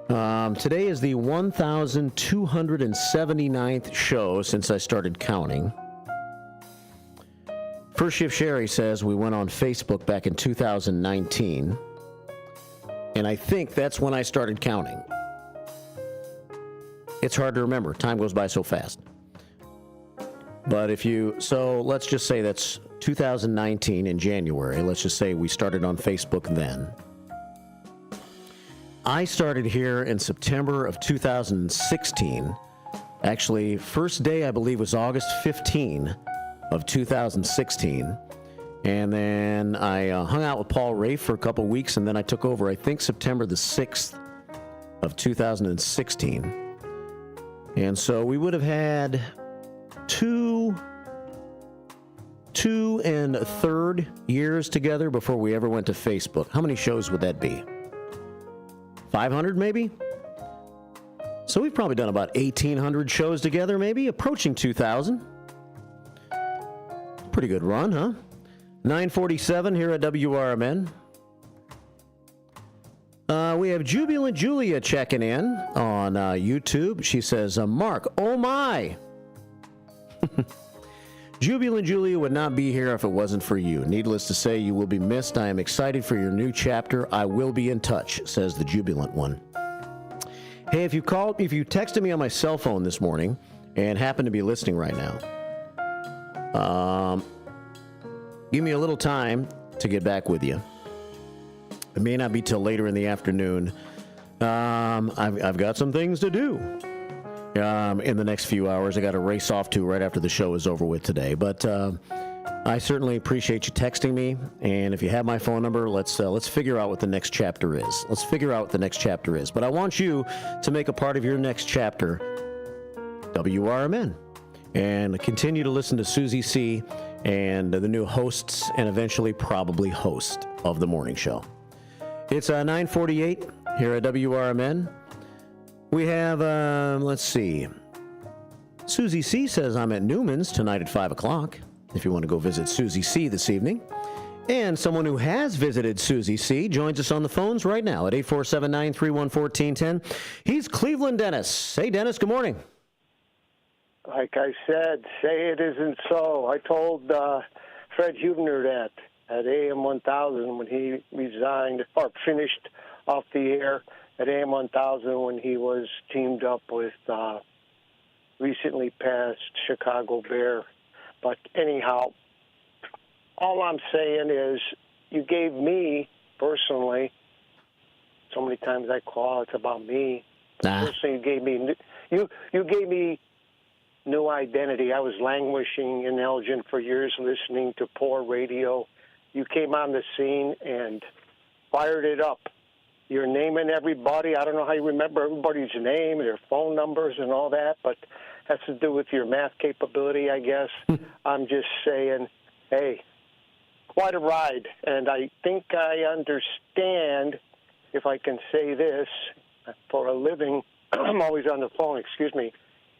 Today is the 1,279th show since I started counting. First Shift Sherry says we went on Facebook back in 2019. And I think that's when I started counting. It's hard to remember. Time goes by so fast. But so let's just say that's 2019 in January. Let's just say we started on Facebook then. I started here in September of 2016. Actually, first day I believe was August 15 of 2016. And then I hung out with Paul Rafe for a couple weeks, and then I took over, I think, September the 6th of 2016. And so we would have had two and a third years together before we ever went to Facebook. How many shows would that be? 500 maybe? So we've probably done about 1,800 shows together, maybe, approaching 2,000. Pretty good run, huh? 9:47 here at WRMN. We have Jubilant Julia checking in on YouTube. She says, Mark, oh my. Jubilant Julia would not be here if it wasn't for you. Needless to say, you will be missed. I am excited for your new chapter. I will be in touch, says the Jubilant one. Hey, if you texted me on my cell phone this morning, and happen to be listening right now, give me a little time to get back with you. It may not be till later in the afternoon. I've got some things to do in the next few hours. I got to race off to right after the show is over with today. But I certainly appreciate you texting me. And if you have my phone number, let's figure out what the next chapter is. Let's figure out what the next chapter is. But I want you to make a part of your next chapter WRMN and continue to listen to Susie C. and the new hosts and eventually probably host of the morning show. It's 9:48 here at WRMN. We have, let's see. Susie C. says, I'm at Newman's tonight at 5 o'clock, if you want to go visit Susie C. this evening. And someone who has visited Susie C. joins us on the phones right now at 847-931-1410. He's Cleveland Dennis. Hey, Dennis, good morning. Like I said, say it isn't so. I told Fred Hubner that at AM 1000 when he resigned or finished off the air at AM 1000 when he was teamed up with recently passed Chicago Bear. But anyhow, all I'm saying is you gave me personally, so many times I call, it's about me. Personally, you gave me new identity. I was languishing in Elgin for years listening to poor radio. You came on the scene and fired it up. You're naming everybody. I don't know how you remember everybody's name, their phone numbers and all that, but has to do with your math capability, I guess. I'm just saying, hey, quite a ride. And I think I understand, if I can say this, for a living, I'm always on the phone, excuse me,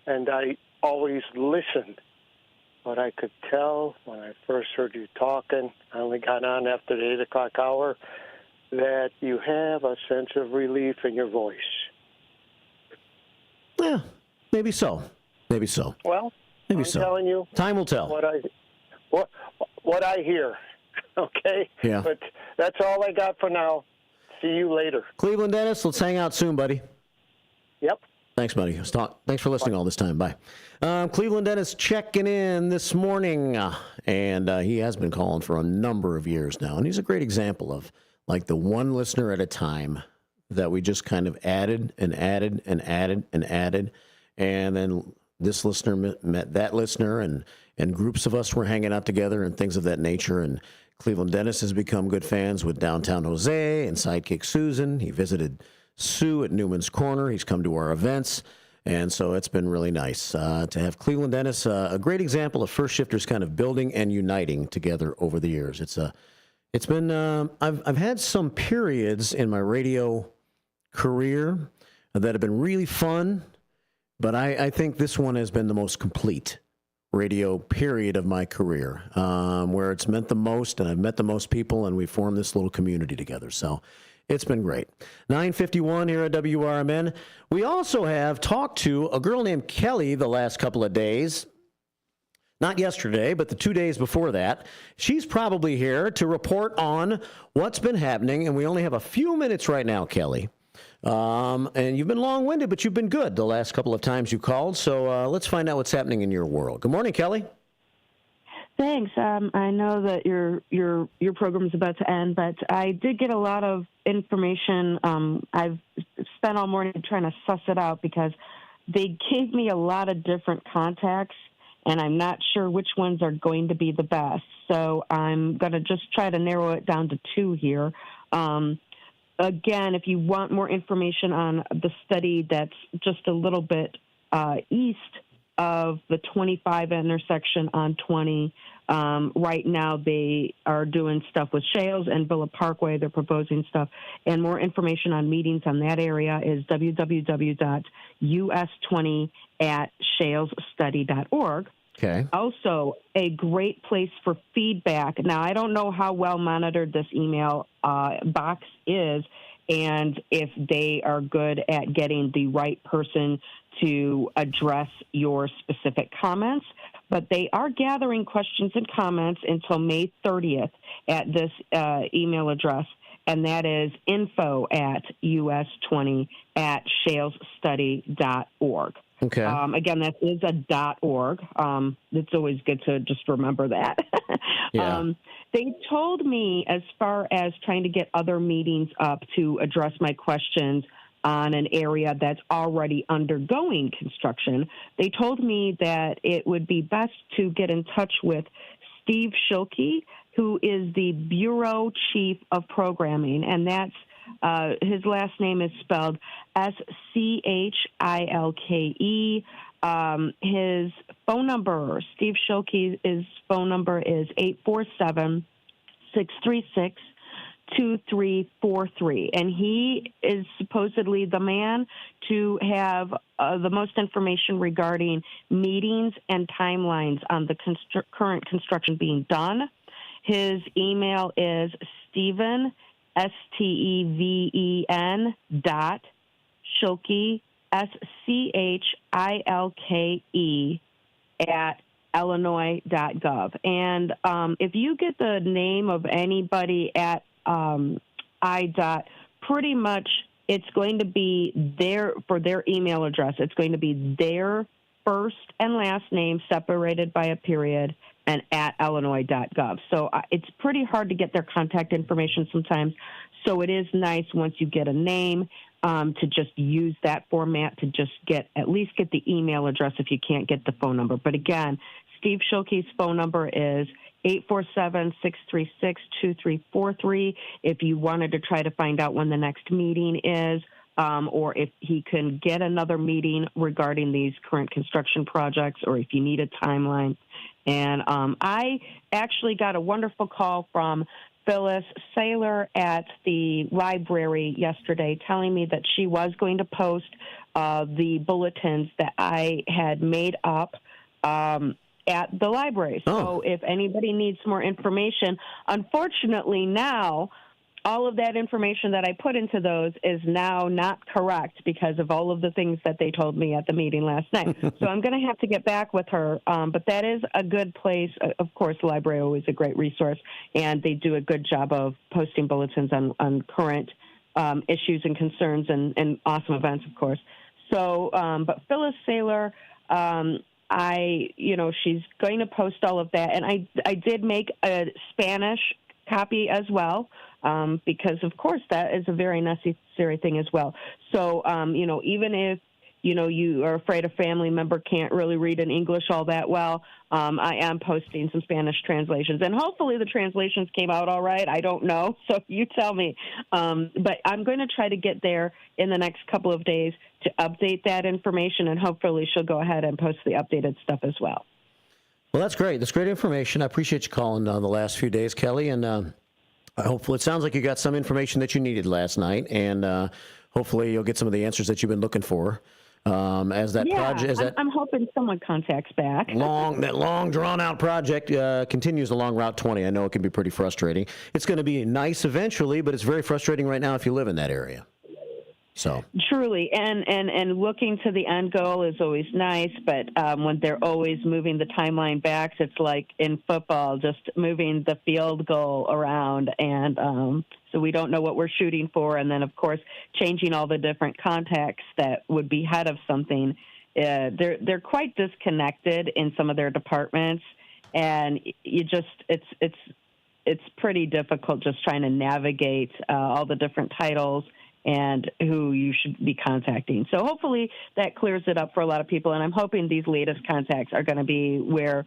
and I always listen. But I could tell when I first heard you talking, I only got on after the 8 o'clock hour, that you have a sense of relief in your voice. Yeah, maybe so. Maybe so. Well, maybe I'm so. Telling you, time will tell. What I hear. Okay. Yeah. But that's all I got for now. See you later. Cleveland Dennis, let's hang out soon, buddy. Yep. Thanks, buddy. Thanks for listening all this time. Bye. Cleveland Dennis checking in this morning, and he has been calling for a number of years now, and he's a great example of like the one listener at a time that we just kind of added and added and added and added, and then this listener met that listener, and groups of us were hanging out together and things of that nature. And Cleveland Dennis has become good fans with Downtown Jose and Sidekick Susan. He visited Sue at Newman's Corner. He's come to our events. And so it's been really nice to have Cleveland Dennis, a great example of first shifters kind of building and uniting together over the years. It's been, I've had some periods in my radio career that have been really fun, but I think this one has been the most complete radio period of my career, where it's meant the most, and I've met the most people, and we formed this little community together. So it's been great. 9:51 here at WRMN. We also have talked to a girl named Kelly the last couple of days. Not yesterday, but the 2 days before that. She's probably here to report on what's been happening, and we only have a few minutes right now, Kelly. And you've been long-winded, but you've been good the last couple of times you called. So let's find out what's happening in your world. Good morning, Kelly. Thanks. I know that your program is about to end, but I did get a lot of information. I've spent all morning trying to suss it out because they gave me a lot of different contacts, and I'm not sure which ones are going to be the best. So I'm going to just try to narrow it down to two here. Again, if you want more information on the study that's just a little bit east of the 25 intersection on 20, right now they are doing stuff with Shales and Villa Parkway. They're proposing stuff. And more information on meetings on that area is www.us20@shalesstudy.org. Okay. Also, a great place for feedback. Now, I don't know how well monitored this email box is and if they are good at getting the right person to address your specific comments, but they are gathering questions and comments until May 30th at this email address, and that is info@us20@shalesstudy.org. Okay. Again, that is a .org. It's always good to just remember that. Yeah. They told me, as far as trying to get other meetings up to address my questions on an area that's already undergoing construction, they told me that it would be best to get in touch with Steve Schilke, who is the Bureau Chief of Programming, and that's his last name is spelled Schilke. His phone number, Steve Schilke's phone number is 847-636-2343. And he is supposedly the man to have the most information regarding meetings and timelines on the current construction being done. His email is Steven, Steven Schilke, Schilke at illinois.gov. And if you get the name of anybody at IDOT, pretty much it's going to be for their email address. It's going to be their first and last name separated by a period and at illinois.gov. So it's pretty hard to get their contact information sometimes. So it is nice once you get a name to just use that format to just at least get the email address if you can't get the phone number. But again, Steve Schilke's phone number is 847-636-2343 if you wanted to try to find out when the next meeting is, or if he can get another meeting regarding these current construction projects, or if you need a timeline. And I actually got a wonderful call from Phyllis Saylor at the library yesterday telling me that she was going to post the bulletins that I had made up at the library. So if anybody needs more information, unfortunately now, all of that information that I put into those is now not correct because of all of the things that they told me at the meeting last night. So I'm going to have to get back with her. But that is a good place. Of course, the library is always a great resource, and they do a good job of posting bulletins on current issues and concerns and awesome events, of course. So, but Phyllis Saylor, she's going to post all of that. And I did make a Spanish copy as well. Because, of course, that is a very necessary thing as well. So, even if, you are afraid a family member can't really read in English all that well, I am posting some Spanish translations. And hopefully the translations came out all right. I don't know. So you tell me. But I'm going to try to get there in the next couple of days to update that information, and hopefully she'll go ahead and post the updated stuff as well. Well, that's great. That's great information. I appreciate you calling the last few days, Kelly, and hopefully, it sounds like you got some information that you needed last night, and hopefully you'll get some of the answers that you've been looking for. I'm hoping someone contacts back. That long, drawn-out project continues along Route 20. I know it can be pretty frustrating. It's going to be nice eventually, but it's very frustrating right now if you live in that area. So truly, and looking to the end goal is always nice, but when they're always moving the timeline back, it's like in football, just moving the field goal around, and so we don't know what we're shooting for, and then of course changing all the different contacts that would be head of something. They're quite disconnected in some of their departments, and it's pretty difficult just trying to navigate all the different titles and who you should be contacting. So hopefully that clears it up for a lot of people, and I'm hoping these latest contacts are going to be where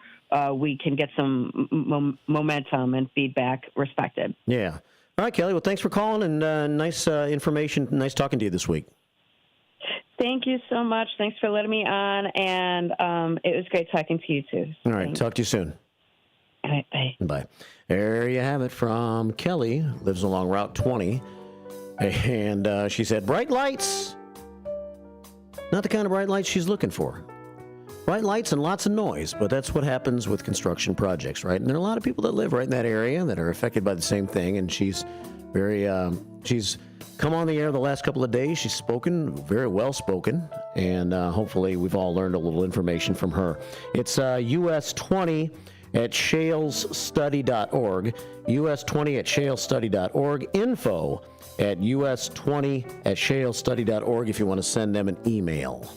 we can get some momentum and feedback respected. Yeah. All right, Kelly. Well, thanks for calling, and nice information. Nice talking to you this week. Thank you so much. Thanks for letting me on, and it was great talking to you, too. All right. Thanks. Talk to you soon. All right, bye. Bye. There you have it from Kelly, lives along Route 20. And she said, bright lights. Not the kind of bright lights she's looking for. Bright lights and lots of noise, but that's what happens with construction projects, right? And there are a lot of people that live right in that area that are affected by the same thing. And she's she's come on the air the last couple of days. She's spoken, very well spoken. And hopefully we've all learned a little information from her. It's US 20 at shalesstudy.org. US 20 at shalesstudy.org. Info at us20 at shalesstudy.org if you want to send them an email.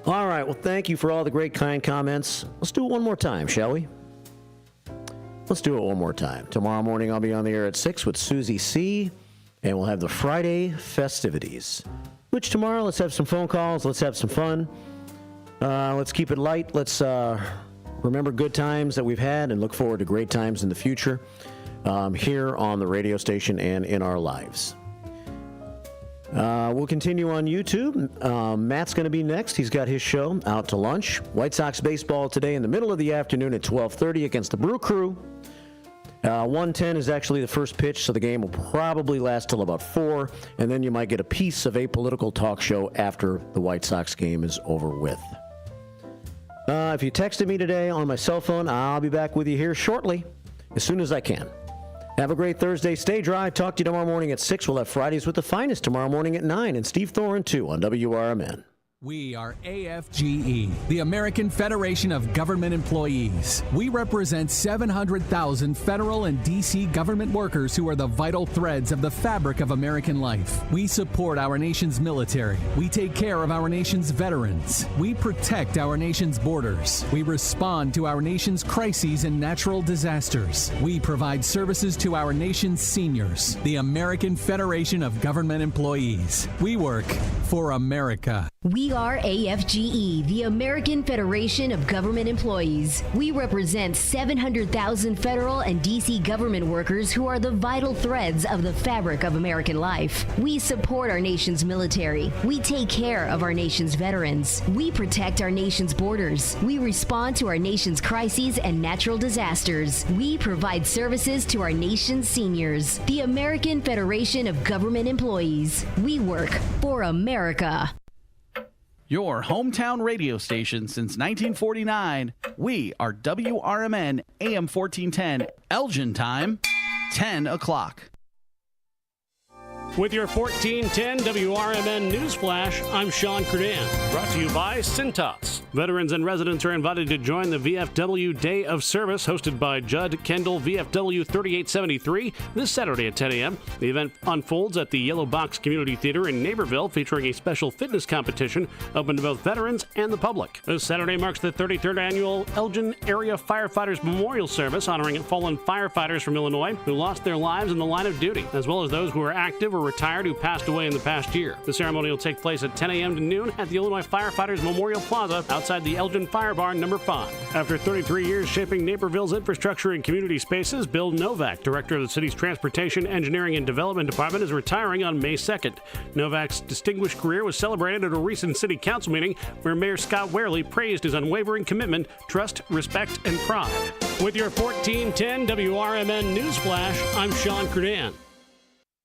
All right. Well, thank you for all the great, kind comments. Let's do it one more time, shall we? Let's do it one more time. Tomorrow morning, I'll be on the air at 6 with Susie C., and we'll have the Friday festivities. Which tomorrow, let's have some phone calls. Let's have some fun. Let's keep it light. Let's remember good times that we've had and look forward to great times in the future here on the radio station and in our lives. We'll continue on YouTube. Matt's going to be next. He's got his show, Out to Lunch. White Sox baseball today in the middle of the afternoon at 12:30 against the Brew Crew. 1:10 is actually the first pitch, so the game will probably last till about 4, and then you might get a piece of a political talk show after the White Sox game is over with. If you texted me today on my cell phone, I'll be back with you here shortly, as soon as I can. Have a great Thursday. Stay dry. Talk to you tomorrow morning at 6. We'll have Fridays with the Finest tomorrow morning at 9, and Steve Thorin, too, on WRMN. We are AFGE, the American Federation of Government Employees. We represent 700,000 federal and D.C. government workers who are the vital threads of the fabric of American life. We support our nation's military. We take care of our nation's veterans. We protect our nation's borders. We respond to our nation's crises and natural disasters. We provide services to our nation's seniors. The American Federation of Government Employees. We work for America. We are AFGE, the American Federation of Government Employees. We represent 700,000 federal and D.C. government workers who are the vital threads of the fabric of American life. We support our nation's military. We take care of our nation's veterans. We protect our nation's borders. We respond to our nation's crises and natural disasters. We provide services to our nation's seniors. The American Federation of Government Employees. We work for America. Your hometown radio station since 1949. We are WRMN AM 1410, Elgin time, 10 o'clock. With your 1410 WRMN News Flash, I'm Sean Curdan. Brought to you by Cintas. Veterans and residents are invited to join the VFW Day of Service hosted by Judd Kendall VFW 3873 this Saturday at 10 a.m. The event unfolds at the Yellow Box Community Theater in Naperville, featuring a special fitness competition open to both veterans and the public. This Saturday marks the 33rd annual Elgin Area Firefighters Memorial Service, honoring fallen firefighters from Illinois who lost their lives in the line of duty, as well as those who are active or retired who passed away in the past year. The ceremony will take place at 10 a.m. to noon at the Illinois Firefighters Memorial Plaza outside the Elgin Fire Barn number 5. After 33 years shaping Naperville's infrastructure and community spaces, Bill Novak, director of the city's Transportation, Engineering, and Development Department, is retiring on May 2nd. Novak's distinguished career was celebrated at a recent city council meeting where Mayor Scott Wehrle praised his unwavering commitment, trust, respect, and pride. With your 1410 WRMN News Flash, I'm Sean Curdan.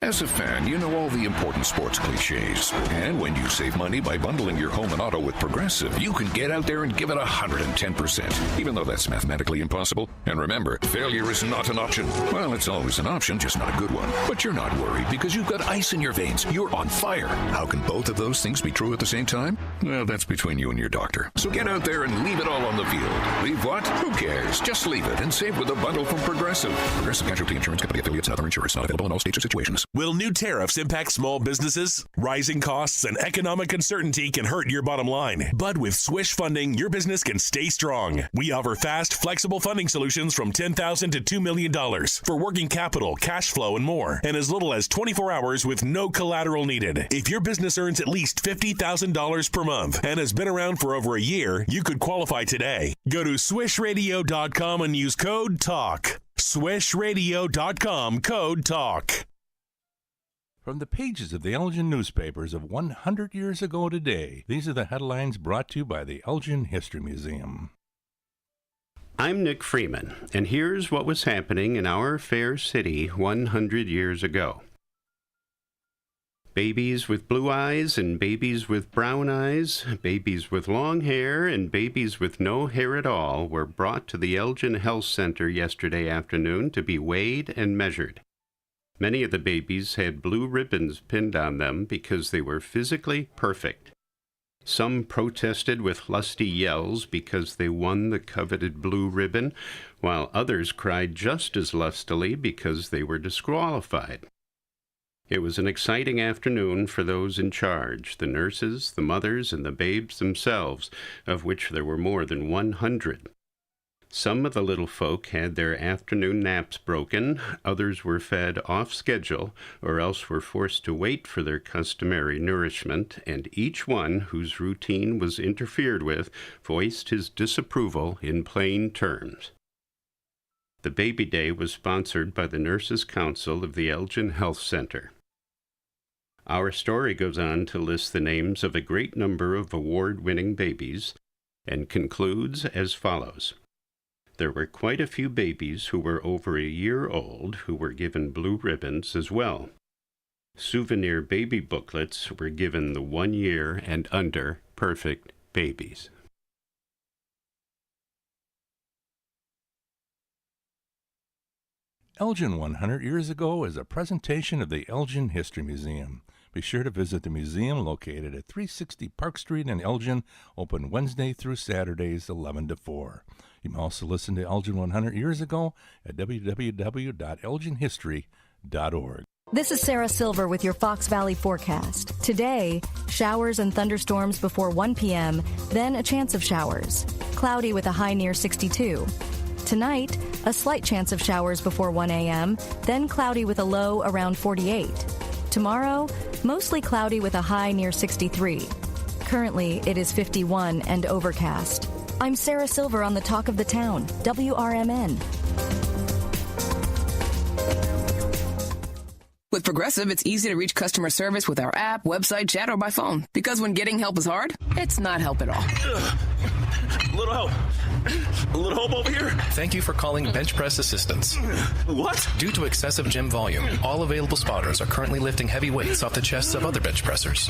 As a fan, you know all the important sports cliches. And when you save money by bundling your home and auto with Progressive, you can get out there and give it 110%, even though that's mathematically impossible. And remember, failure is not an option. Well, it's always an option, just not a good one. But you're not worried because you've got ice in your veins. You're on fire. How can both of those things be true at the same time? Well, that's between you and your doctor. So get out there and leave it all on the field. Leave what? Who cares? Just leave it and save with a bundle from Progressive. Progressive Casualty Insurance Company affiliates and other insurers, not available in all states or situations. Will new tariffs impact small businesses? Rising costs and economic uncertainty can hurt your bottom line. But with Swish Funding, your business can stay strong. We offer fast, flexible funding solutions from $10,000 to $2 million for working capital, cash flow, and more, and as little as 24 hours with no collateral needed. If your business earns at least $50,000 per month and has been around for over a year, you could qualify today. Go to swishradio.com and use code TALK. Swishradio.com, code TALK. From the pages of the Elgin newspapers of 100 years ago today, these are the headlines brought to you by the Elgin History Museum. I'm Nick Freeman, and here's what was happening in our fair city 100 years ago. Babies with blue eyes and babies with brown eyes, babies with long hair and babies with no hair at all were brought to the Elgin Health Center yesterday afternoon to be weighed and measured. Many of the babies had blue ribbons pinned on them because they were physically perfect. Some protested with lusty yells because they won the coveted blue ribbon, while others cried just as lustily because they were disqualified. It was an exciting afternoon for those in charge, the nurses, the mothers, and the babes themselves, of which there were more than 100. Some of the little folk had their afternoon naps broken, others were fed off schedule, or else were forced to wait for their customary nourishment, and each one whose routine was interfered with voiced his disapproval in plain terms. The Baby Day was sponsored by the Nurses' Council of the Elgin Health Center. Our story goes on to list the names of a great number of award-winning babies and concludes as follows. There were quite a few babies who were over a year old who were given blue ribbons as well. Souvenir baby booklets were given the 1 year and under perfect babies. Elgin 100 Years Ago is a presentation of the Elgin History Museum. Be sure to visit the museum located at 360 Park Street in Elgin, open Wednesday through Saturdays 11 to 4. You can also listen to Elgin 100 Years Ago at www.elginhistory.org. This is Sarah Silver with your Fox Valley forecast. Today, showers and thunderstorms before 1 p.m., then a chance of showers. Cloudy with a high near 62. Tonight, a slight chance of showers before 1 a.m., then cloudy with a low around 48. Tomorrow, mostly cloudy with a high near 63. Currently, it is 51 and overcast. I'm Sarah Silver on the Talk of the Town, WRMN. With Progressive, it's easy to reach customer service with our app, website, chat, or by phone. Because when getting help is hard, it's not help at all. A little help. A little help over here. Thank you for calling Bench Press Assistance. What? Due to excessive gym volume, all available spotters are currently lifting heavy weights off the chests of other bench pressers.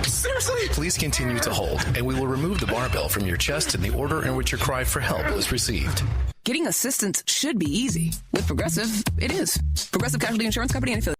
Seriously? Please continue to hold, and we will remove the barbell from your chest in the order in which your cry for help was received. Getting assistance should be easy. With Progressive, it is. Progressive Casualty Insurance Company and affiliates.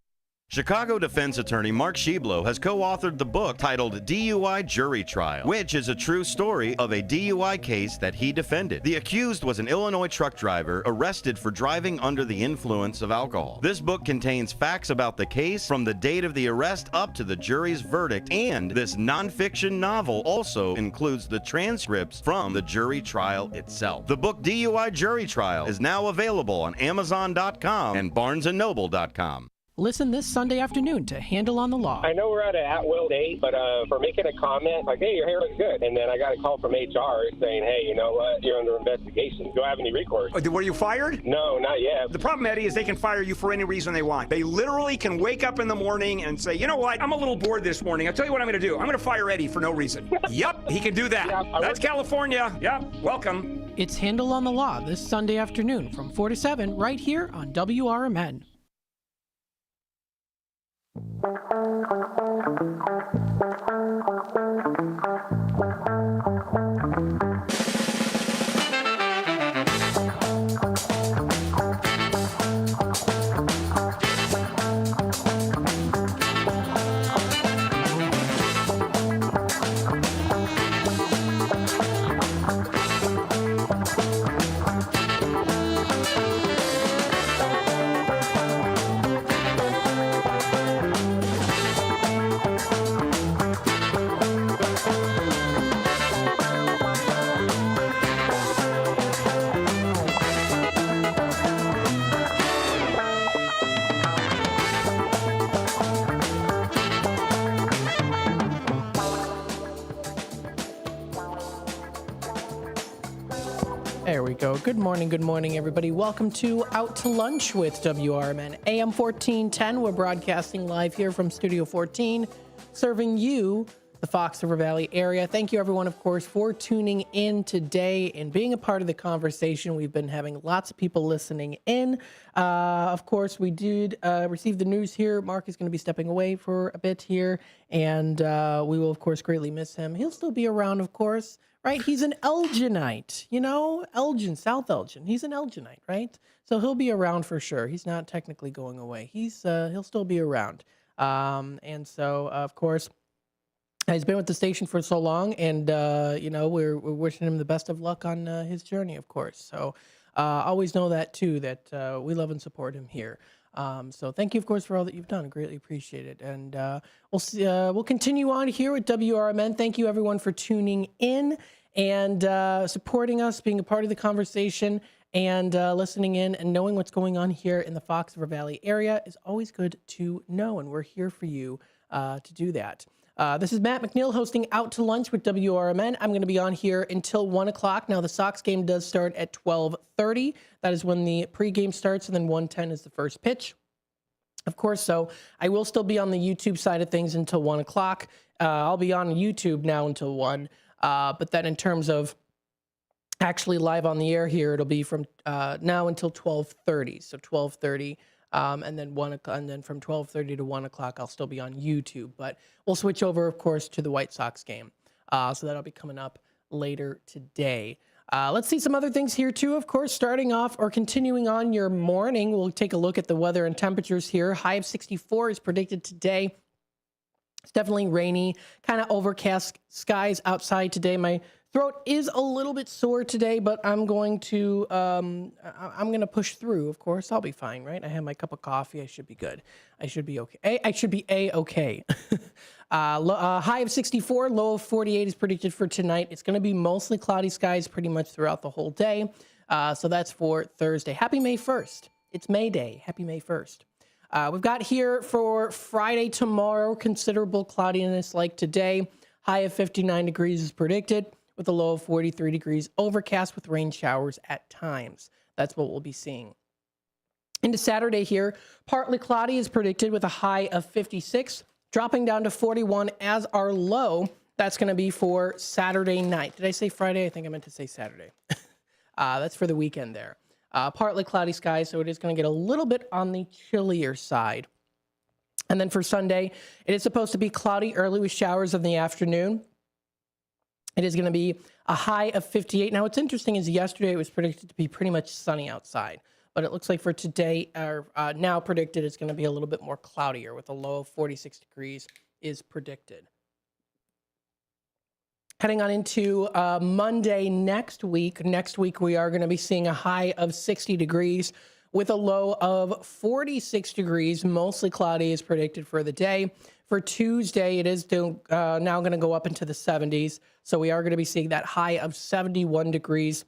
Chicago defense attorney Mark Schieblo has co-authored the book titled DUI Jury Trial, which is a true story of a DUI case that he defended. The accused was an Illinois truck driver arrested for driving under the influence of alcohol. This book contains facts about the case from the date of the arrest up to the jury's verdict, and this nonfiction novel also includes the transcripts from the jury trial itself. The book DUI Jury Trial is now available on Amazon.com and BarnesandNoble.com. Listen this Sunday afternoon to Handle on the Law. I know we're at an at-will date, but for making a comment, like, hey, your hair looks good. And then I got a call from HR saying, hey, you know what, you're under investigation. Do I have any recourse? Were you fired? No, not yet. The problem, Eddie, is they can fire you for any reason they want. They literally can wake up in the morning and say, you know what, I'm a little bored this morning. I'll tell you what I'm going to do. I'm going to fire Eddie for no reason. Yep, he can do that. Yeah, that's California. Yep, welcome. It's Handle on the Law this Sunday afternoon from 4 to 7 right here on WRMN. There we go. Good morning, everybody. Welcome to Out to Lunch with WRMN AM 1410. We're broadcasting live here from Studio 14, serving you, the Fox River Valley area. Thank you, everyone, of course, for tuning in today and being a part of the conversation. We've been having lots of people listening in. Of course, we did receive the news here. Mark is going to be stepping away for a bit here, and we will, of course, greatly miss him. He'll still be around, of course. Right, he's an Elginite, you know, Elgin, South Elgin. He's an Elginite, right? So he'll be around for sure. He's not technically going away. He'll still be around. And so, of course, he's been with the station for so long, and you know, we're wishing him the best of luck on his journey, of course. So always know that too, that we love and support him here. So thank you, of course, for all that you've done. I greatly appreciate it. And we'll continue on here with WRMN. Thank you, everyone, for tuning in and supporting us, being a part of the conversation, and listening in and knowing what's going on here in the Fox River Valley area is always good to know, and we're here for you to do that. This is Matt McNeil hosting Out to Lunch with WRMN. I'm going to be on here until 1 o'clock. Now, the Sox game does start at 12:30. That is when the pregame starts, and then 1:10 is the first pitch. Of course, so I will still be on the YouTube side of things until 1 o'clock. I'll be on YouTube now until 1. But then in terms of actually live on the air here, it'll be from now until 12:30. So 12:30. And then from 12:30 to 1 o'clock, I'll still be on YouTube. But we'll switch over, of course, to the White Sox game. So that'll be coming up later today. Let's see some other things here, too. Of course, starting off or continuing on your morning, we'll take a look at the weather and temperatures here. High of 64 is predicted today. It's definitely rainy, kind of overcast skies outside today. My throat is a little bit sore today, but I'm going to push through. Of course, I'll be fine, right? I have my cup of coffee. I should be good. I should be okay. I should be okay. High of 64, low of 48 is predicted for tonight. It's going to be mostly cloudy skies pretty much throughout the whole day. So that's for Thursday. Happy May 1st. It's May Day. Happy May 1st. We've got here for Friday tomorrow, considerable cloudiness like today. High of 59 degrees is predicted, with a low of 43 degrees, overcast with rain showers at times. That's what we'll be seeing. Into Saturday here, partly cloudy is predicted with a high of 56, dropping down to 41 as our low. That's going to be for Saturday night. Did I say Friday? I think I meant to say Saturday. That's for the weekend there. Partly cloudy skies, so it is going to get a little bit on the chillier side. And then for Sunday, it is supposed to be cloudy early with showers in the afternoon. It is going to be a high of 58. Now, what's interesting is yesterday it was predicted to be pretty much sunny outside. But it looks like for today, now predicted it's going to be a little bit more cloudier with a low of 46 degrees is predicted. Heading on into Monday next week. Next week, we are going to be seeing a high of 60 degrees with a low of 46 degrees. Mostly cloudy is predicted for the day. For Tuesday, it is now going to go up into the 70s. So we are going to be seeing that high of 71 degrees.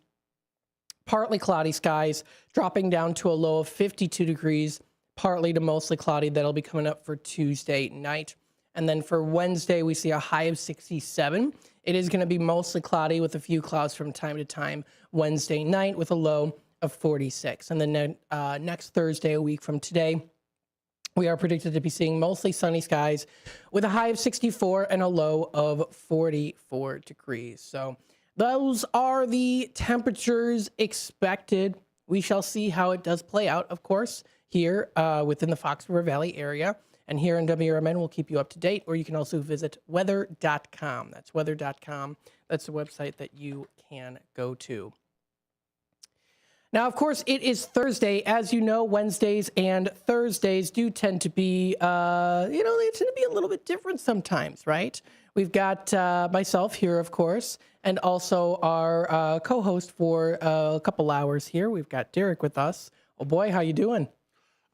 Partly cloudy skies, dropping down to a low of 52 degrees, partly to mostly cloudy. That'll be coming up for Tuesday night. And then for Wednesday, we see a high of 67. It is going to be mostly cloudy with a few clouds from time to time Wednesday night with a low of 46. And then next Thursday, a week from today, we are predicted to be seeing mostly sunny skies with a high of 64 and a low of 44 degrees. So those are the temperatures expected. We shall see how it does play out, of course, here within the Fox River Valley area. And here in WRMN, we'll keep you up to date, or you can also visit weather.com. That's weather.com. That's the website that you can go to. Now, of course, it is Thursday. As you know, Wednesdays and Thursdays do tend to be, they tend to be a little bit different sometimes, right? We've got myself here, of course, and also our co-host for a couple hours here. We've got Derek with us. Oh, boy, how you doing?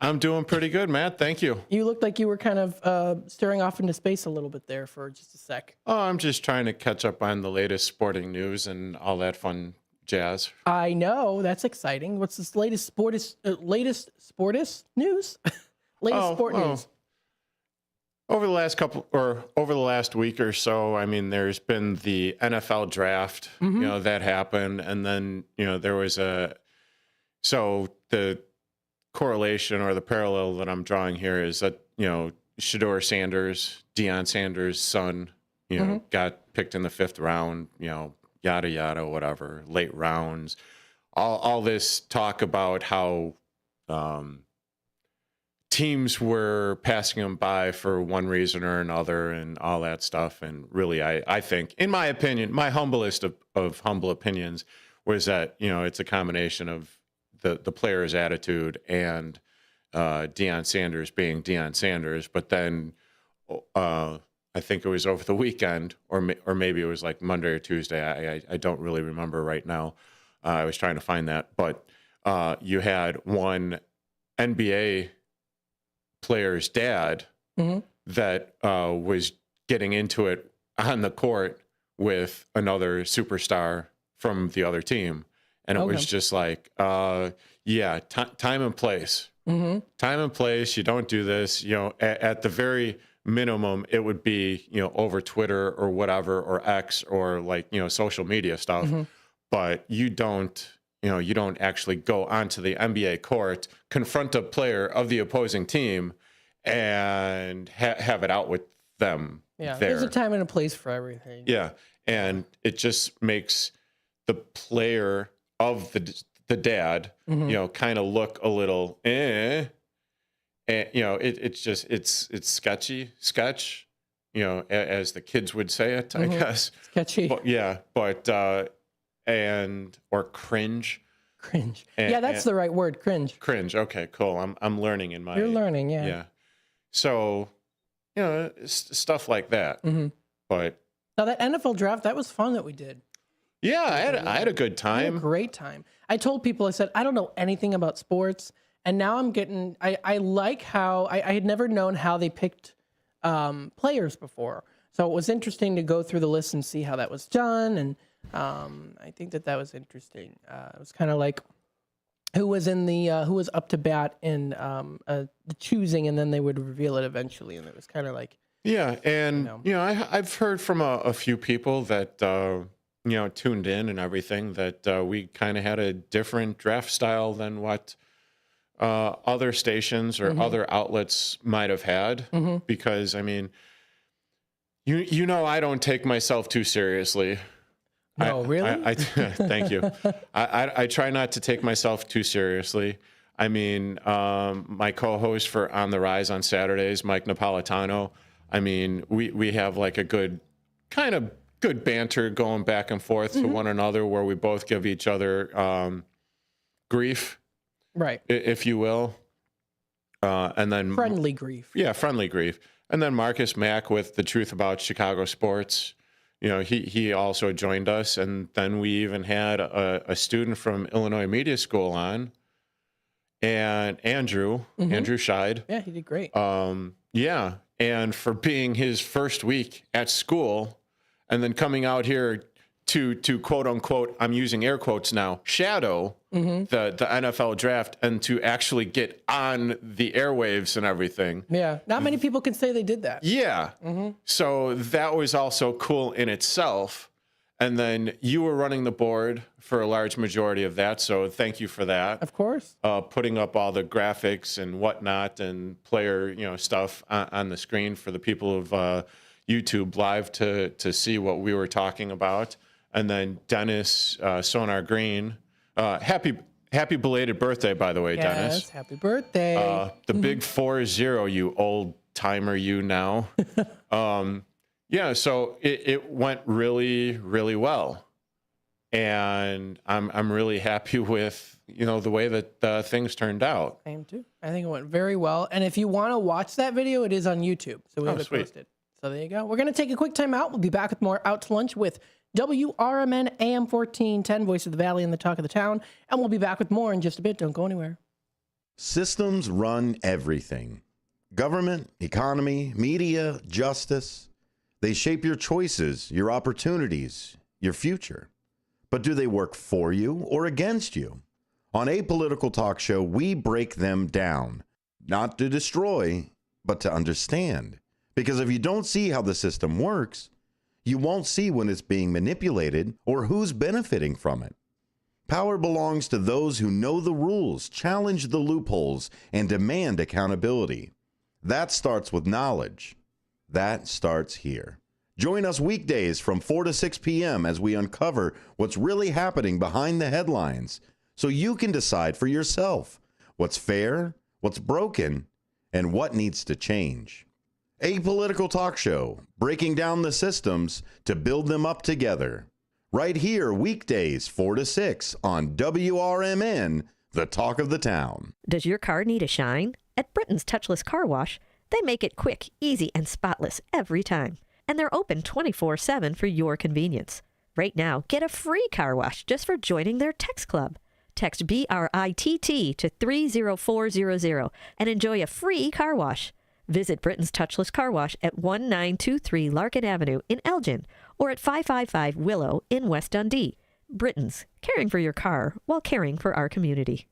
I'm doing pretty good, Matt. Thank you. You looked like you were kind of staring off into space a little bit there for just a sec. Oh, I'm just trying to catch up on the latest sporting news and all that fun jazz. I know. That's exciting. What's this latest sportist news? Sport news. Over the last week or so, I mean, there's been the NFL draft, that happened. And then, there was the correlation or the parallel that I'm drawing here is that, Shedeur Sanders, Deion Sanders' son, got picked in the 5th round, yada, yada, whatever, late rounds, all this talk about how teams were passing him by for one reason or another and all that stuff. And really, I think, in my opinion, my humblest of humble opinions was that, it's a combination of the player's attitude and Deion Sanders being Deion Sanders. But then I think it was over the weekend, or maybe it was like Monday or Tuesday. I don't really remember right now. I was trying to find that. But you had one NBA player's dad that was getting into it on the court with another superstar from the other team. And it was just like, time and place. Time and place. You don't do this. You know, at the very minimum, it would be, you know, over Twitter or whatever, or X, or like, you know, social media stuff. But you don't actually go onto the NBA court, confront a player of the opposing team, and have it out with them. Yeah, there. there's a time and a place for everything. Yeah, and it just makes the player of the dad, you know, kind of look a little and you know, it's sketch, you know, as the kids would say it, I guess. Sketchy. But, or cringe. Cringe. That's the right word, cringe. Cringe. Okay, cool. I'm learning in my. You're learning, yeah. Yeah. So, you know, stuff like that. But now that NFL draft, that was fun that we did. Yeah, I had a good time. I had a great time. I told people, I said, I don't know anything about sports. And now I'm getting, I like how, I had never known how they picked players before. So it was interesting to go through the list and see how that was done. And I think that was interesting. It was kind of like who was up to bat in the choosing, and then they would reveal it eventually. And it was kind of like. Yeah. And, you know, I've heard from a few people that, you know, tuned in and everything, that we kind of had a different draft style than what other stations or other outlets might have had. Because, I mean, you know, I don't take myself too seriously. No, really? Thank you. I try not to take myself too seriously. I mean, my co-host for On the Rise on Saturdays, Mike Napolitano, I mean, we have like a good banter going back and forth to one another, where we both give each other grief, right? If you will, and then friendly grief. Yeah, friendly grief. And then Marcus Mack with The Truth About Chicago Sports. You know, he also joined us, and then we even had a student from Illinois Media School on, and Andrew Scheid. Yeah, he did great. Yeah, and for being his first week at school. And then coming out here to quote unquote, I'm using air quotes now, shadow the NFL draft, and to actually get on the airwaves and everything. Yeah, not many people can say they did that. Yeah. So that was also cool in itself. And then you were running the board for a large majority of that. So thank you for that. Of course. Putting up all the graphics and whatnot and player, you know, stuff on the screen for the people of YouTube Live to see what we were talking about. And then Dennis Sonar Green, happy belated birthday, by the way, Dennis. Yes, happy birthday. The big 4-0, you old timer, you now. Yeah, so it went really, really well, and I'm really happy with, you know, the way that things turned out. I am too. I think it went very well. And if you want to watch that video, it is on YouTube, so we have it posted. So there you go. We're going to take a quick time out. We'll be back with more Out to Lunch with WRMN AM 1410, Voice of the Valley and the Talk of the Town. And we'll be back with more in just a bit. Don't go anywhere. Systems run everything. Government, economy, media, justice. They shape your choices, your opportunities, your future. But do they work for you or against you? On Apolitical Talk Show, we break them down. Not to destroy, but to understand. Because if you don't see how the system works, you won't see when it's being manipulated or who's benefiting from it. Power belongs to those who know the rules, challenge the loopholes, and demand accountability. That starts with knowledge. That starts here. Join us weekdays from 4 to 6 p.m. as we uncover what's really happening behind the headlines, so you can decide for yourself what's fair, what's broken, and what needs to change. Apolitical Talk Show, breaking down the systems to build them up together. Right here, weekdays 4 to 6 on WRMN, the Talk of the Town. Does your car need a shine? At Britain's Touchless Car Wash, they make it quick, easy, and spotless every time. And they're open 24/7 for your convenience. Right now, get a free car wash just for joining their text club. Text BRITT to 30400 and enjoy a free car wash. Visit Britain's Touchless Car Wash at 1923 Larkin Avenue in Elgin or at 555 Willow in West Dundee. Britain's, caring for your car while caring for our community.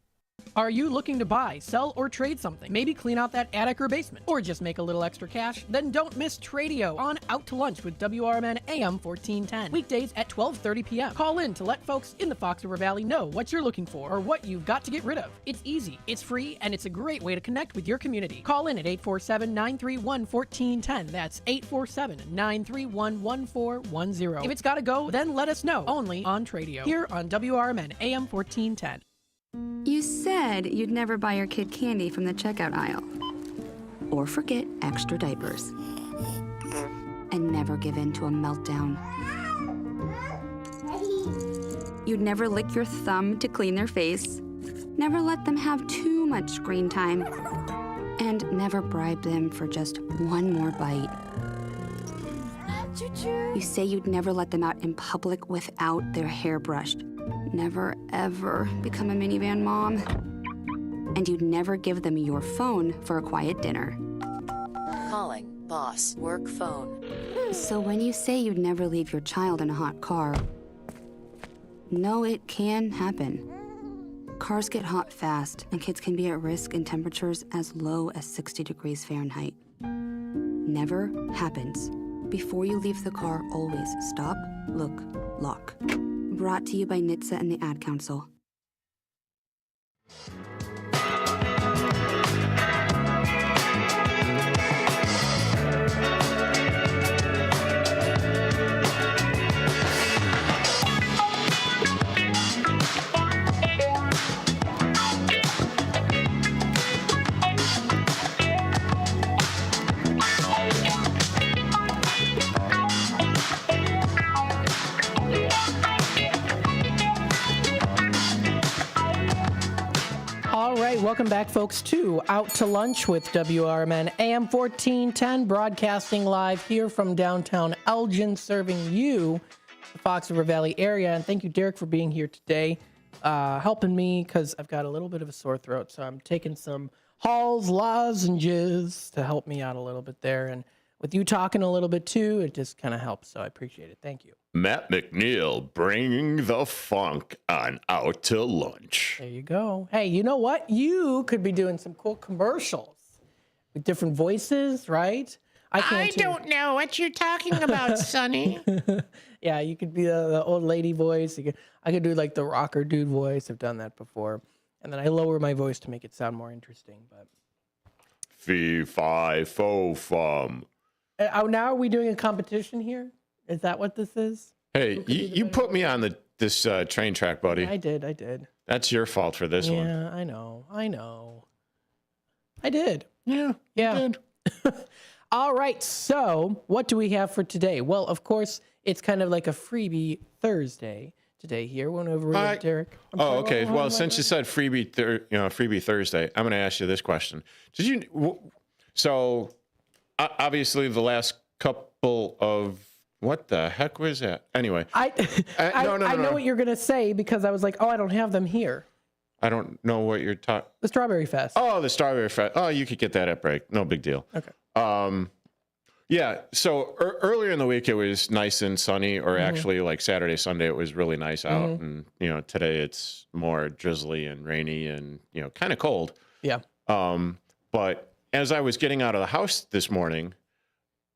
Are you looking to buy, sell, or trade something? Maybe clean out that attic or basement, or just make a little extra cash? Then don't miss Tradio on Out to Lunch with WRMN AM 1410. Weekdays at 12:30 p.m. Call in to let folks in the Fox River Valley know what you're looking for or what you've got to get rid of. It's easy, it's free, and it's a great way to connect with your community. Call in at 847-931-1410. That's 847-931-1410. If it's got to go, then let us know. Only on Tradio, here on WRMN AM 1410. You said you'd never buy your kid candy from the checkout aisle. Or forget extra diapers. And never give in to a meltdown. You'd never lick your thumb to clean their face. Never let them have too much screen time. And never bribe them for just one more bite. You say you'd never let them out in public without their hair brushed. Never, ever become a minivan mom. And you'd never give them your phone for a quiet dinner. Calling boss work phone. So when you say you'd never leave your child in a hot car, no, it can happen. Cars get hot fast, and kids can be at risk in temperatures as low as 60 degrees Fahrenheit. Never happens. Before you leave the car, always stop, look, lock. Brought to you by NHTSA and the Ad Council. All right, welcome back, folks, to Out to Lunch with WRMN AM 1410, broadcasting live here from downtown Elgin, serving you, the Fox River Valley area. And thank you, Derek, for being here today, helping me because I've got a little bit of a sore throat. So I'm taking some Hall's lozenges to help me out a little bit there. And with you talking a little bit too, it just kind of helps. So I appreciate it. Thank you. Matt McNeil bringing the funk on Out to Lunch. There you go. Hey, you know what? You could be doing some cool commercials with different voices, right? I don't know what you're talking about, Sonny. Yeah, you could be the old lady voice. I could do like the rocker dude voice. I've done that before. And then I lower my voice to make it sound more interesting. But Fee, fi, fo, fum. Now are we doing a competition here? Is that what this is? Hey, you put me on this train track, buddy. I did. That's your fault for this one. Yeah, I know. I did. Yeah. You did. All right, so what do we have for today? Well, of course, it's kind of like a freebie Thursday today here. Whenever we're Derek. Okay. Well, since you said freebie Thursday, I'm going to ask you this question. So obviously the last couple of what the heck was that? Anyway, I know what you're gonna say because I was like, I don't have them here. I don't know what you're talking. The Strawberry Fest. Oh, the Strawberry Fest. Oh, you could get that at break. No big deal. Okay. Yeah. So earlier in the week it was nice and sunny, or actually like Saturday, Sunday it was really nice out, and today it's more drizzly and rainy and kind of cold. Yeah. But as I was getting out of the house this morning,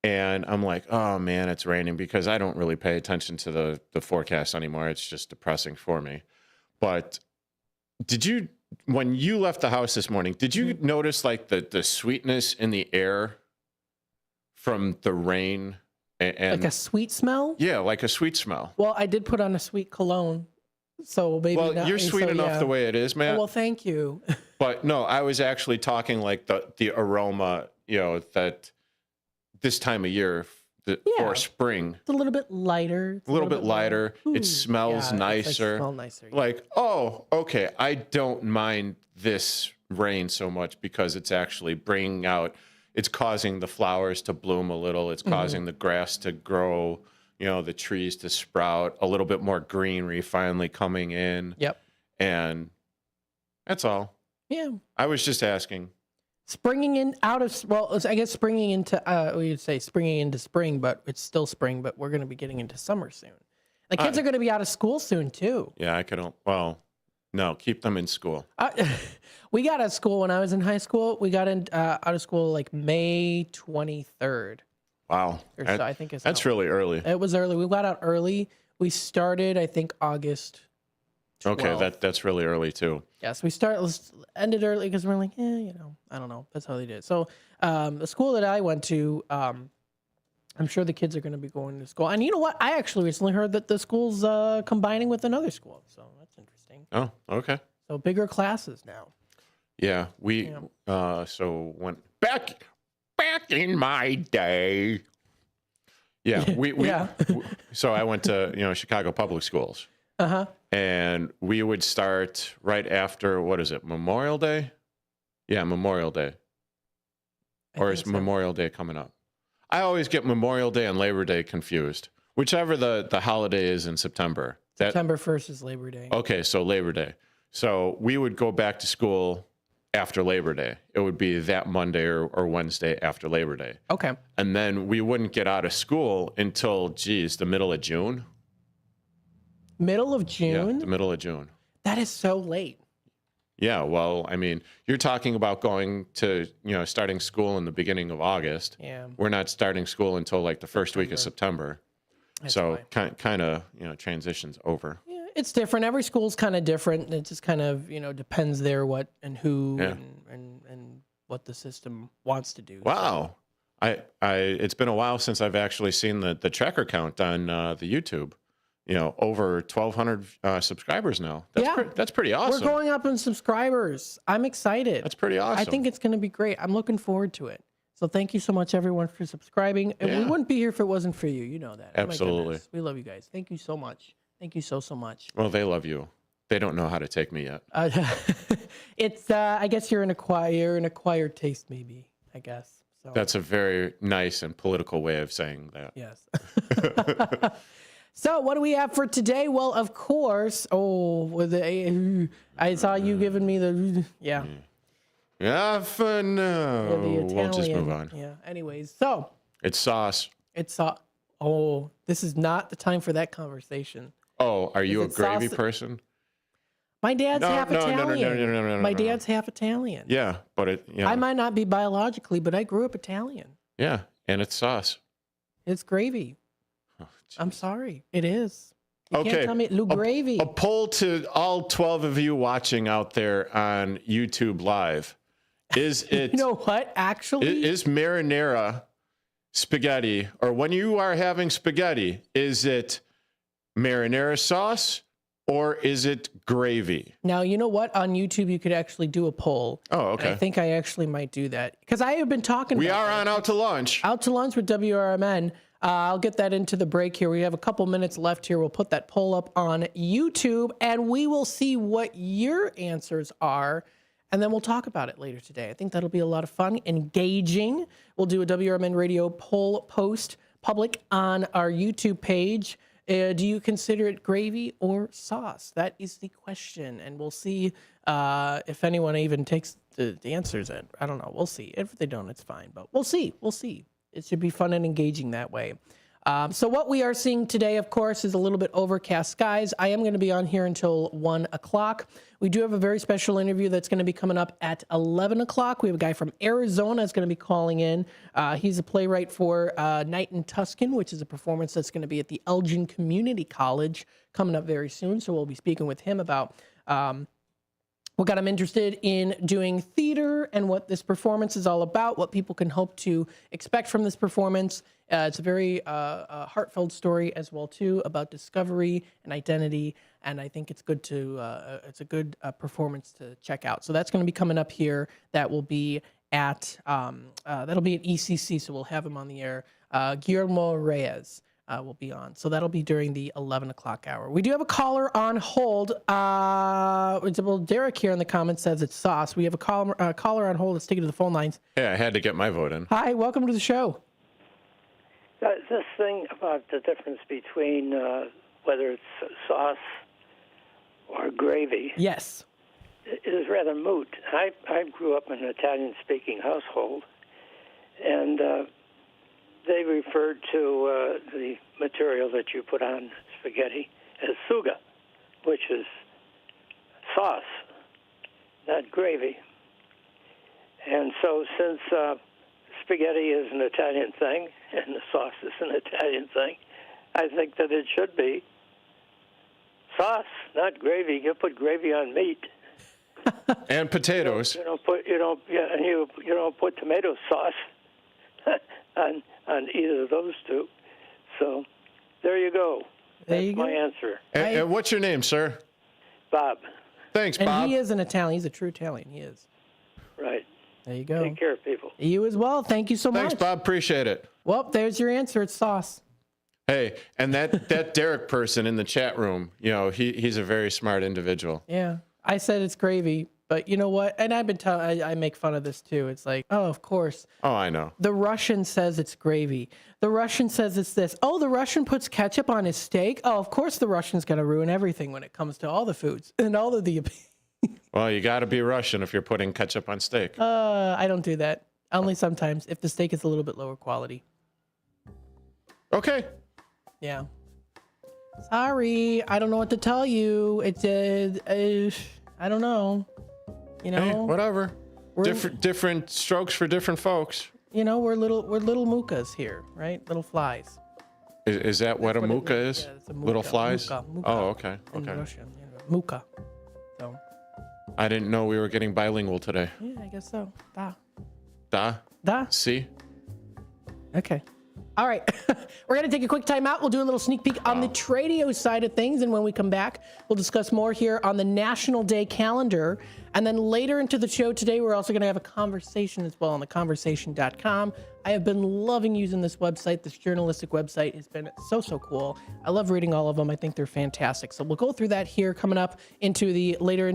and I'm like, oh man, it's raining, because I don't really pay attention to the forecast anymore. It's just depressing for me. But when you left the house this morning, did you notice like the sweetness in the air from the rain? And like a sweet smell? Yeah, like a sweet smell. Well, I did put on a sweet cologne. So maybe you're sweet enough the way it is, man. Well, thank you. But no, I was actually talking like the aroma, that this time of year for spring. It's a little bit lighter. A little bit lighter. It smells nicer. It smells nicer. Like, oh, okay. I don't mind this rain so much because it's actually bringing out, it's causing the flowers to bloom a little. It's causing the grass to grow, the trees to sprout, a little bit more greenery finally coming in. Yep. And That's all. Yeah. I was just asking. Springing into we would say springing into spring, but it's still spring, but we're going to be getting into summer soon. The kids are going to be out of school soon, too. Yeah, no, keep them in school. We got out of school when I was in high school. We got out of school like May 23rd. Wow. So I think that's really early. It was early. We got out early. We started, I think, August 12th. Okay, that's really early, too. Yes, we ended early because we're like, I don't know. That's how they did it. So the school that I went to, I'm sure the kids are going to be going to school. And you know what? I actually recently heard that the school's combining with another school. So that's interesting. Oh, okay. So bigger classes now. Yeah, so went back in my day. Yeah, so I went to, Chicago public schools. Uh-huh. And we would start right after, what is it, Memorial Day? Yeah, Memorial Day. Or is Memorial Day coming up? I always get Memorial Day and Labor Day confused. Whichever the holiday is in September. September 1st is Labor Day. Okay, so Labor Day. So we would go back to school after Labor Day. It would be that Monday or Wednesday after Labor Day. Okay. And then we wouldn't get out of school until, the middle of June. Middle of June? Yeah, the middle of June. That is so late. Yeah, well, I mean, you're talking about going to, starting school in the beginning of August. Yeah. We're not starting school until like the first week of September. So kind of, transitions over. Yeah, it's different. Every school's kind of different. It just kind of, depends there what and who and what the system wants to do. Wow. So. It's been a while since I've actually seen the tracker count on the YouTube. Over 1,200 subscribers now. That's pretty awesome. We're going up in subscribers. I'm excited. That's pretty awesome. I think it's going to be great. I'm looking forward to it. So thank you so much, everyone, for subscribing. And we wouldn't be here if it wasn't for you. You know that. Absolutely. We love you guys. Thank you so much. Thank you so much. Well, they love you. They don't know how to take me yet. It's. I guess you're an acquired taste, maybe. I guess. So. That's a very nice and political way of saying that. Yes. So what do we have for today? Well, of course. I saw you giving me the Yeah, for now. We'll just move on. Yeah. Anyways, so it's sauce. This is not the time for that conversation. Oh, are you a gravy person? My dad's half Italian. No. My dad's half Italian. Yeah, but I might not be biologically, but I grew up Italian. Yeah, and it's sauce. It's gravy. Oh, I'm sorry. It is. You can't tell me gravy. A poll to all 12 of you watching out there on YouTube Live. Is it... You know what? Actually... Is marinara spaghetti, or when you are having spaghetti, is it marinara sauce or is it gravy? Now, you know what? On YouTube, you could actually do a poll. Oh, okay. I think I actually might do that. Because I have been talking We are on Out to Lunch. Out to Lunch with WRMN. I'll get that into the break here. We have a couple minutes left here. We'll put that poll up on YouTube, and we will see what your answers are, and then we'll talk about it later today. I think that'll be a lot of fun, engaging. We'll do a WRMN radio poll post public on our YouTube page. Do you consider it gravy or sauce? That is the question, and we'll see if anyone even takes the answers. I don't know. We'll see. If they don't, it's fine, but we'll see. We'll see. It should be fun and engaging that way. So what we are seeing today, of course, is a little bit overcast skies. I am going to be on here until 1 o'clock. We do have a very special interview that's going to be coming up at 11 o'clock. We have a guy from Arizona that's going to be calling in. He's a playwright for Night in Tuscan, which is a performance that's going to be at the Elgin Community College coming up very soon. So we'll be speaking with him about what got him interested in doing theater and what this performance is all about, what people can hope to expect from this performance. It's a very heartfelt story as well, too, about discovery and identity. And I think it's good it's a good performance to check out. So that's going to be coming up here. That will be at ECC. So we'll have him on the air. Guillermo Reyes will be on. So that'll be during the 11 o'clock hour. We do have a caller on hold. Well, Derek here in the comments says it's sauce. We have a caller on hold. Let's take it to the phone lines. Yeah, I had to get my vote in. Hi, welcome to the show. This thing about the difference between whether it's sauce or gravy. Yes. is rather moot. I grew up in an Italian-speaking household, and they referred to the material that you put on spaghetti as suga, which is sauce, not gravy. And so since spaghetti is an Italian thing and the sauce is an Italian thing, I think that it should be sauce, not gravy. You put gravy on meat. And potatoes. You don't put tomato sauce on either of those two. So there you go. That's my answer. And what's your name, sir? Bob. Thanks, Bob. And he is an Italian. He's a true Italian. He is. Right. There you go. Take care, people. You as well. Thank you so much. Thanks, Bob. Appreciate it. Well, there's your answer. It's sauce. Hey, and that Derek person in the chat room, he's a very smart individual. Yeah. I said it's gravy, but you know what? And I've been telling, I make fun of this too. It's like, oh, of course. Oh, I know. The Russian says it's gravy. The Russian says it's this. Oh, the Russian puts ketchup on his steak. Oh, of course the Russian's going to ruin everything when it comes to all the foods and all of the. Well, you got to be Russian if you're putting ketchup on steak. I don't do that. Only sometimes if the steak is a little bit lower quality. Okay. Yeah. Sorry, I don't know what to tell you. It's I don't know. Hey, whatever. Different strokes for different folks. We're little mukas here, right? Little flies. Is that what a muka is? Yeah, it's a muka. Little flies? Muka. Oh, okay. In Okay. Russian, muka. So. I didn't know we were getting bilingual today. Yeah, I guess so. Da. Da. See? Okay. All right. We're going to take a quick time out. We'll do a little sneak peek on the Tradio side of things. And when we come back, we'll discuss more here on the National Day calendar. And then later into the show today, we're also going to have a conversation as well on theconversation.com. I have been loving using this website. This journalistic website has been so cool. I love reading all of them. I think they're fantastic. So we'll go through that here coming up into the later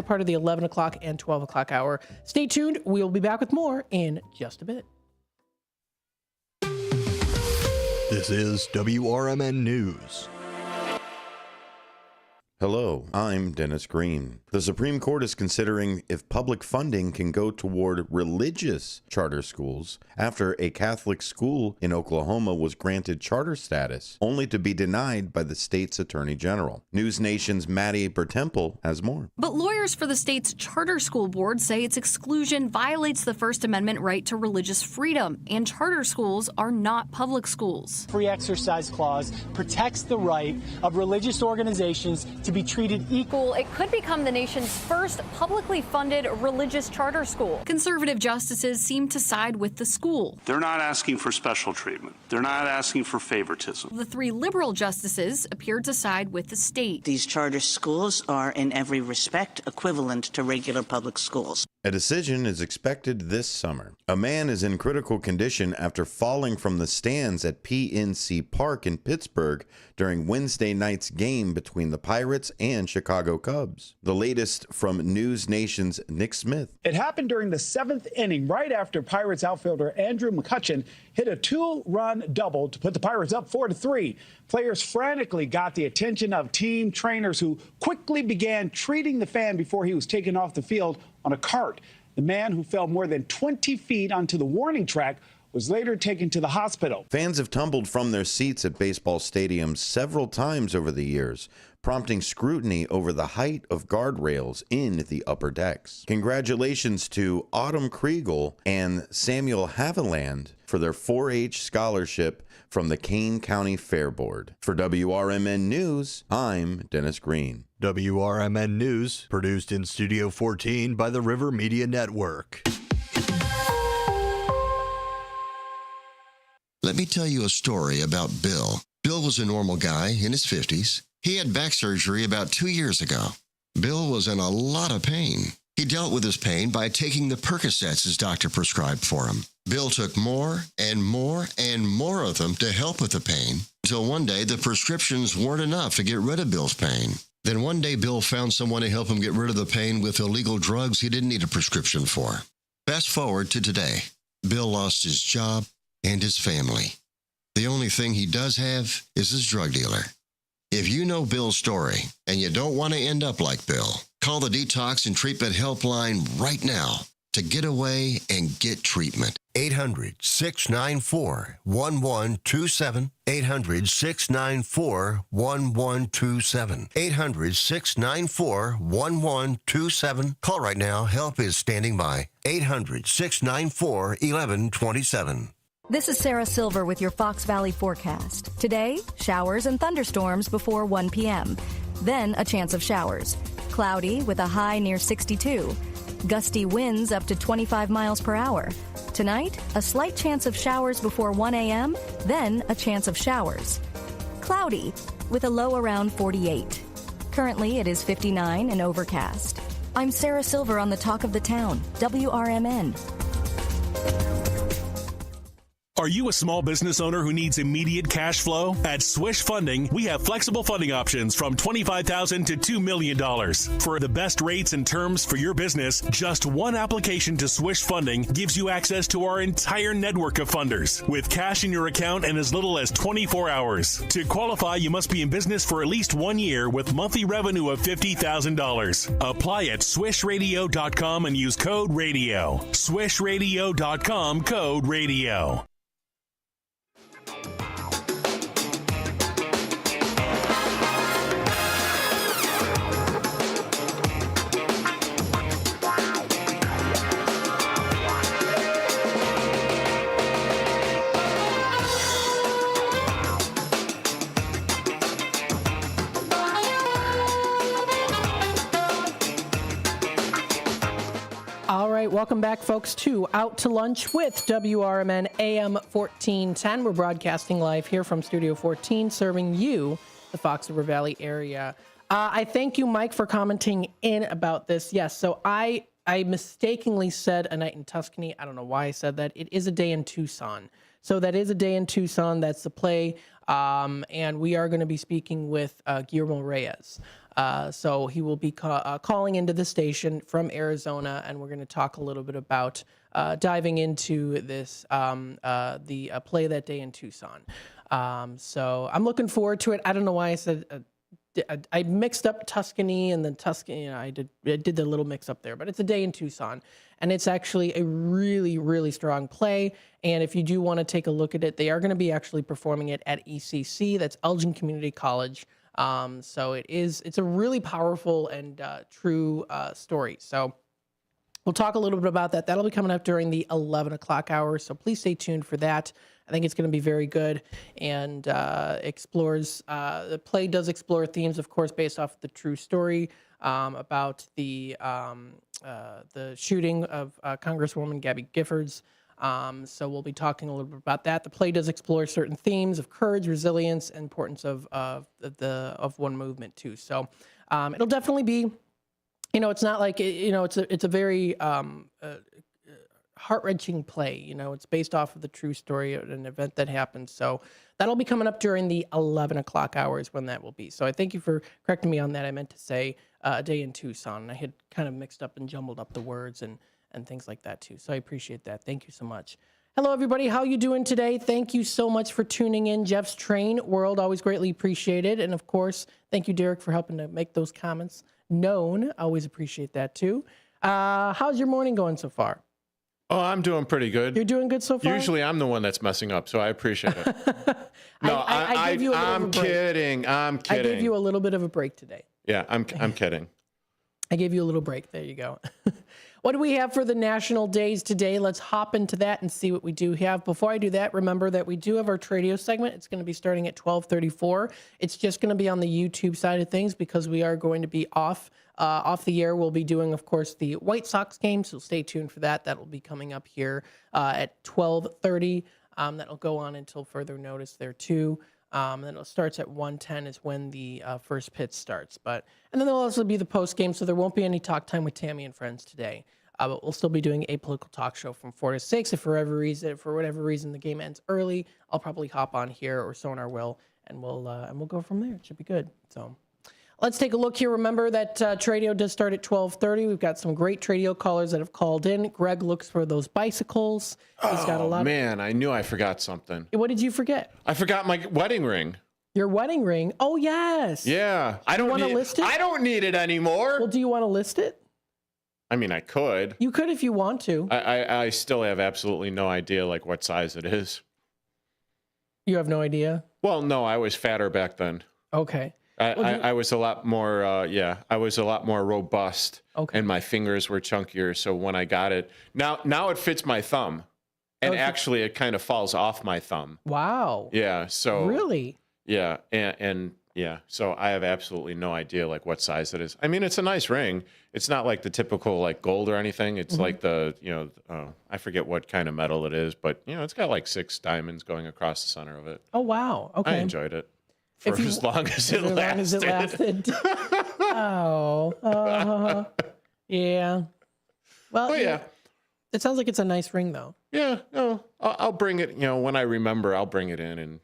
part of the 11 o'clock and 12 o'clock hour. Stay tuned. We'll be back with more in just a bit. This is WRMN News. Hello, I'm Dennis Green. The Supreme Court is considering if public funding can go toward religious charter schools after a Catholic school in Oklahoma was granted charter status, only to be denied by the state's attorney general. News Nation's Maddie Bertemple has more. But lawyers for the state's charter school board say its exclusion violates the First Amendment right to religious freedom, and charter schools are not public schools. Free exercise clause protects the right of religious organizations to be treated equal. It could become the nation's first publicly funded religious charter school. Conservative justices seem to side with the school. They're not asking for special treatment. They're not asking for favoritism. The three liberal justices appeared to side with the state. These charter schools are in every respect equivalent to regular public schools. A decision is expected this summer. A man is in critical condition after falling from the stands at PNC Park in Pittsburgh during Wednesday night's game between the Pirates and Chicago Cubs. The latest from News Nation's Nick Smith. It happened during the 7th inning, right after Pirates outfielder Andrew McCutchen hit a 2-run double to put the Pirates up 4-3. Players frantically got the attention of team trainers who quickly began treating the fan before he was taken off the field on a cart. The man, who fell more than 20 feet onto the warning track, was later taken to the hospital. Fans have tumbled from their seats at baseball stadiums several times over the years, prompting scrutiny over the height of guardrails in the upper decks. Congratulations to Autumn Kriegel and Samuel Haviland for their 4-H scholarship from the Kane County Fair Board. For WRMN News, I'm Dennis Green. WRMN News, produced in Studio 14 by the River Media Network. Let me tell you a story about Bill. Bill was a normal guy in his 50s. He had back surgery about 2 years ago. Bill was in a lot of pain. He dealt with his pain by taking the Percocets his doctor prescribed for him. Bill took more and more and more of them to help with the pain, until one day the prescriptions weren't enough to get rid of Bill's pain. Then one day Bill found someone to help him get rid of the pain with illegal drugs he didn't need a prescription for. Fast forward to today. Bill lost his job and his family. The only thing he does have is his drug dealer. If you know Bill's story and you don't want to end up like Bill, Call the Detox and Treatment Helpline right now to get away and get treatment. 800-694-1127. 800-694-1127. 800-694-1127. Call right now. Help is standing by. 800-694-1127. This is Sarah Silver with your Fox Valley forecast. Today, showers and thunderstorms before 1 p.m. Then a chance of showers. Cloudy with a high near 62. Gusty winds up to 25 miles per hour. Tonight, a slight chance of showers before 1 a.m., then a chance of showers. Cloudy with a low around 48. Currently, it is 59 and overcast. I'm Sarah Silver on the Talk of the Town, WRMN. Are you a small business owner who needs immediate cash flow? At Swish Funding, we have flexible funding options from $25,000 to $2 million. For the best rates and terms for your business, just one application to Swish Funding gives you access to our entire network of funders, with cash in your account in as little as 24 hours. To qualify, you must be in business for at least 1 year with monthly revenue of $50,000. Apply at swishradio.com and use code RADIO. Swishradio.com, code RADIO. All right, welcome back, folks, to Out to Lunch with WRMN AM 1410. We're broadcasting live here from Studio 14, serving you, the Fox River Valley area. I thank you, Mike, for commenting in about this. Yes, so I mistakenly said A Night in Tuscany. I don't know why I said that. It is A Day in Tucson. So that is A Day in Tucson. That's the play. And we are going to be speaking with Guillermo Reyes. So he will be calling into the station from Arizona, and we're going to talk a little bit about diving into this, the play that day in Tucson. So I'm looking forward to it. I don't know why I said I mixed up Tuscany and then Tuscany. You know, I did the little mix up there, but it's A Day in Tucson, and it's actually a really, really strong play. And if you do want to take a look at it, they are going to be actually performing it at ECC. That's Elgin Community College. So it's a really powerful and true story. So we'll talk a little bit about that. That'll be coming up during the 11 o'clock hour. So please stay tuned for that. I think it's going to be very good and explores, the play does explore themes, of course, based off the true story about the shooting of Congresswoman Gabby Giffords. So we'll be talking a little bit about that. The play does explore certain themes of courage, resilience, and importance of one movement too. So it'll definitely be, you know, it's not like it's a very heart-wrenching play. You know, it's based off of the true story of an event that happened. So that'll be coming up during the 11 o'clock hours when that will be. So I thank you for correcting me on that. I meant to say A Day in Tucson. I had kind of mixed up and jumbled up the words and things like that too. So I appreciate that. Thank you so much. Hello, everybody. How you doing today? Thank you so much for tuning in. Jeff's Train World, always greatly appreciated. And of course, thank you, Derek, for helping to make those comments known. Always appreciate that too. How's your morning going so far? Oh, I'm doing pretty good. You're doing good so far? Usually I'm the one that's messing up, so I appreciate it. No, I gave you a little I'm kidding. I'm kidding. I gave you a little bit of a break today. Yeah, I'm kidding. I gave you a little break. There you go. What do we have for the national days today? Let's hop into that and see what we do have. Before I do that, remember that we do have our Tradio segment. It's going to be starting at 12:34. It's just going to be on the YouTube side of things because we are going to be off the air. We'll be doing, of course, the White Sox game, so stay tuned for that. That will be coming up here at 12:30. That'll go on until further notice there, too. Then it starts at 1:10 is when the first pitch starts. And then there'll also be the post game, so there won't be any talk time with Tammy and friends today. But we'll still be doing a political talk show from 4 to 6. If for whatever reason the game ends early, I'll probably hop on here or Sonar will, and we'll go from there. It should be good. So let's take a look here. Remember that Tradio does start at 12:30. We've got some great Tradio callers that have called in. Greg looks for those bicycles. He's got a lot. Man, I knew I forgot something. What did you forget? I forgot my wedding ring. Your wedding ring? Oh, yes. Yeah. I don't want to list it? I don't need it anymore. Well, do you want to list it? I mean, I could. You could if you want to. I still have absolutely no idea like what size it is. You have no idea? Well, no, I was fatter back then. Okay. I was a lot more, I was a lot more robust. Okay. And my fingers were chunkier. So when I got it, now it fits my thumb. And actually it kind of falls off my thumb. Wow. Yeah. So. Really? Yeah. And yeah. So I have absolutely no idea like what size it is. I mean, it's a nice ring. It's not like the typical like gold or anything. It's like the, I forget what kind of metal it is, but it's got like 6 diamonds going across the center of it. Oh, wow. Okay. I enjoyed it. For as long as it lasted. Oh. Yeah. Well, yeah. It sounds like it's a nice ring, though. Yeah. No, I'll bring it, when I remember, I'll bring it in and,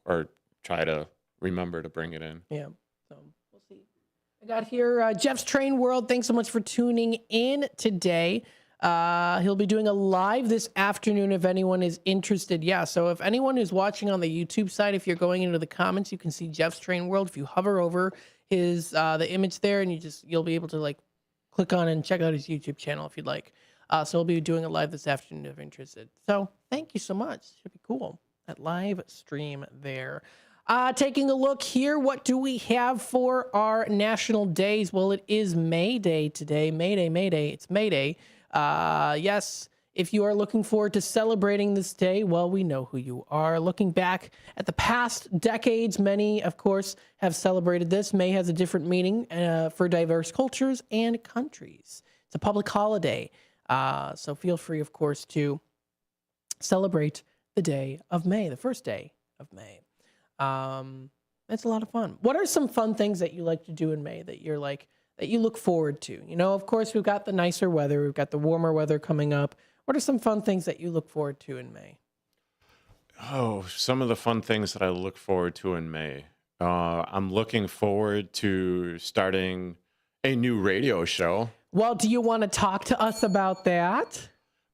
or try to remember to bring it in. Yeah. So we'll see. I got here Jeff's Train World. Thanks so much for tuning in today. He'll be doing a live this afternoon if anyone is interested. Yeah, so if anyone is watching on the YouTube side, if you're going into the comments, you can see Jeff's Train World. If you hover over his the image there, and you'll be able to like click on and check out his YouTube channel if you'd like. So he'll be doing a live this afternoon if interested. So thank you so much. Should be cool. That live stream there. Taking a look here, what do we have for our national days? Well, it is May Day today. May Day. It's May Day. Yes, if you are looking forward to celebrating this day, well, we know who you are. Looking back at the past decades, many, of course, have celebrated this. May has a different meaning for diverse cultures and countries. It's a public holiday, so feel free, of course, to celebrate the day of May, the first day of May. It's a lot of fun. What are some fun things that you like to do in May that you're like, that you look forward to? Of course, we've got the nicer weather. We've got the warmer weather coming up. What are some fun things that you look forward to in May? Oh, some of the fun things that I look forward to in May. I'm looking forward to starting a new radio show. Well, do you want to talk to us about that?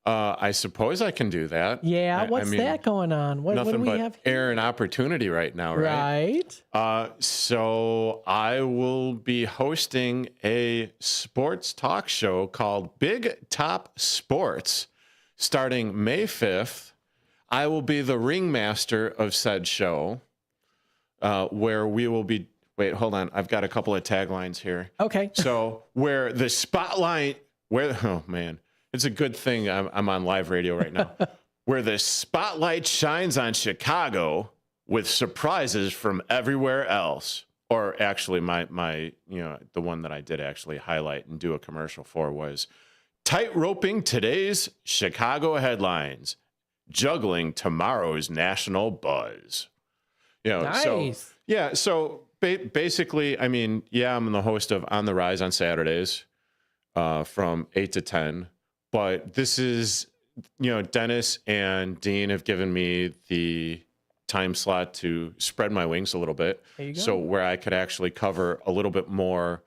I suppose I can do that. Yeah, what's that going on? What do we have here? Air and opportunity right now, right? Right. So I will be hosting a sports talk show called Big Top Sports starting May 5th. I will be the ringmaster of said show, where we will be... Wait, hold on. I've got a couple of taglines here. Okay. So where the spotlight... Oh, man. It's a good thing I'm on live radio right now. Where the spotlight shines on Chicago with surprises from everywhere else. Or actually, my the one that I did actually highlight and do a commercial for was tight-roping today's Chicago headlines, juggling tomorrow's national buzz. Nice. So basically, I mean, I'm the host of On the Rise on Saturdays from 8 to 10. But this is, Dennis and Dean have given me the time slot to spread my wings a little bit. There you go. So where I could actually cover a little bit more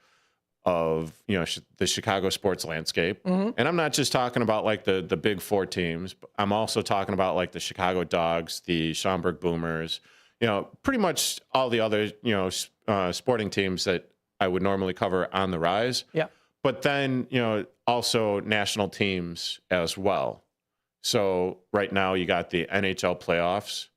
of, the Chicago sports landscape. Mm-hmm. And I'm not just talking about like the big 4 teams. But I'm also talking about like the Chicago Dogs, the Schaumburg Boomers, pretty much all the other, sporting teams that I would normally cover on the Rise. Yeah. But then, also national teams as well. So right now you got the NHL playoffs,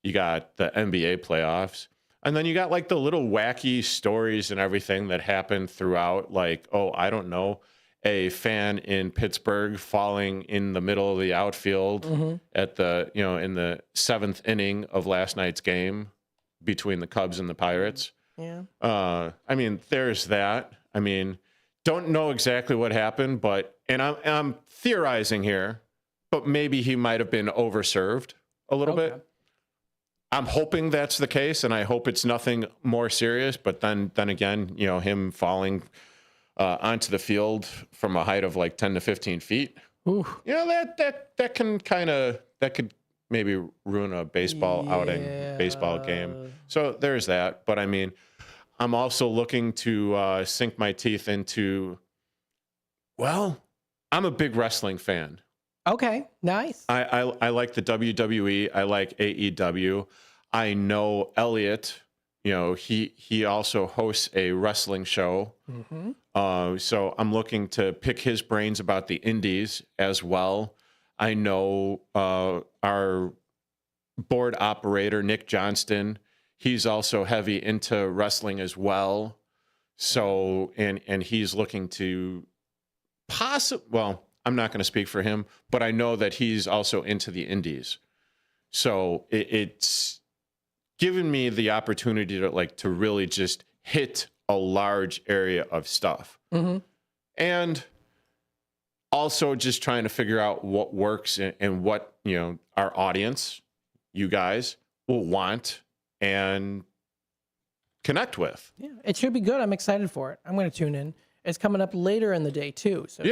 you got the NBA playoffs, and then you got like the little wacky stories and everything that happened throughout, like, I don't know, a fan in Pittsburgh falling in the middle of the outfield at the, in the 7th inning of last night's game between the Cubs and the Pirates. Yeah. I mean, there's that. I mean, don't know exactly what happened, and I'm theorizing here, but maybe he might have been overserved a little bit. I'm hoping that's the case, and I hope it's nothing more serious. But then again, him falling onto the field from a height of like 10 to 15 feet. Ooh. That could maybe ruin a baseball outing, baseball game. So there's that. But I mean, I'm also looking to sink my teeth into, I'm a big wrestling fan. Okay, nice. I like the WWE. I like AEW. I know Elliot he also hosts a wrestling show. So I'm looking to pick his brains about the indies as well. I know our board operator, Nick Johnston, he's also heavy into wrestling as well. So, and he's looking to I'm not going to speak for him, but I know that he's also into the indies. So it's given me the opportunity to really just hit a large area of stuff. And also just trying to figure out what works and what, our audience, you guys, will want and connect with. Yeah, it should be good. I'm excited for it. I'm going to tune in. It's coming up later in the day too. So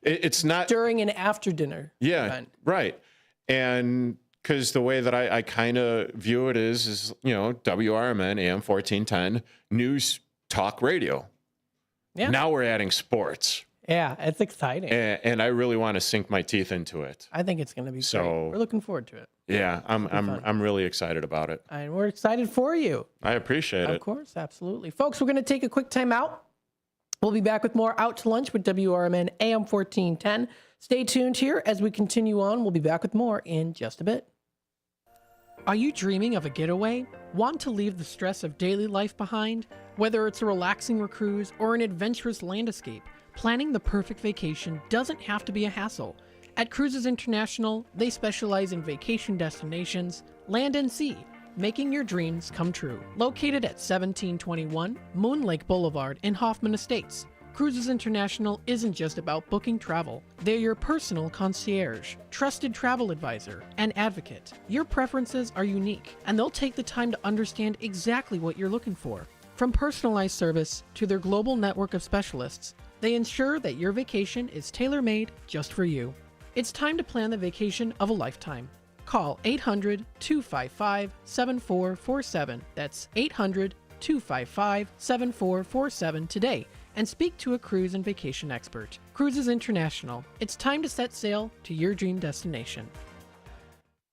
it's not during and after dinner. Yeah, right. And because the way that I kind of view it is WRMN AM 1410 news talk radio. Yeah. Now we're adding sports. Yeah, it's exciting. And I really want to sink my teeth into it. I think it's going to be great. We're looking forward to it. Yeah, I'm really excited about it. And we're excited for you. I appreciate it. Of course, absolutely. Folks, we're going to take a quick time out. We'll be back with more Out to Lunch with WRMN AM 1410. Stay tuned here as we continue on. We'll be back with more in just a bit. Are you dreaming of a getaway? Want to leave the stress of daily life behind? Whether it's a relaxing cruise or an adventurous land escape, planning the perfect vacation doesn't have to be a hassle. At Cruises International, they specialize in vacation destinations, land and sea, making your dreams come true. Located at 1721 Moon Lake Boulevard in Hoffman Estates, Cruises International isn't just about booking travel. They're your personal concierge, trusted travel advisor, and advocate. Your preferences are unique, and they'll take the time to understand exactly what you're looking for. From personalized service to their global network of specialists, they ensure that your vacation is tailor-made just for you. It's time to plan the vacation of a lifetime. Call 800-255-7447. That's 800-255-7447 today and speak to a cruise and vacation expert. Cruises International. It's time to set sail to your dream destination.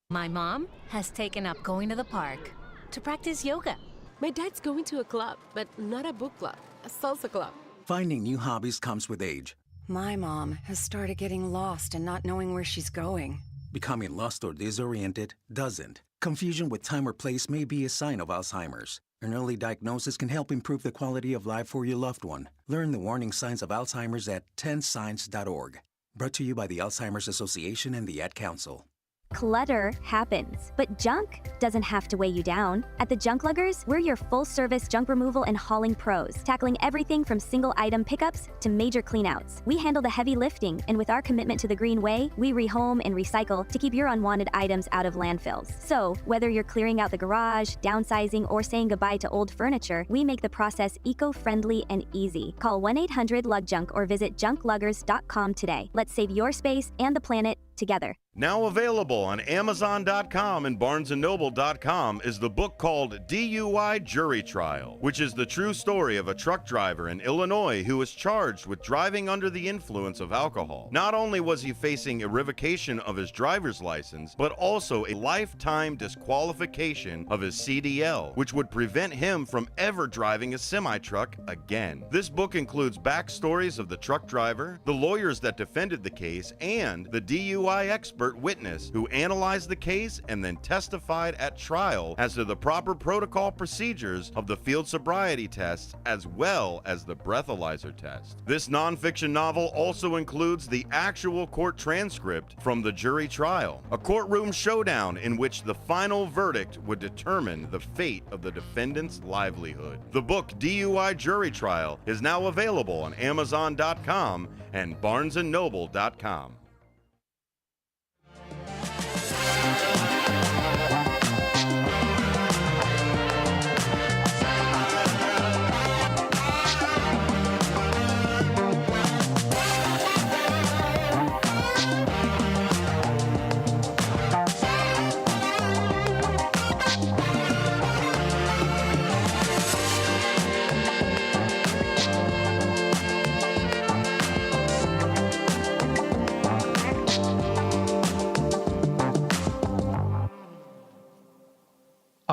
My mom has taken up going to the park to practice yoga. My dad's going to a club, but not a book club, a salsa club. Finding new hobbies comes with age. My mom has started getting lost and not knowing where she's going. Becoming lost or disoriented doesn't. Confusion with time or place may be a sign of Alzheimer's. An early diagnosis can help improve the quality of life for your loved one. Learn the warning signs of Alzheimer's at 10signs.org. Brought to you by the Alzheimer's Association and the Ad Council. Clutter happens, but junk doesn't have to weigh you down. At the Junk Luggers, we're your full-service junk removal and hauling pros, tackling everything from single-item pickups to major cleanouts. We handle the heavy lifting, and with our commitment to the green way, we rehome and recycle to keep your unwanted items out of landfills. So, whether you're clearing out the garage, downsizing, or saying goodbye to old furniture, we make the process eco-friendly and easy. Call 1-800-LUGJUNK or visit junkluggers.com today. Let's save your space and the planet together. Now available on Amazon.com and BarnesandNoble.com is the book called DUI Jury Trial, which is the true story of a truck driver in Illinois who was charged with driving under the influence of alcohol. Not only was he facing a revocation of his driver's license, but also a lifetime disqualification of his CDL, which would prevent him from ever driving a semi-truck again. This book includes backstories of the truck driver, the lawyers that defended the case, and the DUI expert witness who analyzed the case and then testified at trial as to the proper protocol procedures of the field sobriety tests as well as the breathalyzer test. This nonfiction novel also includes the actual court transcript from the jury trial, a courtroom showdown in which the final verdict would determine the fate of the defendant's livelihood. The book DUI Jury Trial is now available on Amazon.com and BarnesandNoble.com.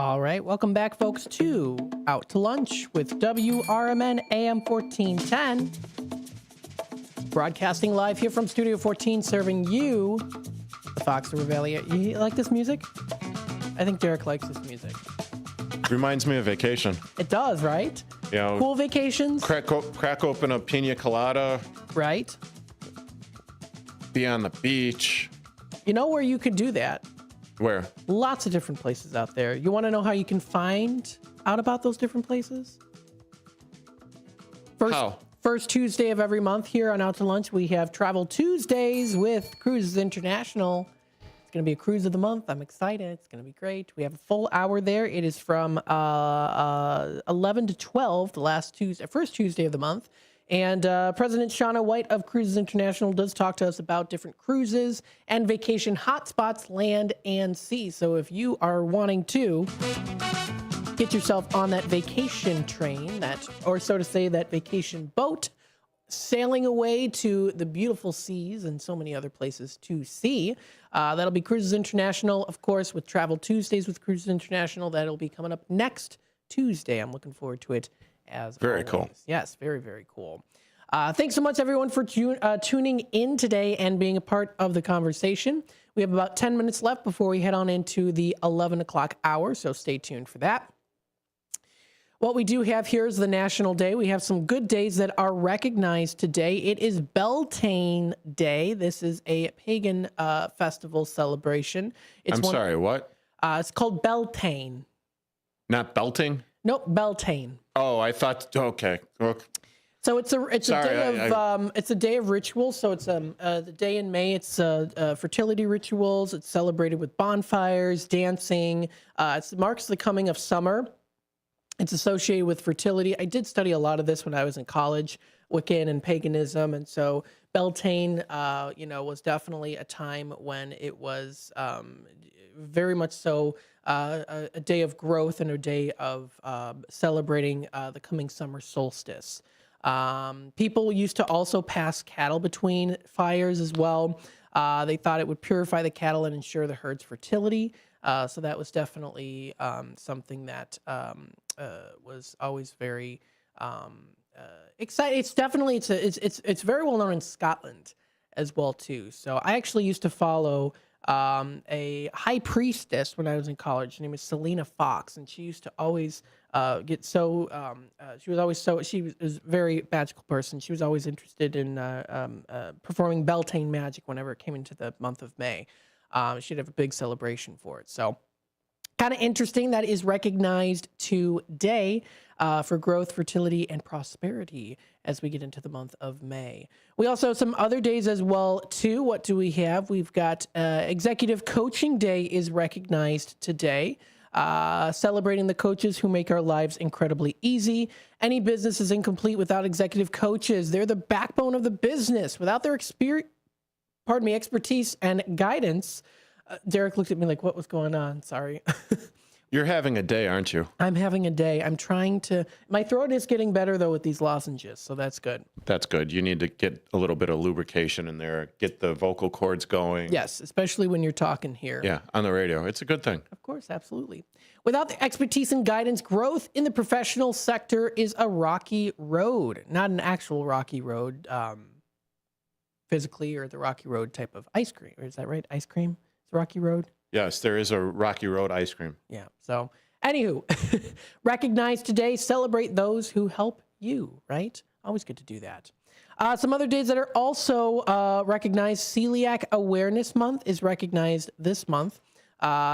All right, welcome back, folks, to Out to Lunch with WRMN AM 1410. Broadcasting live here from Studio 14, serving you the Fox River Valley. You like this music? I think Derek likes this music. Reminds me of vacation. It does, right? You know, cool vacations. Crack open a pina colada. Right. Be on the beach. You know where you could do that? Where? Lots of different places out there. You want to know how you can find out about those different places? How? First Tuesday of every month here on Out to Lunch, we have Travel Tuesdays with Cruises International. It's going to be a cruise of the month. I'm excited. It's going to be great. We have a full hour there. It is from 11 to 12, first Tuesday of the month. And President Shauna White of Cruises International does talk to us about different cruises and vacation hotspots, land and sea. So if you are wanting to get yourself on that vacation train, or so to say, that vacation boat, sailing away to the beautiful seas and so many other places to see. That'll be Cruises International, of course, with Travel Tuesdays with Cruises International. That'll be coming up next Tuesday. I'm looking forward to it as very always. Cool. Yes, very, very cool. Thanks so much, everyone, for tuning in today and being a part of the conversation. We have about 10 minutes left before we head on into the 11 o'clock hour, so stay tuned for that. What we do have here is the National Day. We have some good days that are recognized today. It is Beltane Day. This is a pagan festival celebration. I'm sorry, what? It's called Beltane. Not belting? Nope, Beltane. Oh, I thought, okay. So it's a day of rituals. So it's the day in May. It's fertility rituals. It's celebrated with bonfires, dancing. It marks the coming of summer. It's associated with fertility. I did study a lot of this when I was in college, Wiccan and paganism, and so Beltane, was definitely a time when it was very much so a day of growth and a day of celebrating the coming summer solstice. People used to also pass cattle between fires as well. They thought it would purify the cattle and ensure the herd's fertility. So that was definitely something that was always very exciting. It's definitely it's very well known in Scotland as well too. So I actually used to follow a high priestess when I was in college. Her name was Selena Fox, and she used to always get so. She was a very magical person. She was always interested in performing Beltane magic whenever it came into the month of May. She'd have a big celebration for it. So kind of interesting that is recognized today for growth, fertility, and prosperity as we get into the month of May. We also have some other days as well, too. What do we have? We've got Executive Coaching Day is recognized today, celebrating the coaches who make our lives incredibly easy. Any business is incomplete without executive coaches. They're the backbone of the business. Without their expertise and guidance. Derek looked at me like, what was going on? Sorry. You're having a day, aren't you? I'm having a day. I'm trying to... My throat is getting better, though, with these lozenges, so that's good. That's good. You need to get a little bit of lubrication in there, get the vocal cords going. Yes, especially when you're talking here. Yeah, on the radio. It's a good thing. Of course, absolutely. Without the expertise and guidance, growth in the professional sector is a rocky road. Not an actual rocky road, physically, or the Rocky Road type of ice cream. Is that right? Ice cream? It's Rocky Road? Yes, there is a Rocky Road ice cream. Yeah. So, anywho, recognize today, celebrate those who help you, right? Always good to do that. Some other days that are also recognized. Celiac Awareness Month is recognized this month.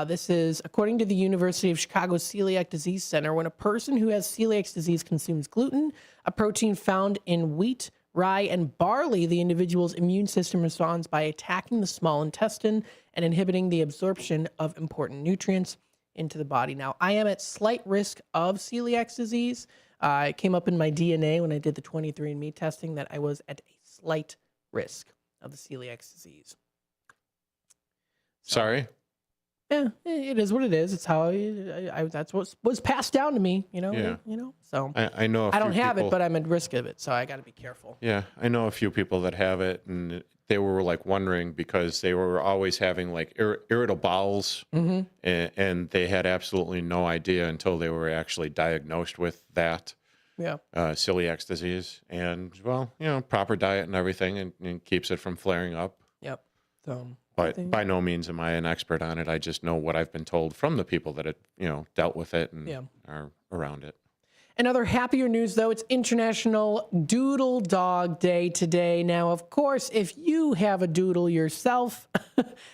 This is according to the University of Chicago Celiac Disease Center. When a person who has celiac disease consumes gluten, a protein found in wheat, rye, and barley, the individual's immune system responds by attacking the small intestine and inhibiting the absorption of important nutrients into the body. Now, I am at slight risk of celiac disease. It came up in my DNA when I did the 23andMe testing that I was at a slight risk of the celiac disease. Sorry? Yeah, it is what it is. It's how that's what was passed down to me, Yeah. So I know I don't have people, it, but I'm at risk of it, so I got to be careful. Yeah, I know a few people that have it, and they were like wondering because they were always having like irritable bowels, and they had absolutely no idea until they were actually diagnosed with that. Yeah. Celiac disease, and proper diet and everything, and keeps it from flaring up. Yep. So, but by no means am I an expert on it. I just know what I've been told from the people that have dealt with it and are around it. In other happier news, though, it's International Doodle Dog Day today. Now, of course, if you have a doodle yourself,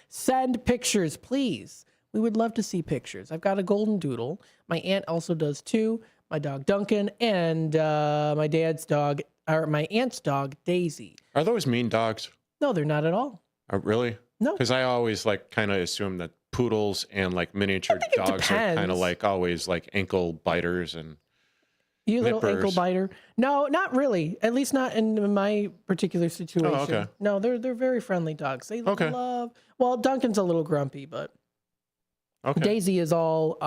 send pictures, please. We would love to see pictures. I've got a golden doodle. My aunt also does too. My dog Duncan and my aunt's dog Daisy. Are those mean dogs? No, they're not at all. Really? No. Because I always like kind of assume that poodles and like miniature dogs are kind of like always like ankle biters and you little nippers. Ankle biter. No, not really. At least not in my particular situation. Oh, okay. No, they're very friendly dogs. They love. Well, Duncan's a little grumpy, but Daisy is all.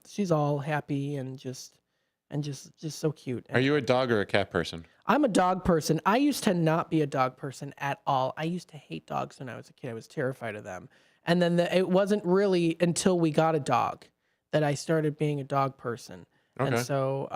She's all happy and just so cute. Are you a dog or a cat person? I'm a dog person. I used to not be a dog person at all. I used to hate dogs when I was a kid. I was terrified of them. And then it wasn't really until we got a dog that I started being a dog person. Okay. And so,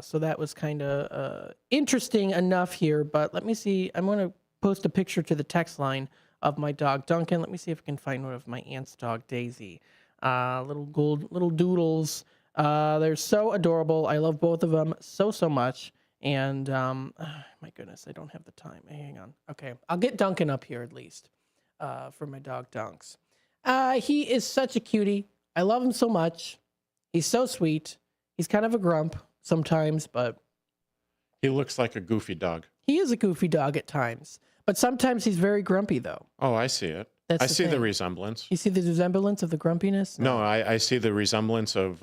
so that was kind of interesting enough here. But let me see. I'm going to post a picture to the text line of my dog Duncan. Let me see if I can find one of my aunt's dog Daisy. Little doodles. They're so adorable. I love both of them so much. And my goodness, I don't have the time. Hang on. Okay, I'll get Duncan up here at least for my dog Dunks. He is such a cutie. I love him so much. He's so sweet. He's kind of a grump sometimes, but he looks like a goofy dog. He is a goofy dog at times, but sometimes he's very grumpy though. Oh, I see it. I see the resemblance. You see the resemblance of the grumpiness? No, I see the resemblance of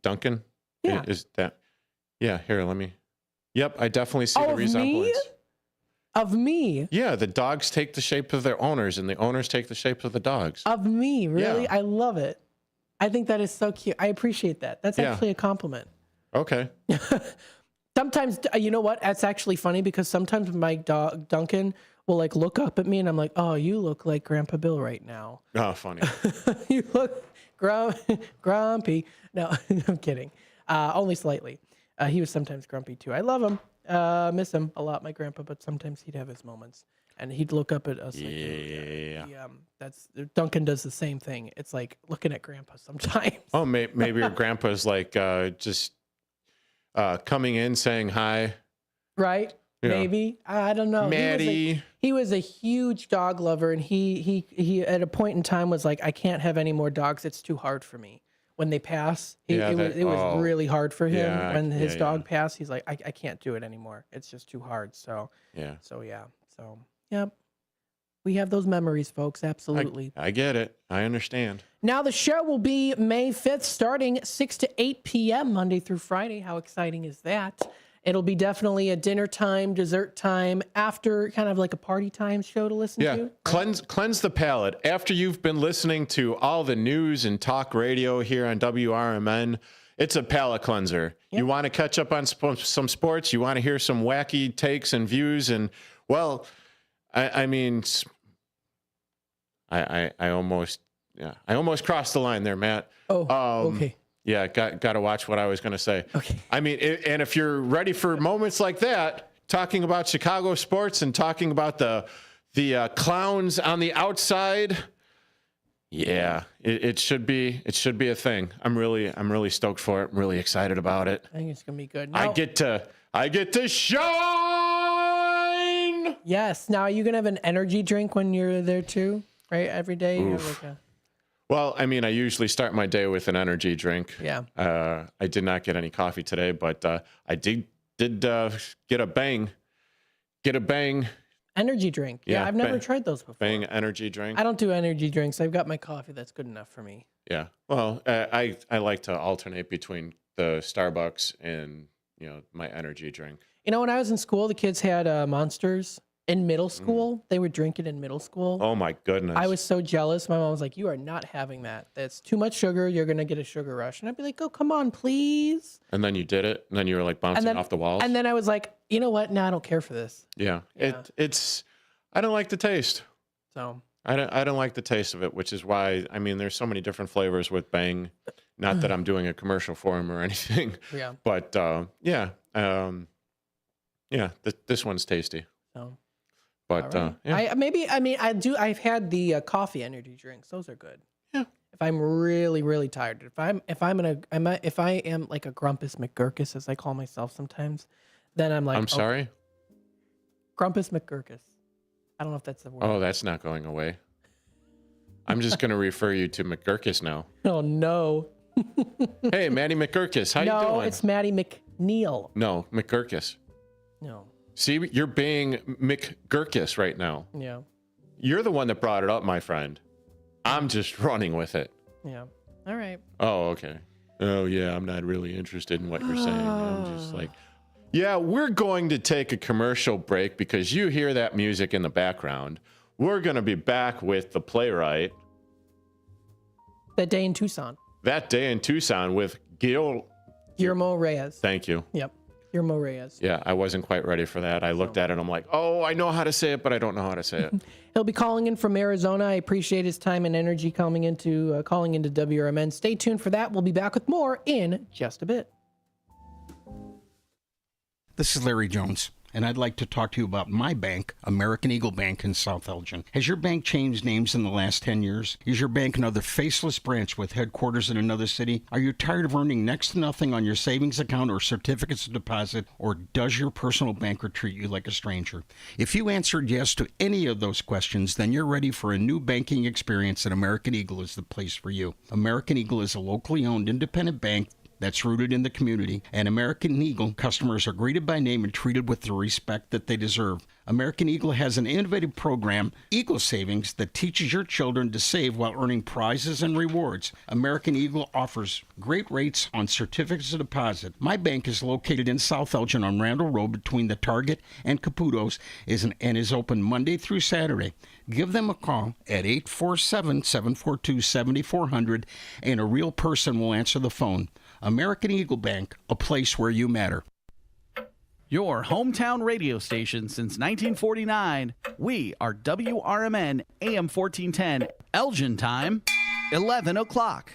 Duncan. Yeah. Is that? Yeah. Here, let me. Yep, I definitely see the resemblance. Of me? Yeah, the dogs take the shape of their owners, and the owners take the shape of the dogs. Of me, really? Yeah. I love it. I think that is so cute. I appreciate that. That's actually a compliment. Okay. Sometimes, you know what? That's actually funny because sometimes my dog Duncan will like look up at me and I'm like, oh, you look like Grandpa Bill right now. Oh, funny. You look grumpy. No, I'm kidding. Only slightly. He was sometimes grumpy too. I love him. Miss him a lot, my grandpa, but sometimes he'd have his moments and he'd look up at us. Yeah. That's Duncan does the same thing. It's like looking at grandpa sometimes. Oh, maybe your grandpa's like just coming in saying hi. Right. Yeah. Maybe. I don't know. Maddie. He was a huge dog lover, and he at a point in time was like, I can't have any more dogs. It's too hard for me. When they pass, it was really hard for him. When his dog passed, he's like, I can't do it anymore. It's just too hard. So we have those memories, folks. Absolutely. I get it. I understand. Now the show will be May 5th, starting 6 to 8 p.m. Monday through Friday. How exciting is that? It'll be definitely a dinner time, dessert time, after kind of like a party time show to listen to. Cleanse the palate. After you've been listening to all the news and talk radio here on WRMN, it's a palate cleanser. Yep. You want to catch up on some sports. You want to hear some wacky takes and views. And, well, I mean, I almost crossed the line there, Matt. Oh, okay. Yeah, got to watch what I was going to say. Okay. I mean, and if you're ready for moments like that, talking about Chicago sports and talking about the clowns on the outside, yeah, it should be a thing. I'm really stoked for it. I'm really excited about it. I think it's going to be good. Now, I get to shine. Yes. Now, are you going to have an energy drink when you're there too? Right? Every day? You have like Well, I mean, I usually start my day with an energy drink. Yeah. I did not get any coffee today, but I did get a bang. Energy drink. Yeah, I've never tried those before. Bang energy drink. I don't do energy drinks. I've got my coffee. That's good enough for me. Yeah. Well, I like to alternate between the Starbucks and my energy drink. When I was in school, the kids had Monsters, In middle school, they would drink it in middle school. Oh my goodness. I was so jealous. My mom was like, "You are not having that. That's too much sugar. You're going to get a sugar rush." And I'd be like, "Oh, come on, please." And then you did it, and then you were like bouncing off the walls. And then I was like, "You know what? No, I don't care for this." Yeah. It's I don't like the taste. So I don't like the taste of it, which is why, I mean, there's so many different flavors with Bang. Not that I'm doing a commercial for them or anything. Yeah. But this one's tasty. So. But right. I've had the coffee energy drinks. Those are good. Yeah. If I'm really, really tired, if I am like a Grumpus McGurkus, as I call myself sometimes, then I'm like, I'm sorry? Grumpus McGurkus. I don't know if that's the word. Oh, that's not going away. I'm just going to refer you to McGurkus now. Oh, no. Hey, Maddie McGurkus, how you doing? No, it's Maddie McNeil. No, McGurkus. No. See, you're being McGurkus right now. Yeah. You're the one that brought it up, my friend. I'm just running with it. Yeah. All right. Oh, okay. Oh, yeah, I'm not really interested in what you're saying. I'm just like, yeah, we're going to take a commercial break because you hear that music in the background. We're going to be back with The Playwright. That Day in Tucson. That Day in Tucson with Guillermo Reyes. Thank you. Yep. Guillermo Reyes. Yeah, I wasn't quite ready for that. I looked at it and I'm like, oh, I know how to say it, but I don't know how to say it. He'll be calling in from Arizona. I appreciate his time and energy calling into WRMN. Stay tuned for that. We'll be back with more in just a bit. This is Larry Jones, and I'd like to talk to you about my bank, American Eagle Bank in South Elgin. Has your bank changed names in the last 10 years? Is your bank another faceless branch with headquarters in another city? Are you tired of earning next to nothing on your savings account or certificates of deposit, or does your personal banker treat you like a stranger? If you answered yes to any of those questions, then you're ready for a new banking experience, and American Eagle is the place for you. American Eagle is a locally owned independent bank that's rooted in the community, and American Eagle customers are greeted by name and treated with the respect that they deserve. American Eagle has an innovative program, Eagle Savings, that teaches your children to save while earning prizes and rewards. American Eagle offers great rates on certificates of deposit. My bank is located in South Elgin on Randall Road between the Target and Caputo's and is open Monday through Saturday. Give them a call at 847-742-7400 and a real person will answer the phone. American Eagle Bank, a place where you matter. Your hometown radio station since 1949. We are WRMN AM 1410. Elgin time, 11 o'clock.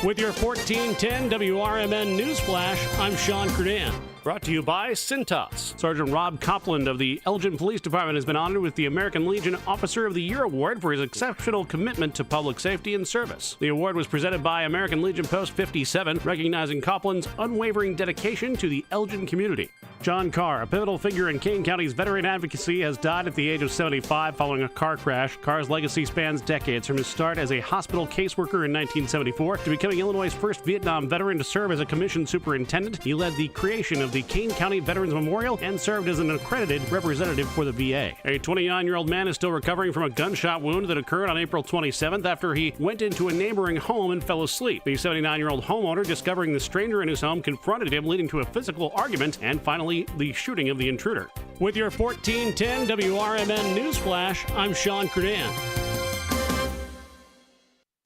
With your 1410 WRMN News Flash, I'm Sean Curdan. Brought to you by Cintas. Sergeant Rob Copland of the Elgin Police Department has been honored with the American Legion Officer of the Year Award for his exceptional commitment to public safety and service. The award was presented by American Legion Post 57, recognizing Copland's unwavering dedication to the Elgin community. John Carr, a pivotal figure in Kane County's veteran advocacy, has died at the age of 75 following a car crash. Carr's legacy spans decades, from his start as a hospital caseworker in 1974 to becoming Illinois' first Vietnam veteran to serve as a commissioned superintendent. He led the creation of the Kane County Veterans Memorial and served as an accredited representative for the VA. A 29-year-old man is still recovering from a gunshot wound that occurred on April 27th after he went into a neighboring home and fell asleep. The 79-year-old homeowner, discovering the stranger in his home, confronted him, leading to a physical argument and finally the shooting of the intruder. With your 1410 WRMN News Flash, I'm Sean Curdan.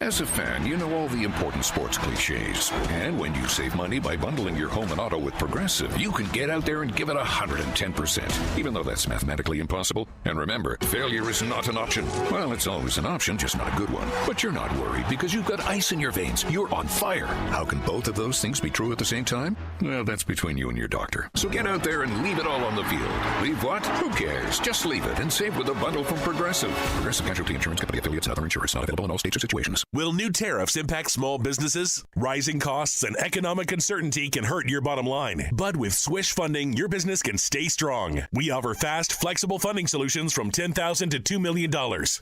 As a fan, you know all the important sports cliches. And when you save money by bundling your home and auto with Progressive, you can get out there and give it 110%, even though that's mathematically impossible. And remember, failure is not an option. Well, it's always an option, just not a good one. But you're not worried because you've got ice in your veins. You're on fire. How can both of those things be true at the same time? Well, that's between you and your doctor. So get out there and leave it all on the field. Leave what? Who cares? Just leave it and save with a bundle from Progressive. Progressive Casualty Insurance Company affiliates and other insurers not available in all states or situations. Will new tariffs impact small businesses? Rising costs and economic uncertainty can hurt your bottom line. But with Swish Funding, your business can stay strong. We offer fast, flexible funding solutions from $10,000 to $2 million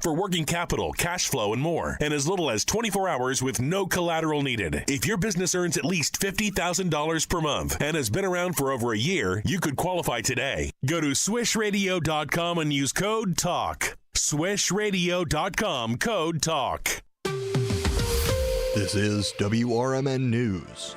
for working capital, cash flow, and more, and as little as 24 hours with no collateral needed. If your business earns at least $50,000 per month and has been around for over a year, you could qualify today. Go to swishradio.com and use code TALK. swishradio.com, code TALK. This is WRMN News.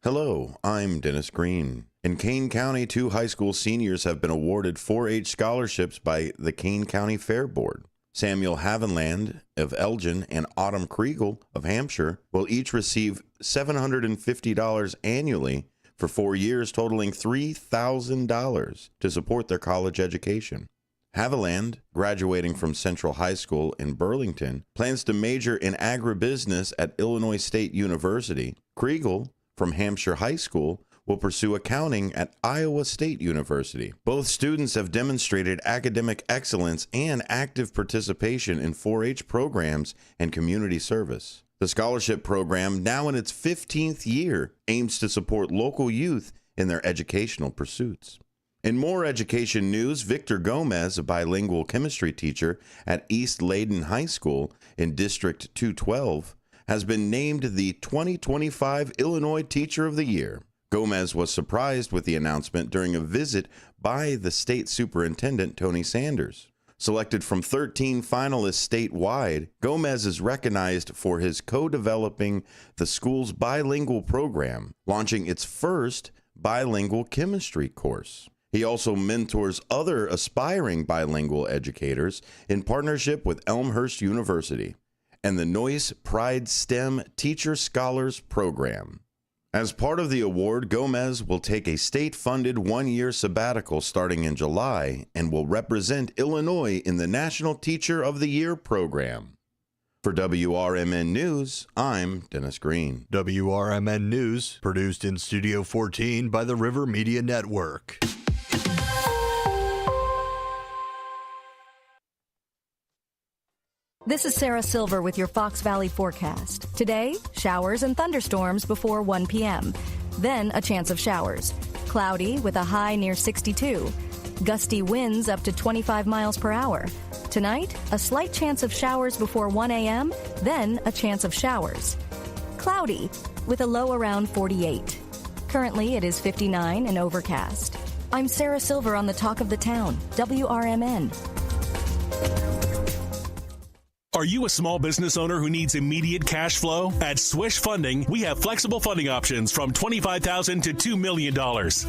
Hello, I'm Dennis Green. In Kane County, 2 high school seniors have been awarded 4-H scholarships by the Kane County Fair Board. Samuel Havenland of Elgin and Autumn Kriegel of Hampshire will each receive $750 annually for 4 years, totaling $3,000 to support their college education. Haviland, graduating from Central High School in Burlington, plans to major in agribusiness at Illinois State University. Kriegel, from Hampshire High School, will pursue accounting at Iowa State University. Both students have demonstrated academic excellence and active participation in 4-H programs and community service. The scholarship program, now in its 15th year, aims to support local youth in their educational pursuits. In more education news, Victor Gomez, a bilingual chemistry teacher at East Leyden High School in District 212, has been named the 2025 Illinois Teacher of the Year. Gomez was surprised with the announcement during a visit by the state superintendent, Tony Sanders. Selected from 13 finalists statewide, Gomez is recognized for his co-developing the school's bilingual program, launching its first bilingual chemistry course. He also mentors other aspiring bilingual educators in partnership with Elmhurst University and the Noyce Pride STEM Teacher Scholars Program. As part of the award, Gomez will take a state-funded 1-year sabbatical starting in July and will represent Illinois in the National Teacher of the Year program. For WRMN News, I'm Dennis Green. WRMN News, produced in Studio 14 by the River Media Network. This is Sarah Silver with your Fox Valley forecast. Today, showers and thunderstorms before 1 p.m. Then a chance of showers. Cloudy with a high near 62. Gusty winds up to 25 miles per hour. Tonight, a slight chance of showers before 1 a.m., then a chance of showers. Cloudy with a low around 48. Currently, it is 59 and overcast. I'm Sarah Silver on the Talk of the Town, WRMN. Are you a small business owner who needs immediate cash flow? At Swish Funding, we have flexible funding options from $25,000 to $2 million.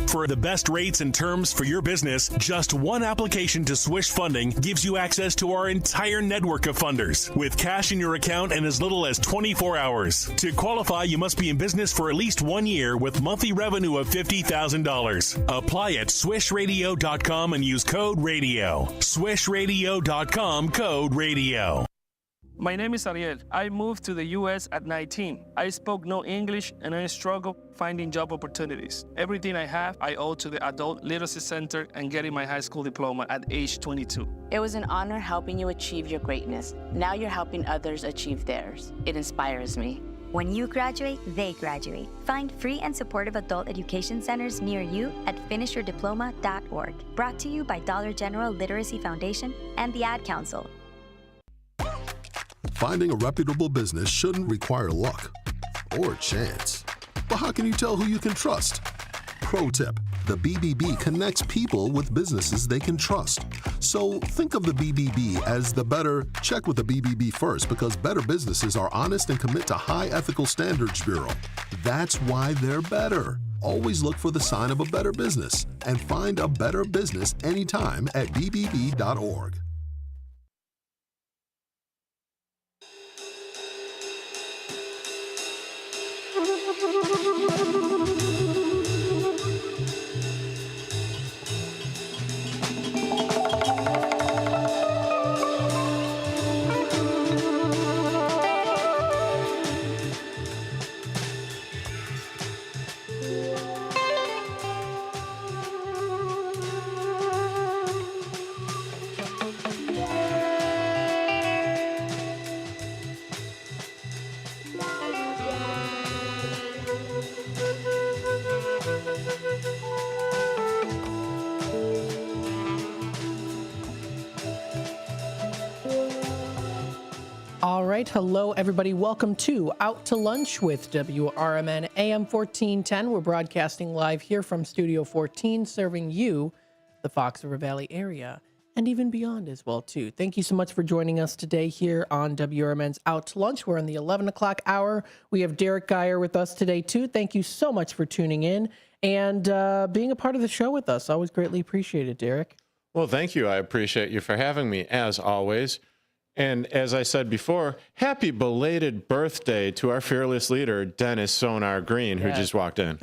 For the best rates and terms for your business, just one application to Swish Funding gives you access to our entire network of funders, with cash in your account in as little as 24 hours. To qualify, you must be in business for at least 1 year with monthly revenue of $50,000. Apply at swishradio.com and use code RADIO. Swishradio.com, code RADIO. My name is Ariel. I moved to the U.S. at 19. I spoke no English and I struggled finding job opportunities. Everything I have, I owe to the Adult Literacy Center and getting my high school diploma at age 22. It was an honor helping you achieve your greatness. Now you're helping others achieve theirs. It inspires me. When you graduate, they graduate. Find free and supportive adult education centers near you at finishyourdiploma.org. Brought to you by Dollar General Literacy Foundation and the Ad Council. Finding a reputable business shouldn't require luck or chance. But how can you tell who you can trust? Pro tip, the BBB connects people with businesses they can trust. So think of the BBB as the better, check with the BBB first, because better businesses are honest and commit to high ethical standards bureau. That's why they're better. Always look for the sign of a better business and find a better business anytime at bbb.org. All right. Hello, everybody. Welcome to Out to Lunch with WRMN AM 1410. We're broadcasting live here from Studio 14, serving you, the Fox River Valley area, and even beyond as well, too. Thank you so much for joining us today here on WRMN's Out to Lunch. We're on the 11 o'clock hour. We have Derek Geyer with us today, too. Thank you so much for tuning in. and being a part of the show with us. Always greatly appreciated, Derek. Well, thank you. I appreciate you for having me, as always. And as I said before, happy belated birthday to our fearless leader, Dennis Sonar Green, who just walked in.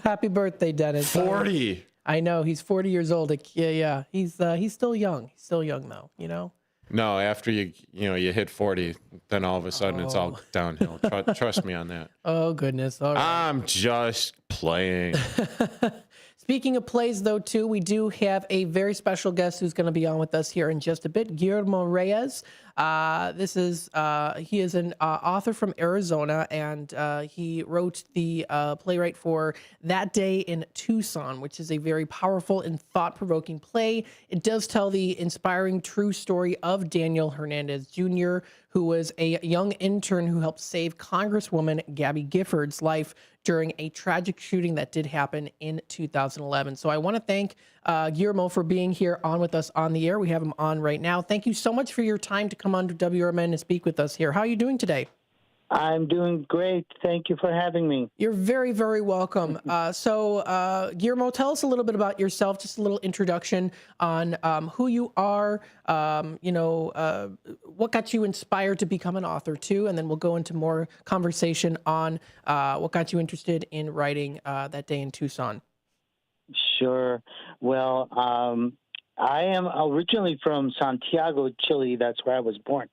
Happy birthday, Dennis. 40. I know, he's 40 years old. Yeah. He's still young. He's still young, though, you know? No, after you hit 40, then all of a sudden it's all downhill. Trust me on that. Oh, goodness. All right. I'm just playing. Speaking of plays, though, too, we do have a very special guest who's going to be on with us here in just a bit, Guillermo Reyes. He is an author from Arizona, and he wrote the playwright for That Day in Tucson, which is a very powerful and thought-provoking play. It does tell the inspiring true story of Daniel Hernandez Jr., who was a young intern who helped save Congresswoman Gabby Gifford's life during a tragic shooting that did happen in 2011. So I want to thank Guillermo for being here on with us on the air. We have him on right now. Thank you so much for your time to come on to WRMN and speak with us here. How are you doing today? I'm doing great. Thank you for having me. You're very, very welcome. So, Guillermo, tell us a little bit about yourself, just a little introduction on who you are, what got you inspired to become an author, too, and then we'll go into more conversation on what got you interested in writing That Day in Tucson. Sure. Well, I am originally from Santiago, Chile. That's where I was born.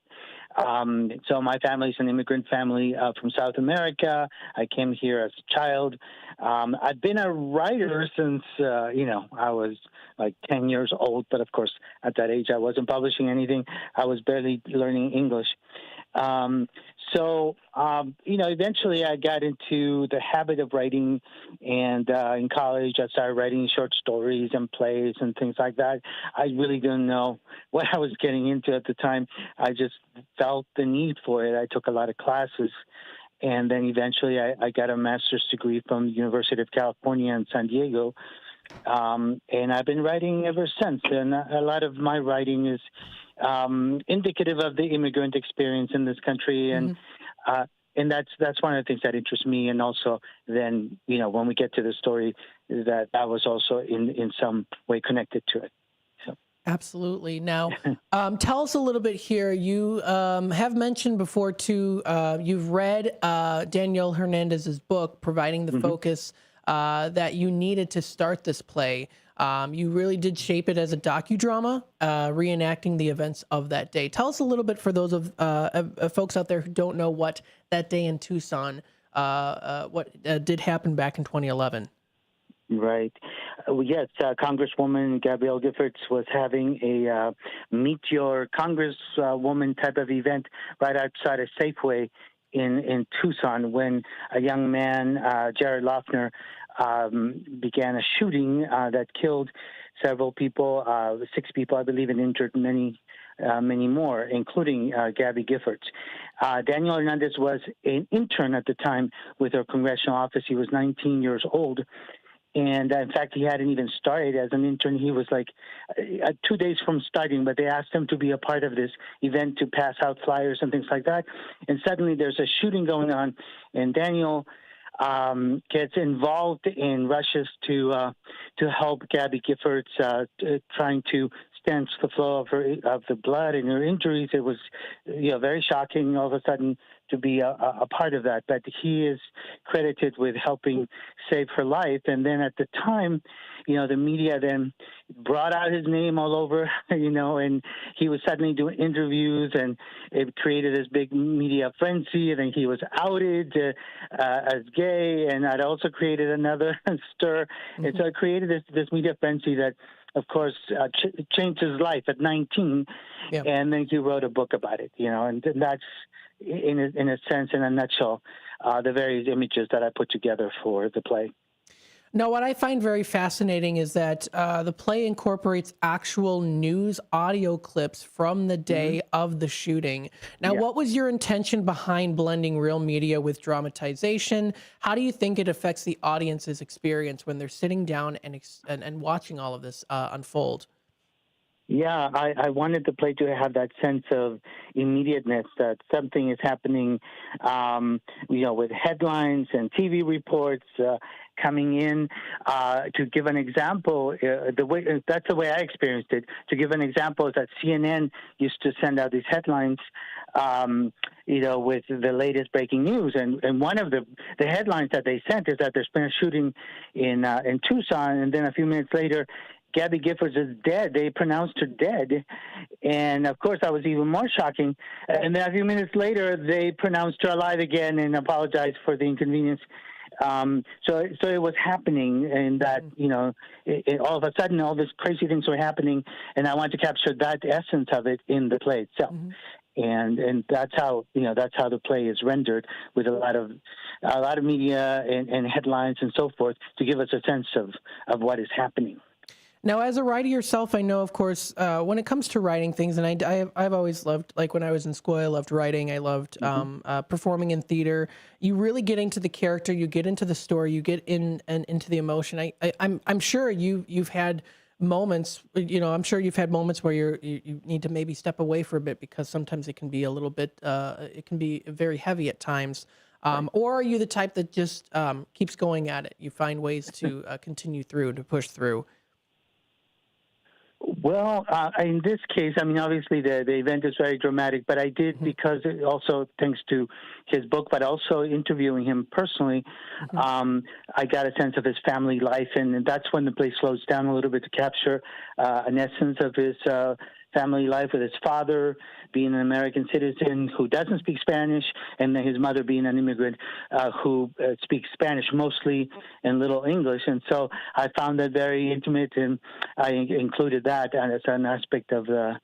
So my family's an immigrant family from South America. I came here as a child. I've been a writer since, I was like 10 years old. But of course, at that age, I wasn't publishing anything. I was barely learning English. Eventually I got into the habit of writing, and in college I started writing short stories and plays and things like that. I really didn't know what I was getting into at the time. I just felt the need for it. I took a lot of classes, and then eventually I got a master's degree from the University of California in San Diego. And I've been writing ever since. And a lot of my writing is indicative of the immigrant experience in this country, and that's one of the things that interests me. And also, then when we get to the story, that was also in some way connected to it. So. Absolutely. Now, tell us a little bit here. You have mentioned before too. You've read Daniel Hernandez's book, providing the focus that you needed to start this play. You really did shape it as a docudrama, reenacting the events of that day. Tell us a little bit for those of folks out there who don't know what That Day in Tucson, did happen back in 2011. Right. Yes, Congresswoman Gabrielle Giffords was having a Meet Your Congresswoman type of event right outside a Safeway in Tucson when a young man, Jared Loeffner, began a shooting that killed several people, 6 people, I believe, and injured many more, including Gabby Giffords. Daniel Hernandez was an intern at the time with her congressional office. He was 19 years old. And in fact, he hadn't even started as an intern. He was like 2 days from starting, but they asked him to be a part of this event to pass out flyers and things like that. And suddenly there's a shooting going on, and Daniel gets involved and rushes to help Gabby Giffords, trying to stanch the flow of the blood and her injuries. It was very shocking all of a sudden to be a part of that. But he is credited with helping save her life. And then at the time, the media then brought out his name all over, and he was suddenly doing interviews, and it created this big media frenzy. And then he was outed as gay, and that also created another stir. And so it created this media frenzy that, of course, changed his life at 19. Yep. And then he wrote a book about it, and that's, in a sense, in a nutshell, the various images that I put together for the play. Now, what I find very fascinating is that the play incorporates actual news audio clips from the day of the shooting. Now, what was your intention behind blending real media with dramatization? How do you think it affects the audience's experience when they're sitting down and watching all of this unfold? Yeah, I wanted the play to have that sense of immediateness, that something is happening, with headlines and TV reports coming in. To give an example, that's the way I experienced it. To give an example is that CNN used to send out these headlines, with the latest breaking news. And one of the headlines that they sent is that there's been a shooting in Tucson, and then a few minutes later, Gabby Giffords is dead. They pronounced her dead. And, of course, that was even more shocking. And then a few minutes later, they pronounced her alive again and apologized for the inconvenience. So it was happening, and that, all of a sudden, all these crazy things were happening, and I wanted to capture that essence of it in the play itself. And that's how the play is rendered, with a lot of media and headlines and so forth, to give us a sense of what is happening. Now, as a writer yourself, I know, of course, when it comes to writing things, and I've always loved, like when I was in school, I loved writing. I loved performing in theater. You really get into the character, you get into the story, you get into the emotion. I'm sure you've had moments. I'm sure you've had moments where you need to maybe step away for a bit, because sometimes it can be a little bit. It can be very heavy at times. Or are you the type that just keeps going at it? You find ways to continue through, to push through. Well, in this case, obviously the event is very dramatic, but I did, because also thanks to his book, but also interviewing him personally, I got a sense of his family life, and that's when the play slows down a little bit to capture an essence of his family life, with his father being an American citizen who doesn't speak Spanish, and then his mother being an immigrant who speaks Spanish mostly and little English. And so I found that very intimate, and I included that as an aspect of the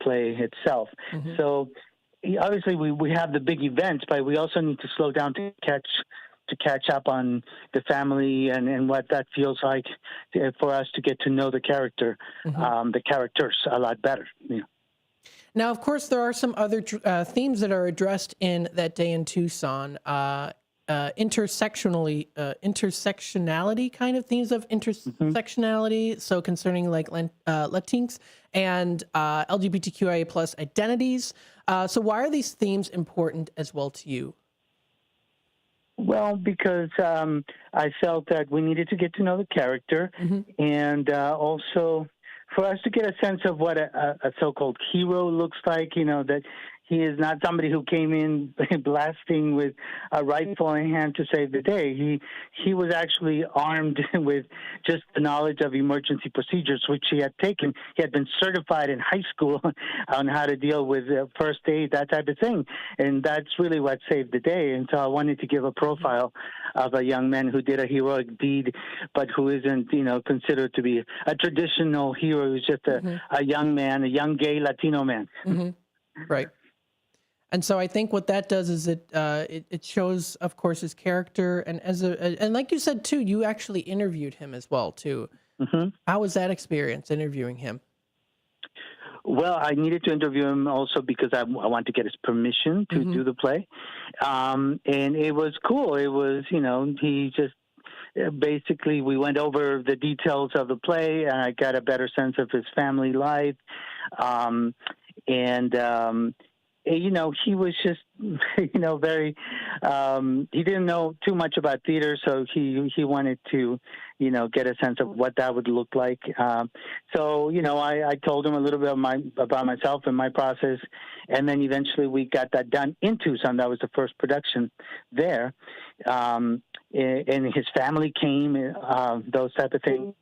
play itself. So obviously we have the big events, but we also need to slow down to catch up on the family and what that feels like for us to get to know the characters a lot better. Now, of course, there are some other themes that are addressed in That Day in Tucson. Intersectionality kind of themes of intersectionality. So concerning like Latinx and LGBTQIA plus identities. So why are these themes important as well to you? Well, because I felt that we needed to get to know the character, and also for us to get a sense of what a so-called hero looks like, that he is not somebody who came in blasting with a rifle in hand to save the day. He was actually armed with just the knowledge of emergency procedures, which he had taken. He had been certified in high school on how to deal with first aid, that type of thing. And that's really what saved the day. And so I wanted to give a profile of a young man who did a heroic deed, but who isn't, considered to be a traditional hero. Who's just a young man, a young gay Latino man. Right. And so I think what that does is it shows, of course, his character, and and like you said too, you actually interviewed him as well too. How was that experience interviewing him? Well, I needed to interview him also because I wanted to get his permission to do the play, and it was cool. It was, he just basically we went over the details of the play, and I got a better sense of his family life, he was just, very, he didn't know too much about theater, so he wanted to, get a sense of what that would look like. So, I told him a little bit about myself and my process, and then eventually we got that done in Tucson. That was the first production there. And his family came, those type of things.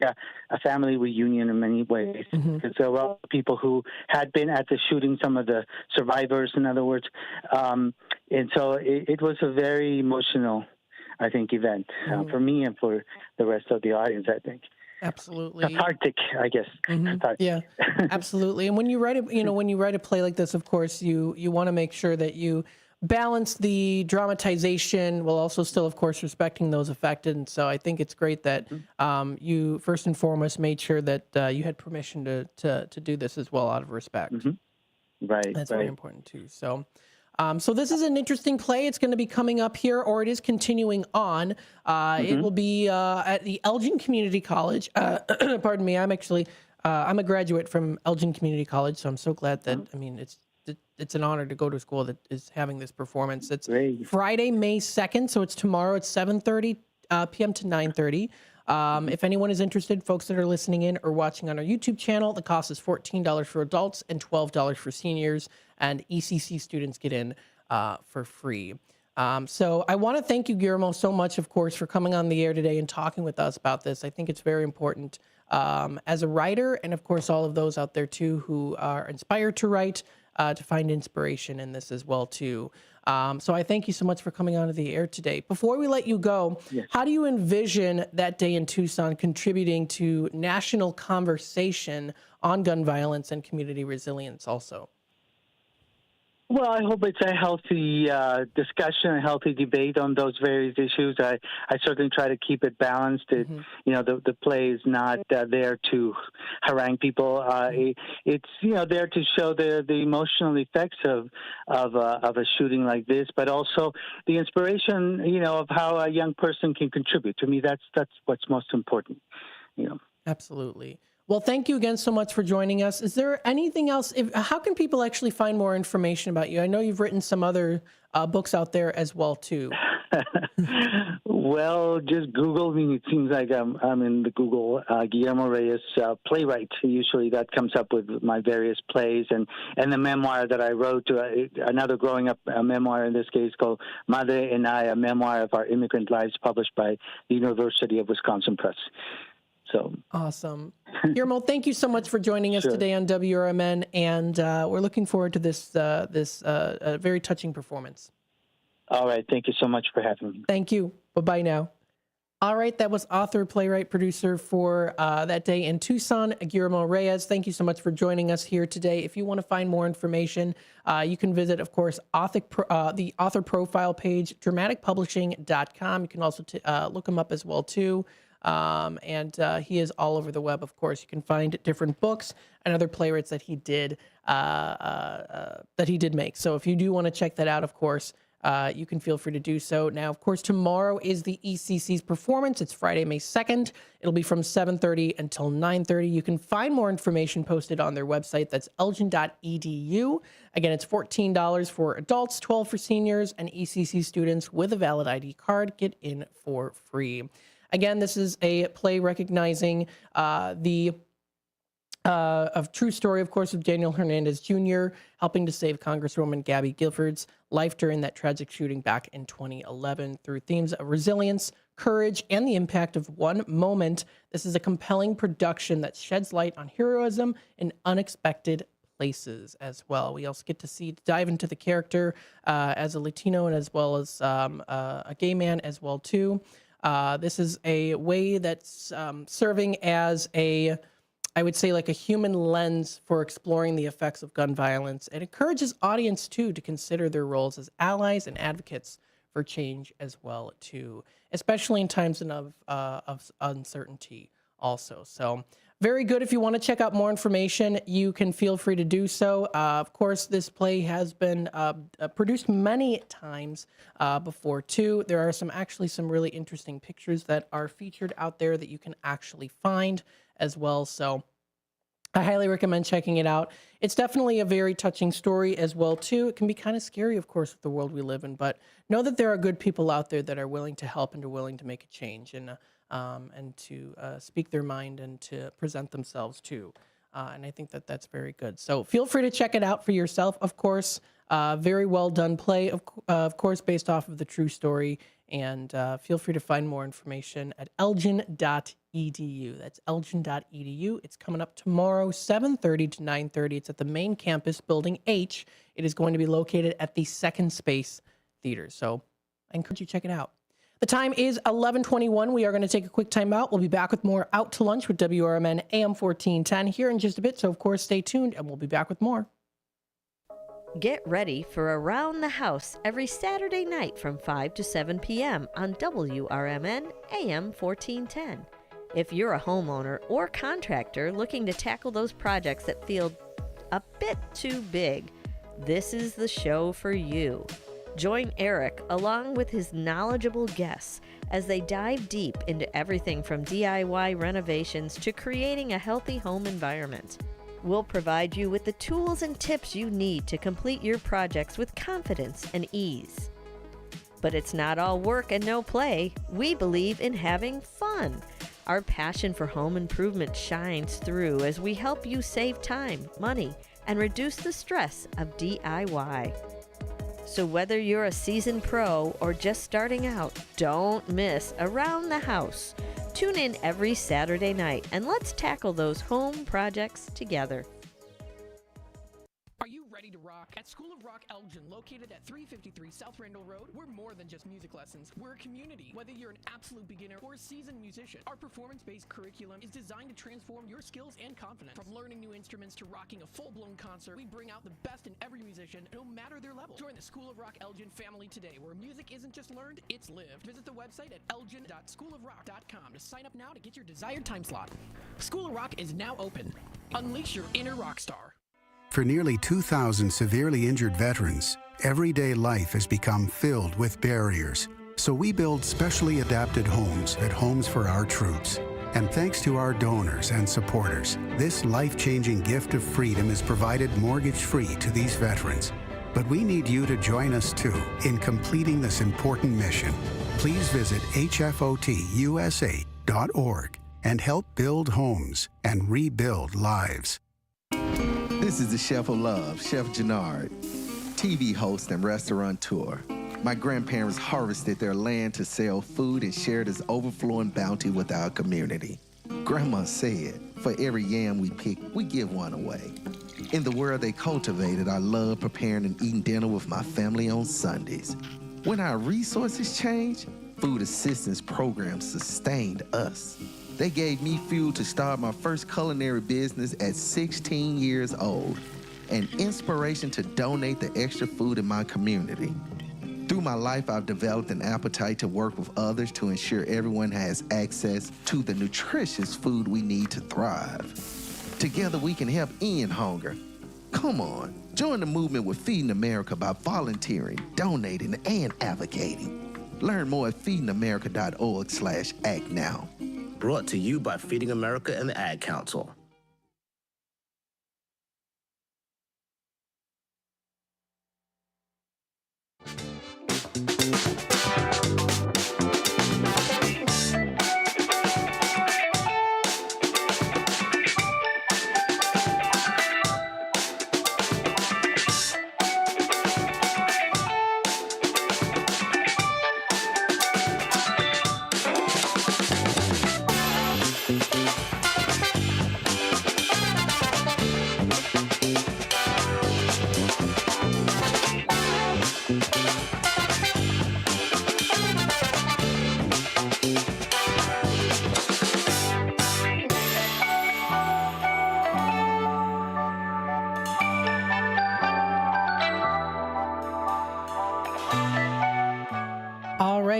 Yeah, a family reunion in many ways, because there were people who had been at the shooting, some of the survivors, in other words, and so it was a very emotional, I think, event for me and for the rest of the audience. I think absolutely cathartic, I guess. Yeah, absolutely. And when you write a play like this, of course, you want to make sure that you balance the dramatization while also still, of course, respecting those affected. And so I think it's great that you first and foremost made sure that you had permission to do this as well, out of respect. Right. That's very important too. So, so this is an interesting play. It's going to be coming up here, or it is continuing on. It will be at the Elgin Community College. Pardon me. I'm actually I'm a graduate from Elgin Community College, so I'm so glad that, it's an honor to go to a school that is having this performance. It's Friday, May 2nd, so it's tomorrow at 7:30 p.m. to 9:30. If anyone is interested, folks that are listening in or watching on our YouTube channel, the cost is $14 for adults and $12 for seniors, and ECC students get in for free. So I want to thank you, Guillermo, so much, of course, for coming on the air today and talking with us about this. I think it's very important as a writer, and of course, all of those out there too who are inspired to write, to find inspiration in this as well too. So I thank you so much for coming onto the air today. Before we let you go, how do you envision that day in Tucson contributing to national conversation on gun violence and community resilience also? Well, I hope it's a healthy discussion, a healthy debate on those various issues. I certainly try to keep it balanced. The play is not there to harangue people. It's there to show the emotional effects of a shooting like this, but also the inspiration of how a young person can contribute. To me, that's what's most important. Absolutely. Well, thank you again so much for joining us. Is there anything else? How can people actually find more information about you? I know you've written some other books out there as well, too. Well, just Google me. It seems like I'm in the Google Guillermo Reyes playwright. Usually that comes up with my various plays and the memoir that I wrote, another growing up memoir in this case called Madre and I, a memoir of our immigrant lives published by the University of Wisconsin Press. So awesome. Guillermo, thank you so much for joining us today on WRMN, and we're looking forward to this very touching performance. All right. Thank you so much for having me. Thank you. Bye-bye now. All right. That was author, playwright, producer for that day in Tucson, Guillermo Reyes. Thank you so much for joining us here today. If you want to find more information, you can visit, of course, the author profile page, dramaticpublishing.com. You can also look him up as well, too. And he is all over the web, of course. You can find different books and other playwrights that he did make. So if you do want to check that out, of course, you can feel free to do so. Now, of course, tomorrow is the ECC's performance. It's Friday, May 2nd. It'll be from 7:30 until 9:30. You can find more information posted on their website. That's elgin.edu. Again, it's $14 for adults, $12 for seniors, and ECC students with a valid ID card get in for free. Again, this is a play recognizing the true story, of course, of Daniel Hernandez Jr. helping to save Congresswoman Gabby Gilford's life during that tragic shooting back in 2011 through themes of resilience, courage, and the impact of one moment. This is a compelling production that sheds light on heroism in unexpected places as well. We also get to dive into the character as a Latino and as well as a gay man as well, too. This is a way that's serving as I would say, like a human lens for exploring the effects of gun violence. It encourages audience, too, to consider their roles as allies and advocates for change as well, too, especially in times of uncertainty also. So very good. If you want to check out more information, you can feel free to do so. Of course, this play has been produced many times before, too. There are some really interesting pictures that are featured out there that you can actually find as well. So I highly recommend checking it out. It's definitely a very touching story as well, too. It can be kind of scary, of course, with the world we live in, but know that there are good people out there that are willing to help and are willing to make a change and to speak their mind and to present themselves, too. And I think that that's very good. So feel free to check it out for yourself, of course. Very well done play, of course, based off of the true story. And feel free to find more information at elgin.edu. That's elgin.edu. It's coming up tomorrow, 7:30 to 9:30. It's at the main campus, Building H. It is going to be located at the Second Space Theater. So I encourage you to check it out. The time is 11:21. We are going to take a quick time out. We'll be back with more Out to Lunch with WRMN AM 1410 here in just a bit. So, of course, stay tuned, and we'll be back with more. Get ready for Around the House every Saturday night from 5 to 7 p.m. on WRMN AM 1410. If you're a homeowner or contractor looking to tackle those projects that feel a bit too big, this is the show for you. Join Eric along with his knowledgeable guests as they dive deep into everything from DIY renovations to creating a healthy home environment. We'll provide you with the tools and tips you need to complete your projects with confidence and ease. But it's not all work and no play. We believe in having fun. Our passion for home improvement shines through as we help you save time, money, and reduce the stress of DIY. So whether you're a seasoned pro or just starting out, don't miss Around the House. Tune in every Saturday night and let's tackle those home projects together. Are you ready to rock? At School of Rock Elgin, located at 353 South Randall Road, we're more than just music lessons. We're a community. Whether you're an absolute beginner or a seasoned musician, our performance-based curriculum is designed to transform your skills and confidence. From learning new instruments to rocking a full-blown concert, we bring out the best in every musician, no matter their level. Join the School of Rock Elgin family today, where music isn't just learned, it's lived. Visit the website at elgin.schoolofrock.com to sign up now to get your desired time slot. School of Rock is now open. Unleash your inner rock star. For nearly 2,000 severely injured veterans, everyday life has become filled with barriers. So we build specially adapted homes at Homes for Our Troops. And thanks to our donors and supporters, this life-changing gift of freedom is provided mortgage-free to these veterans. But we need you to join us too in completing this important mission. Please visit hfotusa.org and help build homes and rebuild lives. This is the Chef of Love, Chef Jannard, TV host and restaurateur. My grandparents harvested their land to sell food and share this overflowing bounty with our community. Grandma said, for every yam we pick, we give one away. In the world they cultivated, I love preparing and eating dinner with my family on Sundays. When our resources changed, food assistance programs sustained us. They gave me fuel to start my first culinary business at 16 years old, and inspiration to donate the extra food in my community. Through my life, I've developed an appetite to work with others to ensure everyone has access to the nutritious food we need to thrive. Together, we can help end hunger. Come on, join the movement with Feeding America by volunteering, donating, and advocating. Learn more at feedingamerica.org/act now. Brought to you by Feeding America and the Ad Council.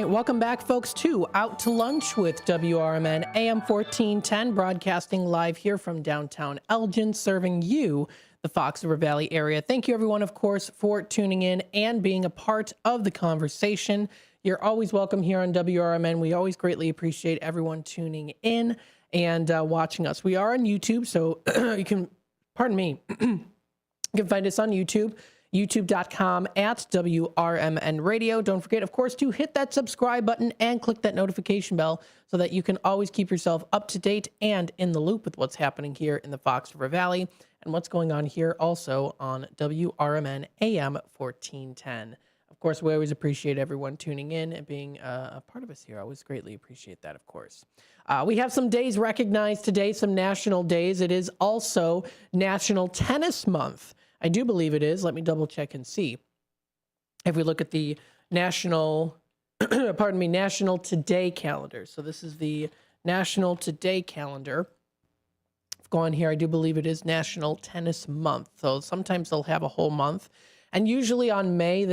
Welcome back, folks, to Out to Lunch with WRMN AM 1410, broadcasting live here from downtown Elgin, serving you, the Fox River Valley area. Thank you, everyone, of course, for tuning in and being a part of the conversation. You're always welcome here on WRMN. We always greatly appreciate everyone tuning in and watching us. We are on YouTube, so you can, pardon me, you can find us on YouTube. youtube.com/WRMN Radio. Don't forget, of course, to hit that subscribe button and click that notification bell so that you can always keep yourself up to date and in the loop with what's happening here in the Fox River Valley and what's going on here also on WRMN AM 1410. Of course, we always appreciate everyone tuning in and being a part of us here. I always greatly appreciate that, of course. We have some days recognized today, some national days. It is also National Tennis Month. I do believe it is. Let me double check and see. If we look at the National Today calendar. So this is the National Today calendar. Go on here. I do believe it is National Tennis Month. So sometimes they'll have a whole month. And usually on May,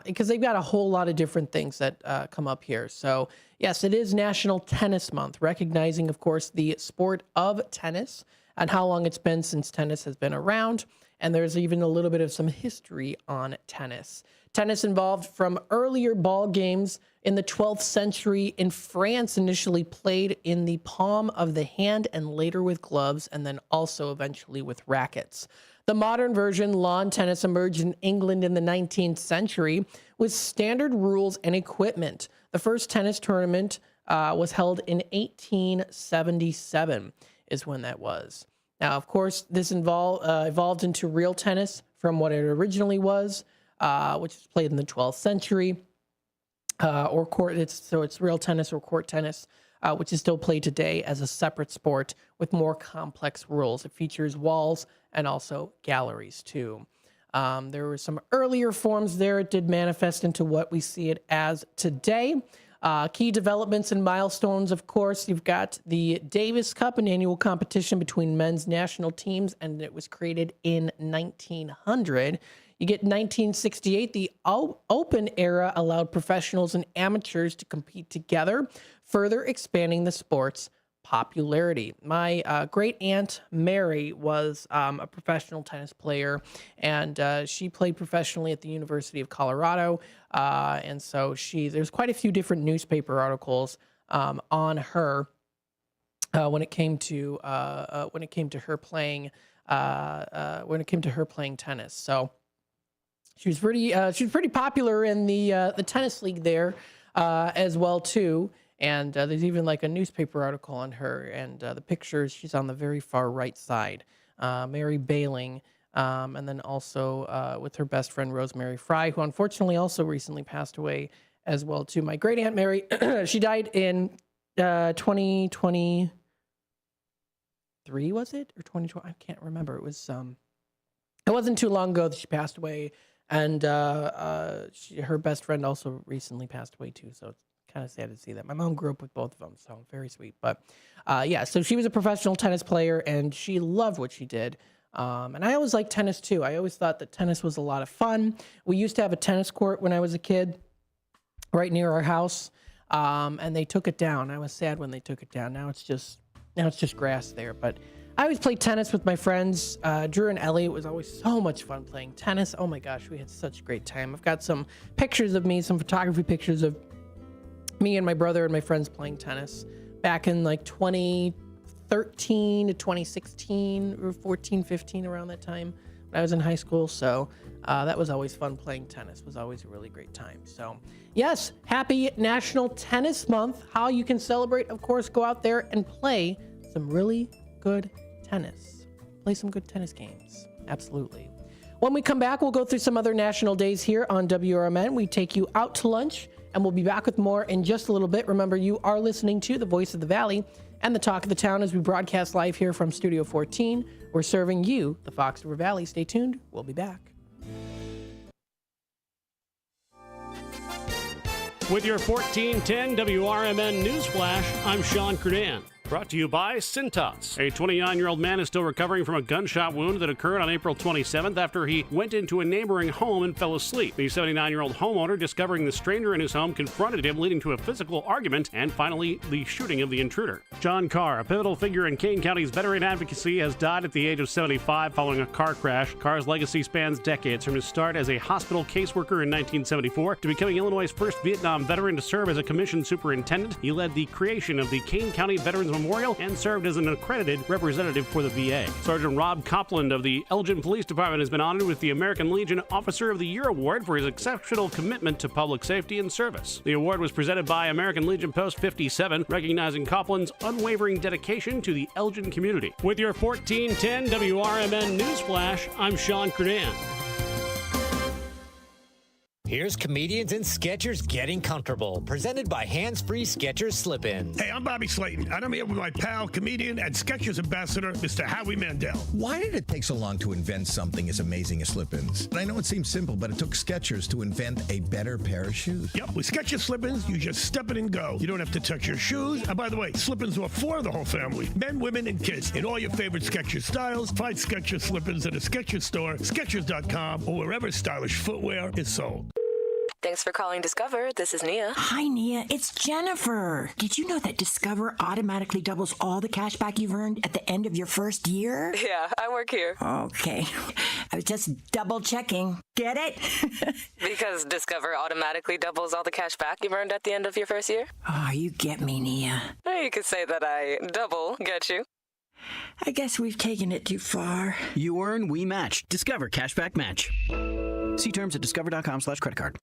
because they've got a whole lot of different things that come up here. So yes, it is National Tennis Month, recognizing, of course, the sport of tennis. and how long it's been since tennis has been around. And there's even a little bit of some history on tennis. Tennis involved from earlier ball games in the 12th century in France, initially played in the palm of the hand and later with gloves, and then also eventually with rackets. The modern version, lawn tennis, emerged in England in the 19th century with standard rules and equipment. The first tennis tournament was held in 1877 is when that was. Now, of course, this evolved into real tennis from what it originally was, which was played in the 12th century, or court. It's real tennis or court tennis, which is still played today as a separate sport with more complex rules. It features walls and also galleries too. There were some earlier forms there. It did manifest into what we see it as today. Key developments and milestones, of course, you've got the Davis Cup, an annual competition between men's national teams, and it was created in 1900. You get 1968, the Open era allowed professionals and amateurs to compete together, further expanding the sport's popularity. My great aunt Mary was a professional tennis player, and she played professionally at the University of Colorado. And so there's quite a few different newspaper articles on her when it came to her playing tennis. So she was pretty popular in the tennis league there as well too. And there's even like a newspaper article on her, and the pictures, she's on the very far right side, Mary Bailing, and then also with her best friend Rosemary Fry, who unfortunately also recently passed away as well too. My great aunt Mary, she died in 2023, was it, or 2020? I can't remember. It wasn't too long ago that she passed away, and her best friend also recently passed away too. So it's kind of sad to see that. My mom grew up with both of them, so very sweet. But yeah, so she was a professional tennis player, and she loved what she did. And I always liked tennis too. I always thought that tennis was a lot of fun. We used to have a tennis court when I was a kid right near our house, and they took it down. I was sad when they took it down. Now it's just grass there. But I always played tennis with my friends. Drew and Ellie, it was always so much fun playing tennis. Oh my gosh, we had such a great time. I've got some pictures of me, some photography pictures of me and my brother and my friends playing tennis back in like 2013 to 2016 or 14, 15, around that time when I was in high school. So that was always fun. Playing tennis was always a really great time. So yes, happy National Tennis Month. How you can celebrate, of course, go out there and play some really good tennis. Play some good tennis games. Absolutely. When we come back, we'll go through some other national days here on WRMN. We take you out to lunch, and we'll be back with more in just a little bit. Remember, you are listening to the Voice of the Valley and the Talk of the Town as we broadcast live here from Studio 14. We're serving you, the Fox River Valley. Stay tuned. We'll be back. With your 1410 WRMN Newsflash, I'm Sean Kernan. Brought to you by Cintas. A 29-year-old man is still recovering from a gunshot wound that occurred on April 27th after he went into a neighboring home and fell asleep. The 79-year-old homeowner, discovering the stranger in his home, confronted him, leading to a physical argument and finally the shooting of the intruder. John Carr, a pivotal figure in Kane County's veteran advocacy, has died at the age of 75 following a car crash. Carr's legacy spans decades, from his start as a hospital caseworker in 1974 to becoming Illinois' first Vietnam veteran to serve as a commissioned superintendent. He led the creation of the Kane County Veterans Memorial and served as an accredited representative for the VA. Sergeant Rob Copland of the Elgin Police Department has been honored with the American Legion Officer of the Year Award for his exceptional commitment to public safety and service. The award was presented by American Legion Post 57, recognizing Copland's unwavering dedication to the Elgin community. With your 1410 WRMN Newsflash, I'm Sean Kernan. Here's Comedians and Sketchers Getting Comfortable, presented by Hands Free Skechers Slip-Ins. Hey, I'm Bobby Slayton, and I'm here with my pal, comedian, and Skechers ambassador, Mr. Howie Mandel. Why did it take so long to invent something as amazing as slip-ins? I know it seems simple, but it took Skechers to invent a better pair of shoes. Yep, with Skechers Slip-Ins, you just step it and go. You don't have to touch your shoes. And by the way, Slip-Ins are for the whole family, men, women, and kids. In all your favorite Skechers styles, find Skechers Slip-Ins at a Skechers store, Skechers.com, or wherever stylish footwear is sold. Thanks for calling Discover. This is Nia. Hi, Nia. It's Jennifer. Did you know that Discover automatically doubles all the cash back you've earned at the end of your first year? Yeah, I work here. Okay. I was just double checking. Get it? Because Discover automatically doubles all the cash back you've earned at the end of your first year? Oh, you get me, Nia. You could say that I double get you. I guess we've taken it too far. You earn, we match. Discover Cashback Match. See terms at discover.com/creditcard.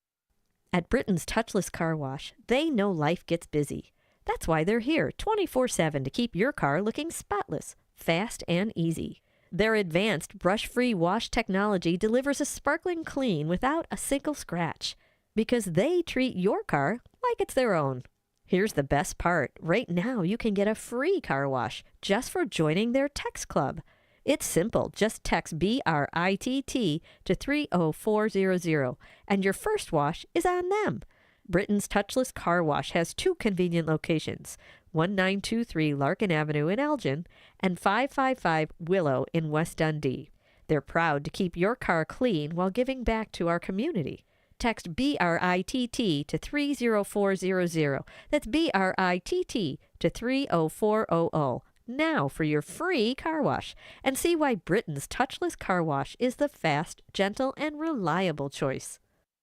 At Britain's Touchless Car Wash, they know life gets busy. That's why they're here 24/7 to keep your car looking spotless, fast, and easy. Their advanced brush-free wash technology delivers a sparkling clean without a single scratch, because they treat your car like it's their own. Here's the best part. Right now, you can get a free car wash just for joining their text club. It's simple. Just text BRITT to 30400, and your first wash is on them. Britain's Touchless Car Wash has 2 convenient locations, 1923 Larkin Avenue in Elgin and 555 Willow in West Dundee. They're proud to keep your car clean while giving back to our community. Text BRITT to 30400. That's BRITT to 30400. Now for your free car wash, and see why Britain's Touchless Car Wash is the fast, gentle, and reliable choice.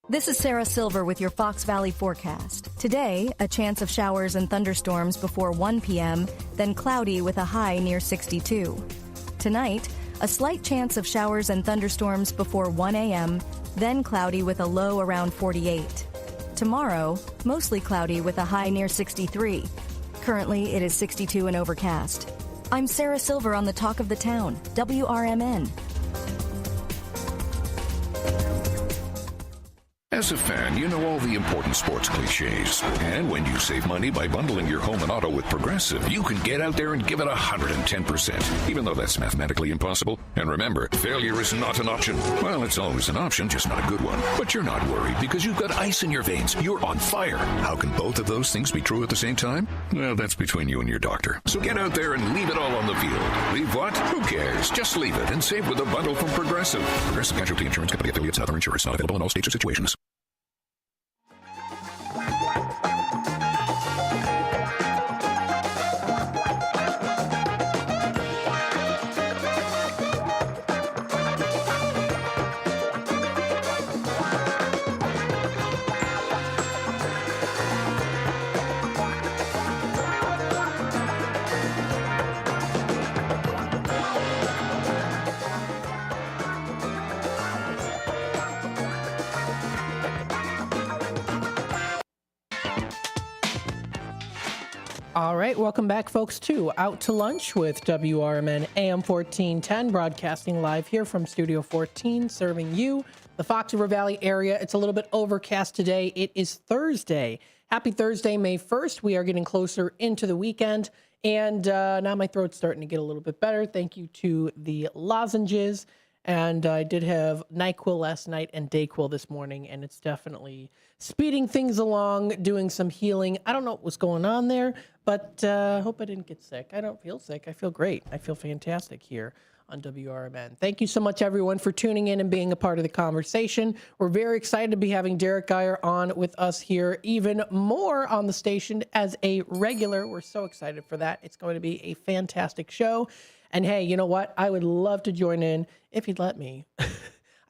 This is Sarah Silver with your Fox Valley forecast. Today, a chance of showers and thunderstorms before 1 p.m., then cloudy with a high near 62. Tonight, a slight chance of showers and thunderstorms before 1 a.m., then cloudy with a low around 48. Tomorrow, mostly cloudy with a high near 63. Currently, it is 62 and overcast. I'm Sarah Silver on the Talk of the Town, WRMN. As a fan, you know all the important sports cliches. And when you save money by bundling your home and auto with Progressive, you can get out there and give it 110%, even though that's mathematically impossible. And remember, failure is not an option. Well, it's always an option, just not a good one. But you're not worried because you've got ice in your veins. You're on fire. How can both of those things be true at the same time? Well, that's between you and your doctor. So get out there and leave it all on the field. Leave what? Who cares? Just leave it and save with a bundle from Progressive. Progressive Casualty Insurance Company affiliates and other insurers. Not available in all states or situations. All right, welcome back, folks, to Out to Lunch with WRMN AM 1410, broadcasting live here from Studio 14, serving you, the Fox River Valley area. It's a little bit overcast today. It is Thursday. Happy Thursday, May 1st. We are getting closer into the weekend, and now my throat's starting to get a little bit better. Thank you to the lozenges, and I did have NyQuil last night and DayQuil this morning, and it's definitely speeding things along, doing some healing. I don't know what was going on there, but I hope I didn't get sick. I don't feel sick. I feel great. I feel fantastic here on WRMN. Thank you so much, everyone, for tuning in and being a part of the conversation. We're very excited to be having Derek Geyer on with us here, even more on the station as a regular. We're so excited for that. It's going to be a fantastic show. And hey, you know what? I would love to join in if you'd let me.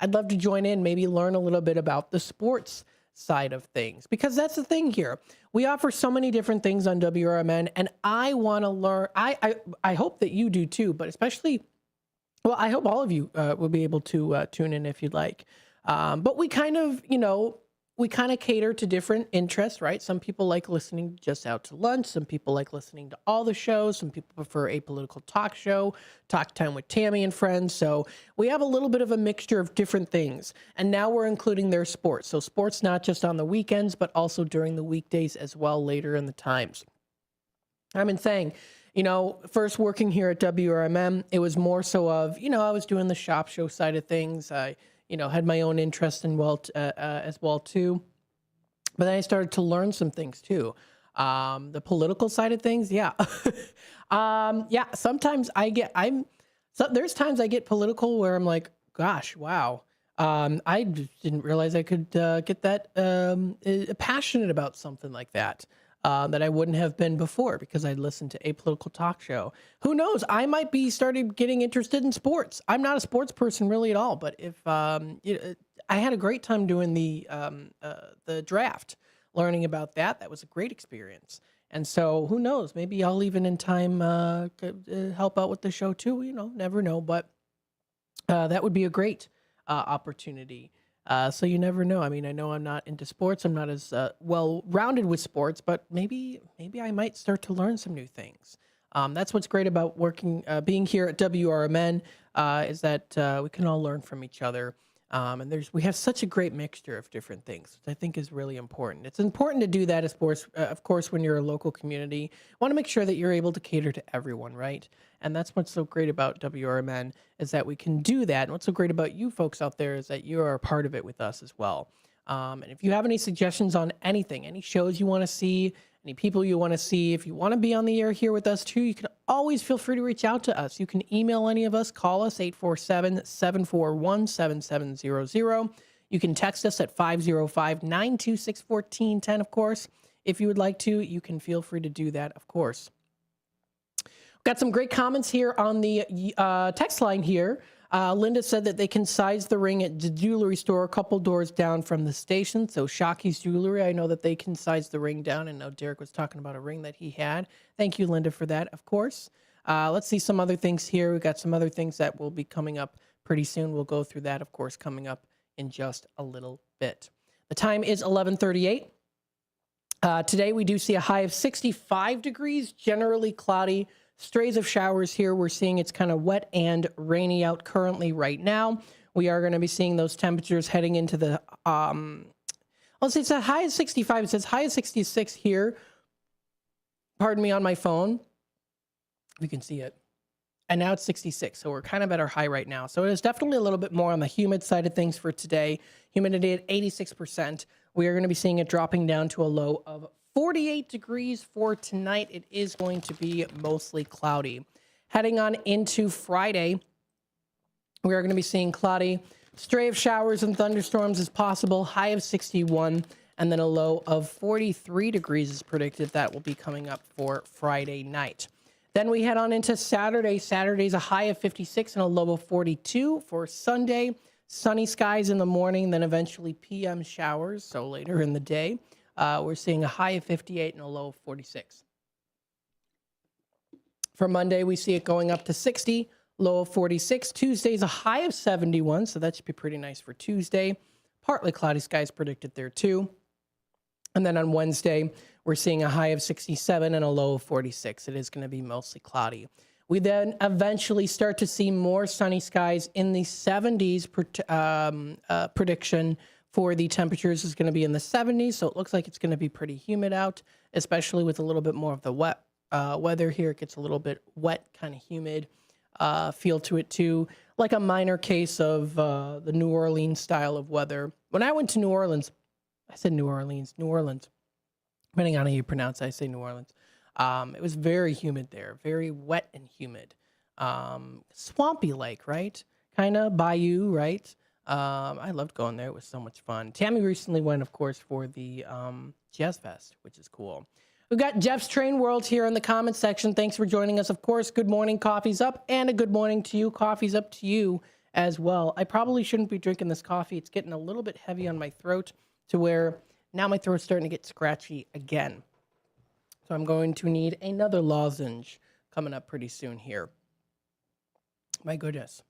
I'd love to join in, maybe learn a little bit about the sports side of things, because that's the thing here. We offer so many different things on WRMN, and I want to learn. I hope that you do too, but especially, well, I hope all of you will be able to tune in if you'd like. But we kind of, we kind of cater to different interests, right? Some people like listening just Out to Lunch. Some people like listening to all the shows. Some people prefer a political talk show, Talk Time with Tammy and friends. So we have a little bit of a mixture of different things. And now we're including their sports. So sports not just on the weekends, but also during the weekdays as well later in the times. I've been saying, first working here at WRMN, it was more so of, I was doing the shop show side of things. I had my own interest in as well too. But then I started to learn some things too. The political side of things, yeah. Sometimes there's times I get political where I'm like, gosh, wow. I just didn't realize I could get that passionate about something like that. That I wouldn't have been before because I'd listened to a political talk show. Who knows? I might be started getting interested in sports. I'm not a sports person really at all, but if I had a great time doing the draft, learning about that. That was a great experience. And so who knows? Maybe I'll even in time help out with the show too. Never know. But that would be a great opportunity. So you never know. I mean, I know I'm not into sports. I'm not as well-rounded with sports, but maybe I might start to learn some new things. That's what's great about being here at WRMN, is that we can all learn from each other. And we have such a great mixture of different things, which I think is really important. It's important to do that, of course, when you're a local community. You want to make sure that you're able to cater to everyone, right? And that's what's so great about WRMN, is that we can do that. And what's so great about you folks out there is that you are a part of it with us as well. And if you have any suggestions on anything, any shows you want to see, any people you want to see, if you want to be on the air here with us too, you can always feel free to reach out to us. You can email any of us, call us 847-741-7700. You can text us at 505-926-1410, of course. If you would like to, you can feel free to do that, of course. Got some great comments here on the text line here. Linda said that they can size the ring at the jewelry store a couple doors down from the station. So Shocky's Jewelry, I know that they can size the ring down. And I know Derek was talking about a ring that he had. Thank you, Linda, for that, of course. Let's see some other things here. We've got some other things that will be coming up pretty soon. We'll go through that, of course, coming up in just a little bit. The time is 11:38. Today, we do see a high of 65 degrees, generally cloudy. Strays of showers here. We're seeing it's kind of wet and rainy out currently right now. We are going to be seeing those temperatures heading into the, let's say it's a high of 65. It says high of 66 here. Pardon me on my phone. We can see it. And now it's 66. So we're kind of at our high right now. So it is definitely a little bit more on the humid side of things for today. Humidity at 86%. We are going to be seeing it dropping down to a low of 48 degrees for tonight. It is going to be mostly cloudy. Heading on into Friday, we are going to be seeing cloudy. Stray of showers and thunderstorms is possible. High of 61, and then a low of 43 degrees is predicted. That will be coming up for Friday night. Then we head on into Saturday. Saturday's a high of 56 and a low of 42. For Sunday, sunny skies in the morning, then eventually PM showers, so later in the day. We're seeing a high of 58 and a low of 46. For Monday, we see it going up to 60, low of 46. Tuesday's a high of 71, so that should be pretty nice for Tuesday. Partly cloudy skies predicted there too. And then on Wednesday, we're seeing a high of 67 and a low of 46. It is going to be mostly cloudy. We then eventually start to see more sunny skies in the 70s prediction. For the temperatures is going to be in the 70s, so it looks like it's going to be pretty humid out, especially with a little bit more of the wet weather here. It gets a little bit wet, kind of humid feel to it too, like a minor case of the New Orleans style of weather. When I went to New Orleans, I said New Orleans, depending on how you pronounce it, I say New Orleans. It was very humid there, very wet and humid. Swampy lake, right? Kind of bayou, right? I loved going there. It was so much fun. Tammy recently went, of course, for the Jazz Fest, which is cool. We've got Jeff's Train World here in the comments section. Thanks for joining us. Of course, good morning, coffee's up, and a good morning to you. Coffee's up to you as well. I probably shouldn't be drinking this coffee. It's getting a little bit heavy on my throat to where now my throat's starting to get scratchy again. So I'm going to need another lozenge coming up pretty soon here. My goodness.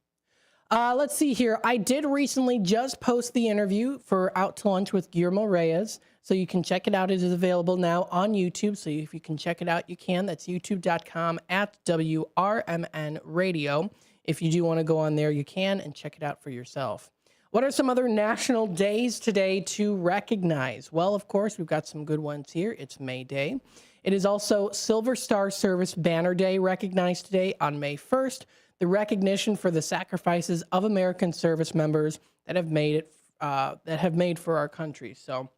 Let's see here. I did recently just post the interview for Out to Lunch with Guillermo Reyes. So you can check it out. It is available now on YouTube. So if you can check it out, you can. That's youtube.com/WRMN Radio. If you do want to go on there, you can and check it out for yourself. What are some other national days today to recognize? Well, of course, we've got some good ones here. It's May Day. It is also Silver Star Service Banner Day, recognized today on May 1st. The recognition for the sacrifices of American service members that have made for our country. So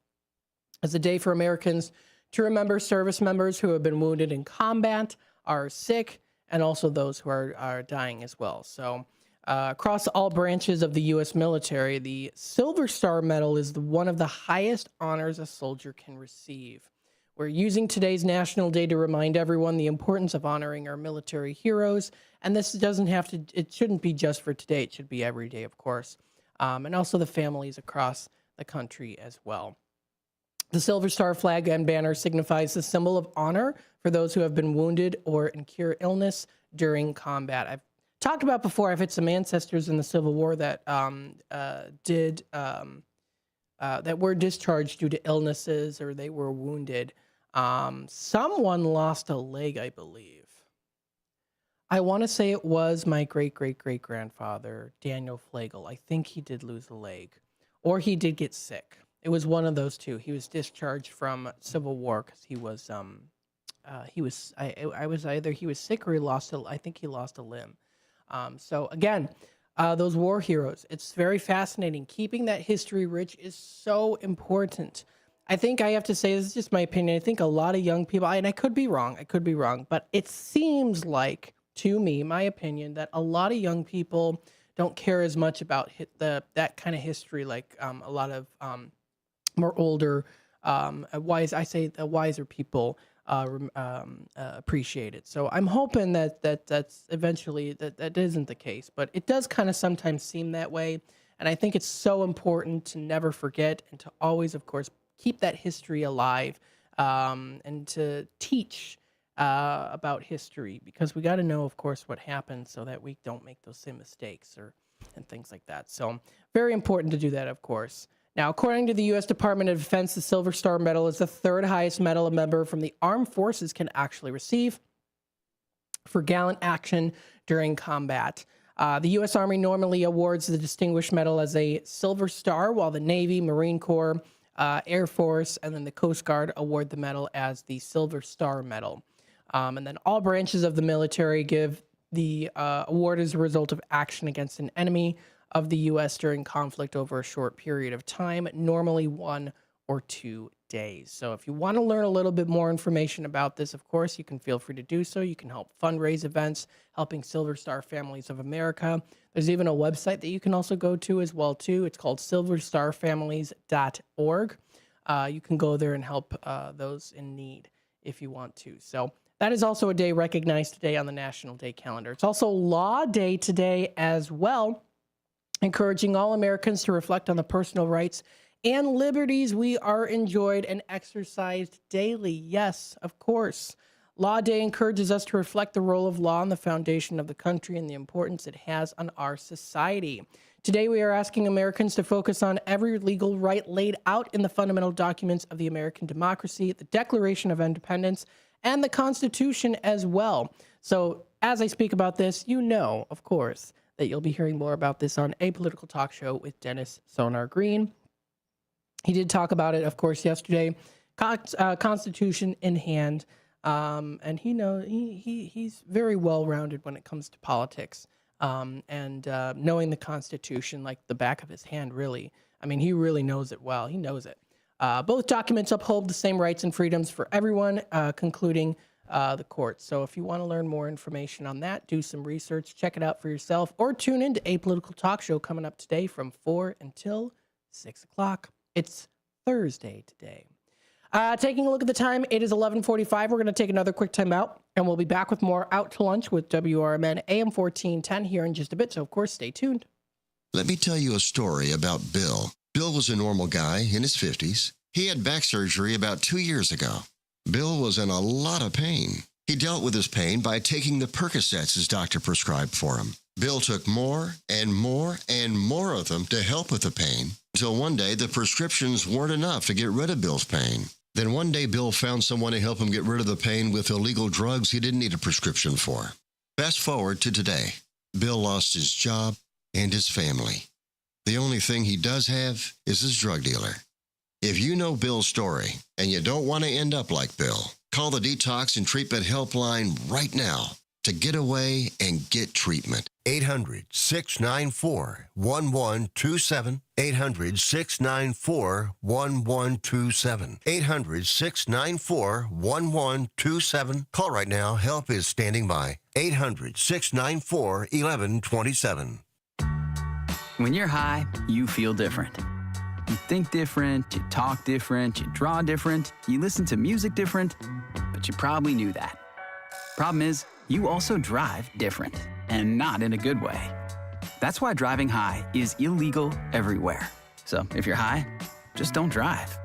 it's a day for Americans to remember service members who have been wounded in combat, are sick, and also those who are dying as well. So Across all branches of the U.S. military, the Silver Star Medal is one of the highest honors a soldier can receive. We're using today's National Day to remind everyone the importance of honoring our military heroes. And this it shouldn't be just for today. It should be every day, of course. And also the families across the country as well. The Silver Star flag and banner signifies the symbol of honor for those who have been wounded or incur illness during combat. I've talked about before, I've had some ancestors in the Civil War that that were discharged due to illnesses or they were wounded. Someone lost a leg, I believe. I want to say it was my great-great-great-grandfather, Daniel Flegel. I think he did lose a leg, or he did get sick. It was one of those two. He was discharged from Civil War because he was either he was sick or I think he lost a limb. So again, those war heroes, it's very fascinating. Keeping that history rich is so important. I think I have to say, this is just my opinion. I think a lot of young people, and I could be wrong, but it seems like, to me, my opinion, that a lot of young people don't care as much about that kind of history, like a lot of more older, wiser people appreciate it. So I'm hoping that's eventually that isn't the case, but it does kind of sometimes seem that way. And I think it's so important to never forget and to always, of course, keep that history alive, and to teach about history, because we got to know, of course, what happened so that we don't make those same mistakes and things like that. So very important to do that, of course. Now, according to the U.S. Department of Defense, the Silver Star Medal is the third highest medal a member from the armed forces can actually receive for gallant action during combat. The U.S. Army normally awards the Distinguished Medal as a Silver Star, while the Navy, Marine Corps, Air Force, and then the Coast Guard award the medal as the Silver Star Medal. And then all branches of the military give the award as a result of action against an enemy of the U.S. during conflict over a short period of time, normally 1 or 2 days. So if you want to learn a little bit more information about this, of course, you can feel free to do so. You can help fundraise events, helping Silver Star Families of America. There's even a website that you can also go to as well, too. It's called silverstarfamilies.org. You can go there and help those in need if you want to. So that is also a day recognized today on the National Day calendar. It's also Law Day today as well, encouraging all Americans to reflect on the personal rights and liberties we are enjoyed and exercised daily. Yes, of course. Law Day encourages us to reflect the role of law on the foundation of the country and the importance it has on our society. Today, we are asking Americans to focus on every legal right laid out in the fundamental documents of the American democracy, the Declaration of Independence, and the Constitution as well. So as I speak about this, you know, of course, that you'll be hearing more about this on A Political Talk Show with Dennis Sonar Green. He did talk about it, of course, yesterday. Constitution in hand, and he's very well-rounded when it comes to politics, and knowing the Constitution like the back of his hand, really. I mean, he really knows it well. He knows it. Both documents uphold the same rights and freedoms for everyone, concluding the courts. So if you want to learn more information on that, do some research, check it out for yourself, or tune into A Political Talk Show coming up today from 4 until 6 o'clock. It's Thursday today. Taking a look at the time, it is 11:45. We're going to take another quick time out, and we'll be back with more Out to Lunch with WRMN AM 1410 here in just a bit. So, of course, stay tuned. Let me tell you a story about Bill. Bill was a normal guy in his 50s. He had back surgery about 2 years ago. Bill was in a lot of pain. He dealt with his pain by taking the Percocets his doctor prescribed for him. Bill took more and more and more of them to help with the pain, until one day the prescriptions weren't enough to get rid of Bill's pain. Then one day Bill found someone to help him get rid of the pain with illegal drugs he didn't need a prescription for. Fast forward to today. Bill lost his job and his family. The only thing he does have is his drug dealer. If you know Bill's story and you don't want to end up like Bill, call the Detox and Treatment Helpline right now to get away and get treatment. 800-694-1127. 800-694-1127. 800-694-1127. Call right now. Help is standing by. 800-694-1127. When you're high, you feel different. You think different, you talk different, you draw different, you listen to music different, but you probably knew that. Problem is, you also drive different, and not in a good way. That's why driving high is illegal everywhere. So if you're high, just don't drive.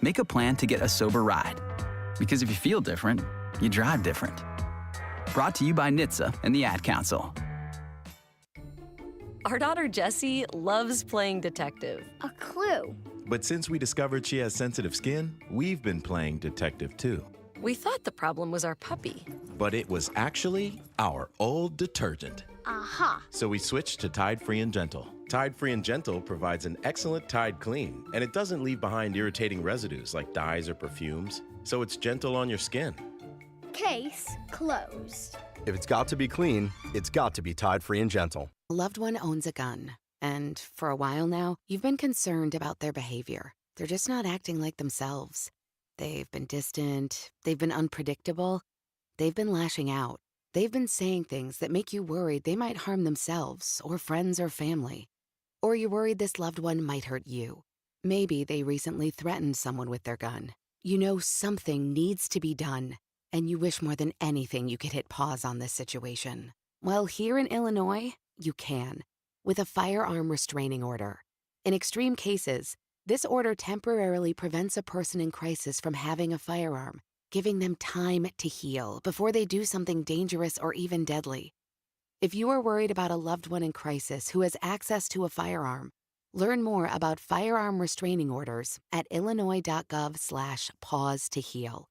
Make a plan to get a sober ride. Because if you feel different, you drive different. Brought to you by NHTSA and the Ad Council. Our daughter Jessie loves playing detective. A clue. But since we discovered she has sensitive skin, we've been playing detective too. We thought the problem was our puppy. But it was actually our old detergent. Aha. So we switched to Tide Free and Gentle. Tide Free and Gentle provides an excellent Tide clean, and it doesn't leave behind irritating residues like dyes or perfumes, so it's gentle on your skin. Case closed. If it's got to be clean, it's got to be Tide Free and Gentle. A loved one owns a gun, and for a while now, you've been concerned about their behavior. They're just not acting like themselves. They've been distant, they've been unpredictable, they've been lashing out. They've been saying things that make you worried they might harm themselves or friends or family. Or you're worried this loved one might hurt you. Maybe they recently threatened someone with their gun. You know something needs to be done, and you wish more than anything you could hit pause on this situation. Well, here in Illinois, you can, with a firearm restraining order. In extreme cases, this order temporarily prevents a person in crisis from having a firearm, giving them time to heal before they do something dangerous or even deadly. If you are worried about a loved one in crisis who has access to a firearm, learn more about firearm restraining orders at illinois.gov/pause to heal.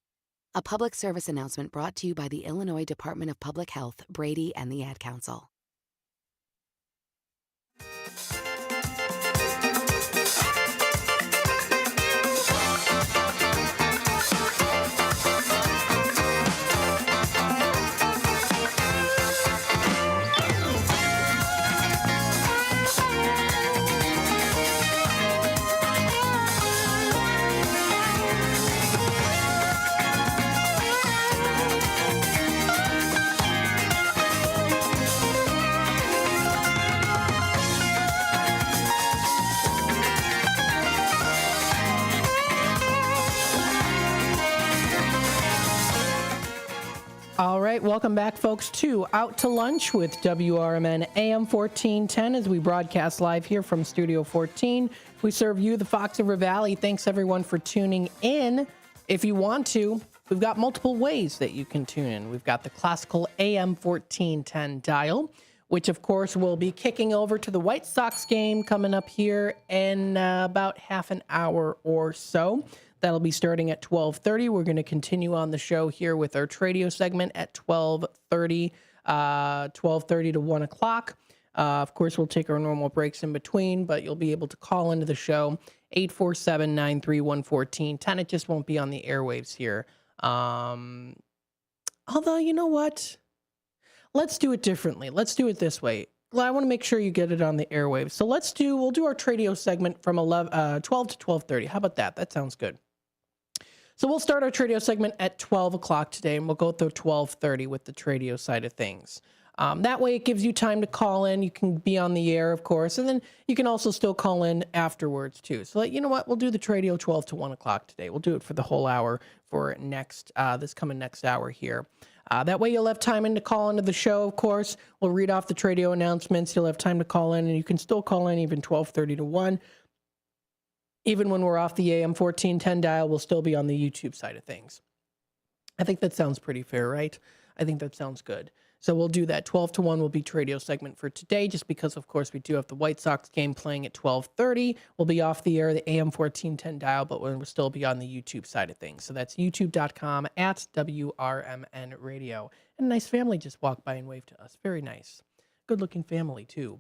A public service announcement brought to you by the Illinois Department of Public Health, Brady, and the Ad Council. All right, welcome back, folks, to Out to Lunch with WRMN AM 1410 as we broadcast live here from Studio 14. We serve you, the Fox River Valley. Thanks, everyone, for tuning in. If you want to, we've got multiple ways that you can tune in. We've got the classical AM 1410 dial, which, of course, will be kicking over to the White Sox game coming up here in about half an hour or so. That'll be starting at 12:30. We're going to continue on the show here with our Tradio segment at 12:30 to 1 o'clock. Of course, we'll take our normal breaks in between, but you'll be able to call into the show, 847-931-1410. It just won't be on the airwaves here. Although, you know what? Let's do it differently. Let's do it this way. I want to make sure you get it on the airwaves. So we'll do our Tradio segment from 12 to 12:30. How about that? That sounds good. So we'll start our Tradio segment at 12 o'clock today, and we'll go through 12:30 with the Tradio side of things. That way it gives you time to call in. You can be on the air, of course, and then you can also still call in afterwards, too. So, you know what? We'll do the Tradio 12 to 1 o'clock today. We'll do it for the whole hour for this coming next hour here. That way you'll have time to call into the show, of course. We'll read off the Tradio announcements. You'll have time to call in, and you can still call in even 12:30 to 1. Even when we're off the AM 1410 dial, we'll still be on the YouTube side of things. I think that sounds pretty fair, right? I think that sounds good. So we'll do that. 12 to 1 will be Tradio segment for today, just because, of course, we do have the White Sox game playing at 12:30. We'll be off the air, the AM 1410 dial, but we'll still be on the YouTube side of things. So that's youtube.com at WRMN Radio. And a nice family just walked by and waved to us. Very nice. Good-looking family, too.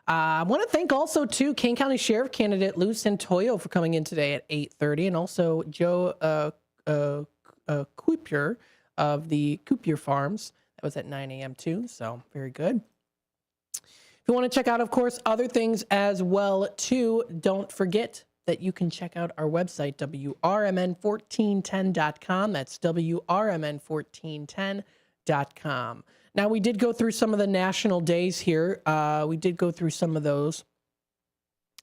I want to thank also, too, Kane County Sheriff candidate Lou Santoyo for coming in today at 8:30, and also Joe Coupier of the Coupier Farms. That was at 9 a.m. too, so very good. If you want to check out, of course, other things as well, too, don't forget that you can check out our website, WRMN1410.com. That's WRMN1410.com. Now, we did go through some of the national days here. We did go through some of those.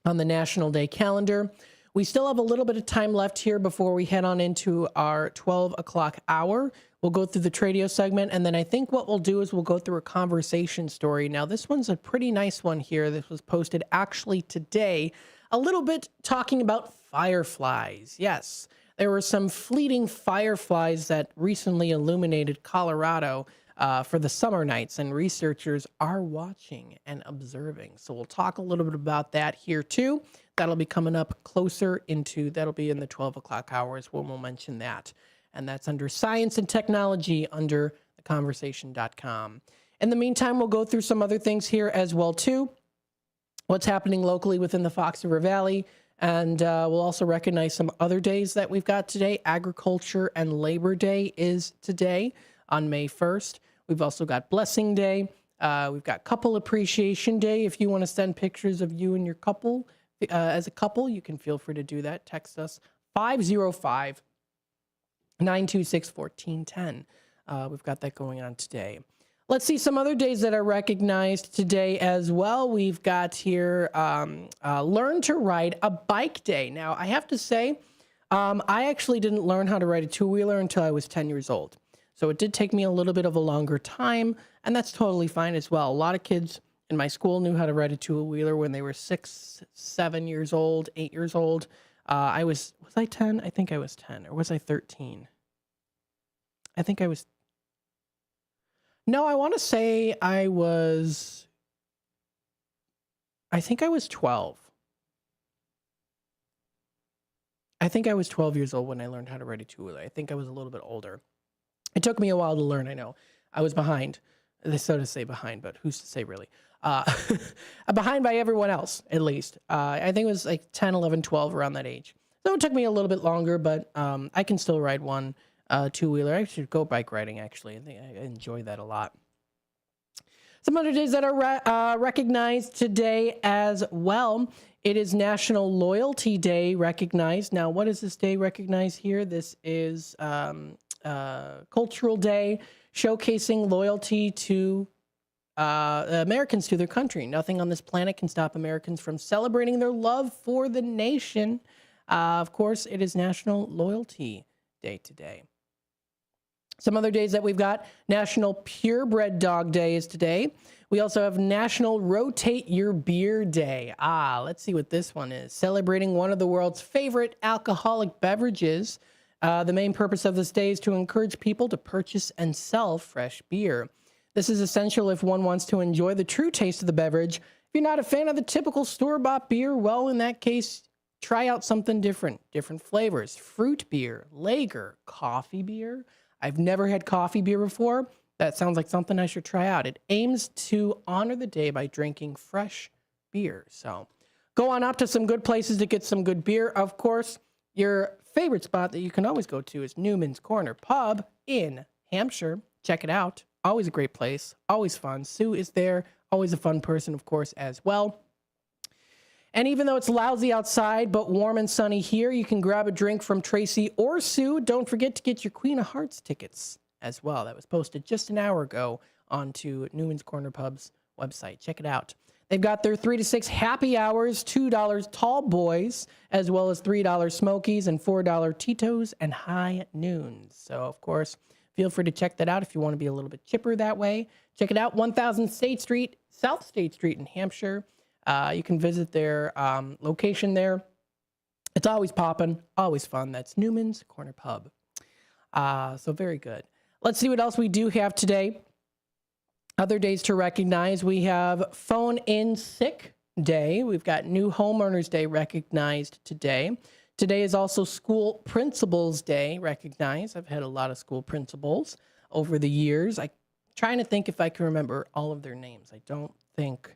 on the National Day calendar. We still have a little bit of time left here before we head on into our 12 o'clock hour. We'll go through the Tradio segment, and then I think what we'll do is we'll go through a conversation story. Now, this one's a pretty nice one here. This was posted actually today, a little bit talking about fireflies. Yes, there were some fleeting fireflies that recently illuminated Colorado for the summer nights, and researchers are watching and observing. So we'll talk a little bit about that here too. That'll be coming up closer into, that'll be in the 12 o'clock hours when we'll mention that. And that's under science and technology under theconversation.com. In the meantime, we'll go through some other things here as well too. What's happening locally within the Fox River Valley. And we'll also recognize some other days that we've got today. Agriculture and Labor Day is today on May 1st. We've also got Blessing Day. We've got Couple Appreciation Day. If you want to send pictures of you and your couple as a couple, you can feel free to do that. Text us 505-926-1410. We've got that going on today. Let's see some other days that are recognized today as well. We've got here Learn to Ride a Bike Day. Now, I have to say, I actually didn't learn how to ride a two-wheeler until I was 10 years old. So it did take me a little bit of a longer time, and that's totally fine as well. A lot of kids in my school knew how to ride a two-wheeler when they were 6, 7 years old, 8 years old. Was I 10? I think I was 10. Or was I 13? I think I was. No, I want to say I think I was 12. I think I was 12 years old when I learned how to ride a two-wheeler. I think I was a little bit older. It took me a while to learn, I know. I was behind. So to say behind, but who's to say really? Behind by everyone else, at least. I think it was like 10, 11, 12, around that age. So it took me a little bit longer, but I can still ride one two-wheeler. I should go bike riding, actually. I think I enjoy that a lot. Some other days that are recognized today as well. It is National Loyalty Day recognized. Now, what is this day recognized here? This is Cultural Day, showcasing loyalty to Americans to their country. Nothing on this planet can stop Americans from celebrating their love for the nation. Of course, it is National Loyalty Day today. Some other days that we've got: National Purebred Dog Day is today. We also have National Rotate Your Beer Day. Let's see what this one is. Celebrating one of the world's favorite alcoholic beverages. The main purpose of this day is to encourage people to purchase and sell fresh beer. This is essential if one wants to enjoy the true taste of the beverage. If you're not a fan of the typical store-bought beer, well, in that case, try out something different. Different flavors. Fruit beer, lager, coffee beer. I've never had coffee beer before. That sounds like something I should try out. It aims to honor the day by drinking fresh beer. So go on up to some good places to get some good beer. Of course, your favorite spot that you can always go to is Newman's Corner Pub in Hampshire. Check it out. Always a great place. Always fun. Sue is there. Always a fun person, of course, as well. And even though it's lousy outside, but warm and sunny here, you can grab a drink from Tracy or Sue. Don't forget to get your Queen of Hearts tickets as well. That was posted just an hour ago onto Newman's Corner Pub's website. Check it out. They've got their 3 to 6 happy hours, $2 tall boys, as well as $3 smokies and $4 Tito's and high noons. So, of course, feel free to check that out if you want to be a little bit chipper that way. Check it out, 1000 State Street, South State Street in Hampshire. You can visit their location there. It's always popping, always fun. That's Newman's Corner Pub. So very good. Let's see what else we do have today. Other days to recognize, we have Phone In Sick Day. We've got New Homeowners Day recognized today. Today is also School Principals Day recognized. I've had a lot of school principals over the years. I'm trying to think if I can remember all of their names. I don't think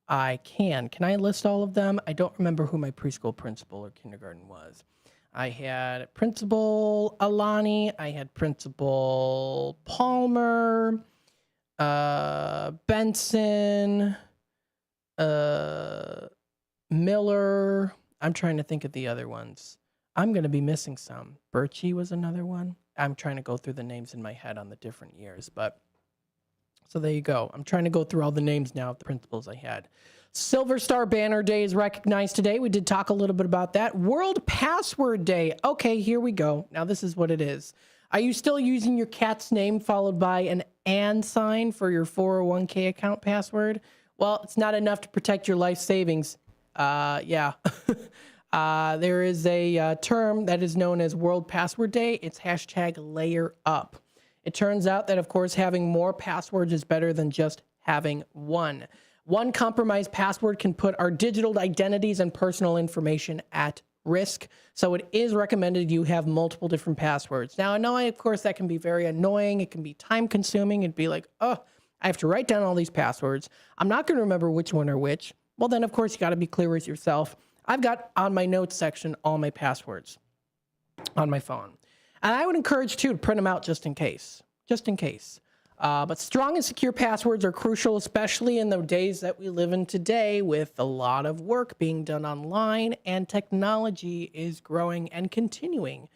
I can. Can I list all of them? I don't remember who my preschool principal or kindergarten was. I had Principal Alani. I had Principal Palmer, Benson, Miller. I'm trying to think of the other ones. I'm going to be missing some. Birchie was another one. I'm trying to go through the names in my head on the different years, but so there you go. I'm trying to go through all the names now of the principals I had. Silver Star Banner Day is recognized today. We did talk a little bit about that. World Password Day. Okay, here we go. Now, this is what it is. Are you still using your cat's name followed by an and sign for your 401k account password? Well, it's not enough to protect your life savings. Yeah. There is a term that is known as World Password Day. It's hashtag layer up. It turns out that, of course, having more passwords is better than just having one. One compromised password can put our digital identities and personal information at risk. So it is recommended you have multiple different passwords. Now, I know, of course, that can be very annoying. It can be time consuming. It'd be like, oh, I have to write down all these passwords. I'm not going to remember which one are which. Well, then, of course, you got to be clear with yourself. I've got on my notes section all my passwords on my phone. And I would encourage, too, to print them out just in case. Just in case. But strong and secure passwords are crucial, especially in the days that we live in today with a lot of work being done online, and technology is growing and continuing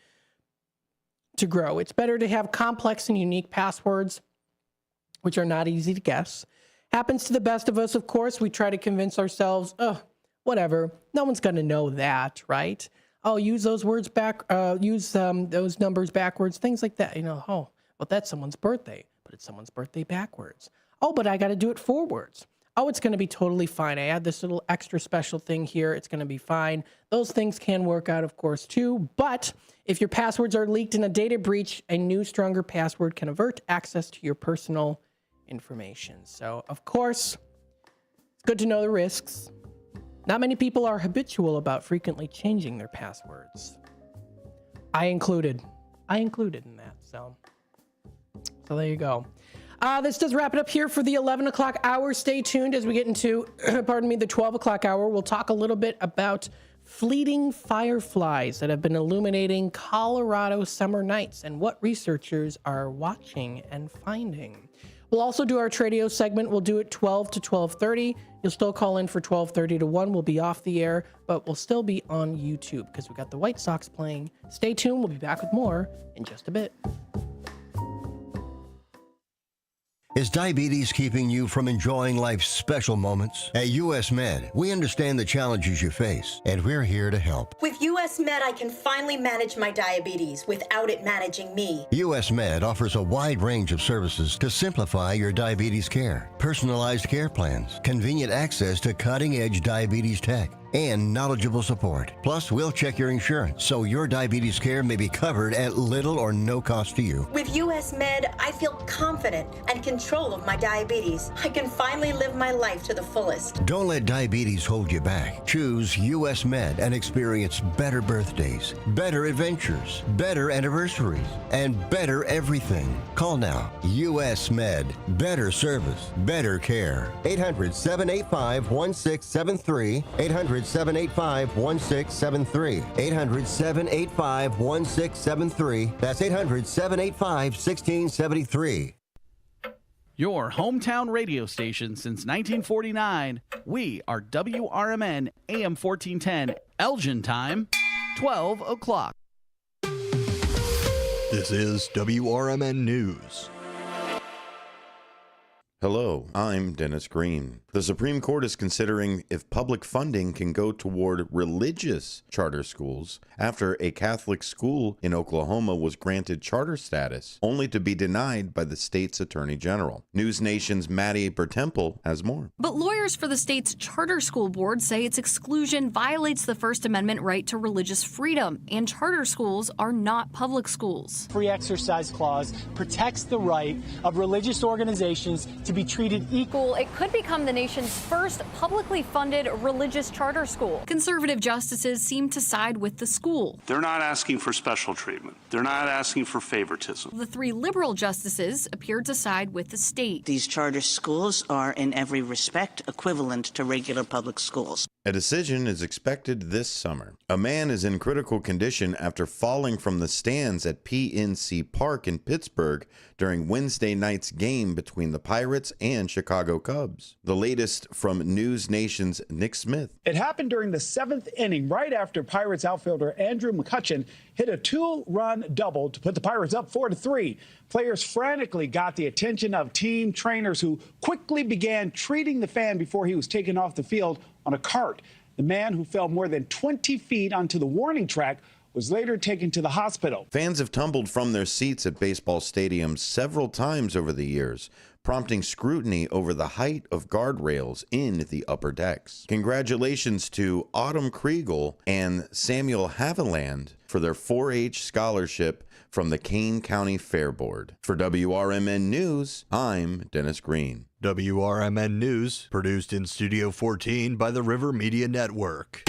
to grow. It's better to have complex and unique passwords, which are not easy to guess. Happens to the best of us, of course. We try to convince ourselves, oh, whatever. No one's going to know that, right? Oh, use those words back, use those numbers backwards, things like that. You know, oh, well, that's someone's birthday. But it's someone's birthday backwards. Oh, but I got to do it forwards. Oh, it's going to be totally fine. I add this little extra special thing here. It's going to be fine. Those things can work out, of course, too. But if your passwords are leaked in a data breach, a new, stronger password can avert access to your personal information. So, of course, it's good to know the risks. Not many people are habitual about frequently changing their passwords. I included in that, so there you go. This does wrap it up here for the 11 o'clock hour. Stay tuned as we get into, the 12 o'clock hour. We'll talk a little bit about fleeting fireflies that have been illuminating Colorado summer nights and what researchers are watching and finding. We'll also do our Tradio segment. We'll do it 12 to 12:30. You'll still call in for 12:30 to 1. We'll be off the air, but we'll still be on YouTube because we got the White Sox playing. Stay tuned. We'll be back with more in just a bit. Is diabetes keeping you from enjoying life's special moments? At US Med, we understand the challenges you face, and we're here to help. With US Med, I can finally manage my diabetes without it managing me. US Med offers a wide range of services to simplify your diabetes care. Personalized care plans, convenient access to cutting-edge diabetes tech, and knowledgeable support. Plus, we'll check your insurance so your diabetes care may be covered at little or no cost to you. With US Med, I feel confident and control of my diabetes. I can finally live my life to the fullest. Don't let diabetes hold you back. Choose US Med and experience better birthdays, better adventures, better anniversaries, and better everything. Call now. US Med. Better service, better care. 800-785-1673. 800-785-1673. 800-785-1673. That's 800-785-1673. Your hometown radio station since 1949. We are WRMN AM 1410, Elgin time, 12 o'clock. This is WRMN News. Hello, I'm Dennis Green. The Supreme Court is considering if public funding can go toward religious charter schools after a Catholic school in Oklahoma was granted charter status, only to be denied by the state's Attorney General. News Nation's Maddie Bertemple has more. But lawyers for the state's charter school board say its exclusion violates the First Amendment right to religious freedom, and charter schools are not public schools. Free exercise clause protects the right of religious organizations to be treated equal. It could become the nation's first publicly funded religious charter school. Conservative justices seem to side with the school. They're not asking for special treatment. They're not asking for favoritism. The three liberal justices appeared to side with the state. These charter schools are in every respect equivalent to regular public schools. A decision is expected this summer. A man is in critical condition after falling from the stands at PNC Park in Pittsburgh during Wednesday night's game between the Pirates and Chicago Cubs. The latest from News Nation's Nick Smith. It happened during the 7th inning, right after Pirates outfielder Andrew McCutchen hit a 2-run double to put the Pirates up 4-3. Players frantically got the attention of team trainers who quickly began treating the fan before he was taken off the field on a cart. The man, who fell more than 20 feet onto the warning track, was later taken to the hospital. Fans have tumbled from their seats at baseball stadiums several times over the years, prompting scrutiny over the height of guardrails in the upper decks. Congratulations to Autumn Kriegel and Samuel Haviland for their 4-H scholarship from the Kane County Fair Board. For WRMN News, I'm Dennis Green. WRMN News, produced in Studio 14 by the River Media Network.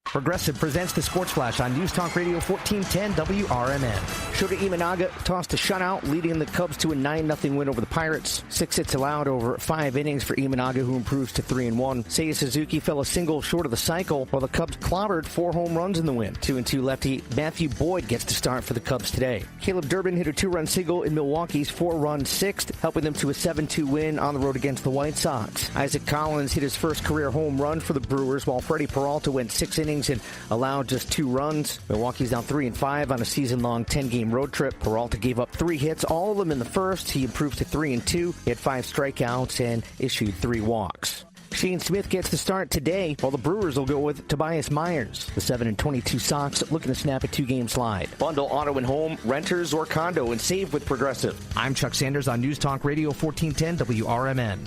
Progressive presents the Sports Flash on News Talk Radio 1410 WRMN. Shota Imanaga tossed a shutout, leading the Cubs to a 9-0 win over the Pirates. 6 hits allowed over 5 innings for Imanaga, who improves to 3-1. Seiya Suzuki fell a single short of the cycle, while the Cubs clobbered 4 home runs in the win. 2-2 lefty Matthew Boyd gets to start for the Cubs today. Caleb Durbin hit a 2-run single in Milwaukee's 4-run 6th, helping them to a 7-2 win on the road against the White Sox. Isaac Collins hit his first career home run for the Brewers, while Freddie Peralta went 6 innings and allowed just 2 runs. Milwaukee's now 3-5 on a season-long 10-game road trip. Peralta gave up 3 hits, all of them in the first. He improved to 3-2. He had 5 strikeouts and issued 3 walks. Shane Smith gets the start today, while the Brewers will go with Tobias Myers. The 7-22 Sox looking to snap a 2-game slide. Bundle auto and home, renters, or condo, and save with Progressive. I'm Chuck Sanders on News Talk Radio 1410 WRMN.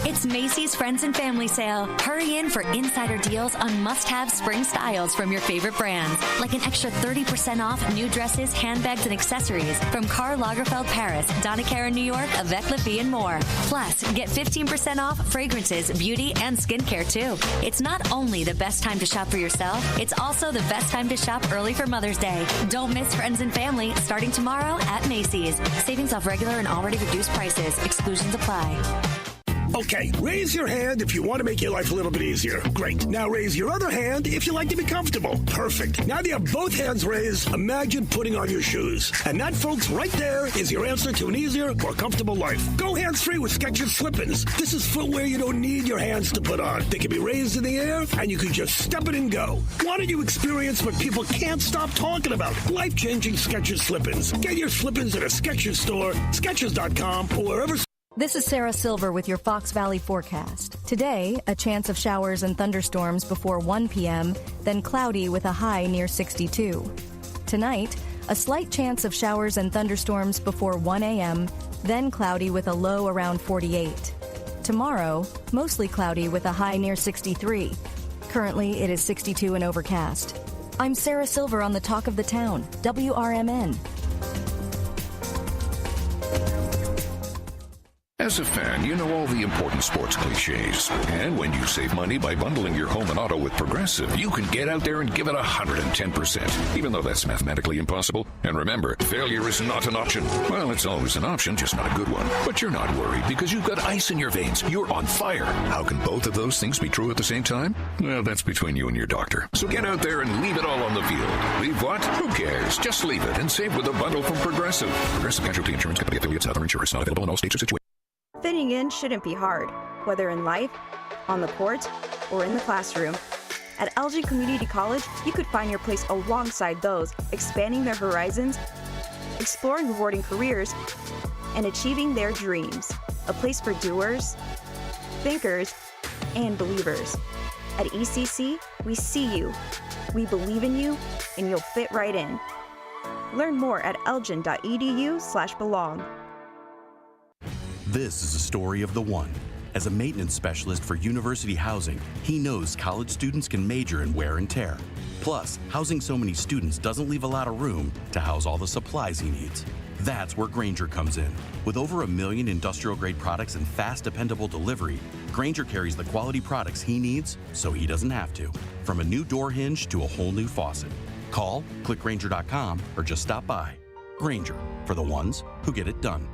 It's Macy's Friends and Family Sale. Hurry in for insider deals on must-have spring styles from your favorite brands, like an extra 30% off new dresses, handbags, and accessories from Karl Lagerfeld Paris, Donna Karan New York, Avec La Vie, and more. Plus, get 15% off fragrances, beauty, and skincare, too. It's not only the best time to shop for yourself, it's also the best time to shop early for Mother's Day. Don't miss Friends and Family starting tomorrow at Macy's. Savings off regular and already reduced prices. Exclusions apply. Okay, raise your hand if you want to make your life a little bit easier. Great. Now raise your other hand if you like to be comfortable. Perfect. Now that you have both hands raised, imagine putting on your shoes. And that, folks, right there is your answer to an easier, more comfortable life. Go hands-free with Skechers Slip-ins. This is footwear you don't need your hands to put on. They can be raised in the air, and you can just step it and go. Why don't you experience what people can't stop talking about? Life-changing Skechers Slip-ins. Get your Slip-ins at a Skechers store, Skechers.com, or wherever. This is Sarah Silver with your Fox Valley forecast. Today, a chance of showers and thunderstorms before 1 p.m., then cloudy with a high near 62. Tonight, a slight chance of showers and thunderstorms before 1 a.m., then cloudy with a low around 48. Tomorrow, mostly cloudy with a high near 63. Currently, it is 62 and overcast. I'm Sarah Silver on the Talk of the Town, WRMN. As a fan, you know all the important sports cliches. And when you save money by bundling your home and auto with Progressive, you can get out there and give it 110%, even though that's mathematically impossible. And remember, failure is not an option. Well, it's always an option, just not a good one. But you're not worried because you've got ice in your veins. You're on fire. How can both of those things be true at the same time? Well, that's between you and your doctor. So get out there and leave it all on the field. Leave what? Who cares? Just leave it and save with a bundle from Progressive. Progressive Casualty Insurance Company affiliates, other insurers, not available in all states or situations. Fitting in shouldn't be hard, whether in life, on the court, or in the classroom. At Elgin Community College, you could find your place alongside those expanding their horizons, exploring rewarding careers, and achieving their dreams. A place for doers, thinkers, and believers. At ECC, we see you, we believe in you, and you'll fit right in. Learn more at elgin.edu/belong. This is a story of the one. As a maintenance specialist for university housing, he knows college students can major in wear and tear. Plus, housing so many students doesn't leave a lot of room to house all the supplies he needs. That's where Grainger comes in. With over 1 million industrial-grade products and fast, dependable delivery, Grainger carries the quality products he needs so he doesn't have to. From a new door hinge to a whole new faucet. Call, click Grainger.com, or just stop by. Grainger, for the ones who get it done.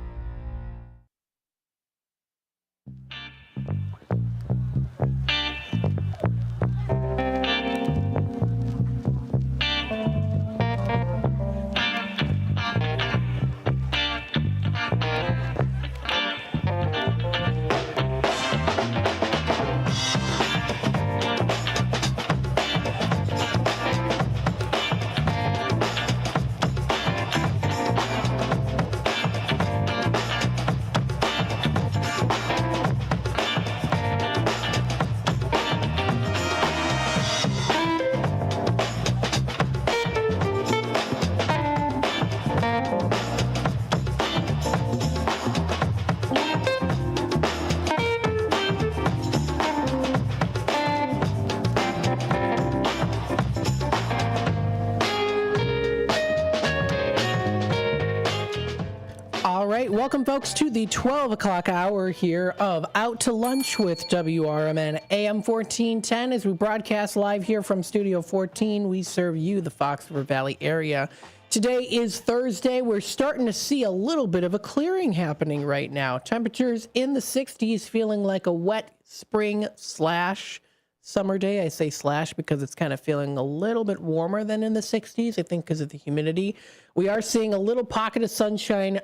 Welcome, folks, to the 12 o'clock hour here of Out to Lunch with WRMN AM 1410. As we broadcast live here from Studio 14, we serve you, the Fox River Valley area. Today is Thursday. We're starting to see a little bit of a clearing happening right now. Temperatures in the 60s, feeling like a wet spring / summer day. I say / because it's kind of feeling a little bit warmer than in the 60s, I think because of the humidity. We are seeing a little pocket of sunshine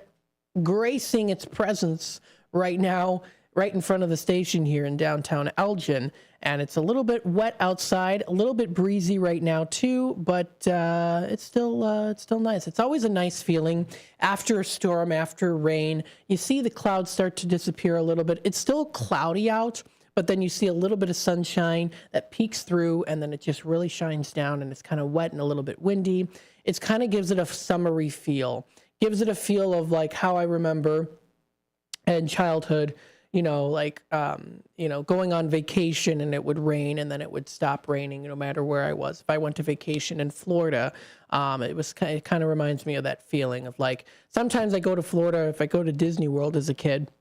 gracing its presence right now, right in front of the station here in downtown Elgin. And it's a little bit wet outside, a little bit breezy right now too, but it's still nice. It's always a nice feeling after a storm, after rain. You see the clouds start to disappear a little bit. It's still cloudy out, but then you see a little bit of sunshine that peeks through, and then it just really shines down, and it's kind of wet and a little bit windy. It kind of gives it a summery feel. Gives it a feel of like how I remember in childhood, going on vacation and it would rain and then it would stop raining no matter where I was. If I went to vacation in Florida, it kind of reminds me of that feeling of like, sometimes I go to Florida, if I go to Disney World as a kid,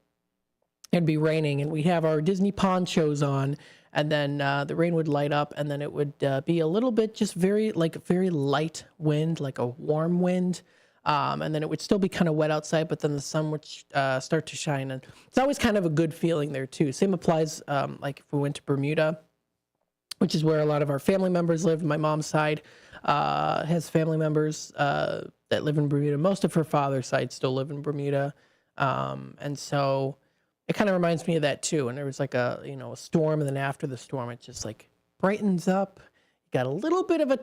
it'd be raining and we'd have our Disney ponchos on, and then the rain would light up, and then it would be a little bit just very light wind, like a warm wind. And then it would still be kind of wet outside, but then the sun would start to shine. And it's always kind of a good feeling there, too. Same applies like if we went to Bermuda, which is where a lot of our family members live. My mom's side has family members that live in Bermuda. Most of her father's side still live in Bermuda. And so it kind of reminds me of that, too. And there was like a storm, and then after the storm, it just like brightens up. You got a little bit of a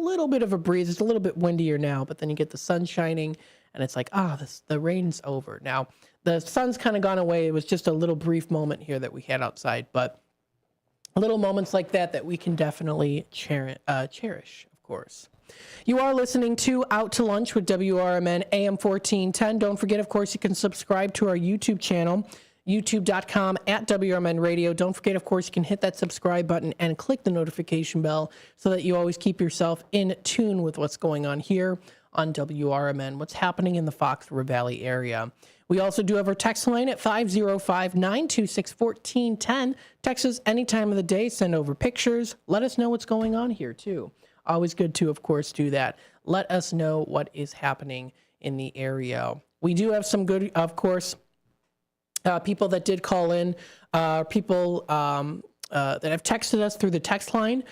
little bit of a breeze. It's a little bit windier now, but then you get the sun shining, and it's like, the rain's over. Now, the sun's kind of gone away. It was just a little brief moment here that we had outside, but little moments like that we can definitely cherish, of course. You are listening to Out to Lunch with WRMN AM 1410. Don't forget, of course, you can subscribe to our YouTube channel, youtube.com/WRMN Radio. Don't forget, of course, you can hit that subscribe button and click the notification bell so that you always keep yourself in tune with what's going on here on WRMN, what's happening in the Fox River Valley area. We also do have our text line at 505-926-1410. Text us any time of the day. Send over pictures. Let us know what's going on here, too. Always good to, of course, do that. Let us know what is happening in the area. We do have some good, of course, people that did call in, people that have texted us through the text line.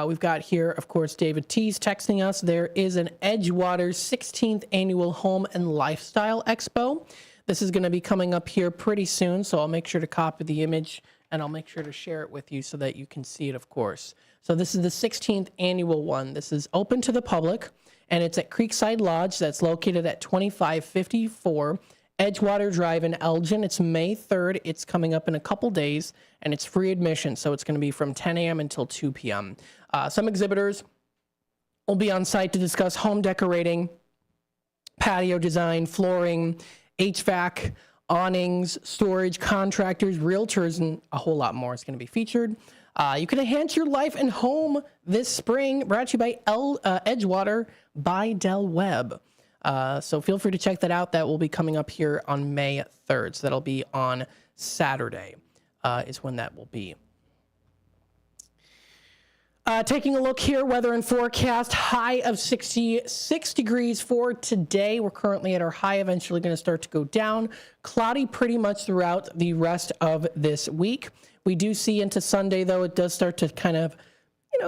We've got here, of course, David T's texting us. There is an Edgewater 16th Annual Home and Lifestyle Expo. This is going to be coming up here pretty soon, so I'll make sure to copy the image, and I'll make sure to share it with you so that you can see it, of course. So this is the 16th annual one. This is open to the public, and it's at Creekside Lodge. That's located at 2554 Edgewater Drive in Elgin. It's May 3rd. It's coming up in a couple days, and it's free admission, so it's going to be from 10 a.m. until 2 p.m. Some exhibitors will be on site to discuss home decorating, patio design, flooring, HVAC, awnings, storage, contractors, realtors, and a whole lot more is going to be featured. You can enhance your life and home this spring, brought to you by Edgewater by Del Webb. So feel free to check that out. That will be coming up here on May 3rd. So that'll be on Saturday is when that will be. Taking a look here, weather and forecast, high of 66 degrees for today. We're currently at our high, eventually going to start to go down. Cloudy pretty much throughout the rest of this week. We do see into Sunday, though, it does start to kind of,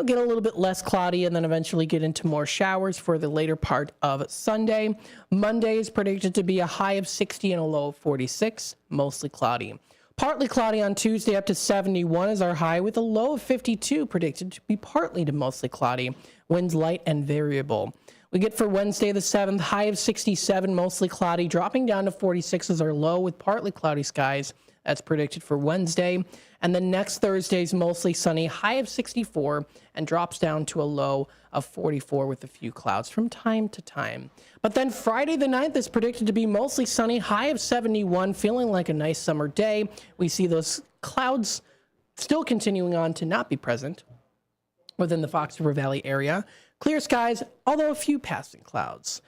get a little bit less cloudy and then eventually get into more showers for the later part of Sunday. Monday is predicted to be a high of 60 and a low of 46, mostly cloudy. Partly cloudy on Tuesday, up to 71 is our high, with a low of 52 predicted to be partly to mostly cloudy. Winds light and variable. We get for Wednesday the 7th, high of 67, mostly cloudy, dropping down to 46 is our low with partly cloudy skies. That's predicted for Wednesday. And then next Thursday's mostly sunny, high of 64, and drops down to a low of 44 with a few clouds from time to time. But then Friday the 9th is predicted to be mostly sunny, high of 71, feeling like a nice summer day. We see those clouds still continuing on to not be present within the Fox River Valley area. Clear skies, although a few passing clouds.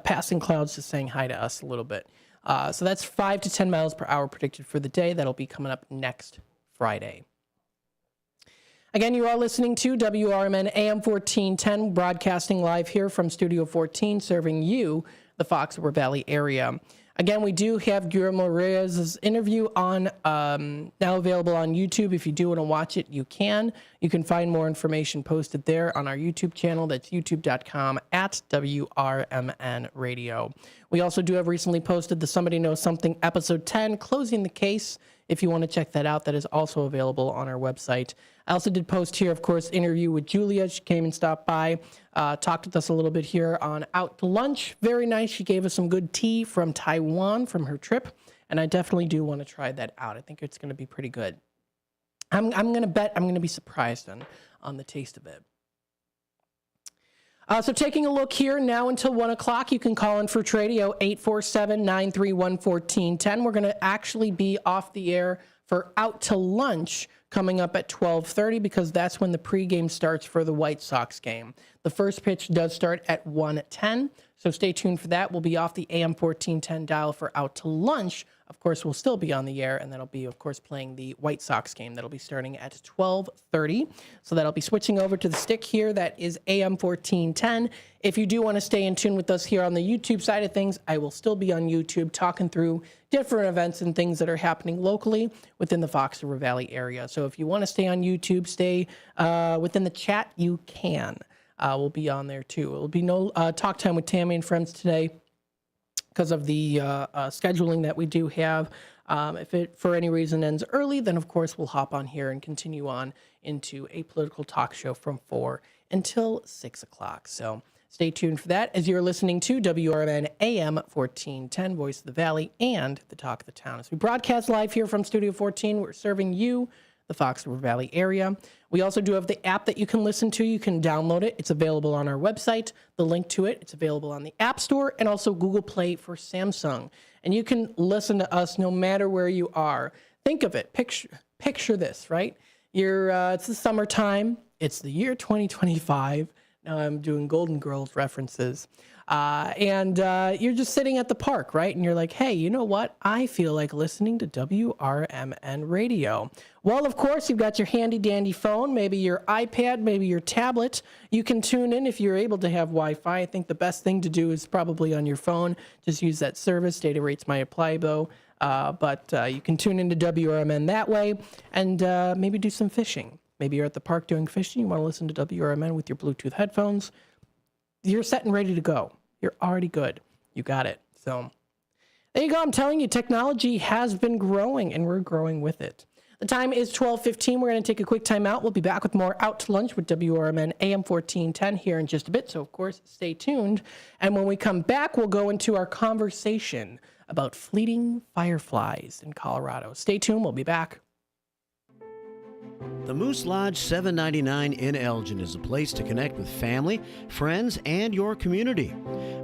Passing clouds just saying hi to us a little bit. So that's 5 to 10 miles per hour predicted for the day. That'll be coming up next Friday. Again, you are listening to WRMN AM 1410, broadcasting live here from Studio 14, serving you, the Fox River Valley area. Again, we do have Guillermo Reyes' interview on now available on YouTube. If you do want to watch it, you can. You can find more information posted there on our YouTube channel. That's youtube.com/WRMN Radio. We also do have recently posted the Somebody Knows Something episode 10, Closing the Case. If you want to check that out, that is also available on our website. I also did post here, of course, interview with Julia. She came and stopped by, talked with us a little bit here on Out to Lunch. Very nice. She gave us some good tea from Taiwan from her trip, and I definitely do want to try that out. I think it's going to be pretty good. I'm going to bet I'm going to be surprised on the taste of it. So taking a look here now until 1 o'clock, you can call in for Tradio 847-931-1410. We're going to actually be off the air for Out to Lunch coming up at 12:30 because that's when the pregame starts for the White Sox game. The first pitch does start at 1:10, so stay tuned for that. We'll be off the AM 1410 dial for Out to Lunch. Of course, we'll still be on the air, and that'll be, of course, playing the White Sox game. That'll be starting at 12:30. So that'll be switching over to the stick here. That is AM 1410. If you do want to stay in tune with us here on the YouTube side of things, I will still be on YouTube talking through different events and things that are happening locally within the Fox River Valley area. So if you want to stay on YouTube, stay within the chat, you can. We'll be on there too. It will be no talk time with Tammy and friends today because of the scheduling that we do have. If it, for any reason, ends early, then, of course, we'll hop on here and continue on into a political talk show from 4 until 6 o'clock. So stay tuned for that as you're listening to WRMN AM 1410, Voice of the Valley, and the Talk of the Town. As we broadcast live here from Studio 14, we're serving you, the Fox River Valley area. We also do have the app that you can listen to. You can download it. It's available on our website. The link to it, it's available on the App Store and also Google Play for Samsung. And you can listen to us no matter where you are. Think of it. Picture this, right? It's the summertime. It's the year 2025. Now I'm doing Golden Girls references. And you're just sitting at the park, right? And you're like, hey, you know what? I feel like listening to WRMN radio. Well, of course, you've got your handy-dandy phone, maybe your iPad, maybe your tablet. You can tune in if you're able to have Wi-Fi. I think the best thing to do is probably on your phone. Just use that service. Data rates might apply, though. But you can tune into WRMN that way and maybe do some fishing. Maybe you're at the park doing fishing. You want to listen to WRMN with your Bluetooth headphones. You're set and ready to go. You're already good. You got it. So there you go. I'm telling you, technology has been growing, and we're growing with it. The time is 12:15. We're going to take a quick time out. We'll be back with more Out to Lunch with WRMN AM 1410 here in just a bit. So, of course, stay tuned. And when we come back, we'll go into our conversation about fleeting fireflies in Colorado. Stay tuned. We'll be back. The Moose Lodge 799 in Elgin is a place to connect with family, friends, and your community.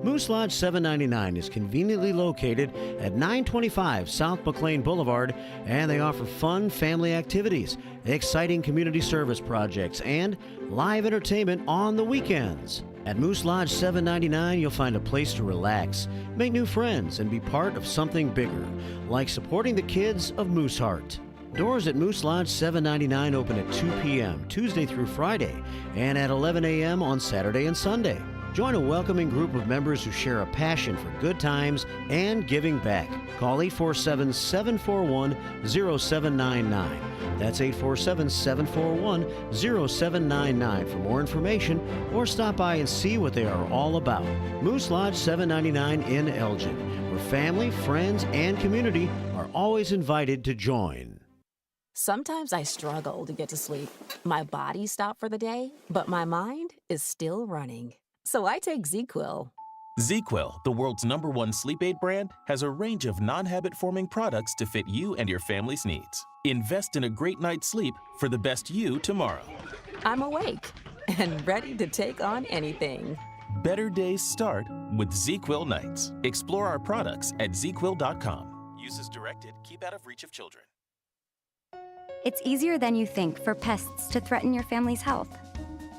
Moose Lodge 799 is conveniently located at 925 South McLean Boulevard, and they offer fun family activities, exciting community service projects, and live entertainment on the weekends. At Moose Lodge 799, you'll find a place to relax, make new friends, and be part of something bigger, like supporting the kids of Mooseheart. Doors at Moose Lodge 799 open at 2 p.m. Tuesday through Friday and at 11 a.m. on Saturday and Sunday. Join a welcoming group of members who share a passion for good times and giving back. Call 847-741-0799. That's 847-741-0799 for more information or stop by and see what they are all about. Moose Lodge 799 in Elgin, where family, friends, and community are always invited to join. Sometimes I struggle to get to sleep. My body stopped for the day, but my mind is still running. So I take ZzzQuil. ZzzQuil, the world's #1 sleep aid brand, has a range of non-habit-forming products to fit you and your family's needs. Invest in a great night's sleep for the best you tomorrow. I'm awake and ready to take on anything. Better days start with ZzzQuil nights. Explore our products at ZzzQuil.com. Use as directed. Keep out of reach of children. It's easier than you think for pests to threaten your family's health.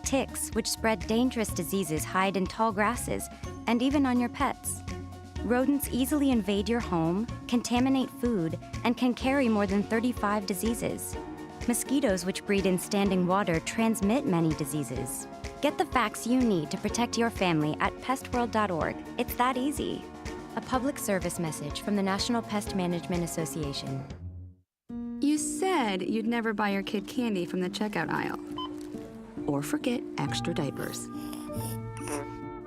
Ticks, which spread dangerous diseases, hide in tall grasses and even on your pets. Rodents easily invade your home, contaminate food, and can carry more than 35 diseases. Mosquitoes, which breed in standing water, transmit many diseases. Get the facts you need to protect your family at pestworld.org. It's that easy. A public service message from the National Pest Management Association. You said you'd never buy your kid candy from the checkout aisle. Or forget extra diapers.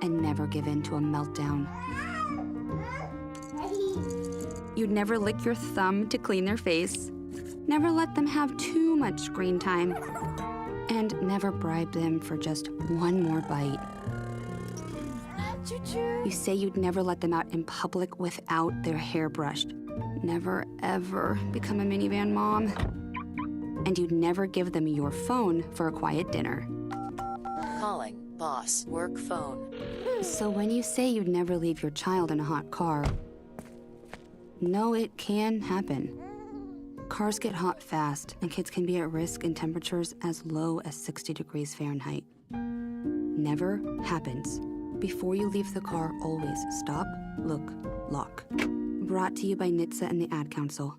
And never give in to a meltdown. You'd never lick your thumb to clean their face. Never let them have too much screen time. And never bribe them for just one more bite. You say you'd never let them out in public without their hair brushed. Never, ever become a minivan mom. And you'd never give them your phone for a quiet dinner. Calling boss work phone. So when you say you'd never leave your child in a hot car, no, it can happen. Cars get hot fast, and kids can be at risk in temperatures as low as 60 degrees Fahrenheit. Never happens. Before you leave the car, always stop, look, lock. Brought to you by NHTSA and the Ad Council.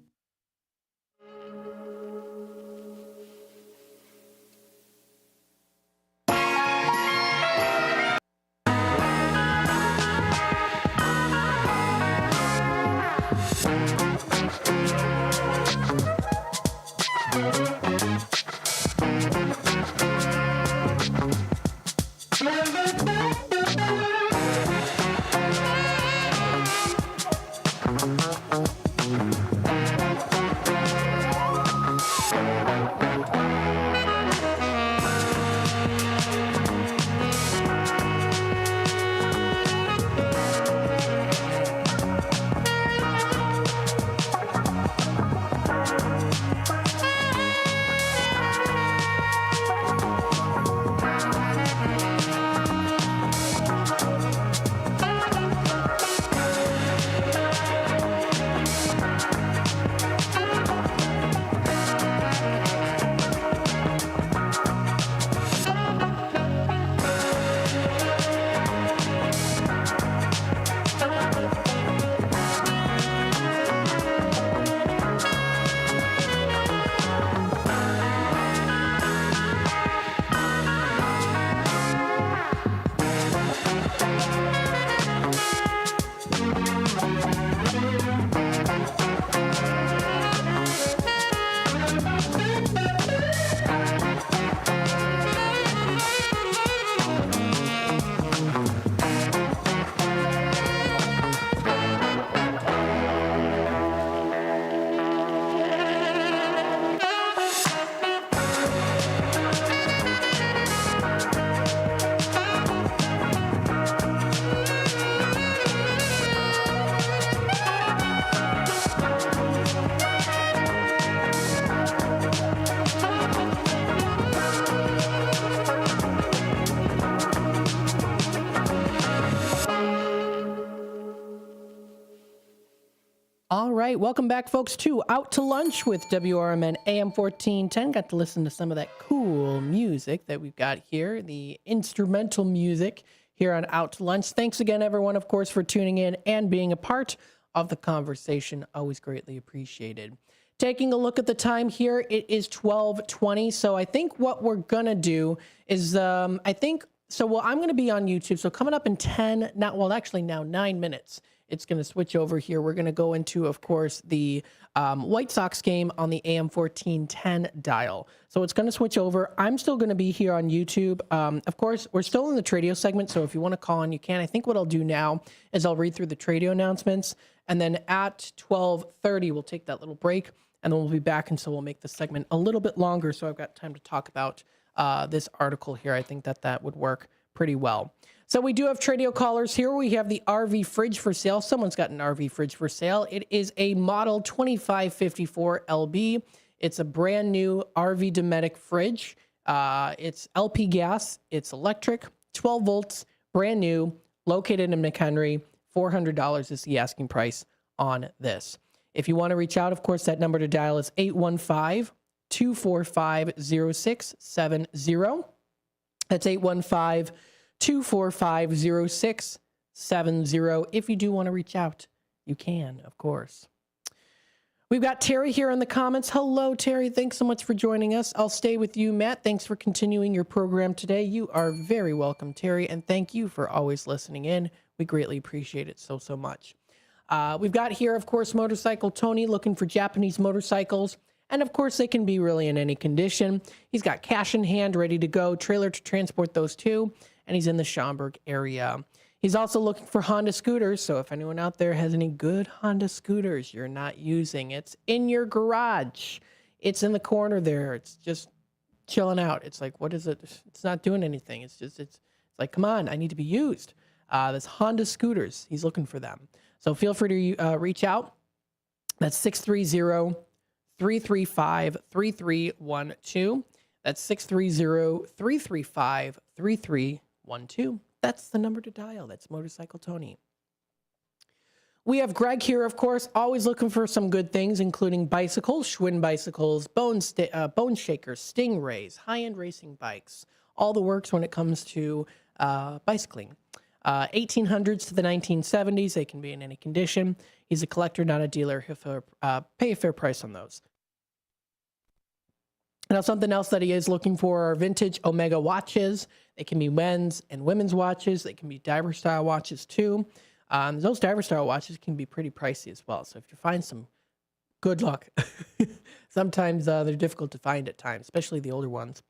All right, welcome back, folks, to Out to Lunch with WRMN AM 1410. Got to listen to some of that cool music that we've got here, the instrumental music here on Out to Lunch. Thanks again, everyone, of course, for tuning in and being a part of the conversation. Always greatly appreciated. Taking a look at the time here, it is 12:20. So I think what we're going to do is, I'm going to be on YouTube. So coming up in 9 minutes, it's going to switch over here. We're going to go into, of course, the White Sox game on the AM 1410 dial. So it's going to switch over. I'm still going to be here on YouTube. Of course, we're still in the Tradio segment, so if you want to call in, you can. I think what I'll do now is I'll read through the Tradio announcements, and then at 12:30, we'll take that little break, and then we'll be back, and so we'll make the segment a little bit longer, so I've got time to talk about this article here. I think that would work pretty well. So we do have Tradio callers here. We have the RV fridge for sale. Someone's got an RV fridge for sale. It is a model 2554 LB. It's a brand new RV Dometic fridge. It's LP gas. It's electric, 12 volts, brand new, located in McHenry. $400 is the asking price on this. If you want to reach out, of course, that number to dial is 815-245-0670. That's 815-245-0670. If you do want to reach out, you can, of course. We've got Terry here in the comments. Hello, Terry. Thanks so much for joining us. I'll stay with you, Matt. Thanks for continuing your program today. You are very welcome, Terry, and thank you for always listening in. We greatly appreciate it so much. We've got here, of course, Motorcycle Tony looking for Japanese motorcycles. And, of course, they can be really in any condition. He's got cash in hand, ready to go, trailer to transport those to, and he's in the Schaumburg area. He's also looking for Honda scooters, so if anyone out there has any good Honda scooters you're not using, it's in your garage. It's in the corner there. It's just chilling out. It's like, what is it? It's not doing anything. It's like, come on, I need to be used. This Honda scooters, he's looking for them. So feel free to reach out. That's 630-335-3312. That's 630-335-3312. That's the number to dial. That's Motorcycle Tony. We have Greg here, of course, always looking for some good things, including bicycles, Schwinn bicycles, bone shakers, Stingrays, high-end racing bikes, all the works when it comes to bicycling. 1800s to the 1970s. They can be in any condition. He's a collector, not a dealer. He'll pay a fair price on those. Now, something else that he is looking for are vintage Omega watches. They can be men's and women's watches. They can be diver style watches too. Those diver style watches can be pretty pricey as well. So if you find some, good luck. Sometimes they're difficult to find at times, especially the older ones.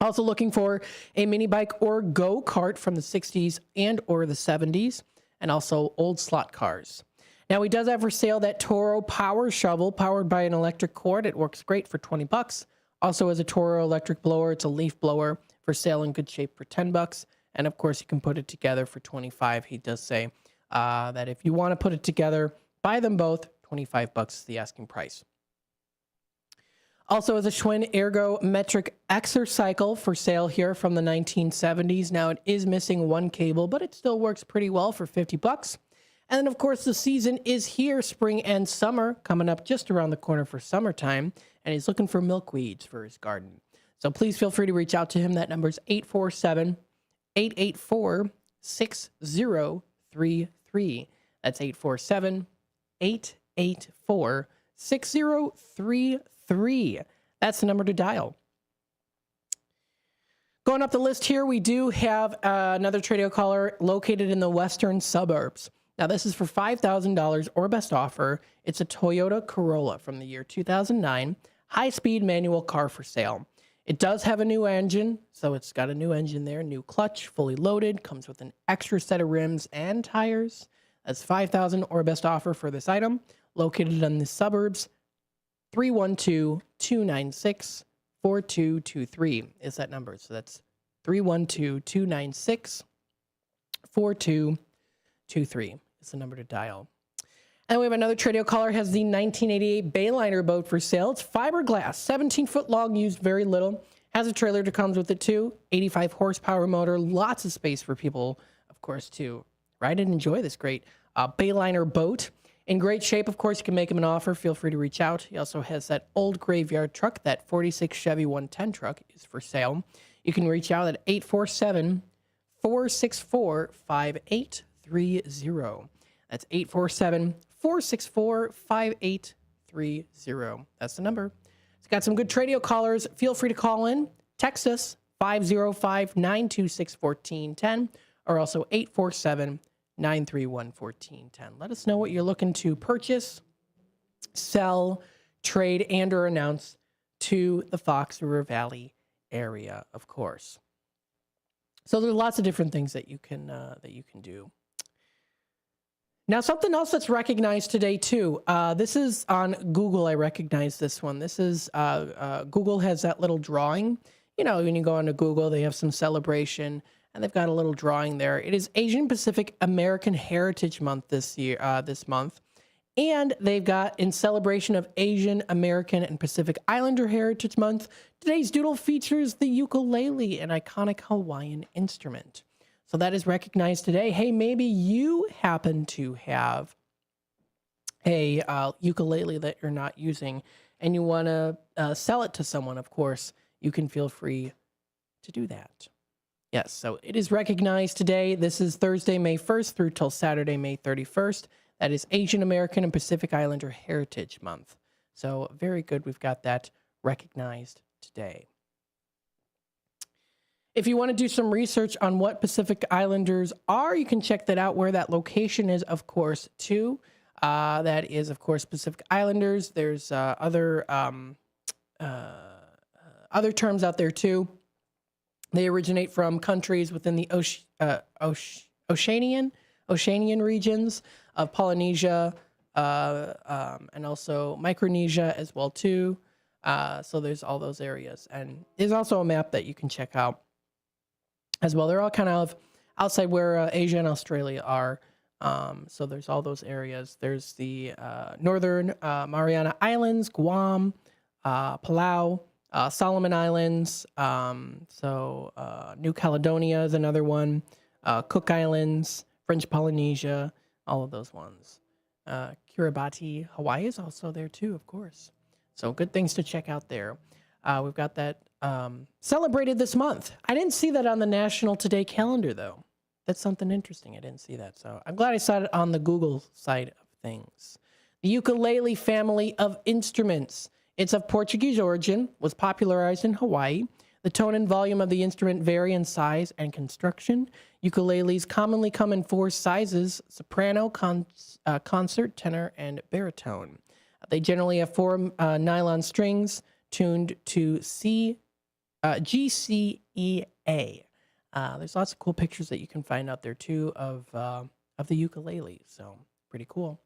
Also looking for a mini bike or go-kart from the 60s and or the 70s, and also old slot cars. Now, he does have for sale that Toro power shovel powered by an electric cord. It works great for $20. Also has a Toro electric blower. It's a leaf blower for sale in good shape for $10. And of course, you can put it together for $25. He does say that if you want to put it together, buy them both. $25 is the asking price. Also has a Schwinn ergometric exercycle for sale here from the 1970s. Now, it is missing one cable, but it still works pretty well for $50. And then, of course, the season is here, spring and summer, coming up just around the corner for summertime, and he's looking for milkweeds for his garden. So please feel free to reach out to him. That number is 847-884-6033. That's 847-884-6033. That's the number to dial. Going up the list here, we do have another Tradio caller located in the western suburbs. Now, this is for $5,000 or best offer. It's a Toyota Corolla from the year 2009, high-speed manual car for sale. It does have a new engine, so it's got a new engine there, new clutch, fully loaded, comes with an extra set of rims and tires. That's $5,000 or best offer for this item, located in the suburbs. 312-296-4223 is that number. So that's 312-296-4223 is the number to dial. And we have another Tradio caller, has the 1988 Bayliner boat for sale. It's fiberglass, 17-foot long, used very little. Has a trailer that comes with it too. 85 horsepower motor, lots of space for people, of course, to ride and enjoy this great Bayliner boat. In great shape, of course, you can make him an offer. Feel free to reach out. He also has that old graveyard truck, that 46 Chevy 110 truck is for sale. You can reach out at 847-464-5830. That's 847-464-5830. 505-430. That's the number. It's got some good Tradio callers. Feel free to call in. Text us 505-926-1410 or also 847-931-1410. Let us know what you're looking to purchase, sell, trade, and or announce to the Fox River Valley area, of course. So there are lots of different things that you can do. Now, something else that's recognized today, too. This is on Google. I recognize this one. This is Google has that little drawing. You know, when you go onto Google, they have some celebration, and they've got a little drawing there. It is Asian Pacific American Heritage Month this month. And they've got, in celebration of Asian American and Pacific Islander Heritage Month, today's doodle features the ukulele, an iconic Hawaiian instrument. So that is recognized today. Hey, maybe you happen to have a ukulele that you're not using and you want to sell it to someone, of course, you can feel free to do that. Yes, so it is recognized today. This is Thursday, May 1st through till Saturday, May 31st. That is Asian American and Pacific Islander Heritage Month. So very good. We've got that recognized today. If you want to do some research on what Pacific Islanders are, you can check that out, where that location is, of course, too. That is, of course, Pacific Islanders. There's other terms out there, too. They originate from countries within the Oceanian regions of Polynesia and also Micronesia as well, too. So there's all those areas. And there's also a map that you can check out as well. They're all kind of outside where Asia and Australia are. So there's all those areas. There's the Northern Mariana Islands, Guam, Palau, Solomon Islands. New Caledonia is another one. Cook Islands, French Polynesia, all of those ones. Kiribati, Hawaii is also there too, of course. So good things to check out there. We've got that celebrated this month. I didn't see that on the National Today calendar, though. That's something interesting. I didn't see that. So I'm glad I saw it on the Google side of things. The ukulele family of instruments. It's of Portuguese origin, was popularized in Hawaii. The tone and volume of the instrument vary in size and construction. Ukuleles commonly come in 4 sizes: soprano, concert, tenor, and baritone. They generally have 4 nylon strings tuned to G, C, E, A. There's lots of cool pictures that you can find out there too of the ukulele. So pretty cool.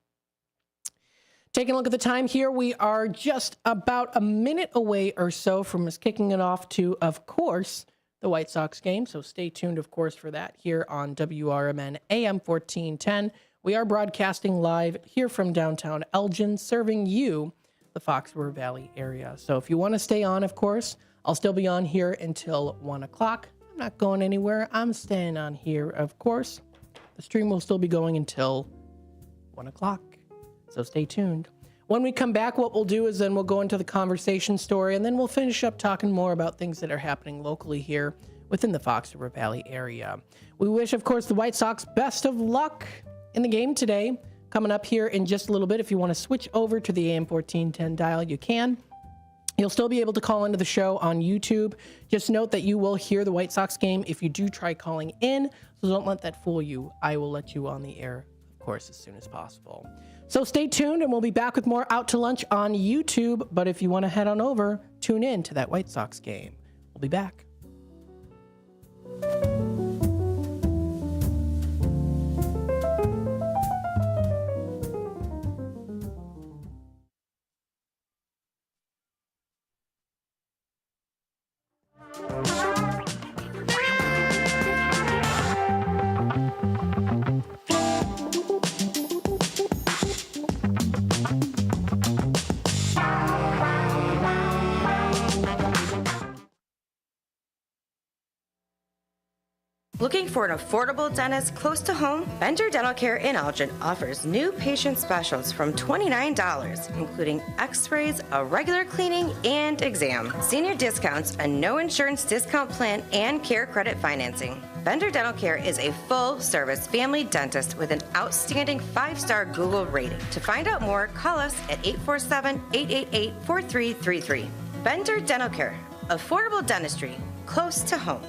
Taking a look at the time here, we are just about a minute away or so from us kicking it off to, of course, the White Sox game. So stay tuned, of course, for that here on WRMN AM 1410. We are broadcasting live here from downtown Elgin, serving you, the Fox River Valley area. So if you want to stay on, of course, I'll still be on here until 1 o'clock. I'm not going anywhere. I'm staying on here, of course. The stream will still be going until 1 o'clock. So stay tuned. When we come back, what we'll do is then we'll go into the conversation story, and then we'll finish up talking more about things that are happening locally here within the Fox River Valley area. We wish, of course, the White Sox best of luck in the game today. Coming up here in just a little bit, if you want to switch over to the AM 1410 dial, you can. You'll still be able to call into the show on YouTube. Just note that you will hear the White Sox game if you do try calling in, so don't let that fool you. I will let you on the air, of course, as soon as possible. So stay tuned, and we'll be back with more Out to Lunch on YouTube. But if you want to head on over, tune in to that White Sox game. We'll be back. Looking for an affordable dentist close to home? Bender Dental Care in Elgin offers new patient specials from $29, including x-rays, a regular cleaning, and exam. Senior discounts, a no insurance discount plan, and care credit financing. Bender Dental Care is a full-service family dentist with an outstanding 5-star Google rating. To find out more, call us at 847-888-4333. Bender Dental Care, affordable dentistry, close to home.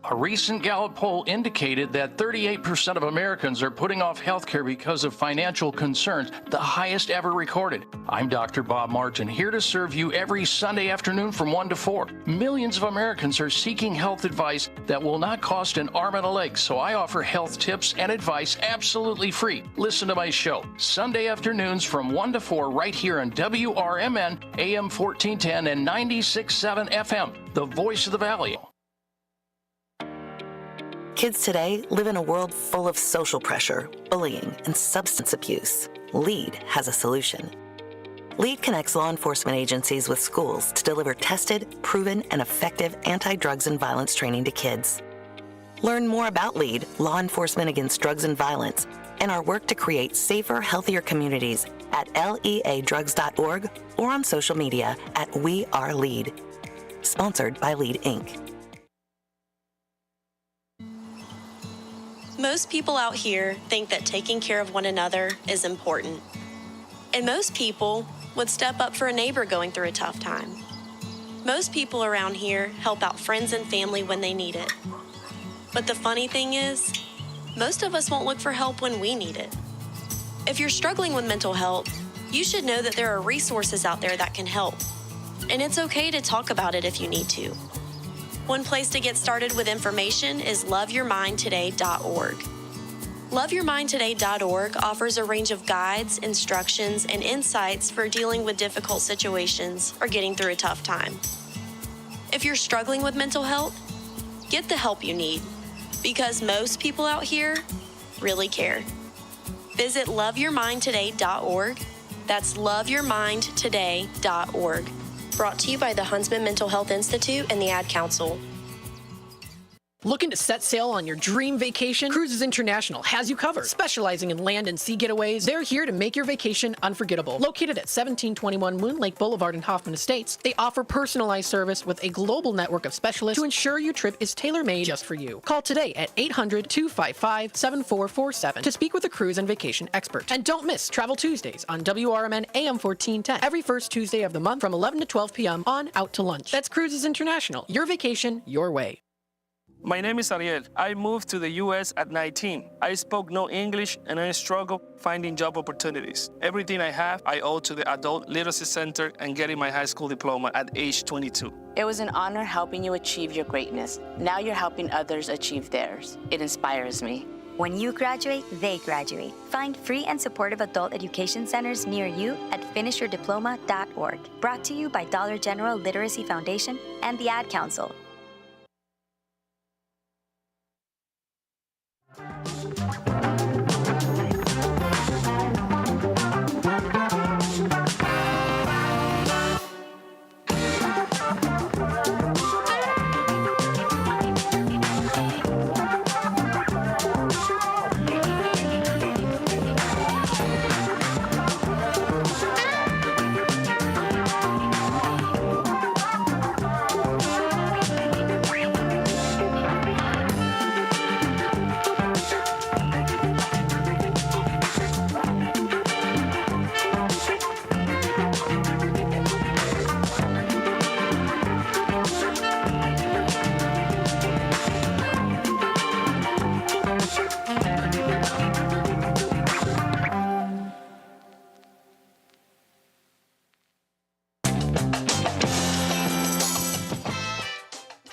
A recent Gallup poll indicated that 38% of Americans are putting off health care because of financial concerns, the highest ever recorded. I'm Dr. Bob Martin, here to serve you every Sunday afternoon from 1 to 4. Millions of Americans are seeking health advice that will not cost an arm and a leg, so I offer health tips and advice absolutely free. Listen to my show, Sunday afternoons from 1 to 4 right here on WRMN, AM 1410 and 96.7 FM, the voice of the Valley. Kids today live in a world full of social pressure, bullying, and substance abuse. LEAD has a solution. LEAD connects law enforcement agencies with schools to deliver tested, proven, and effective anti-drugs and violence training to kids. Learn more about LEAD, Law Enforcement Against Drugs and Violence, and our work to create safer, healthier communities at leadrugs.org or on social media at We Are LEAD. Sponsored by LEAD, Inc. Most people out here think that taking care of one another is important. And most people would step up for a neighbor going through a tough time. Most people around here help out friends and family when they need it. But the funny thing is, most of us won't look for help when we need it. If you're struggling with mental health, you should know that there are resources out there that can help. And it's okay to talk about it if you need to. One place to get started with information is loveyourmindtoday.org. Loveyourmindtoday.org offers a range of guides, instructions, and insights for dealing with difficult situations or getting through a tough time. If you're struggling with mental health, get the help you need, because most people out here really care. Visit loveyourmindtoday.org. That's loveyourmindtoday.org. Brought to you by the Huntsman Mental Health Institute and the Ad Council. Looking to set sail on your dream vacation? Cruises International has you covered. Specializing in land and sea getaways, they're here to make your vacation unforgettable. Located at 1721 Moon Lake Boulevard in Hoffman Estates, they offer personalized service with a global network of specialists to ensure your trip is tailor-made just for you. Call today at 800-255-7447 to speak with a cruise and vacation expert. And don't miss Travel Tuesdays on WRMN AM 1410 every first Tuesday of the month from 11 to 12 p.m. on Out to Lunch. That's Cruises International. Your vacation, your way. My name is Ariel. I moved to the U.S. at 19. I spoke no English and I struggled finding job opportunities. Everything I have, I owe to the Adult Literacy Center and getting my high school diploma at age 22. It was an honor helping you achieve your greatness. Now you're helping others achieve theirs. It inspires me. When you graduate, they graduate. Find free and supportive adult education centers near you at finishyourdiploma.org. Brought to you by Dollar General Literacy Foundation and the Ad Council.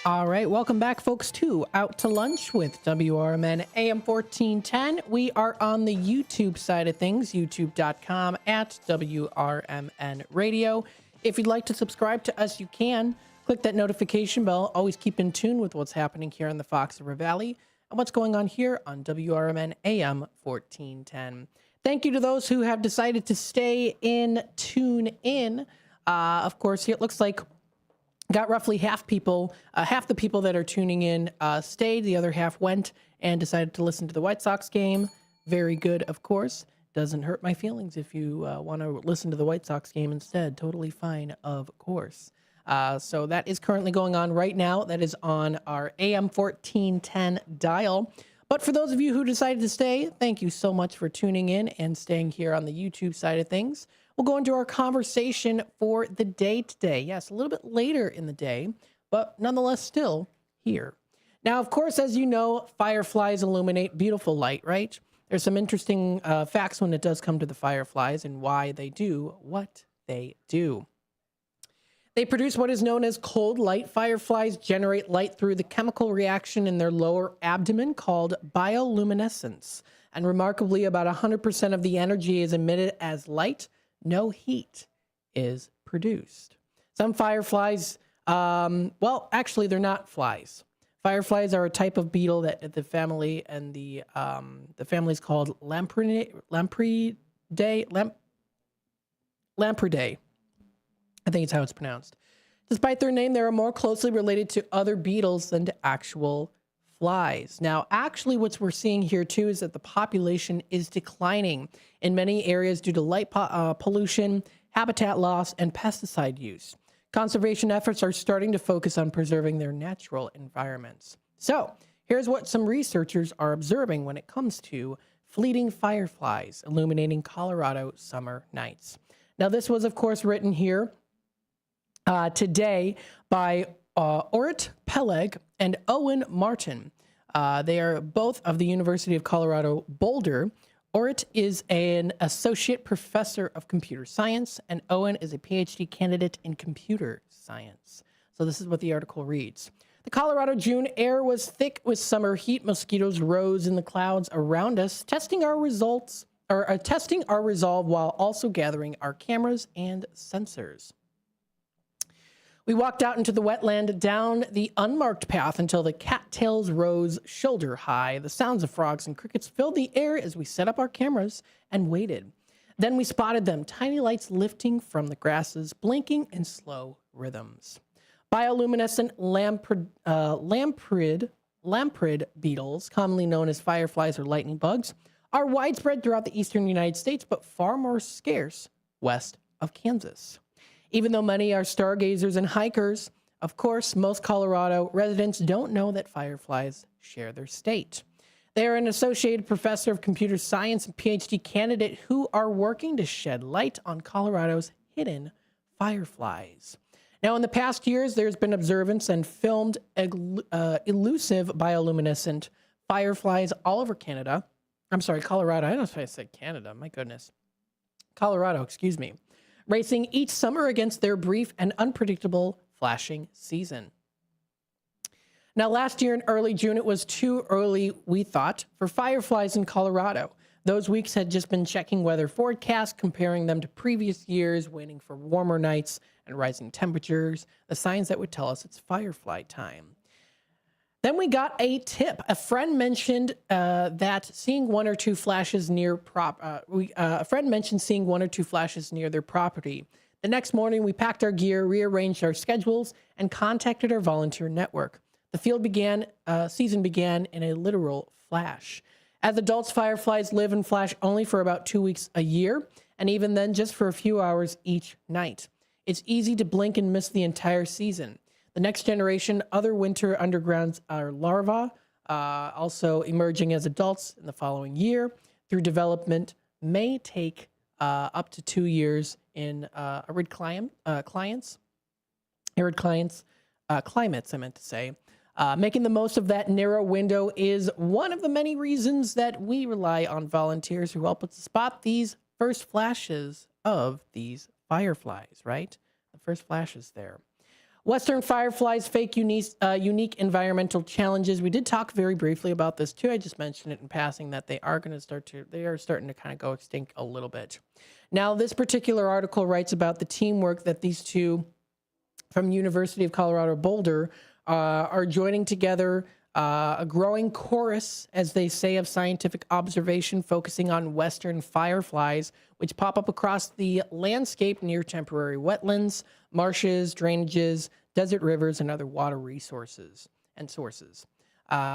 All right, welcome back, folks, to Out to Lunch with WRMN AM 1410. We are on the YouTube side of things, youtube.com at WRMN Radio. If you'd like to subscribe to us, you can. Click that notification bell. Always keep in tune with what's happening here in the Fox River Valley and what's going on here on WRMN AM 1410. Thank you to those who have decided to stay in, tune in. Of course, it looks like got roughly half the people that are tuning in stayed. The other half went and decided to listen to the White Sox game. Very good, of course. Doesn't hurt my feelings if you want to listen to the White Sox game instead. Totally fine, of course. So that is currently going on right now. That is on our AM 1410 dial. But for those of you who decided to stay, thank you so much for tuning in and staying here on the YouTube side of things. We'll go into our conversation for the day today. Yes, a little bit later in the day, but nonetheless still here. Now, of course, as you know, fireflies illuminate beautiful light, right? There's some interesting facts when it does come to the fireflies and why they do what they do. They produce what is known as cold light. Fireflies generate light through the chemical reaction in their lower abdomen called bioluminescence. And remarkably, about 100% of the energy is emitted as light. No heat is produced. Some fireflies, well, actually, they're not flies. Fireflies are a type of beetle that the family and the family is called Lampridae. I think it's how it's pronounced. Despite their name, they are more closely related to other beetles than to actual flies. Now, actually, what we're seeing here, too, is that the population is declining in many areas due to light pollution, habitat loss, and pesticide use. Conservation efforts are starting to focus on preserving their natural environments. So, here's what some researchers are observing when it comes to fleeting fireflies illuminating Colorado summer nights. Now, this was, of course, written here today by Orit Peleg and Owen Martin. They are both of the University of Colorado Boulder. Orit is an associate professor of computer science, and Owen is a PhD candidate in computer science. So this is what the article reads. The Colorado June air was thick with summer heat. Mosquitoes rose in the clouds around us, testing our resolve while also gathering our cameras and sensors. We walked out into the wetland down the unmarked path until the cattails rose shoulder high. The sounds of frogs and crickets filled the air as we set up our cameras and waited. Then we spotted them, tiny lights lifting from the grasses, blinking in slow rhythms. Bioluminescent lamprid beetles, commonly known as fireflies or lightning bugs, are widespread throughout the eastern United States, but far more scarce west of Kansas. Even though many are stargazers and hikers, of course, most Colorado residents don't know that fireflies share their state. They are an associate professor of computer science and PhD candidate who are working to shed light on Colorado's hidden fireflies. Now, in the past years, there's been observance and filmed elusive bioluminescent fireflies all over Canada. I'm sorry, Colorado. I don't know if I said Canada. My goodness. Colorado, excuse me. Racing each summer against their brief and unpredictable flashing season. Now, last year in early June, it was too early, we thought, for fireflies in Colorado. Those weeks had just been checking weather forecasts, comparing them to previous years, waiting for warmer nights and rising temperatures, the signs that would tell us it's firefly time. Then we got a tip. A friend mentioned that seeing one or two flashes near a friend mentioned seeing one or two flashes near their property. The next morning, we packed our gear, rearranged our schedules, and contacted our volunteer network. The season began in a literal flash. As adults, fireflies live and flash only for about 2 weeks a year, and even then, just for a few hours each night. It's easy to blink and miss the entire season. The next generation, other winter undergrounds are larvae, also emerging as adults in the following year. Through development, may take up to 2 years in arid climates, I meant to say. Making the most of that narrow window is one of the many reasons that we rely on volunteers who help us spot these first flashes of these fireflies, right? The first flashes there. Western fireflies face unique environmental challenges. We did talk very briefly about this too. I just mentioned it in passing that they are starting to kind of go extinct a little bit. Now, this particular article writes about the teamwork that these two from University of Colorado Boulder are joining together, a growing chorus, as they say, of scientific observation focusing on Western fireflies, which pop up across the landscape near temporary wetlands, marshes, drainages, desert rivers, and other water resources and sources.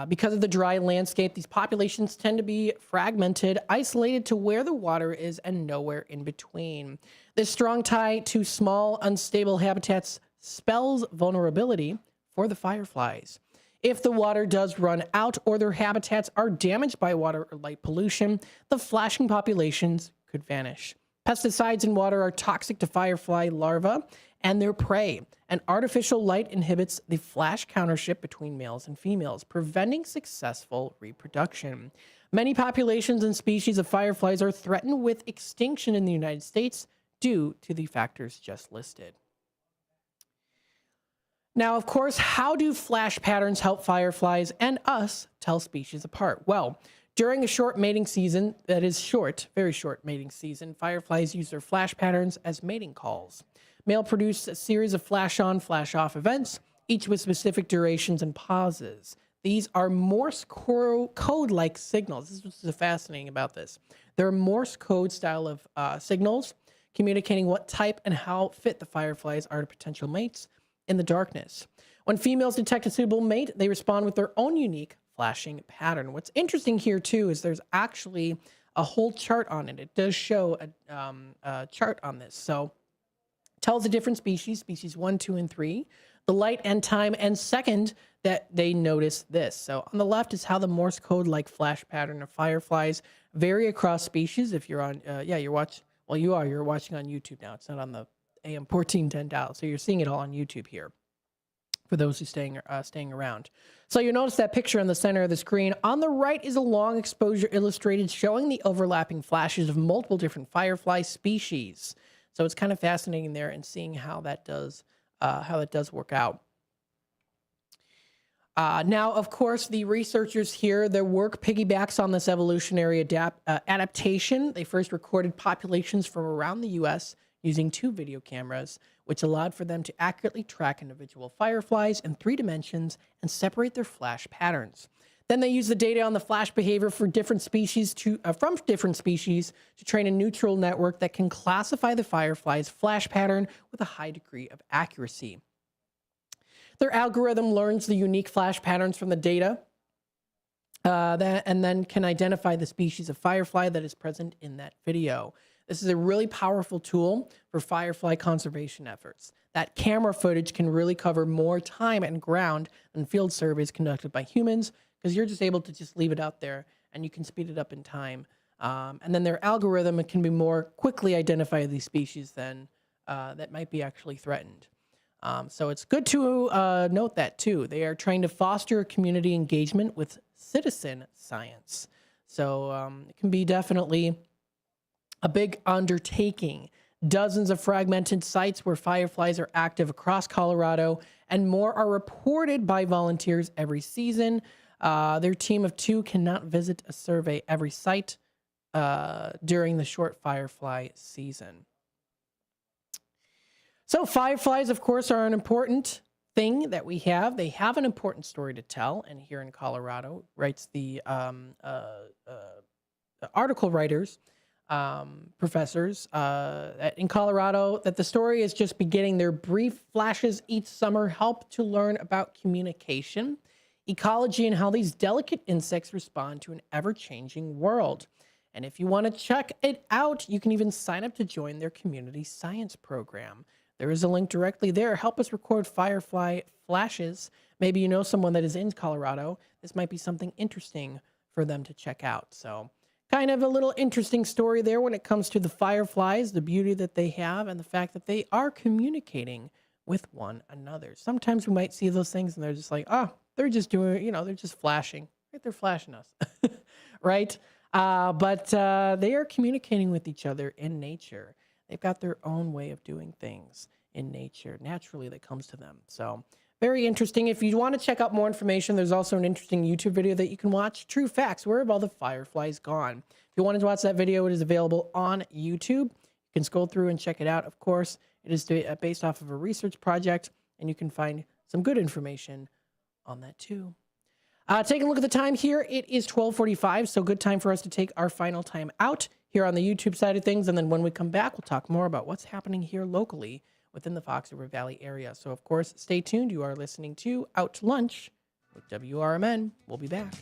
Because of the dry landscape, these populations tend to be fragmented, isolated to where the water is and nowhere in between. This strong tie to small, unstable habitats spells vulnerability for the fireflies. If the water does run out or their habitats are damaged by water or light pollution, the flashing populations could vanish. Pesticides in water are toxic to firefly larvae and their prey, and artificial light inhibits the flash countership between males and females, preventing successful reproduction. Many populations and species of fireflies are threatened with extinction in the United States due to the factors just listed. Now, of course, how do flash patterns help fireflies and us tell species apart? Well, during a short mating season, that is short, very short mating season, fireflies use their flash patterns as mating calls. Male produce a series of flash-on, flash-off events, each with specific durations and pauses. These are Morse code-like signals. This is what's fascinating about this. They're Morse code style of signals, communicating what type and how fit the fireflies are to potential mates in the darkness. When females detect a suitable mate, they respond with their own unique flashing pattern. What's interesting here too is there's actually a whole chart on it. It does show a chart on this. So it tells the different species 1, 2, and 3, the light and time and second that they notice this. So on the left is how the Morse code like flash pattern of fireflies vary across species. If you're on, you're watching on YouTube now. It's not on the AM 1410 dial. So you're seeing it all on YouTube here for those who staying around. So you notice that picture in the center of the screen. On the right is a long exposure illustrated showing the overlapping flashes of multiple different firefly species. So it's kind of fascinating there and seeing how that does work out. Now, of course, the researchers here, their work piggybacks on this evolutionary adaptation. They first recorded populations from around the U.S. using 2 video cameras, which allowed for them to accurately track individual fireflies in 3 dimensions and separate their flash patterns. Then they used the data on the flash behavior for different species from different species to train a neutral network that can classify the firefly's flash pattern with a high degree of accuracy. Their algorithm learns the unique flash patterns from the data and then can identify the species of firefly that is present in that video. This is a really powerful tool for firefly conservation efforts. That camera footage can really cover more time and ground than field surveys conducted by humans because you're just able to just leave it out there and you can speed it up in time. And then their algorithm can be more quickly identify these species than that might be actually threatened. So it's good to note that too. They are trying to foster community engagement with citizen science. So it can be definitely a big undertaking. Dozens of fragmented sites where fireflies are active across Colorado, and more are reported by volunteers every season. Their team of 2 cannot visit a survey every site during the short firefly season. So fireflies, of course, are an important thing that we have. They have an important story to tell, and here in Colorado, writes the article writers, professors in Colorado, that the story is just beginning. Their brief flashes each summer help to learn about communication, ecology, and how these delicate insects respond to an ever-changing world. And if you want to check it out, you can even sign up to join their community science program. There is a link directly there. Help us record firefly flashes. Maybe you know someone that is in Colorado. This might be something interesting for them to check out. So kind of a little interesting story there when it comes to the fireflies, the beauty that they have, and the fact that they are communicating with one another. Sometimes we might see those things and they're just like, oh, they're just doing, they're just flashing. Right? They're flashing us, right? But they are communicating with each other in nature. They've got their own way of doing things in nature, naturally, that comes to them. So very interesting. If you want to check out more information, there's also an interesting YouTube video that you can watch. True Facts, Where Have All the Fireflies Gone? If you wanted to watch that video, it is available on YouTube. You can scroll through and check it out. Of course, it is based off of a research project, and you can find some good information on that too. Taking a look at the time here, it is 12:45, so good time for us to take our final time out here on the YouTube side of things. And then when we come back, we'll talk more about what's happening here locally within the Fox River Valley area. So, of course, stay tuned. You are listening to Out to Lunch with WRMN. We'll be back.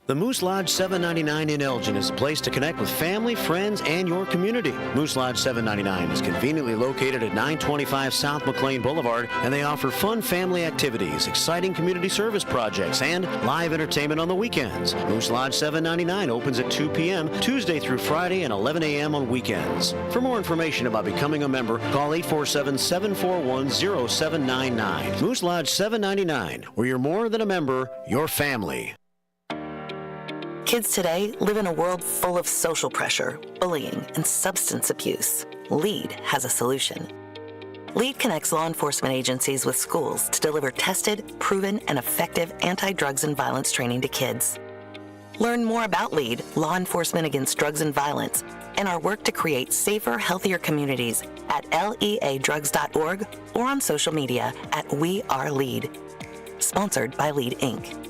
The Moose Lodge 799 in Elgin is a place to connect with family, friends, and your community. Moose Lodge 799 is conveniently located at 925 South McLean Boulevard, and they offer fun family activities, exciting community service projects, and live entertainment on the weekends. Moose Lodge 799 opens at 2 p.m. Tuesday through Friday and 11 a.m. on weekends. For more information about becoming a member, call 847-741-0799. Moose Lodge 799, where you're more than a member, you're family. Kids today live in a world full of social pressure, bullying, and substance abuse. LEAD has a solution. LEAD connects law enforcement agencies with schools to deliver tested, proven, and effective anti-drugs and violence training to kids. Learn more about LEAD, Law Enforcement Against Drugs and Violence, and our work to create safer, healthier communities at leadrugs.org or on social media at We Are LEAD. Sponsored by LEAD, Inc.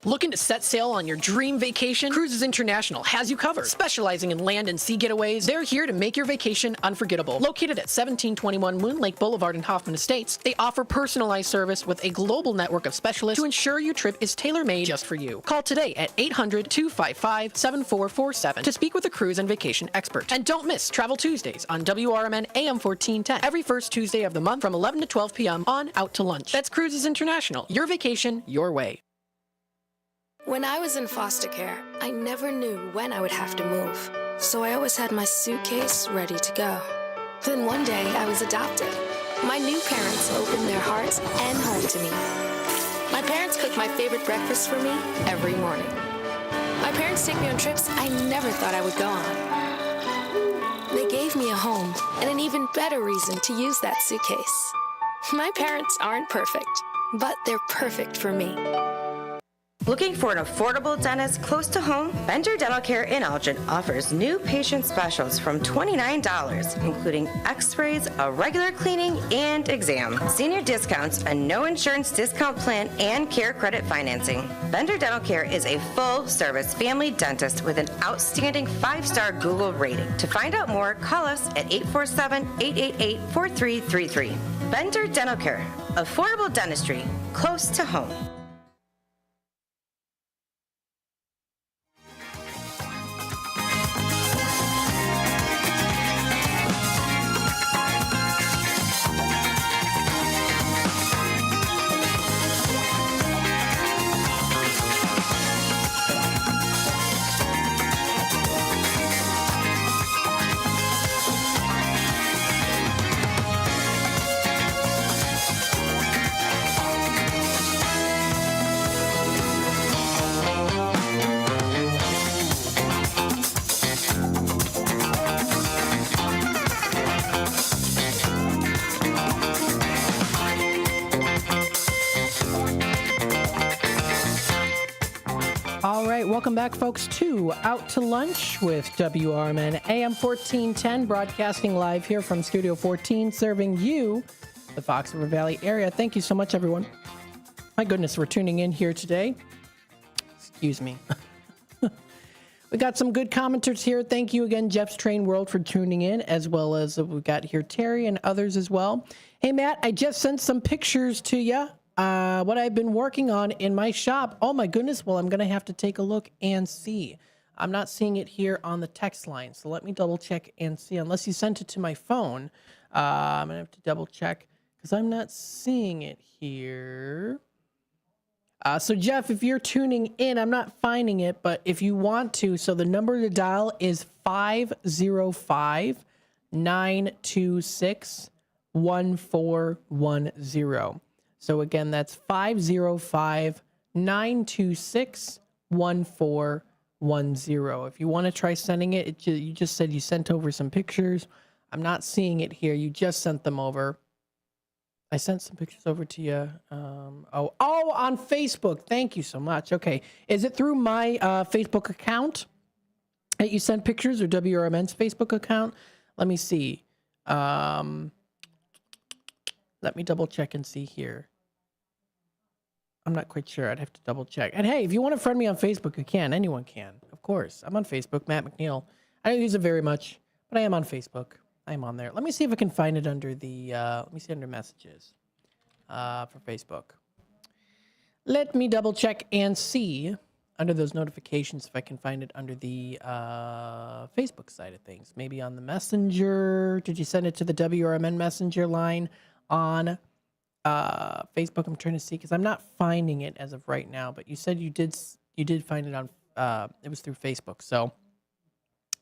Looking to set sail on your dream vacation? Cruises International has you covered. Specializing in land and sea getaways, they're here to make your vacation unforgettable. Located at 1721 Moon Lake Boulevard in Hoffman Estates, they offer personalized service with a global network of specialists to ensure your trip is tailor-made just for you. Call today at 800-255-7447 to speak with a cruise and vacation expert. And don't miss Travel Tuesdays on WRMN AM 1410 every first Tuesday of the month from 11 to 12 p.m. on Out to Lunch. That's Cruises International. Your vacation, your way. When I was in foster care, I never knew when I would have to move, so I always had my suitcase ready to go. Then one day, I was adopted. My new parents opened their hearts and home to me. My parents cook my favorite breakfast for me every morning. My parents take me on trips I never thought I would go on. They gave me a home and an even better reason to use that suitcase. My parents aren't perfect, but they're perfect for me. Looking for an affordable dentist close to home? Bender Dental Care in Elgin offers new patient specials from $29, including x-rays, a regular cleaning, and exam. Senior discounts, a no insurance discount plan, and care credit financing. Bender Dental Care is a full-service family dentist with an outstanding 5-star Google rating. To find out more, call us at 847-888-4333. Bender Dental Care, affordable dentistry, close to home. Welcome back, folks, to Out to Lunch with WRMN AM 1410, broadcasting live here from Studio 14, serving you, the Fox River Valley area. Thank you so much, everyone. My goodness, we're tuning in here today. Excuse me. We got some good commenters here. Thank you again, Jeff's Train World, for tuning in, as well as we've got here Terry and others as well. Hey, Matt, I just sent some pictures to you. What I've been working on in my shop. Oh my goodness. Well, I'm going to have to take a look and see. I'm not seeing it here on the text line. So let me double check and see. Unless you sent it to my phone, I'm going to have to double check because I'm not seeing it here. So Jeff, if you're tuning in, I'm not finding it, but if you want to, so the number to dial is 505-926-1410. So again, that's 505-926-1410. If you want to try sending it, you just said you sent over some pictures. I'm not seeing it here. You just sent them over. I sent some pictures over to you. On Facebook. Thank you so much. Okay. Is it through my Facebook account that you sent pictures, or WRMN's Facebook account? Let me see. Let me double check and see here. I'm not quite sure. I'd have to double check. And hey, if you want to friend me on Facebook, you can. Anyone can. Of course. I'm on Facebook, Matt McNeil. I don't use it very much, but I am on Facebook. I'm on there. Let me see if I can find it under the, under messages for Facebook. Let me double check and see under those notifications if I can find it under the Facebook side of things. Maybe on the Messenger. Did you send it to the WRMN Messenger line on Facebook? I'm trying to see because I'm not finding it as of right now. But you said you did find it on. It was through Facebook, so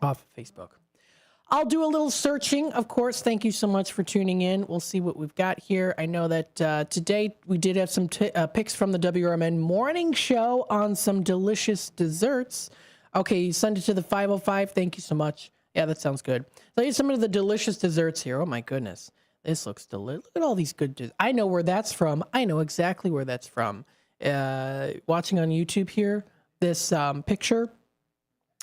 off of Facebook. I'll do a little searching, of course. Thank you so much for tuning in. We'll see what we've got here. I know that today we did have some picks from the WRMN morning show on some delicious desserts. Okay, you send it to the 505. Thank you so much. Yeah, that sounds good. So here's some of the delicious desserts here. Oh, my goodness. This looks delicious. Look at all these good desserts. I know where that's from. I know exactly where that's from. Watching on YouTube here, this picture,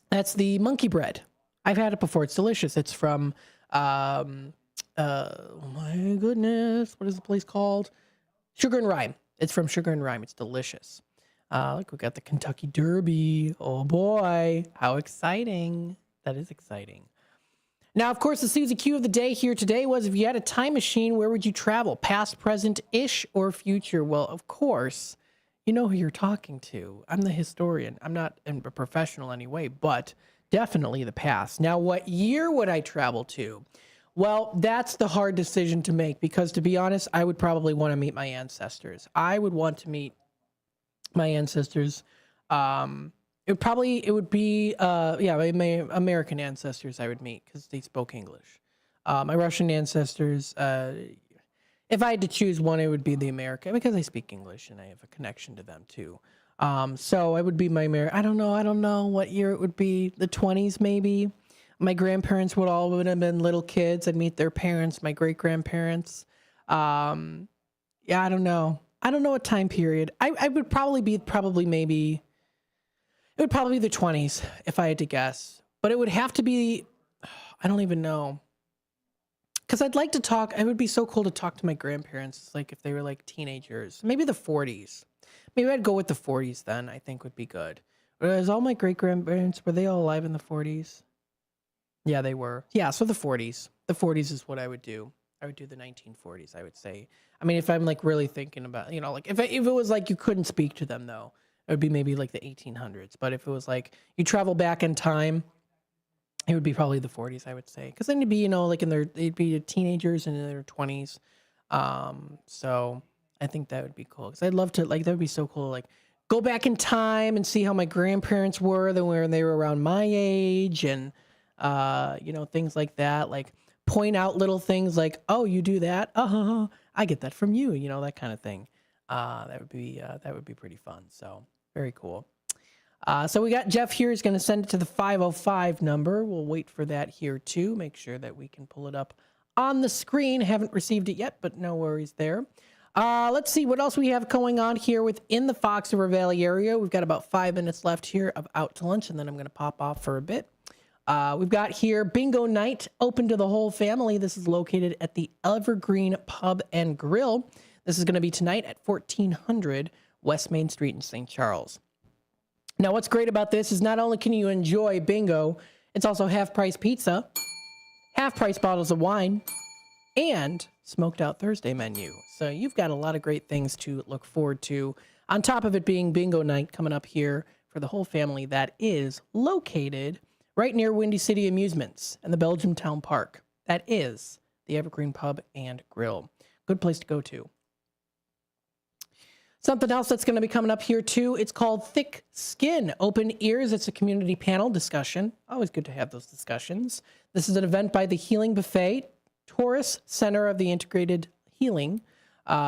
that's the monkey bread. I've had it before. It's delicious. It's from, oh my goodness, what is the place called? Sugar and Rhyme. It's from Sugar and Rhyme. It's delicious. Look, we got the Kentucky Derby. Oh boy, how exciting. That is exciting. Now, of course, the Susie Q of the day here today was, if you had a time machine, where would you travel? Past, present-ish, or future? Well, of course, you know who you're talking to. I'm the historian. I'm not a professional anyway, but definitely the past. Now, what year would I travel to? Well, that's the hard decision to make because, to be honest, I would probably want to meet my ancestors. I would want to meet my ancestors. My American ancestors I would meet because they spoke English. My Russian ancestors, if I had to choose one, it would be the American because I speak English and I have a connection to them too. So it would be my I don't know what year it would be. The 20s maybe. My grandparents would have been little kids. I'd meet their parents, my great grandparents. I don't know. I don't know what time period. I would probably be maybe. It would probably be the 20s if I had to guess. But it would have to be. I don't even know. Because I'd like to talk. It would be so cool to talk to my grandparents, like if they were like teenagers. Maybe the 40s. Maybe I'd go with the 40s then, I think would be good. Whereas all my great-grandparents, were they all alive in the 40s? Yeah, they were. Yeah, so the 40s. The 40s is what I would do. I would do the 1940s, I would say. I mean, if I'm like really thinking about, like if it was like you couldn't speak to them though, it would be maybe like the 1800s. But if it was like you travel back in time, it would be probably the 40s, I would say. Because then it'd be, like they'd be teenagers in their 20s. So I think that would be cool because I'd love to, that would be so cool. Like, go back in time and see how my grandparents were when they were around my age and, things like that. Like, point out little things like, oh, you do that? I get that from you, that kind of thing. That would be pretty fun. So, very cool. So we got Jeff here. He's going to send it to the 505 number. We'll wait for that here, too. Make sure that we can pull it up on the screen. Haven't received it yet, but no worries there. Let's see what else we have going on here within the Fox River Valley area. We've got about 5 minutes left here of Out to Lunch, and then I'm going to pop off for a bit. We've got here Bingo Night, open to the whole family. This is located at the Evergreen Pub and Grill. This is going to be tonight at 1400 West Main Street in St. Charles. Now, what's great about this is not only can you enjoy bingo, it's also half-price pizza, half-price bottles of wine, and smoked out Thursday menu. So you've got a lot of great things to look forward to. On top of it being bingo night coming up here for the whole family, that is located right near Windy City Amusements and the Belgium Town Park. That is the Evergreen Pub and Grill. Good place to go to. Something else that's going to be coming up here too, it's called Thick Skin, Open Ears. It's a community panel discussion. Always good to have those discussions. This is an event by the Healing Buffet, Taurus Center of the Integrated Healing,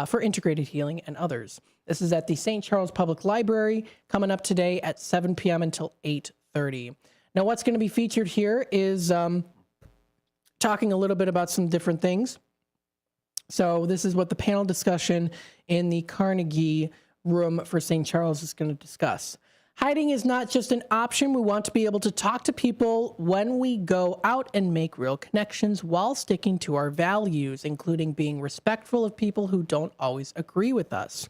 for Integrated Healing and others. This is at the St. Charles Public Library, coming up today at 7 p.m. until 8:30. Now, what's going to be featured here is talking a little bit about some different things. So this is what the panel discussion in the Carnegie Room for St. Charles is going to discuss. Hiding is not just an option. We want to be able to talk to people when we go out and make real connections while sticking to our values, including being respectful of people who don't always agree with us.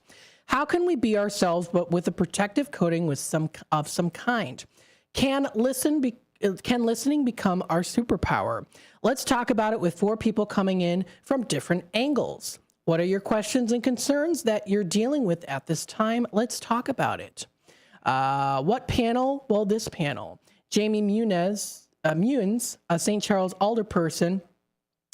How can we be ourselves, but with a protective coating with some kind? Can listening become our superpower? Let's talk about it with 4 people coming in from different angles. What are your questions and concerns that you're dealing with at this time? Let's talk about it. What panel? Well, this panel. Jamie Muniz, a St. Charles alderperson,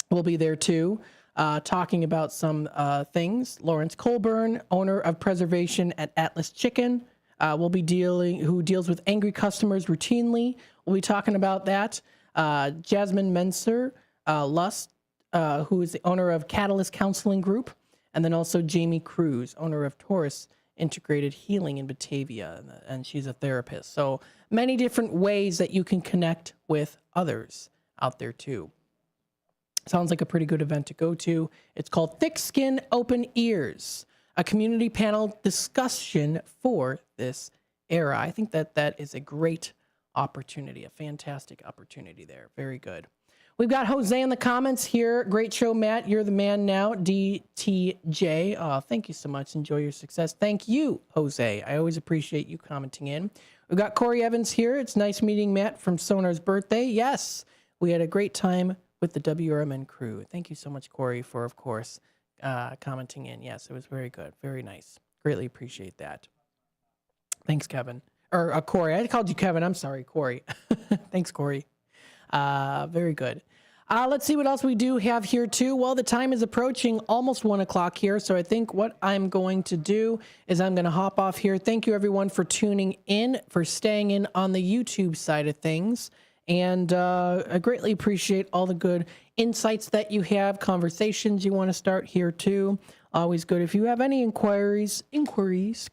will be there too, talking about some things. Lawrence Colburn, owner of preservation at Atlas Chicken, who deals with angry customers routinely. We'll be talking about that. Jasmine Menser, Lust, who is the owner of Catalyst Counseling Group, and then also Jamie Cruz, owner of Taurus Integrated Healing in Batavia, and she's a therapist. So many different ways that you can connect with others out there too. Sounds like a pretty good event to go to. It's called Thick Skin, Open Ears, a community panel discussion for this era. I think that is a great opportunity, a fantastic opportunity there. Very good. We've got Jose in the comments here. Great show, Matt. You're the man now. DTJ. Oh, thank you so much. Enjoy your success. Thank you, Jose. I always appreciate you commenting in. We've got Corey Evans here. It's nice meeting Matt from Sonar's birthday. Yes, we had a great time with the WRMN crew. Thank you so much, Corey, for, of course, commenting in. Yes, it was very good. Very nice. Greatly appreciate that. Thanks, Kevin. Or Corey. I called you Kevin. I'm sorry, Corey. Thanks, Corey. Very good. Let's see what else we do have here too. Well, the time is approaching almost 1 o'clock here. So I think what I'm going to do is I'm going to hop off here. Thank you everyone for tuning in, for staying in on the YouTube side of things. And I greatly appreciate all the good insights that you have, conversations you want to start here too. Always good. If you have any inquiries,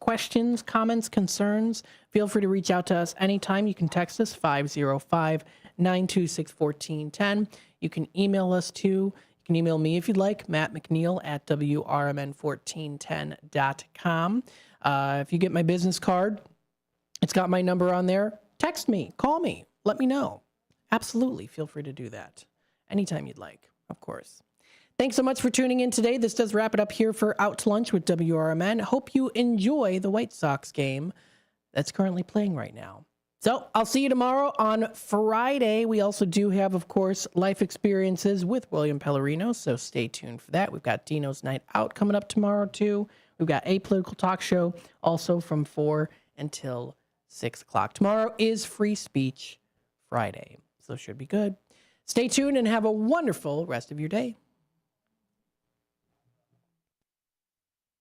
questions, comments, concerns, feel free to reach out to us anytime. You can text us 505-926-1410. You can email us too. You can email me if you'd like, Matt McNeil at WRMN1410.com. If you get my business card, it's got my number on there. Text me, call me, let me know. Absolutely. Feel free to do that anytime you'd like, of course. Thanks so much for tuning in today. This does wrap it up here for Out to Lunch with WRMN. Hope you enjoy the White Sox game that's currently playing right now. So I'll see you tomorrow on Friday. We also do have, of course, Life Experiences with William Pellerino, so stay tuned for that. We've got Dino's Night Out coming up tomorrow, too. We've got a political talk show also from 4 until 6 o'clock. Tomorrow is Free Speech Friday, so should be good. Stay tuned and have a wonderful rest of your day.